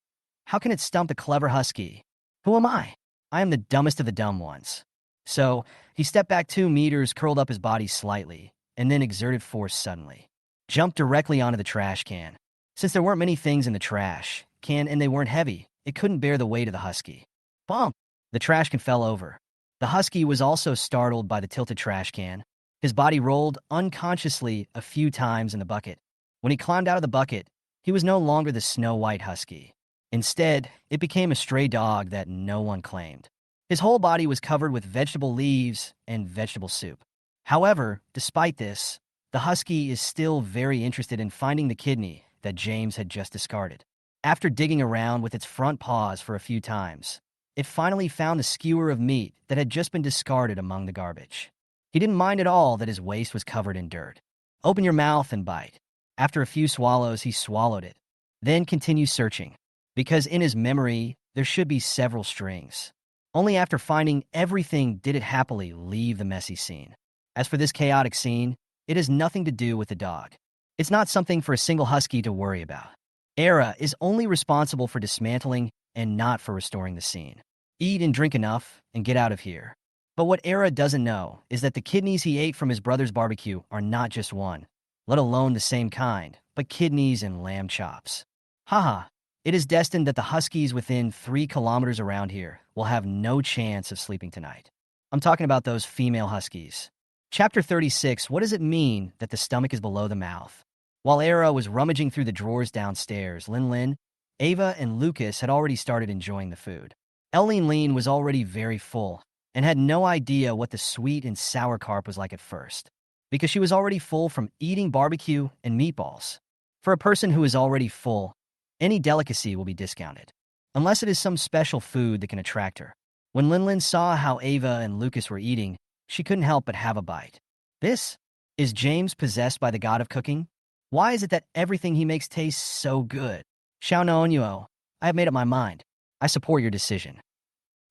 How can it stump the clever husky? Who am I? I am the dumbest of the dumb ones. So, he stepped back 2 meters, curled up his body slightly, and then exerted force suddenly. Jumped directly onto the trash can. Since there weren't many things in the trash can and they weren't heavy, it couldn't bear the weight of the husky. Bump! The trash can fell over. The husky was also startled by the tilted trash can. His body rolled unconsciously a few times in the bucket. When he climbed out of the bucket, he was no longer the snow-white husky. Instead, it became a stray dog that no one claimed. His whole body was covered with vegetable leaves and vegetable soup. However, despite this, the husky is still very interested in finding the kidney that James had just discarded. After digging around with its front paws for a few times, it finally found a skewer of meat that had just been discarded among the garbage. He didn't mind at all that his waist was covered in dirt. Open your mouth and bite. After a few swallows, he swallowed it, then continued searching, because in his memory, there should be several strings. Only after finding everything did it happily leave the messy scene. As for this chaotic scene, it has nothing to do with the dog. It's not something for a single husky to worry about. Era is only responsible for dismantling and not for restoring the scene. Eat and drink enough and get out of here. But what Era doesn't know is that the kidneys he ate from his brother's barbecue are not just one, let alone the same kind, but kidneys and lamb chops. Haha, it is destined that the huskies within 3 kilometers around here will have no chance of sleeping tonight. I'm talking about those female huskies. Chapter 36, what does it mean that the stomach is below the mouth? While Era was rummaging through the drawers downstairs, Lin, Ava, and Lucas had already started enjoying the food. Lin was already very full and had no idea what the sweet and sour carp was like at first, because she was already full from eating barbecue and meatballs. For a person who is already full, any delicacy will be discounted, unless it is some special food that can attract her. When Lin saw how Ava and Lucas were eating, she couldn't help but have a bite. This? Is James possessed by the god of cooking? Why is it that everything he makes tastes so good? Xiao no Onuo, I have made up my mind. I support your decision.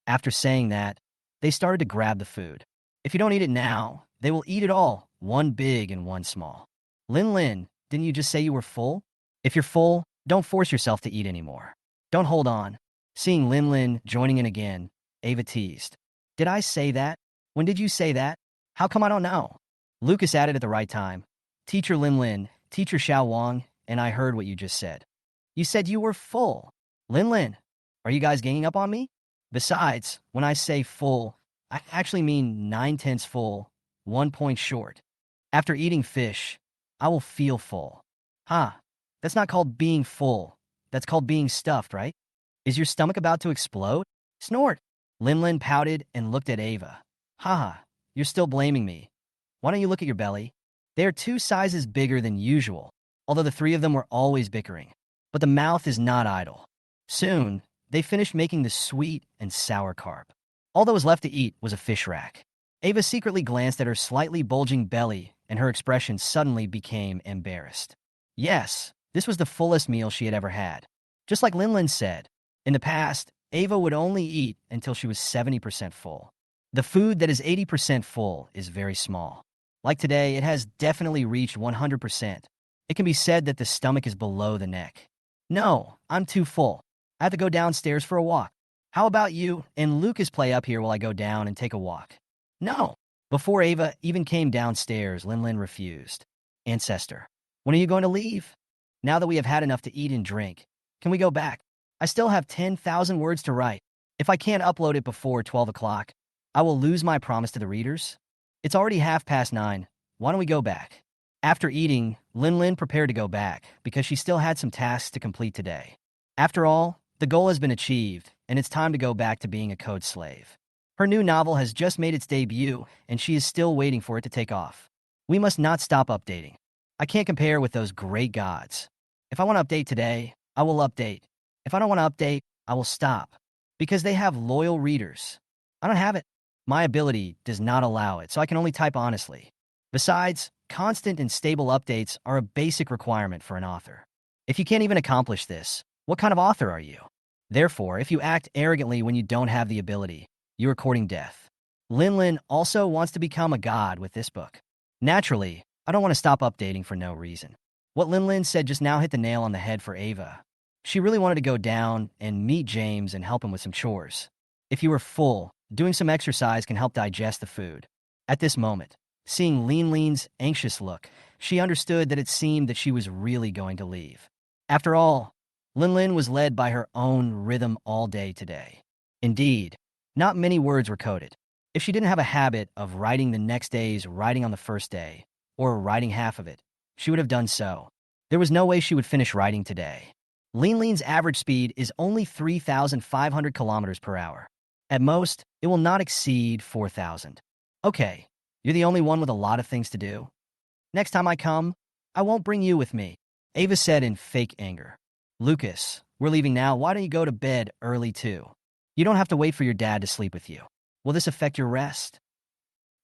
After saying that, they started to grab the food. If you don't eat it now, they will eat it all, one big and one small. Lin, didn't you just say you were full? If you're full, don't force yourself to eat anymore. Don't hold on. Seeing Lin joining in again, Ava teased. Did I say that? When did you say that? How come I don't know? Lucas added at the right time. Teacher Lin, Teacher Xiao Wang, and I heard what you just said. You said you were full. Lin, are you guys ganging up on me? Besides, when I say full, I actually mean 9/10 full, 1 point short. After eating fish, I will feel full. That's not called being full. That's called being stuffed, right? Is your stomach about to explode? Snort. Lin pouted and looked at Ava. You're still blaming me. Why don't you look at your belly? They are 2 sizes bigger than usual, although the 3 of them were always bickering. But the mouth is not idle. Soon, they finished making the sweet and sour carp. All that was left to eat was a fish rack. Ava secretly glanced at her slightly bulging belly, and her expression suddenly became embarrassed. Yes, this was the fullest meal she had ever had. Just like Linlin said, in the past, Ava would only eat until she was 70% full. The food that is 80% full is very small. Like today, it has definitely reached 100%. It can be said that the stomach is below the neck. No, I'm too full. I have to go downstairs for a walk. How about you and Lucas play up here while I go down and take a walk? No. Before Ava even came downstairs, Linlin refused. Ancestor, when are you going to leave? Now that we have had enough to eat and drink, can we go back? I still have 10,000 words to write. If I can't upload it before 12 o'clock, I will lose my promise to the readers. It's already 9:30. Why don't we go back? After eating, Linlin prepared to go back because she still had some tasks to complete today. After all, the goal has been achieved, and it's time to go back to being a code slave. Her new novel has just made its debut, and she is still waiting for it to take off. We must not stop updating. I can't compare with those great gods. If I want to update today, I will update. If I don't want to update, I will stop. Because they have loyal readers. I don't have it. My ability does not allow it, so I can only type honestly. Besides, constant and stable updates are a basic requirement for an author. If you can't even accomplish this, what kind of author are you? Therefore, if you act arrogantly when you don't have the ability, you are courting death. Linlin also wants to become a god with this book. Naturally, I don't want to stop updating for no reason. What Linlin said just now hit the nail on the head for Ava. She really wanted to go down and meet James and help him with some chores. If you are full, doing some exercise can help digest the food. At this moment, seeing Linlin's anxious look, she understood that it seemed that she was really going to leave. After all, Linlin was led by her own rhythm all day today. Indeed, not many words were coded. If she didn't have a habit of writing the next day's writing on the first day, or writing half of it, she would have done so. There was no way she would finish writing today. Linlin's average speed is only 3,500 kilometers per hour. At most, it will not exceed 4,000. Okay, you're the only one with a lot of things to do. Next time I come, I won't bring you with me, Ava said in fake anger. Lucas, we're leaving now. Why don't you go to bed early too? You don't have to wait for your dad to sleep with you. Will this affect your rest?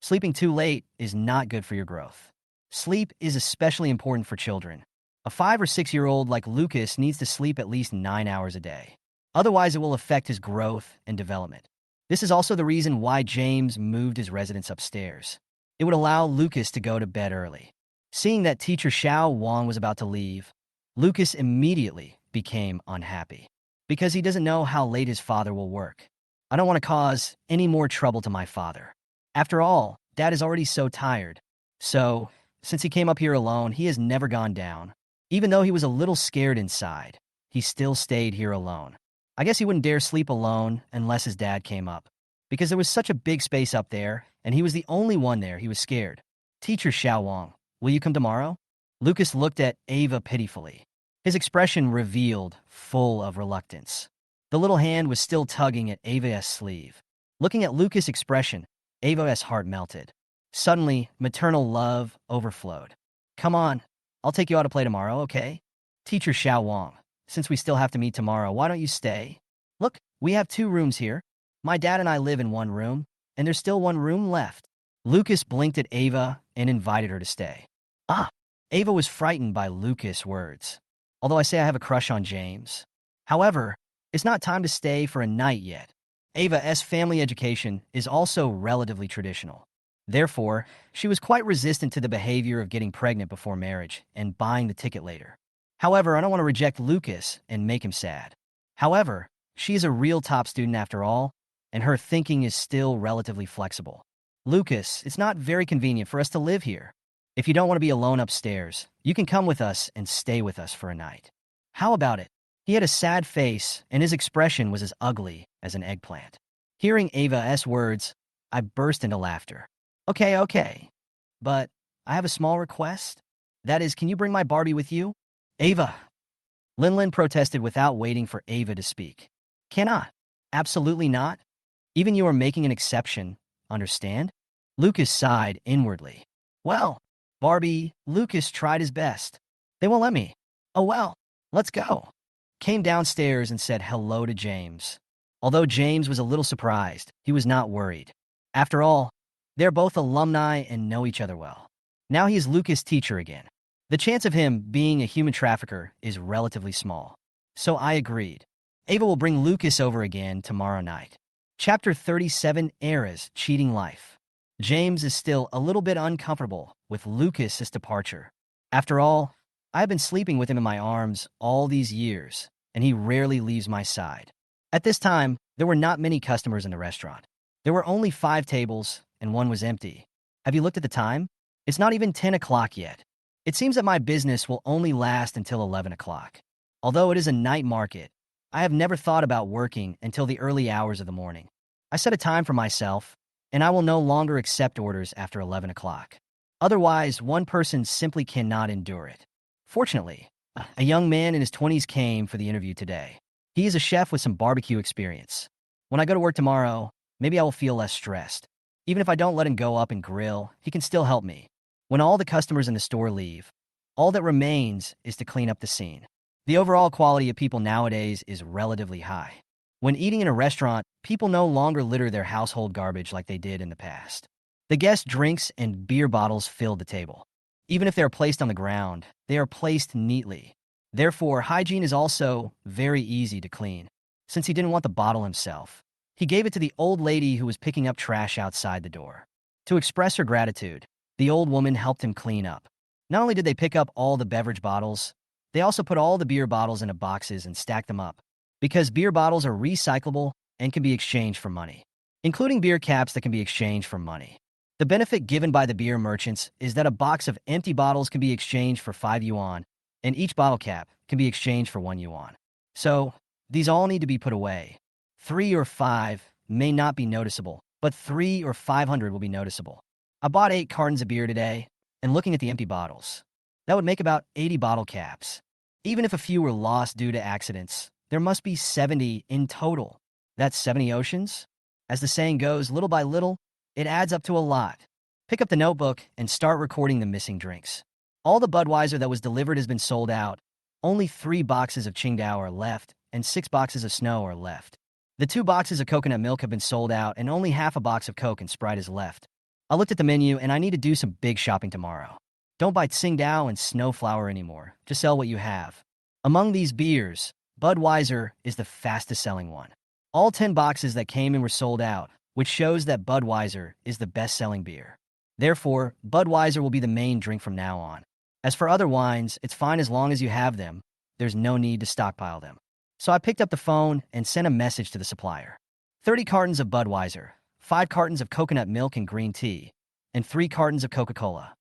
Sleeping too late is not good for your growth. Sleep is especially important for children. A 5 or 6-year-old like Lucas needs to sleep at least 9 hours a day. Otherwise, it will affect his growth and development. This is also the reason why James moved his residence upstairs. It would allow Lucas to go to bed early. Seeing that teacher Xiao Wang was about to leave, Lucas immediately became unhappy because he doesn't know how late his father will work. I don't want to cause any more trouble to my father. After all, Dad is already so tired. So, since he came up here alone, he has never gone down. Even though he was a little scared inside, he still stayed here alone. I guess he wouldn't dare sleep alone unless his dad came up, because there was such a big space up there, and he was the only one there. He was scared. Teacher Xiao Wang, will you come tomorrow? Lucas looked at Ava pitifully. His expression revealed full of reluctance. The little hand was still tugging at Ava's sleeve. Looking at Lucas' expression, Ava's heart melted. Suddenly, maternal love overflowed. Come on, I'll take you out to play tomorrow, okay? Teacher Xiao Wang, since we still have to meet tomorrow, why don't you stay? Look, we have 2 rooms here. My dad and I live in one room, and there's still one room left. Lucas blinked at Ava and invited her to stay. Ah, Ava was frightened by Lucas' words. Although I say I have a crush on James. However, it's not time to stay for a night yet. Ava's family education is also relatively traditional. Therefore, she was quite resistant to the behavior of getting pregnant before marriage and buying the ticket later. However, I don't want to reject Lucas and make him sad. However, she is a real top student after all, and her thinking is still relatively flexible. Lucas, it's not very convenient for us to live here. If you don't want to be alone upstairs, you can come with us and stay with us for a night. How about it? He had a sad face, and his expression was as ugly as an eggplant. Hearing Ava's words, I burst into laughter. Okay. But I have a small request. That is, can you bring my Barbie with you? Ava. Linlin protested without waiting for Ava to speak. Cannot. Absolutely not. Even you are making an exception, understand? Lucas sighed inwardly. Well, Barbie, Lucas tried his best. They won't let me. Oh well, let's go. Came downstairs and said hello to James. Although James was a little surprised, he was not worried. After all, They're both alumni and know each other well. Now he is Lucas' teacher again. The chance of him being a human trafficker is relatively small. So I agreed. Ava will bring Lucas over again tomorrow night. Chapter 37, Era's Cheating Life. James is still a little bit uncomfortable with Lucas' departure. After all, I've been sleeping with him in my arms all these years, and he rarely leaves my side. At this time, there were not many customers in the restaurant. There were only 5 tables, and one was empty. Have you looked at the time? It's not even 10 o'clock yet. It seems that my business will only last until 11 o'clock. Although it is a night market, I have never thought about working until the early hours of the morning. I set a time for myself, and I will no longer accept orders after 11 o'clock. Otherwise, one person simply cannot endure it. Fortunately, a young man in his 20s came for the interview today. He is a chef with some barbecue experience. When I go to work tomorrow, maybe I will feel less stressed. Even if I don't let him go up and grill, he can still help me. When all the customers in the store leave, all that remains is to clean up the scene. The overall quality of people nowadays is relatively high. When eating in a restaurant, people no longer litter their household garbage like they did in the past. The guest drinks and beer bottles fill the table. Even if they are placed on the ground, they are placed neatly. Therefore, hygiene is also very easy to clean. Since he didn't want the bottle himself, he gave it to the old lady who was picking up trash outside the door. To express her gratitude, the old woman helped him clean up. Not only did they pick up all the beverage bottles, they also put all the beer bottles into boxes and stacked them up, because beer bottles are recyclable and can be exchanged for money, including beer caps that can be exchanged for money. The benefit given by the beer merchants is that a box of empty bottles can be exchanged for 5 yuan, and each bottle cap can be exchanged for 1 yuan. So, these all need to be put away. 3 or 5 may not be noticeable, but 3 or 500 will be noticeable. I bought 8 cartons of beer today, and looking at the empty bottles, that would make about 80 bottle caps. Even if a few were lost due to accidents, there must be 70 in total. That's 70 oceans? As the saying goes, little by little, it adds up to a lot. Pick up the notebook and start recording the missing drinks. All the Budweiser that was delivered has been sold out. Only 3 boxes of Qingdao are left, and 6 boxes of Snow are left. The 2 boxes of coconut milk have been sold out, and only half a box of Coke and Sprite is left. I looked at the menu, and I need to do some big shopping tomorrow. Don't buy Tsingtao and Snowflower anymore. Just sell what you have. Among these beers, Budweiser is the fastest selling one. All 10 boxes that came in were sold out, which shows that Budweiser is the best-selling beer. Therefore, Budweiser will be the main drink from now on. As for other wines, it's fine as long as you have them. There's no need to stockpile them. So I picked up the phone and sent a message to the supplier. 30 cartons of Budweiser, 5 cartons of coconut milk and green tea, and 3 cartons of Coca-Cola.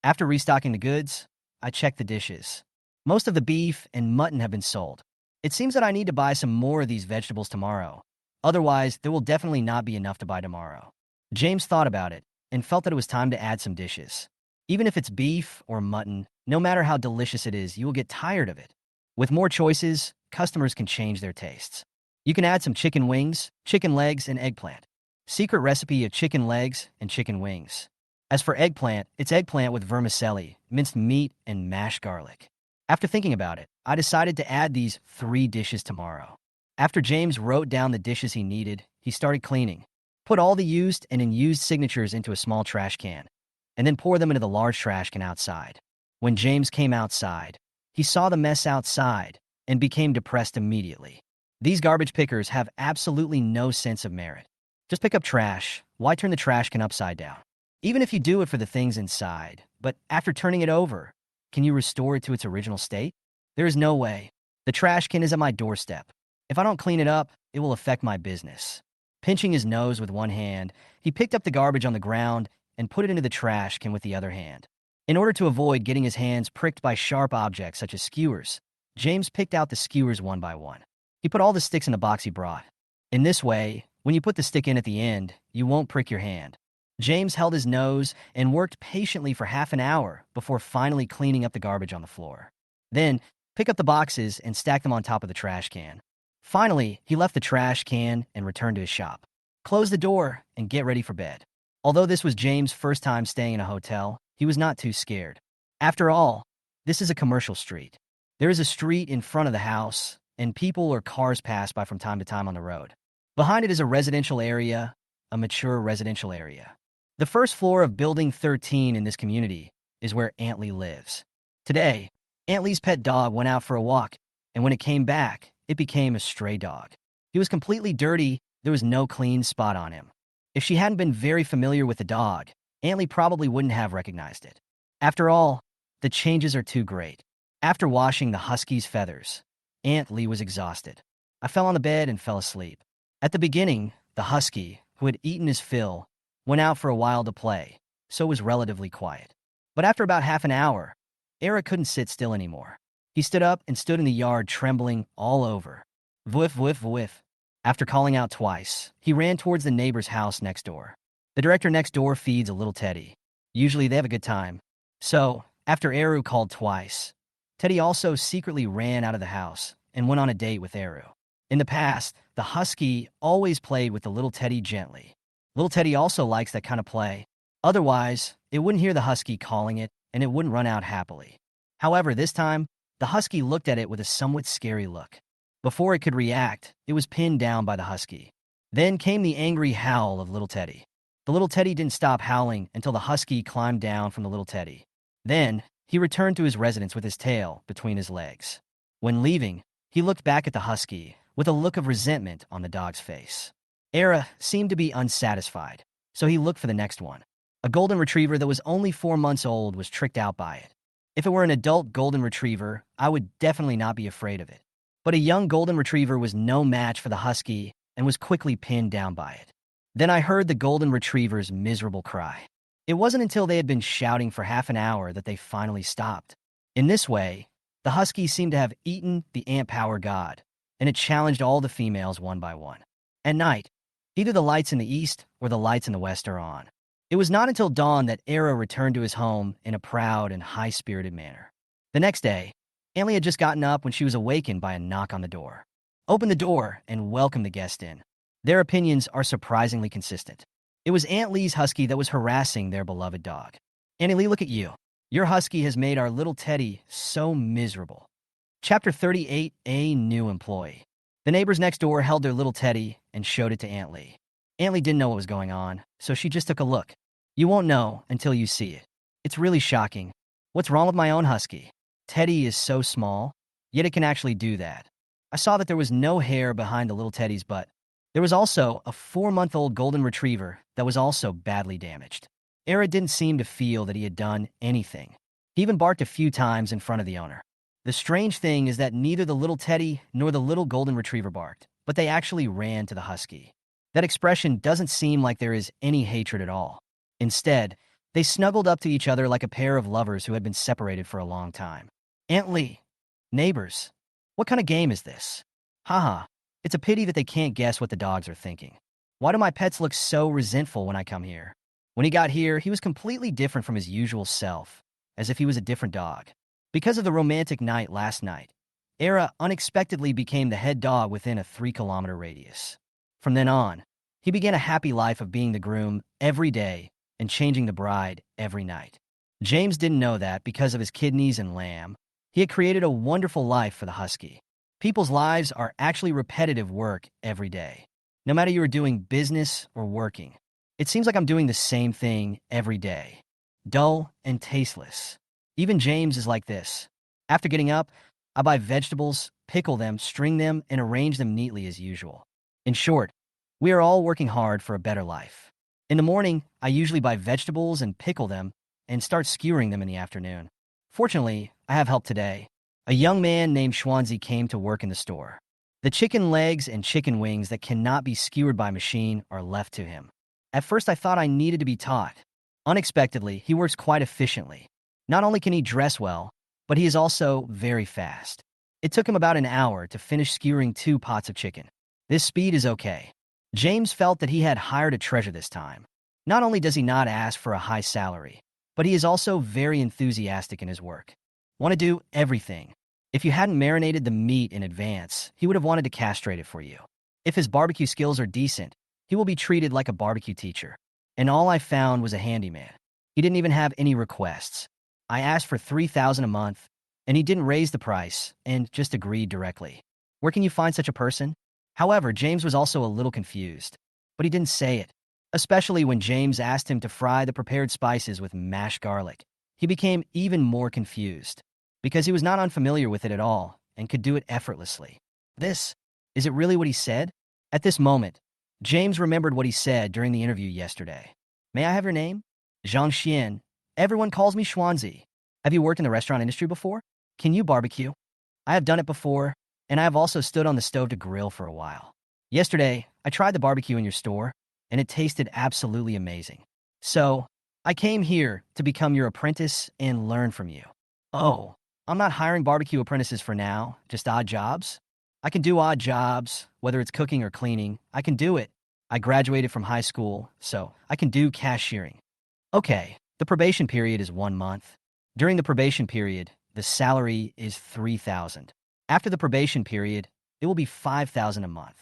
After restocking the goods, I checked the dishes. Most of the beef and mutton have been sold. It seems that I need to buy some more of these vegetables tomorrow. Otherwise, there will definitely not be enough to buy tomorrow. James thought about it and felt that it was time to add some dishes. Even if it's beef or mutton, no matter how delicious it is, you will get tired of it. With more choices, customers can change their tastes. You can add some chicken wings, chicken legs, and eggplant. Secret recipe of chicken legs and chicken wings. As for eggplant, it's eggplant with vermicelli, minced meat, and mashed garlic. After thinking about it, I decided to add these 3 dishes tomorrow. After James wrote down the dishes he needed, he started cleaning. Put all the used and unused signatures into a small trash can, and then pour them into the large trash can outside. When James came outside, he saw the mess outside and became depressed immediately. These garbage pickers have absolutely no sense of merit. Just pick up trash. Why turn the trash can upside down? Even if you do it for the things inside, but after turning it over, can you restore it to its original state? There is no way. The trash can is at my doorstep. If I don't clean it up, it will affect my business. Pinching his nose with one hand, he picked up the garbage on the ground and put it into the trash can with the other hand. In order to avoid getting his hands pricked by sharp objects such as skewers, James picked out the skewers one by one. He put all the sticks in a box he brought. In this way, when you put the stick in at the end, you won't prick your hand. James held his nose and worked patiently for half an hour before finally cleaning up the garbage on the floor. Then, pick up the boxes and stack them on top of the trash can. Finally, he left the trash can and returned to his shop. Close the door and get ready for bed. Although this was James' first time staying in a hotel, he was not too scared. After all, this is a commercial street. There is a street in front of the house, and people or cars pass by from time to time on the road. Behind it is a residential area, a mature residential area. The first floor of Building 13 in this community is where Aunt Lee lives. Today, Aunt Lee's pet dog went out for a walk, and when it came back, it became a stray dog. He was completely dirty, there was no clean spot on him. If she hadn't been very familiar with the dog, Aunt Lee probably wouldn't have recognized it. After all, the changes are too great. After washing the husky's feathers, Aunt Lee was exhausted. I fell on the bed and fell asleep. At the beginning, the husky, who had eaten his fill, went out for a while to play, so it was relatively quiet. But after about half an hour, Era couldn't sit still anymore. He stood up and stood in the yard trembling all over. Whiff, whiff, whiff. After calling out twice, he ran towards the neighbor's house next door. The director next door feeds a little Teddy. Usually they have a good time. So, after Eru called twice, Teddy also secretly ran out of the house and went on a date with Eru. In the past, the husky always played with the little Teddy gently. Little Teddy also likes that kind of play. Otherwise, it wouldn't hear the husky calling it, and it wouldn't run out happily. However, this time, the husky looked at it with a somewhat scary look. Before it could react, it was pinned down by the husky. Then came the angry howl of little Teddy. The little Teddy didn't stop howling until the husky climbed down from the little Teddy. Then, he returned to his residence with his tail between his legs. When leaving, he looked back at the husky with a look of resentment on the dog's face. Era seemed to be unsatisfied, so he looked for the next one. A golden retriever that was only 4 months old was tricked out by it. If it were an adult golden retriever, I would definitely not be afraid of it. But a young golden retriever was no match for the husky and was quickly pinned down by it. Then I heard the golden retriever's miserable cry. It wasn't until they had been shouting for half an hour that they finally stopped. In this way, the husky seemed to have eaten the ant power god, and it challenged all the females one by one. At night, either the lights in the east or the lights in the west are on. It was not until dawn that Era returned to his home in a proud and high-spirited manner. The next day, Antley had just gotten up when she was awakened by a knock on the door. Open the door and welcome the guest in. Their opinions are surprisingly consistent. It was Aunt Lee's husky that was harassing their beloved dog. Auntie Lee, look at you. Your husky has made our little Teddy so miserable. Chapter 38, A New Employee. The neighbors next door held their little Teddy and showed it to Aunt Lee. Aunt Lee didn't know what was going on, so she just took a look. You won't know until you see it. It's really shocking. What's wrong with my own husky? Teddy is so small, yet it can actually do that. I saw that there was no hair behind the little Teddy's butt. There was also a 4-month-old golden retriever that was also badly damaged. Era didn't seem to feel that he had done anything. He even barked a few times in front of the owner. The strange thing is that neither the little Teddy nor the little golden retriever barked, but they actually ran to the husky. That expression doesn't seem like there is any hatred at all. Instead, they snuggled up to each other like a pair of lovers who had been separated for a long time. Aunt Lee, neighbors, what kind of game is this? Haha, it's a pity that they can't guess what the dogs are thinking. Why do my pets look so resentful when I come here? When he got here, he was completely different from his usual self, as if he was a different dog. Because of the romantic night last night, Era unexpectedly became the head dog within a 3-kilometer radius. From then on, he began a happy life of being the groom every day and changing the bride every night. James didn't know that because of his kidneys and lamb, he had created a wonderful life for the husky. People's lives are actually repetitive work every day. No matter you are doing business or working, it seems like I'm doing the same thing every day. Dull and tasteless. Even James is like this. After getting up, I buy vegetables, pickle them, string them, and arrange them neatly as usual. In short, we are all working hard for a better life. In the morning, I usually buy vegetables and pickle them and start skewering them in the afternoon. Fortunately, I have help today. A young man named Schwanzi came to work in the store. The chicken legs and chicken wings that cannot be skewered by machine are left to him. At first, I thought I needed to be taught. Unexpectedly, he works quite efficiently. Not only can he dress well, but he is also very fast. It took him about an hour to finish skewering 2 pots of chicken. This speed is okay. James felt that he had hired a treasure this time. Not only does he not ask for a high salary, but he is also very enthusiastic in his work. Want to do everything. If you hadn't marinated the meat in advance, he would have wanted to castrate it for you. If his barbecue skills are decent, he will be treated like a barbecue teacher. And all I found was a handyman. He didn't even have any requests. I asked for $3,000 a month, and he didn't raise the price and just agreed directly. Where can you find such a person? However, James was also a little confused, but he didn't say it. especially when James asked him to fry the prepared spices with mashed garlic. He became even more confused because he was not unfamiliar with it at all and could do it effortlessly. Is it really what he said? At this moment, James remembered what he said during the interview yesterday. May I have your name? Zhang Xian. Everyone calls me Xuanzi. Have you worked in the restaurant industry before? Can you barbecue? I have done it before, and I have also stood on the stove to grill for a while. Yesterday, I tried the barbecue in your store, and it tasted absolutely amazing. So, I came here to become your apprentice and learn from you. Oh, I'm not hiring barbecue apprentices for now, just odd jobs. I can do odd jobs, whether it's cooking or cleaning. I can do it. I graduated from high school, so I can do cashiering. Okay, the probation period is 1 month. During the probation period, the salary is 3,000. After the probation period, it will be 5,000 a month.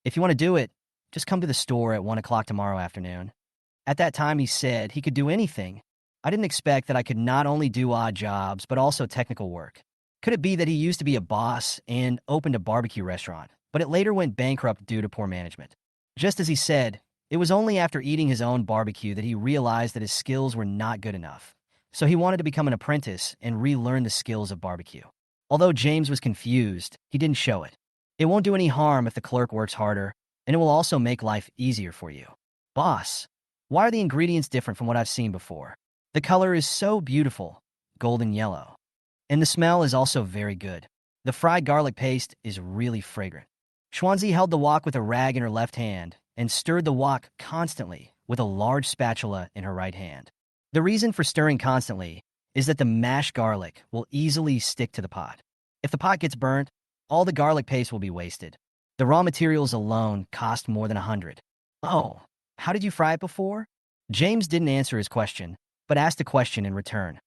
If you want to do it, just come to the store at 1 o'clock tomorrow afternoon. At that time, he said he could do anything. I didn't expect that I could not only do odd jobs, but also technical work. Could it be that he used to be a boss and opened a barbecue restaurant, but it later went bankrupt due to poor management? Just as he said, it was only after eating his own barbecue that he realized that his skills were not good enough. So he wanted to become an apprentice and relearn the skills of barbecue. Although James was confused, he didn't show it. It won't do any harm if the clerk works harder, and it will also make life easier for you. Boss, why are the ingredients different from what I've seen before? The color is so beautiful, golden yellow. And the smell is also very good. The fried garlic paste is really fragrant. Xuanzi held the wok with a rag in her left hand and stirred the wok constantly with a large spatula in her right hand. The reason for stirring constantly is that the mashed garlic will easily stick to the pot. If the pot gets burnt, all the garlic paste will be wasted. The raw materials alone cost more than 100. Oh, how did you fry it before? James didn't answer his question, but asked a question in return.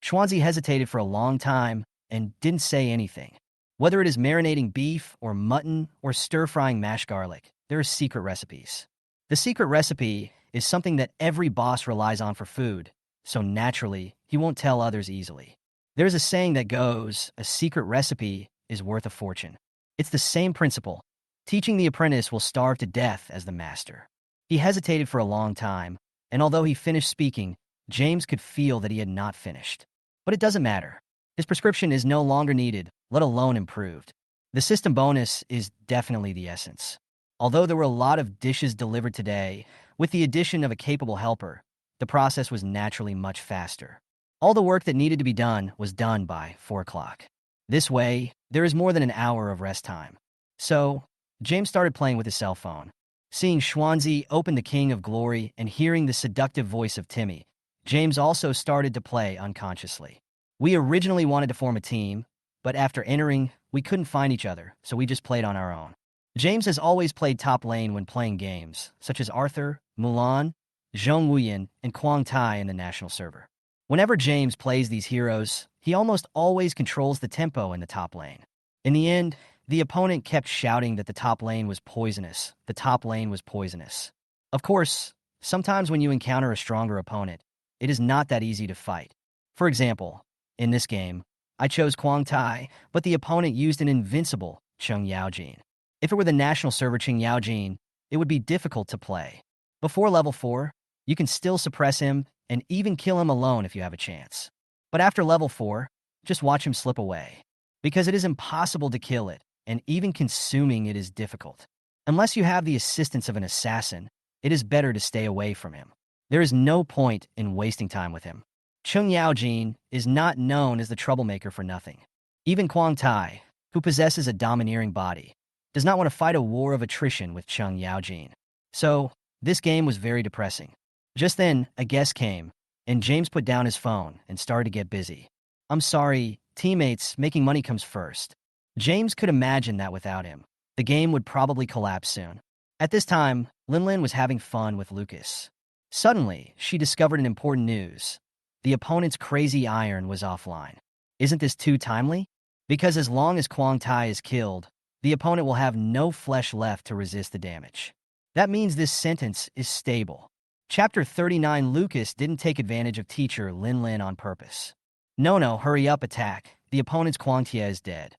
Xuanzi hesitated for a long time and didn't say anything. Whether it is marinating beef or mutton or stir-frying mashed garlic, there are secret recipes. The secret recipe is something that every boss relies on for food, so naturally, he won't tell others easily. There's a saying that goes, a secret recipe is worth a fortune. It's the same principle. Teaching the apprentice will starve to death as the master. He hesitated for a long time, and although he finished speaking, James could feel that he had not finished. But it doesn't matter. His prescription is no longer needed, let alone improved. The system bonus is definitely the essence. Although there were a lot of dishes delivered today, with the addition of a capable helper, the process was naturally much faster. All the work that needed to be done was done by 4 o'clock. This way, there is more than an hour of rest time. So, James started playing with his cell phone. Seeing Xuanzi open the King of Glory and hearing the seductive voice of Timmy, James also started to play unconsciously. We originally wanted to form a team, but after entering, we couldn't find each other, so we just played on our own. James has always played top lane when playing games, such as Arthur, Mulan, Zhong Wuyan, and Quang Tai in the national server. Whenever James plays these heroes, he almost always controls the tempo in the top lane. In the end, the opponent kept shouting that the top lane was poisonous. The top lane was poisonous. Of course, sometimes when you encounter a stronger opponent, it is not that easy to fight. For example, in this game, I chose Quang Tai, but the opponent used an invincible Cheng Yaojin. If it were the national server Cheng Yaojin, it would be difficult to play. Before level 4, you can still suppress him and even kill him alone if you have a chance. But after level 4, just watch him slip away. Because it is impossible to kill it, and even consuming it is difficult. Unless you have the assistance of an assassin, it is better to stay away from him. There is no point in wasting time with him. Cheng Yaojin is not known as the troublemaker for nothing. Even Quang Tai, who possesses a domineering body, does not want to fight a war of attrition with Cheng Yaojin. So, this game was very depressing. Just then, a guest came, and James put down his phone and started to get busy. I'm sorry, teammates, making money comes first. James could imagine that without him, the game would probably collapse soon. At this time, Linlin was having fun with Lucas. Suddenly, she discovered an important news. The opponent's crazy iron was offline. Isn't this too timely? Because as long as Quang Tai is killed, the opponent will have no flesh left to resist the damage. That means this sentence is stable. Chapter 39. Lucas didn't take advantage of teacher Linlin on purpose. No, hurry up, attack. The opponent's Quang Tai is dead.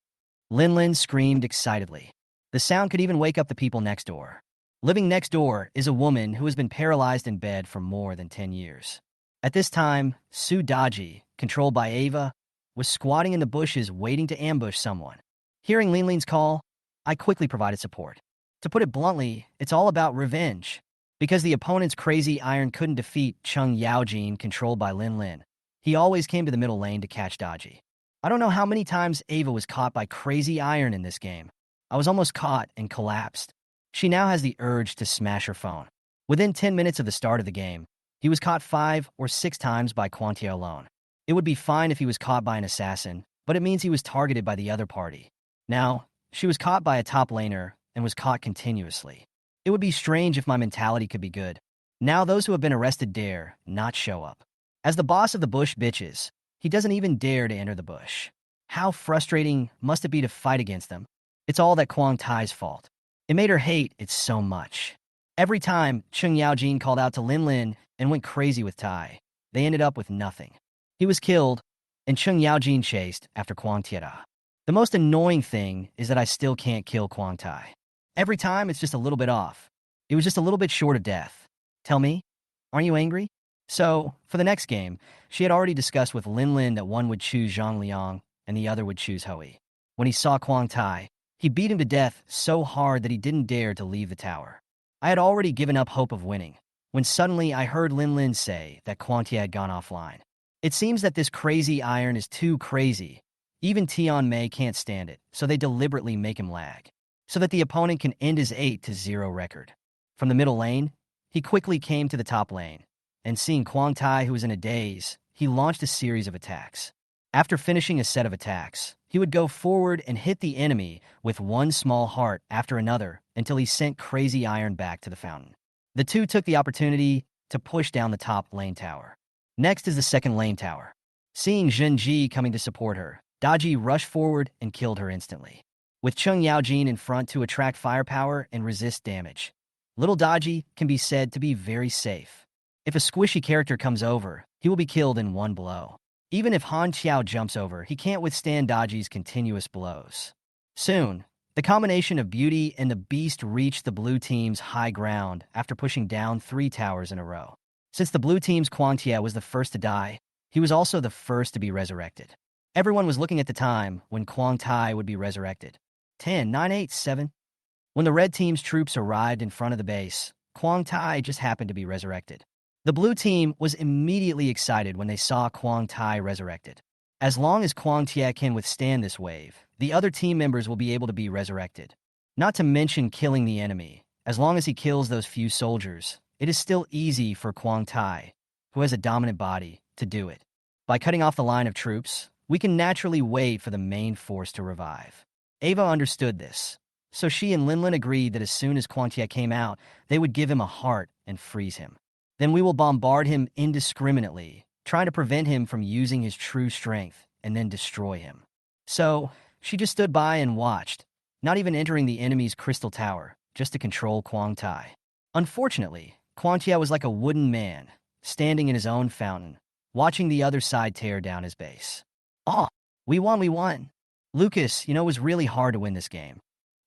Linlin screamed excitedly. The sound could even wake up the people next door. Living next door is a woman who has been paralyzed in bed for more than 10 years. At this time, Sue Daji, controlled by Ava, was squatting in the bushes waiting to ambush someone. Hearing Linlin's call, I quickly provided support. To put it bluntly, it's all about revenge. Because the opponent's crazy iron couldn't defeat Chung Yaojin, controlled by Linlin, he always came to the middle lane to catch Daji. I don't know how many times Ava was caught by crazy iron in this game. I was almost caught and collapsed. She now has the urge to smash her phone. Within 10 minutes of the start of the game, he was caught 5 or 6 times by Quantia alone. It would be fine if he was caught by an assassin, but it means he was targeted by the other party. Now, she was caught by a top laner and was caught continuously. It would be strange if my mentality could be good. Now those who have been arrested dare not show up. As the boss of the bush bitches, he doesn't even dare to enter the bush. How frustrating must it be to fight against them? It's all that Quang Tai's fault. It made her hate it so much. Every time Chung Yaojin called out to Linlin and went crazy with Tai, they ended up with nothing. He was killed, and Chung Yaojin chased after Quang Tiera. The most annoying thing is that I still can't kill Quang Tai. Every time it's just a little bit off. It was just a little bit short of death. Tell me, aren't you angry? So, for the next game, she had already discussed with Linlin that one would choose Zhang Liang and the other would choose Hui. When he saw Quang Tai, he beat him to death so hard that he didn't dare to leave the tower. I had already given up hope of winning, when suddenly I heard Linlin say that Quang Tai had gone offline. It seems that this crazy iron is too crazy. Even Tian Mei can't stand it, so they deliberately make him lag, so that the opponent can end his 8-0 record. From the middle lane, he quickly came to the top lane, and seeing Quang Tai, who was in a daze, he launched a series of attacks. After finishing a set of attacks, he would go forward and hit the enemy with one small heart after another until he sent Crazy Iron back to the fountain. The two took the opportunity to push down the top lane tower. Next is the second lane tower. Seeing Zhenji coming to support her, Daji rushed forward and killed her instantly. With Chung Yaojin in front to attract firepower and resist damage, little Daji can be said to be very safe. If a squishy character comes over, he will be killed in one blow. Even if Han Qiao jumps over, he can't withstand Daji's continuous blows. Soon, the combination of Beauty and the Beast reached the blue team's high ground after pushing down 3 towers in a row. Since the blue team's Quang Tia was the first to die, he was also the first to be resurrected. Everyone was looking at the time when Quang Tai would be resurrected. 10, 9, 8, 7. When the red team's troops arrived in front of the base, Quang Tai just happened to be resurrected. The blue team was immediately excited when they saw Quang Tai resurrected. As long as Quang Tia can withstand this wave, the other team members will be able to be resurrected. Not to mention killing the enemy. As long as he kills those few soldiers, it is still easy for Quang Tai, who has a dominant body, to do it. By cutting off the line of troops, we can naturally wait for the main force to revive. Ava understood this, so she and Linlin agreed that as soon as Quang Tia came out, they would give him a heart and freeze him. Then we will bombard him indiscriminately, trying to prevent him from using his true strength, and then destroy him. So, she just stood by and watched, not even entering the enemy's crystal tower, just to control Quang Tai. Unfortunately, Quang Tai was like a wooden man, standing in his own fountain, watching the other side tear down his base. Oh, we won. Lucas, it was really hard to win this game.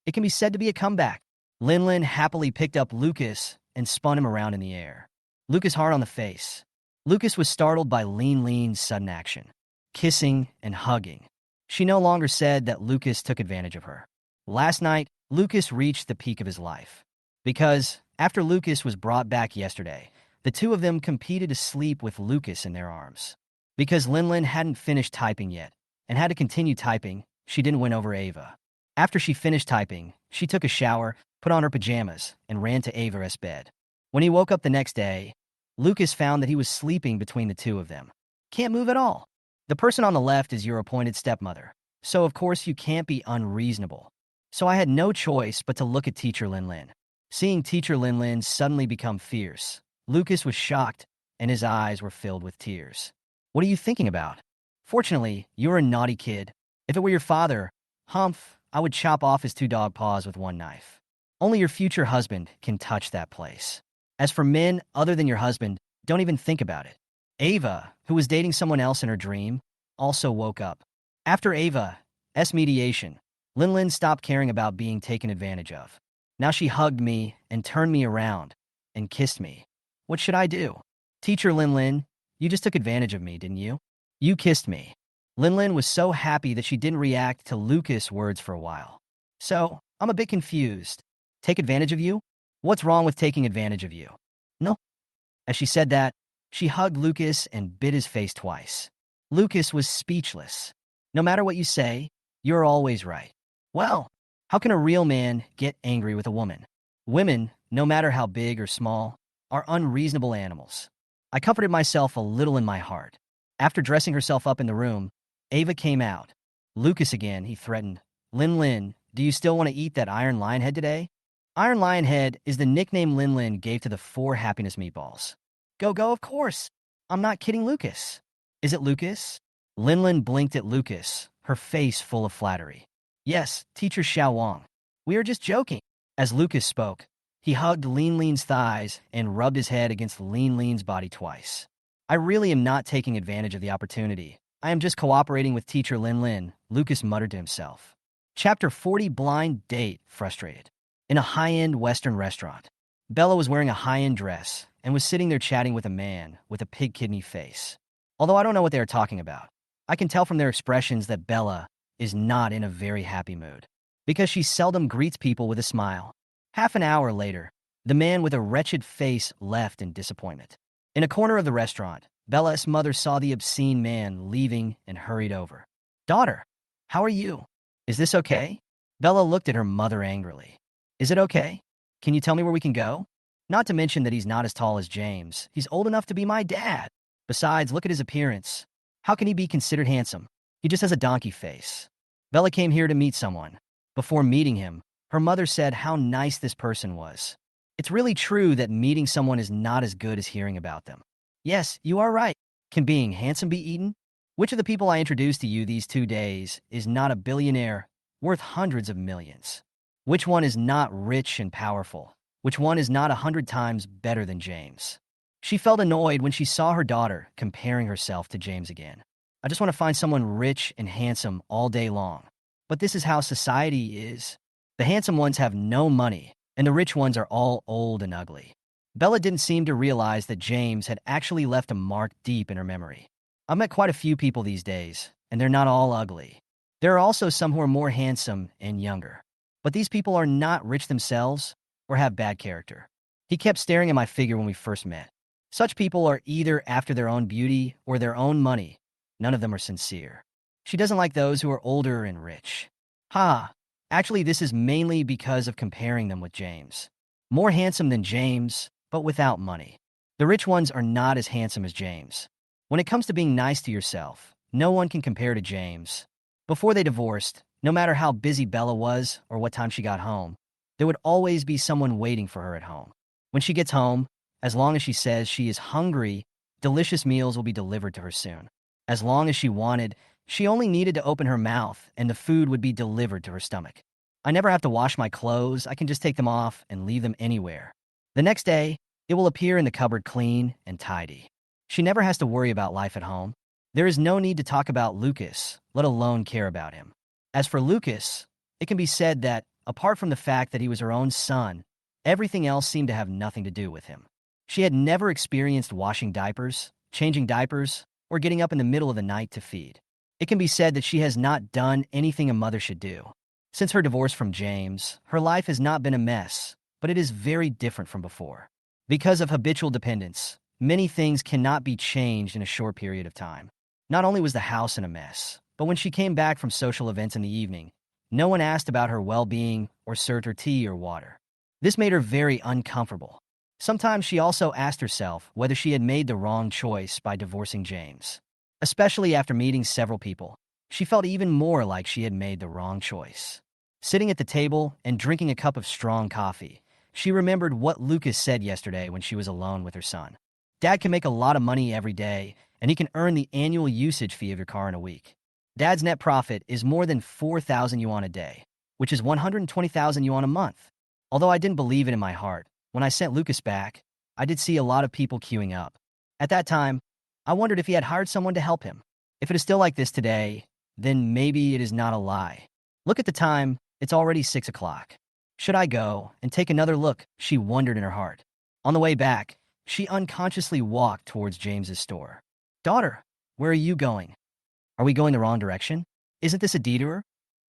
It can be said to be a comeback. Linlin happily picked up Lucas and spun him around in the air. Lucas hard on the face. Lucas was startled by Lin's sudden action, kissing and hugging. She no longer said that Lucas took advantage of her. Last night, Lucas reached the peak of his life. Because, after Lucas was brought back yesterday, the two of them competed to sleep with Lucas in their arms. Because Linlin hadn't finished typing yet, and had to continue typing, she didn't win over Ava. After she finished typing, she took a shower, put on her pajamas, and ran to Ava's bed. When he woke up the next day, Lucas found that he was sleeping between the two of them. Can't move at all. The person on the left is your appointed stepmother, so of course you can't be unreasonable. So I had no choice but to look at Teacher Linlin. Seeing Teacher Linlin suddenly become fierce, Lucas was shocked, and his eyes were filled with tears. What are you thinking about? Fortunately, you're a naughty kid. If it were your father, Humph, I would chop off his 2 dog paws with one knife. Only your future husband can touch that place. As for men other than your husband, don't even think about it. Ava, who was dating someone else in her dream, also woke up. After Ava's mediation, Linlin stopped caring about being taken advantage of. Now she hugged me and turned me around and kissed me. What should I do? Teacher Lin Lin, you just took advantage of me, didn't you? You kissed me. Lin Lin was so happy that she didn't react to Lucas' words for a while. So, I'm a bit confused. Take advantage of you? What's wrong with taking advantage of you? No. As she said that, she hugged Lucas and bit his face twice. Lucas was speechless. No matter what you say, you're always right. Well, how can a real man get angry with a woman? Women, no matter how big or small, are unreasonable animals. I comforted myself a little in my heart. After dressing herself up in the room, Ava came out. Lucas again, he threatened. Lin Lin, do you still want to eat that Iron Lion Head today? Iron Lion Head is the nickname Lin Lin gave to the 4 happiness meatballs. Go, go, of course. I'm not kidding Lucas. Is it Lucas? Lin Lin blinked at Lucas, her face full of flattery. Yes, Teacher Xiao Wang. We are just joking. As Lucas spoke, he hugged Lean Lean's thighs and rubbed his head against Lean Lean's body twice. I really am not taking advantage of the opportunity. I am just cooperating with Teacher Lin Lin, Lucas muttered to himself. Chapter 40 Blind Date Frustrated. In a high-end Western restaurant, Bella was wearing a high-end dress and was sitting there chatting with a man with a pig kidney face. Although I don't know what they are talking about, I can tell from their expressions that Bella is not in a very happy mood, because she seldom greets people with a smile. Half an hour later, the man with a wretched face left in disappointment. In a corner of the restaurant, Bella's mother saw the obscene man leaving and hurried over. Daughter, how are you? Is this okay? Bella looked at her mother angrily. Is it okay? Can you tell me where we can go? Not to mention that he's not as tall as James. He's old enough to be my dad. Besides, look at his appearance. How can he be considered handsome? He just has a donkey face. Bella came here to meet someone. Before meeting him, her mother said how nice this person was. It's really true that meeting someone is not as good as hearing about them. Yes, you are right. Can being handsome be eaten? Which of the people I introduced to you these 2 days is not a billionaire worth hundreds of millions? Which one is not rich and powerful? Which one is not 100 times better than James? She felt annoyed when she saw her daughter comparing herself to James again. I just want to find someone rich and handsome all day long. But this is how society is. The handsome ones have no money, and the rich ones are all old and ugly. Bella didn't seem to realize that James had actually left a mark deep in her memory. I've met quite a few people these days, and they're not all ugly. There are also some who are more handsome and younger. But these people are not rich themselves or have bad character. He kept staring at my figure when we first met. Such people are either after their own beauty or their own money. None of them are sincere. She doesn't like those who are older and rich. Actually, this is mainly because of comparing them with James. More handsome than James, but without money. The rich ones are not as handsome as James. When it comes to being nice to yourself, no one can compare to James. Before they divorced, no matter how busy Bella was or what time she got home, there would always be someone waiting for her at home. When she gets home, as long as she says she is hungry, delicious meals will be delivered to her soon. As long as she wanted, she only needed to open her mouth and the food would be delivered to her stomach. I never have to wash my clothes. I can just take them off and leave them anywhere. The next day, it will appear in the cupboard clean and tidy. She never has to worry about life at home. There is no need to talk about Lucas, let alone care about him. As for Lucas, it can be said that, apart from the fact that he was her own son, everything else seemed to have nothing to do with him. She had never experienced washing diapers, changing diapers, or getting up in the middle of the night to feed. It can be said that she has not done anything a mother should do. Since her divorce from James, her life has not been a mess, but it is very different from before. Because of habitual dependence, many things cannot be changed in a short period of time. Not only was the house in a mess, but when she came back from social events in the evening, no one asked about her well-being or served her tea or water. This made her very uncomfortable. Sometimes she also asked herself whether she had made the wrong choice by divorcing James. Especially after meeting several people, she felt even more like she had made the wrong choice. Sitting at the table and drinking a cup of strong coffee, she remembered what Lucas said yesterday when she was alone with her son. Dad can make a lot of money every day, and he can earn the annual usage fee of your car in a week. Dad's net profit is more than 4,000 yuan a day, which is 120,000 yuan a month. Although I didn't believe it in my heart, when I sent Lucas back, I did see a lot of people queuing up. At that time, I wondered if he had hired someone to help him. If it is still like this today, then maybe it is not a lie. Look at the time, it's already 6 o'clock. Should I go and take another look? She wondered in her heart. On the way back, she unconsciously walked towards James's store. Daughter, where are you going? Are we going the wrong direction? Isn't this a detour?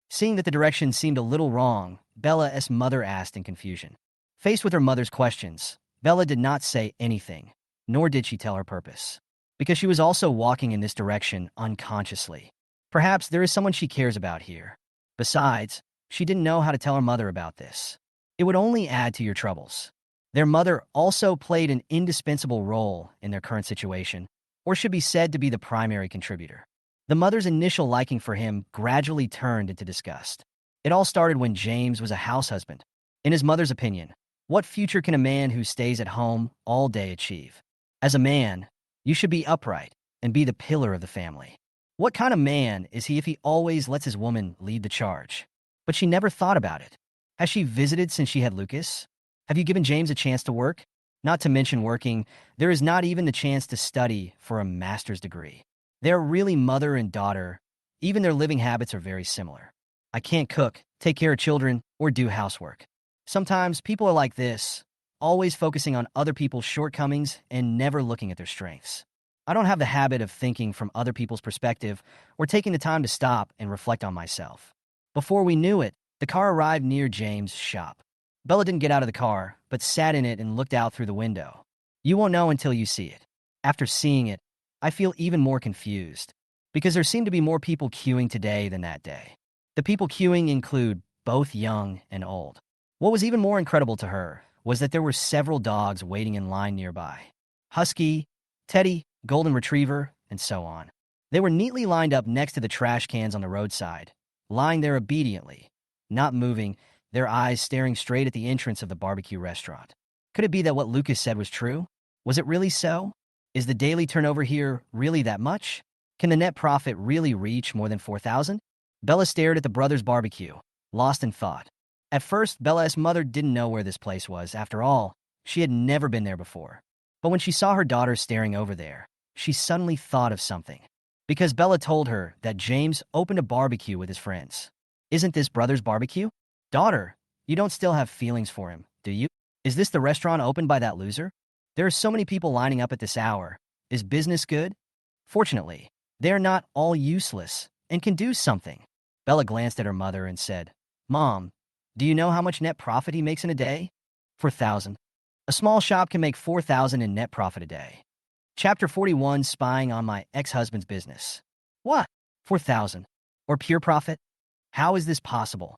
Seeing that the direction seemed a little wrong, Bella's mother asked in confusion. Faced with her mother's questions, Bella did not say anything, nor did she tell her purpose, because she was also walking in this direction unconsciously. Perhaps there is someone she cares about here. Besides, she didn't know how to tell her mother about this. It would only add to your troubles. Their mother also played an indispensable role in their current situation, or should be said to be the primary contributor. The mother's initial liking for him gradually turned into disgust. It all started when James was a house husband. In his mother's opinion, what future can a man who stays at home all day achieve? As a man, you should be upright and be the pillar of the family. What kind of man is he if he always lets his woman lead the charge? But she never thought about it. Has she visited since she had Lucas? Have you given James a chance to work? Not to mention working, there is not even the chance to study for a master's degree. They are really mother and daughter. Even their living habits are very similar. I can't cook, take care of children, or do housework. Sometimes people are like this, always focusing on other people's shortcomings and never looking at their strengths. I don't have the habit of thinking from other people's perspective or taking the time to stop and reflect on myself. Before we knew it, the car arrived near James' shop. Bella didn't get out of the car, but sat in it and looked out through the window. You won't know until you see it. After seeing it, I feel even more confused, because there seem to be more people queuing today than that day. The people queuing include both young and old. What was even more incredible to her was that there were several dogs waiting in line nearby. Husky, Teddy, Golden Retriever, and so on. They were neatly lined up next to the trash cans on the roadside, lying there obediently, not moving, their eyes staring straight at the entrance of the barbecue restaurant. Could it be that what Lucas said was true? Was it really so? Is the daily turnover here really that much? Can the net profit really reach more than 4,000? Bella stared at the brothers' barbecue, lost in thought. At first, Bella's mother didn't know where this place was. After all, she had never been there before. But when she saw her daughter staring over there, she suddenly thought of something. Because Bella told her that James opened a barbecue with his friends. Isn't this brother's barbecue? Daughter, you don't still have feelings for him, do you? Is this the restaurant opened by that loser? There are so many people lining up at this hour. Is business good? Fortunately, they are not all useless and can do something. Bella glanced at her mother and said, Mom, do you know how much net profit he makes in a day? 4,000. A small shop can make 4,000 in net profit a day. Chapter 41, Spying on My Ex-Husband's Business. What? 4,000? Or pure profit? How is this possible?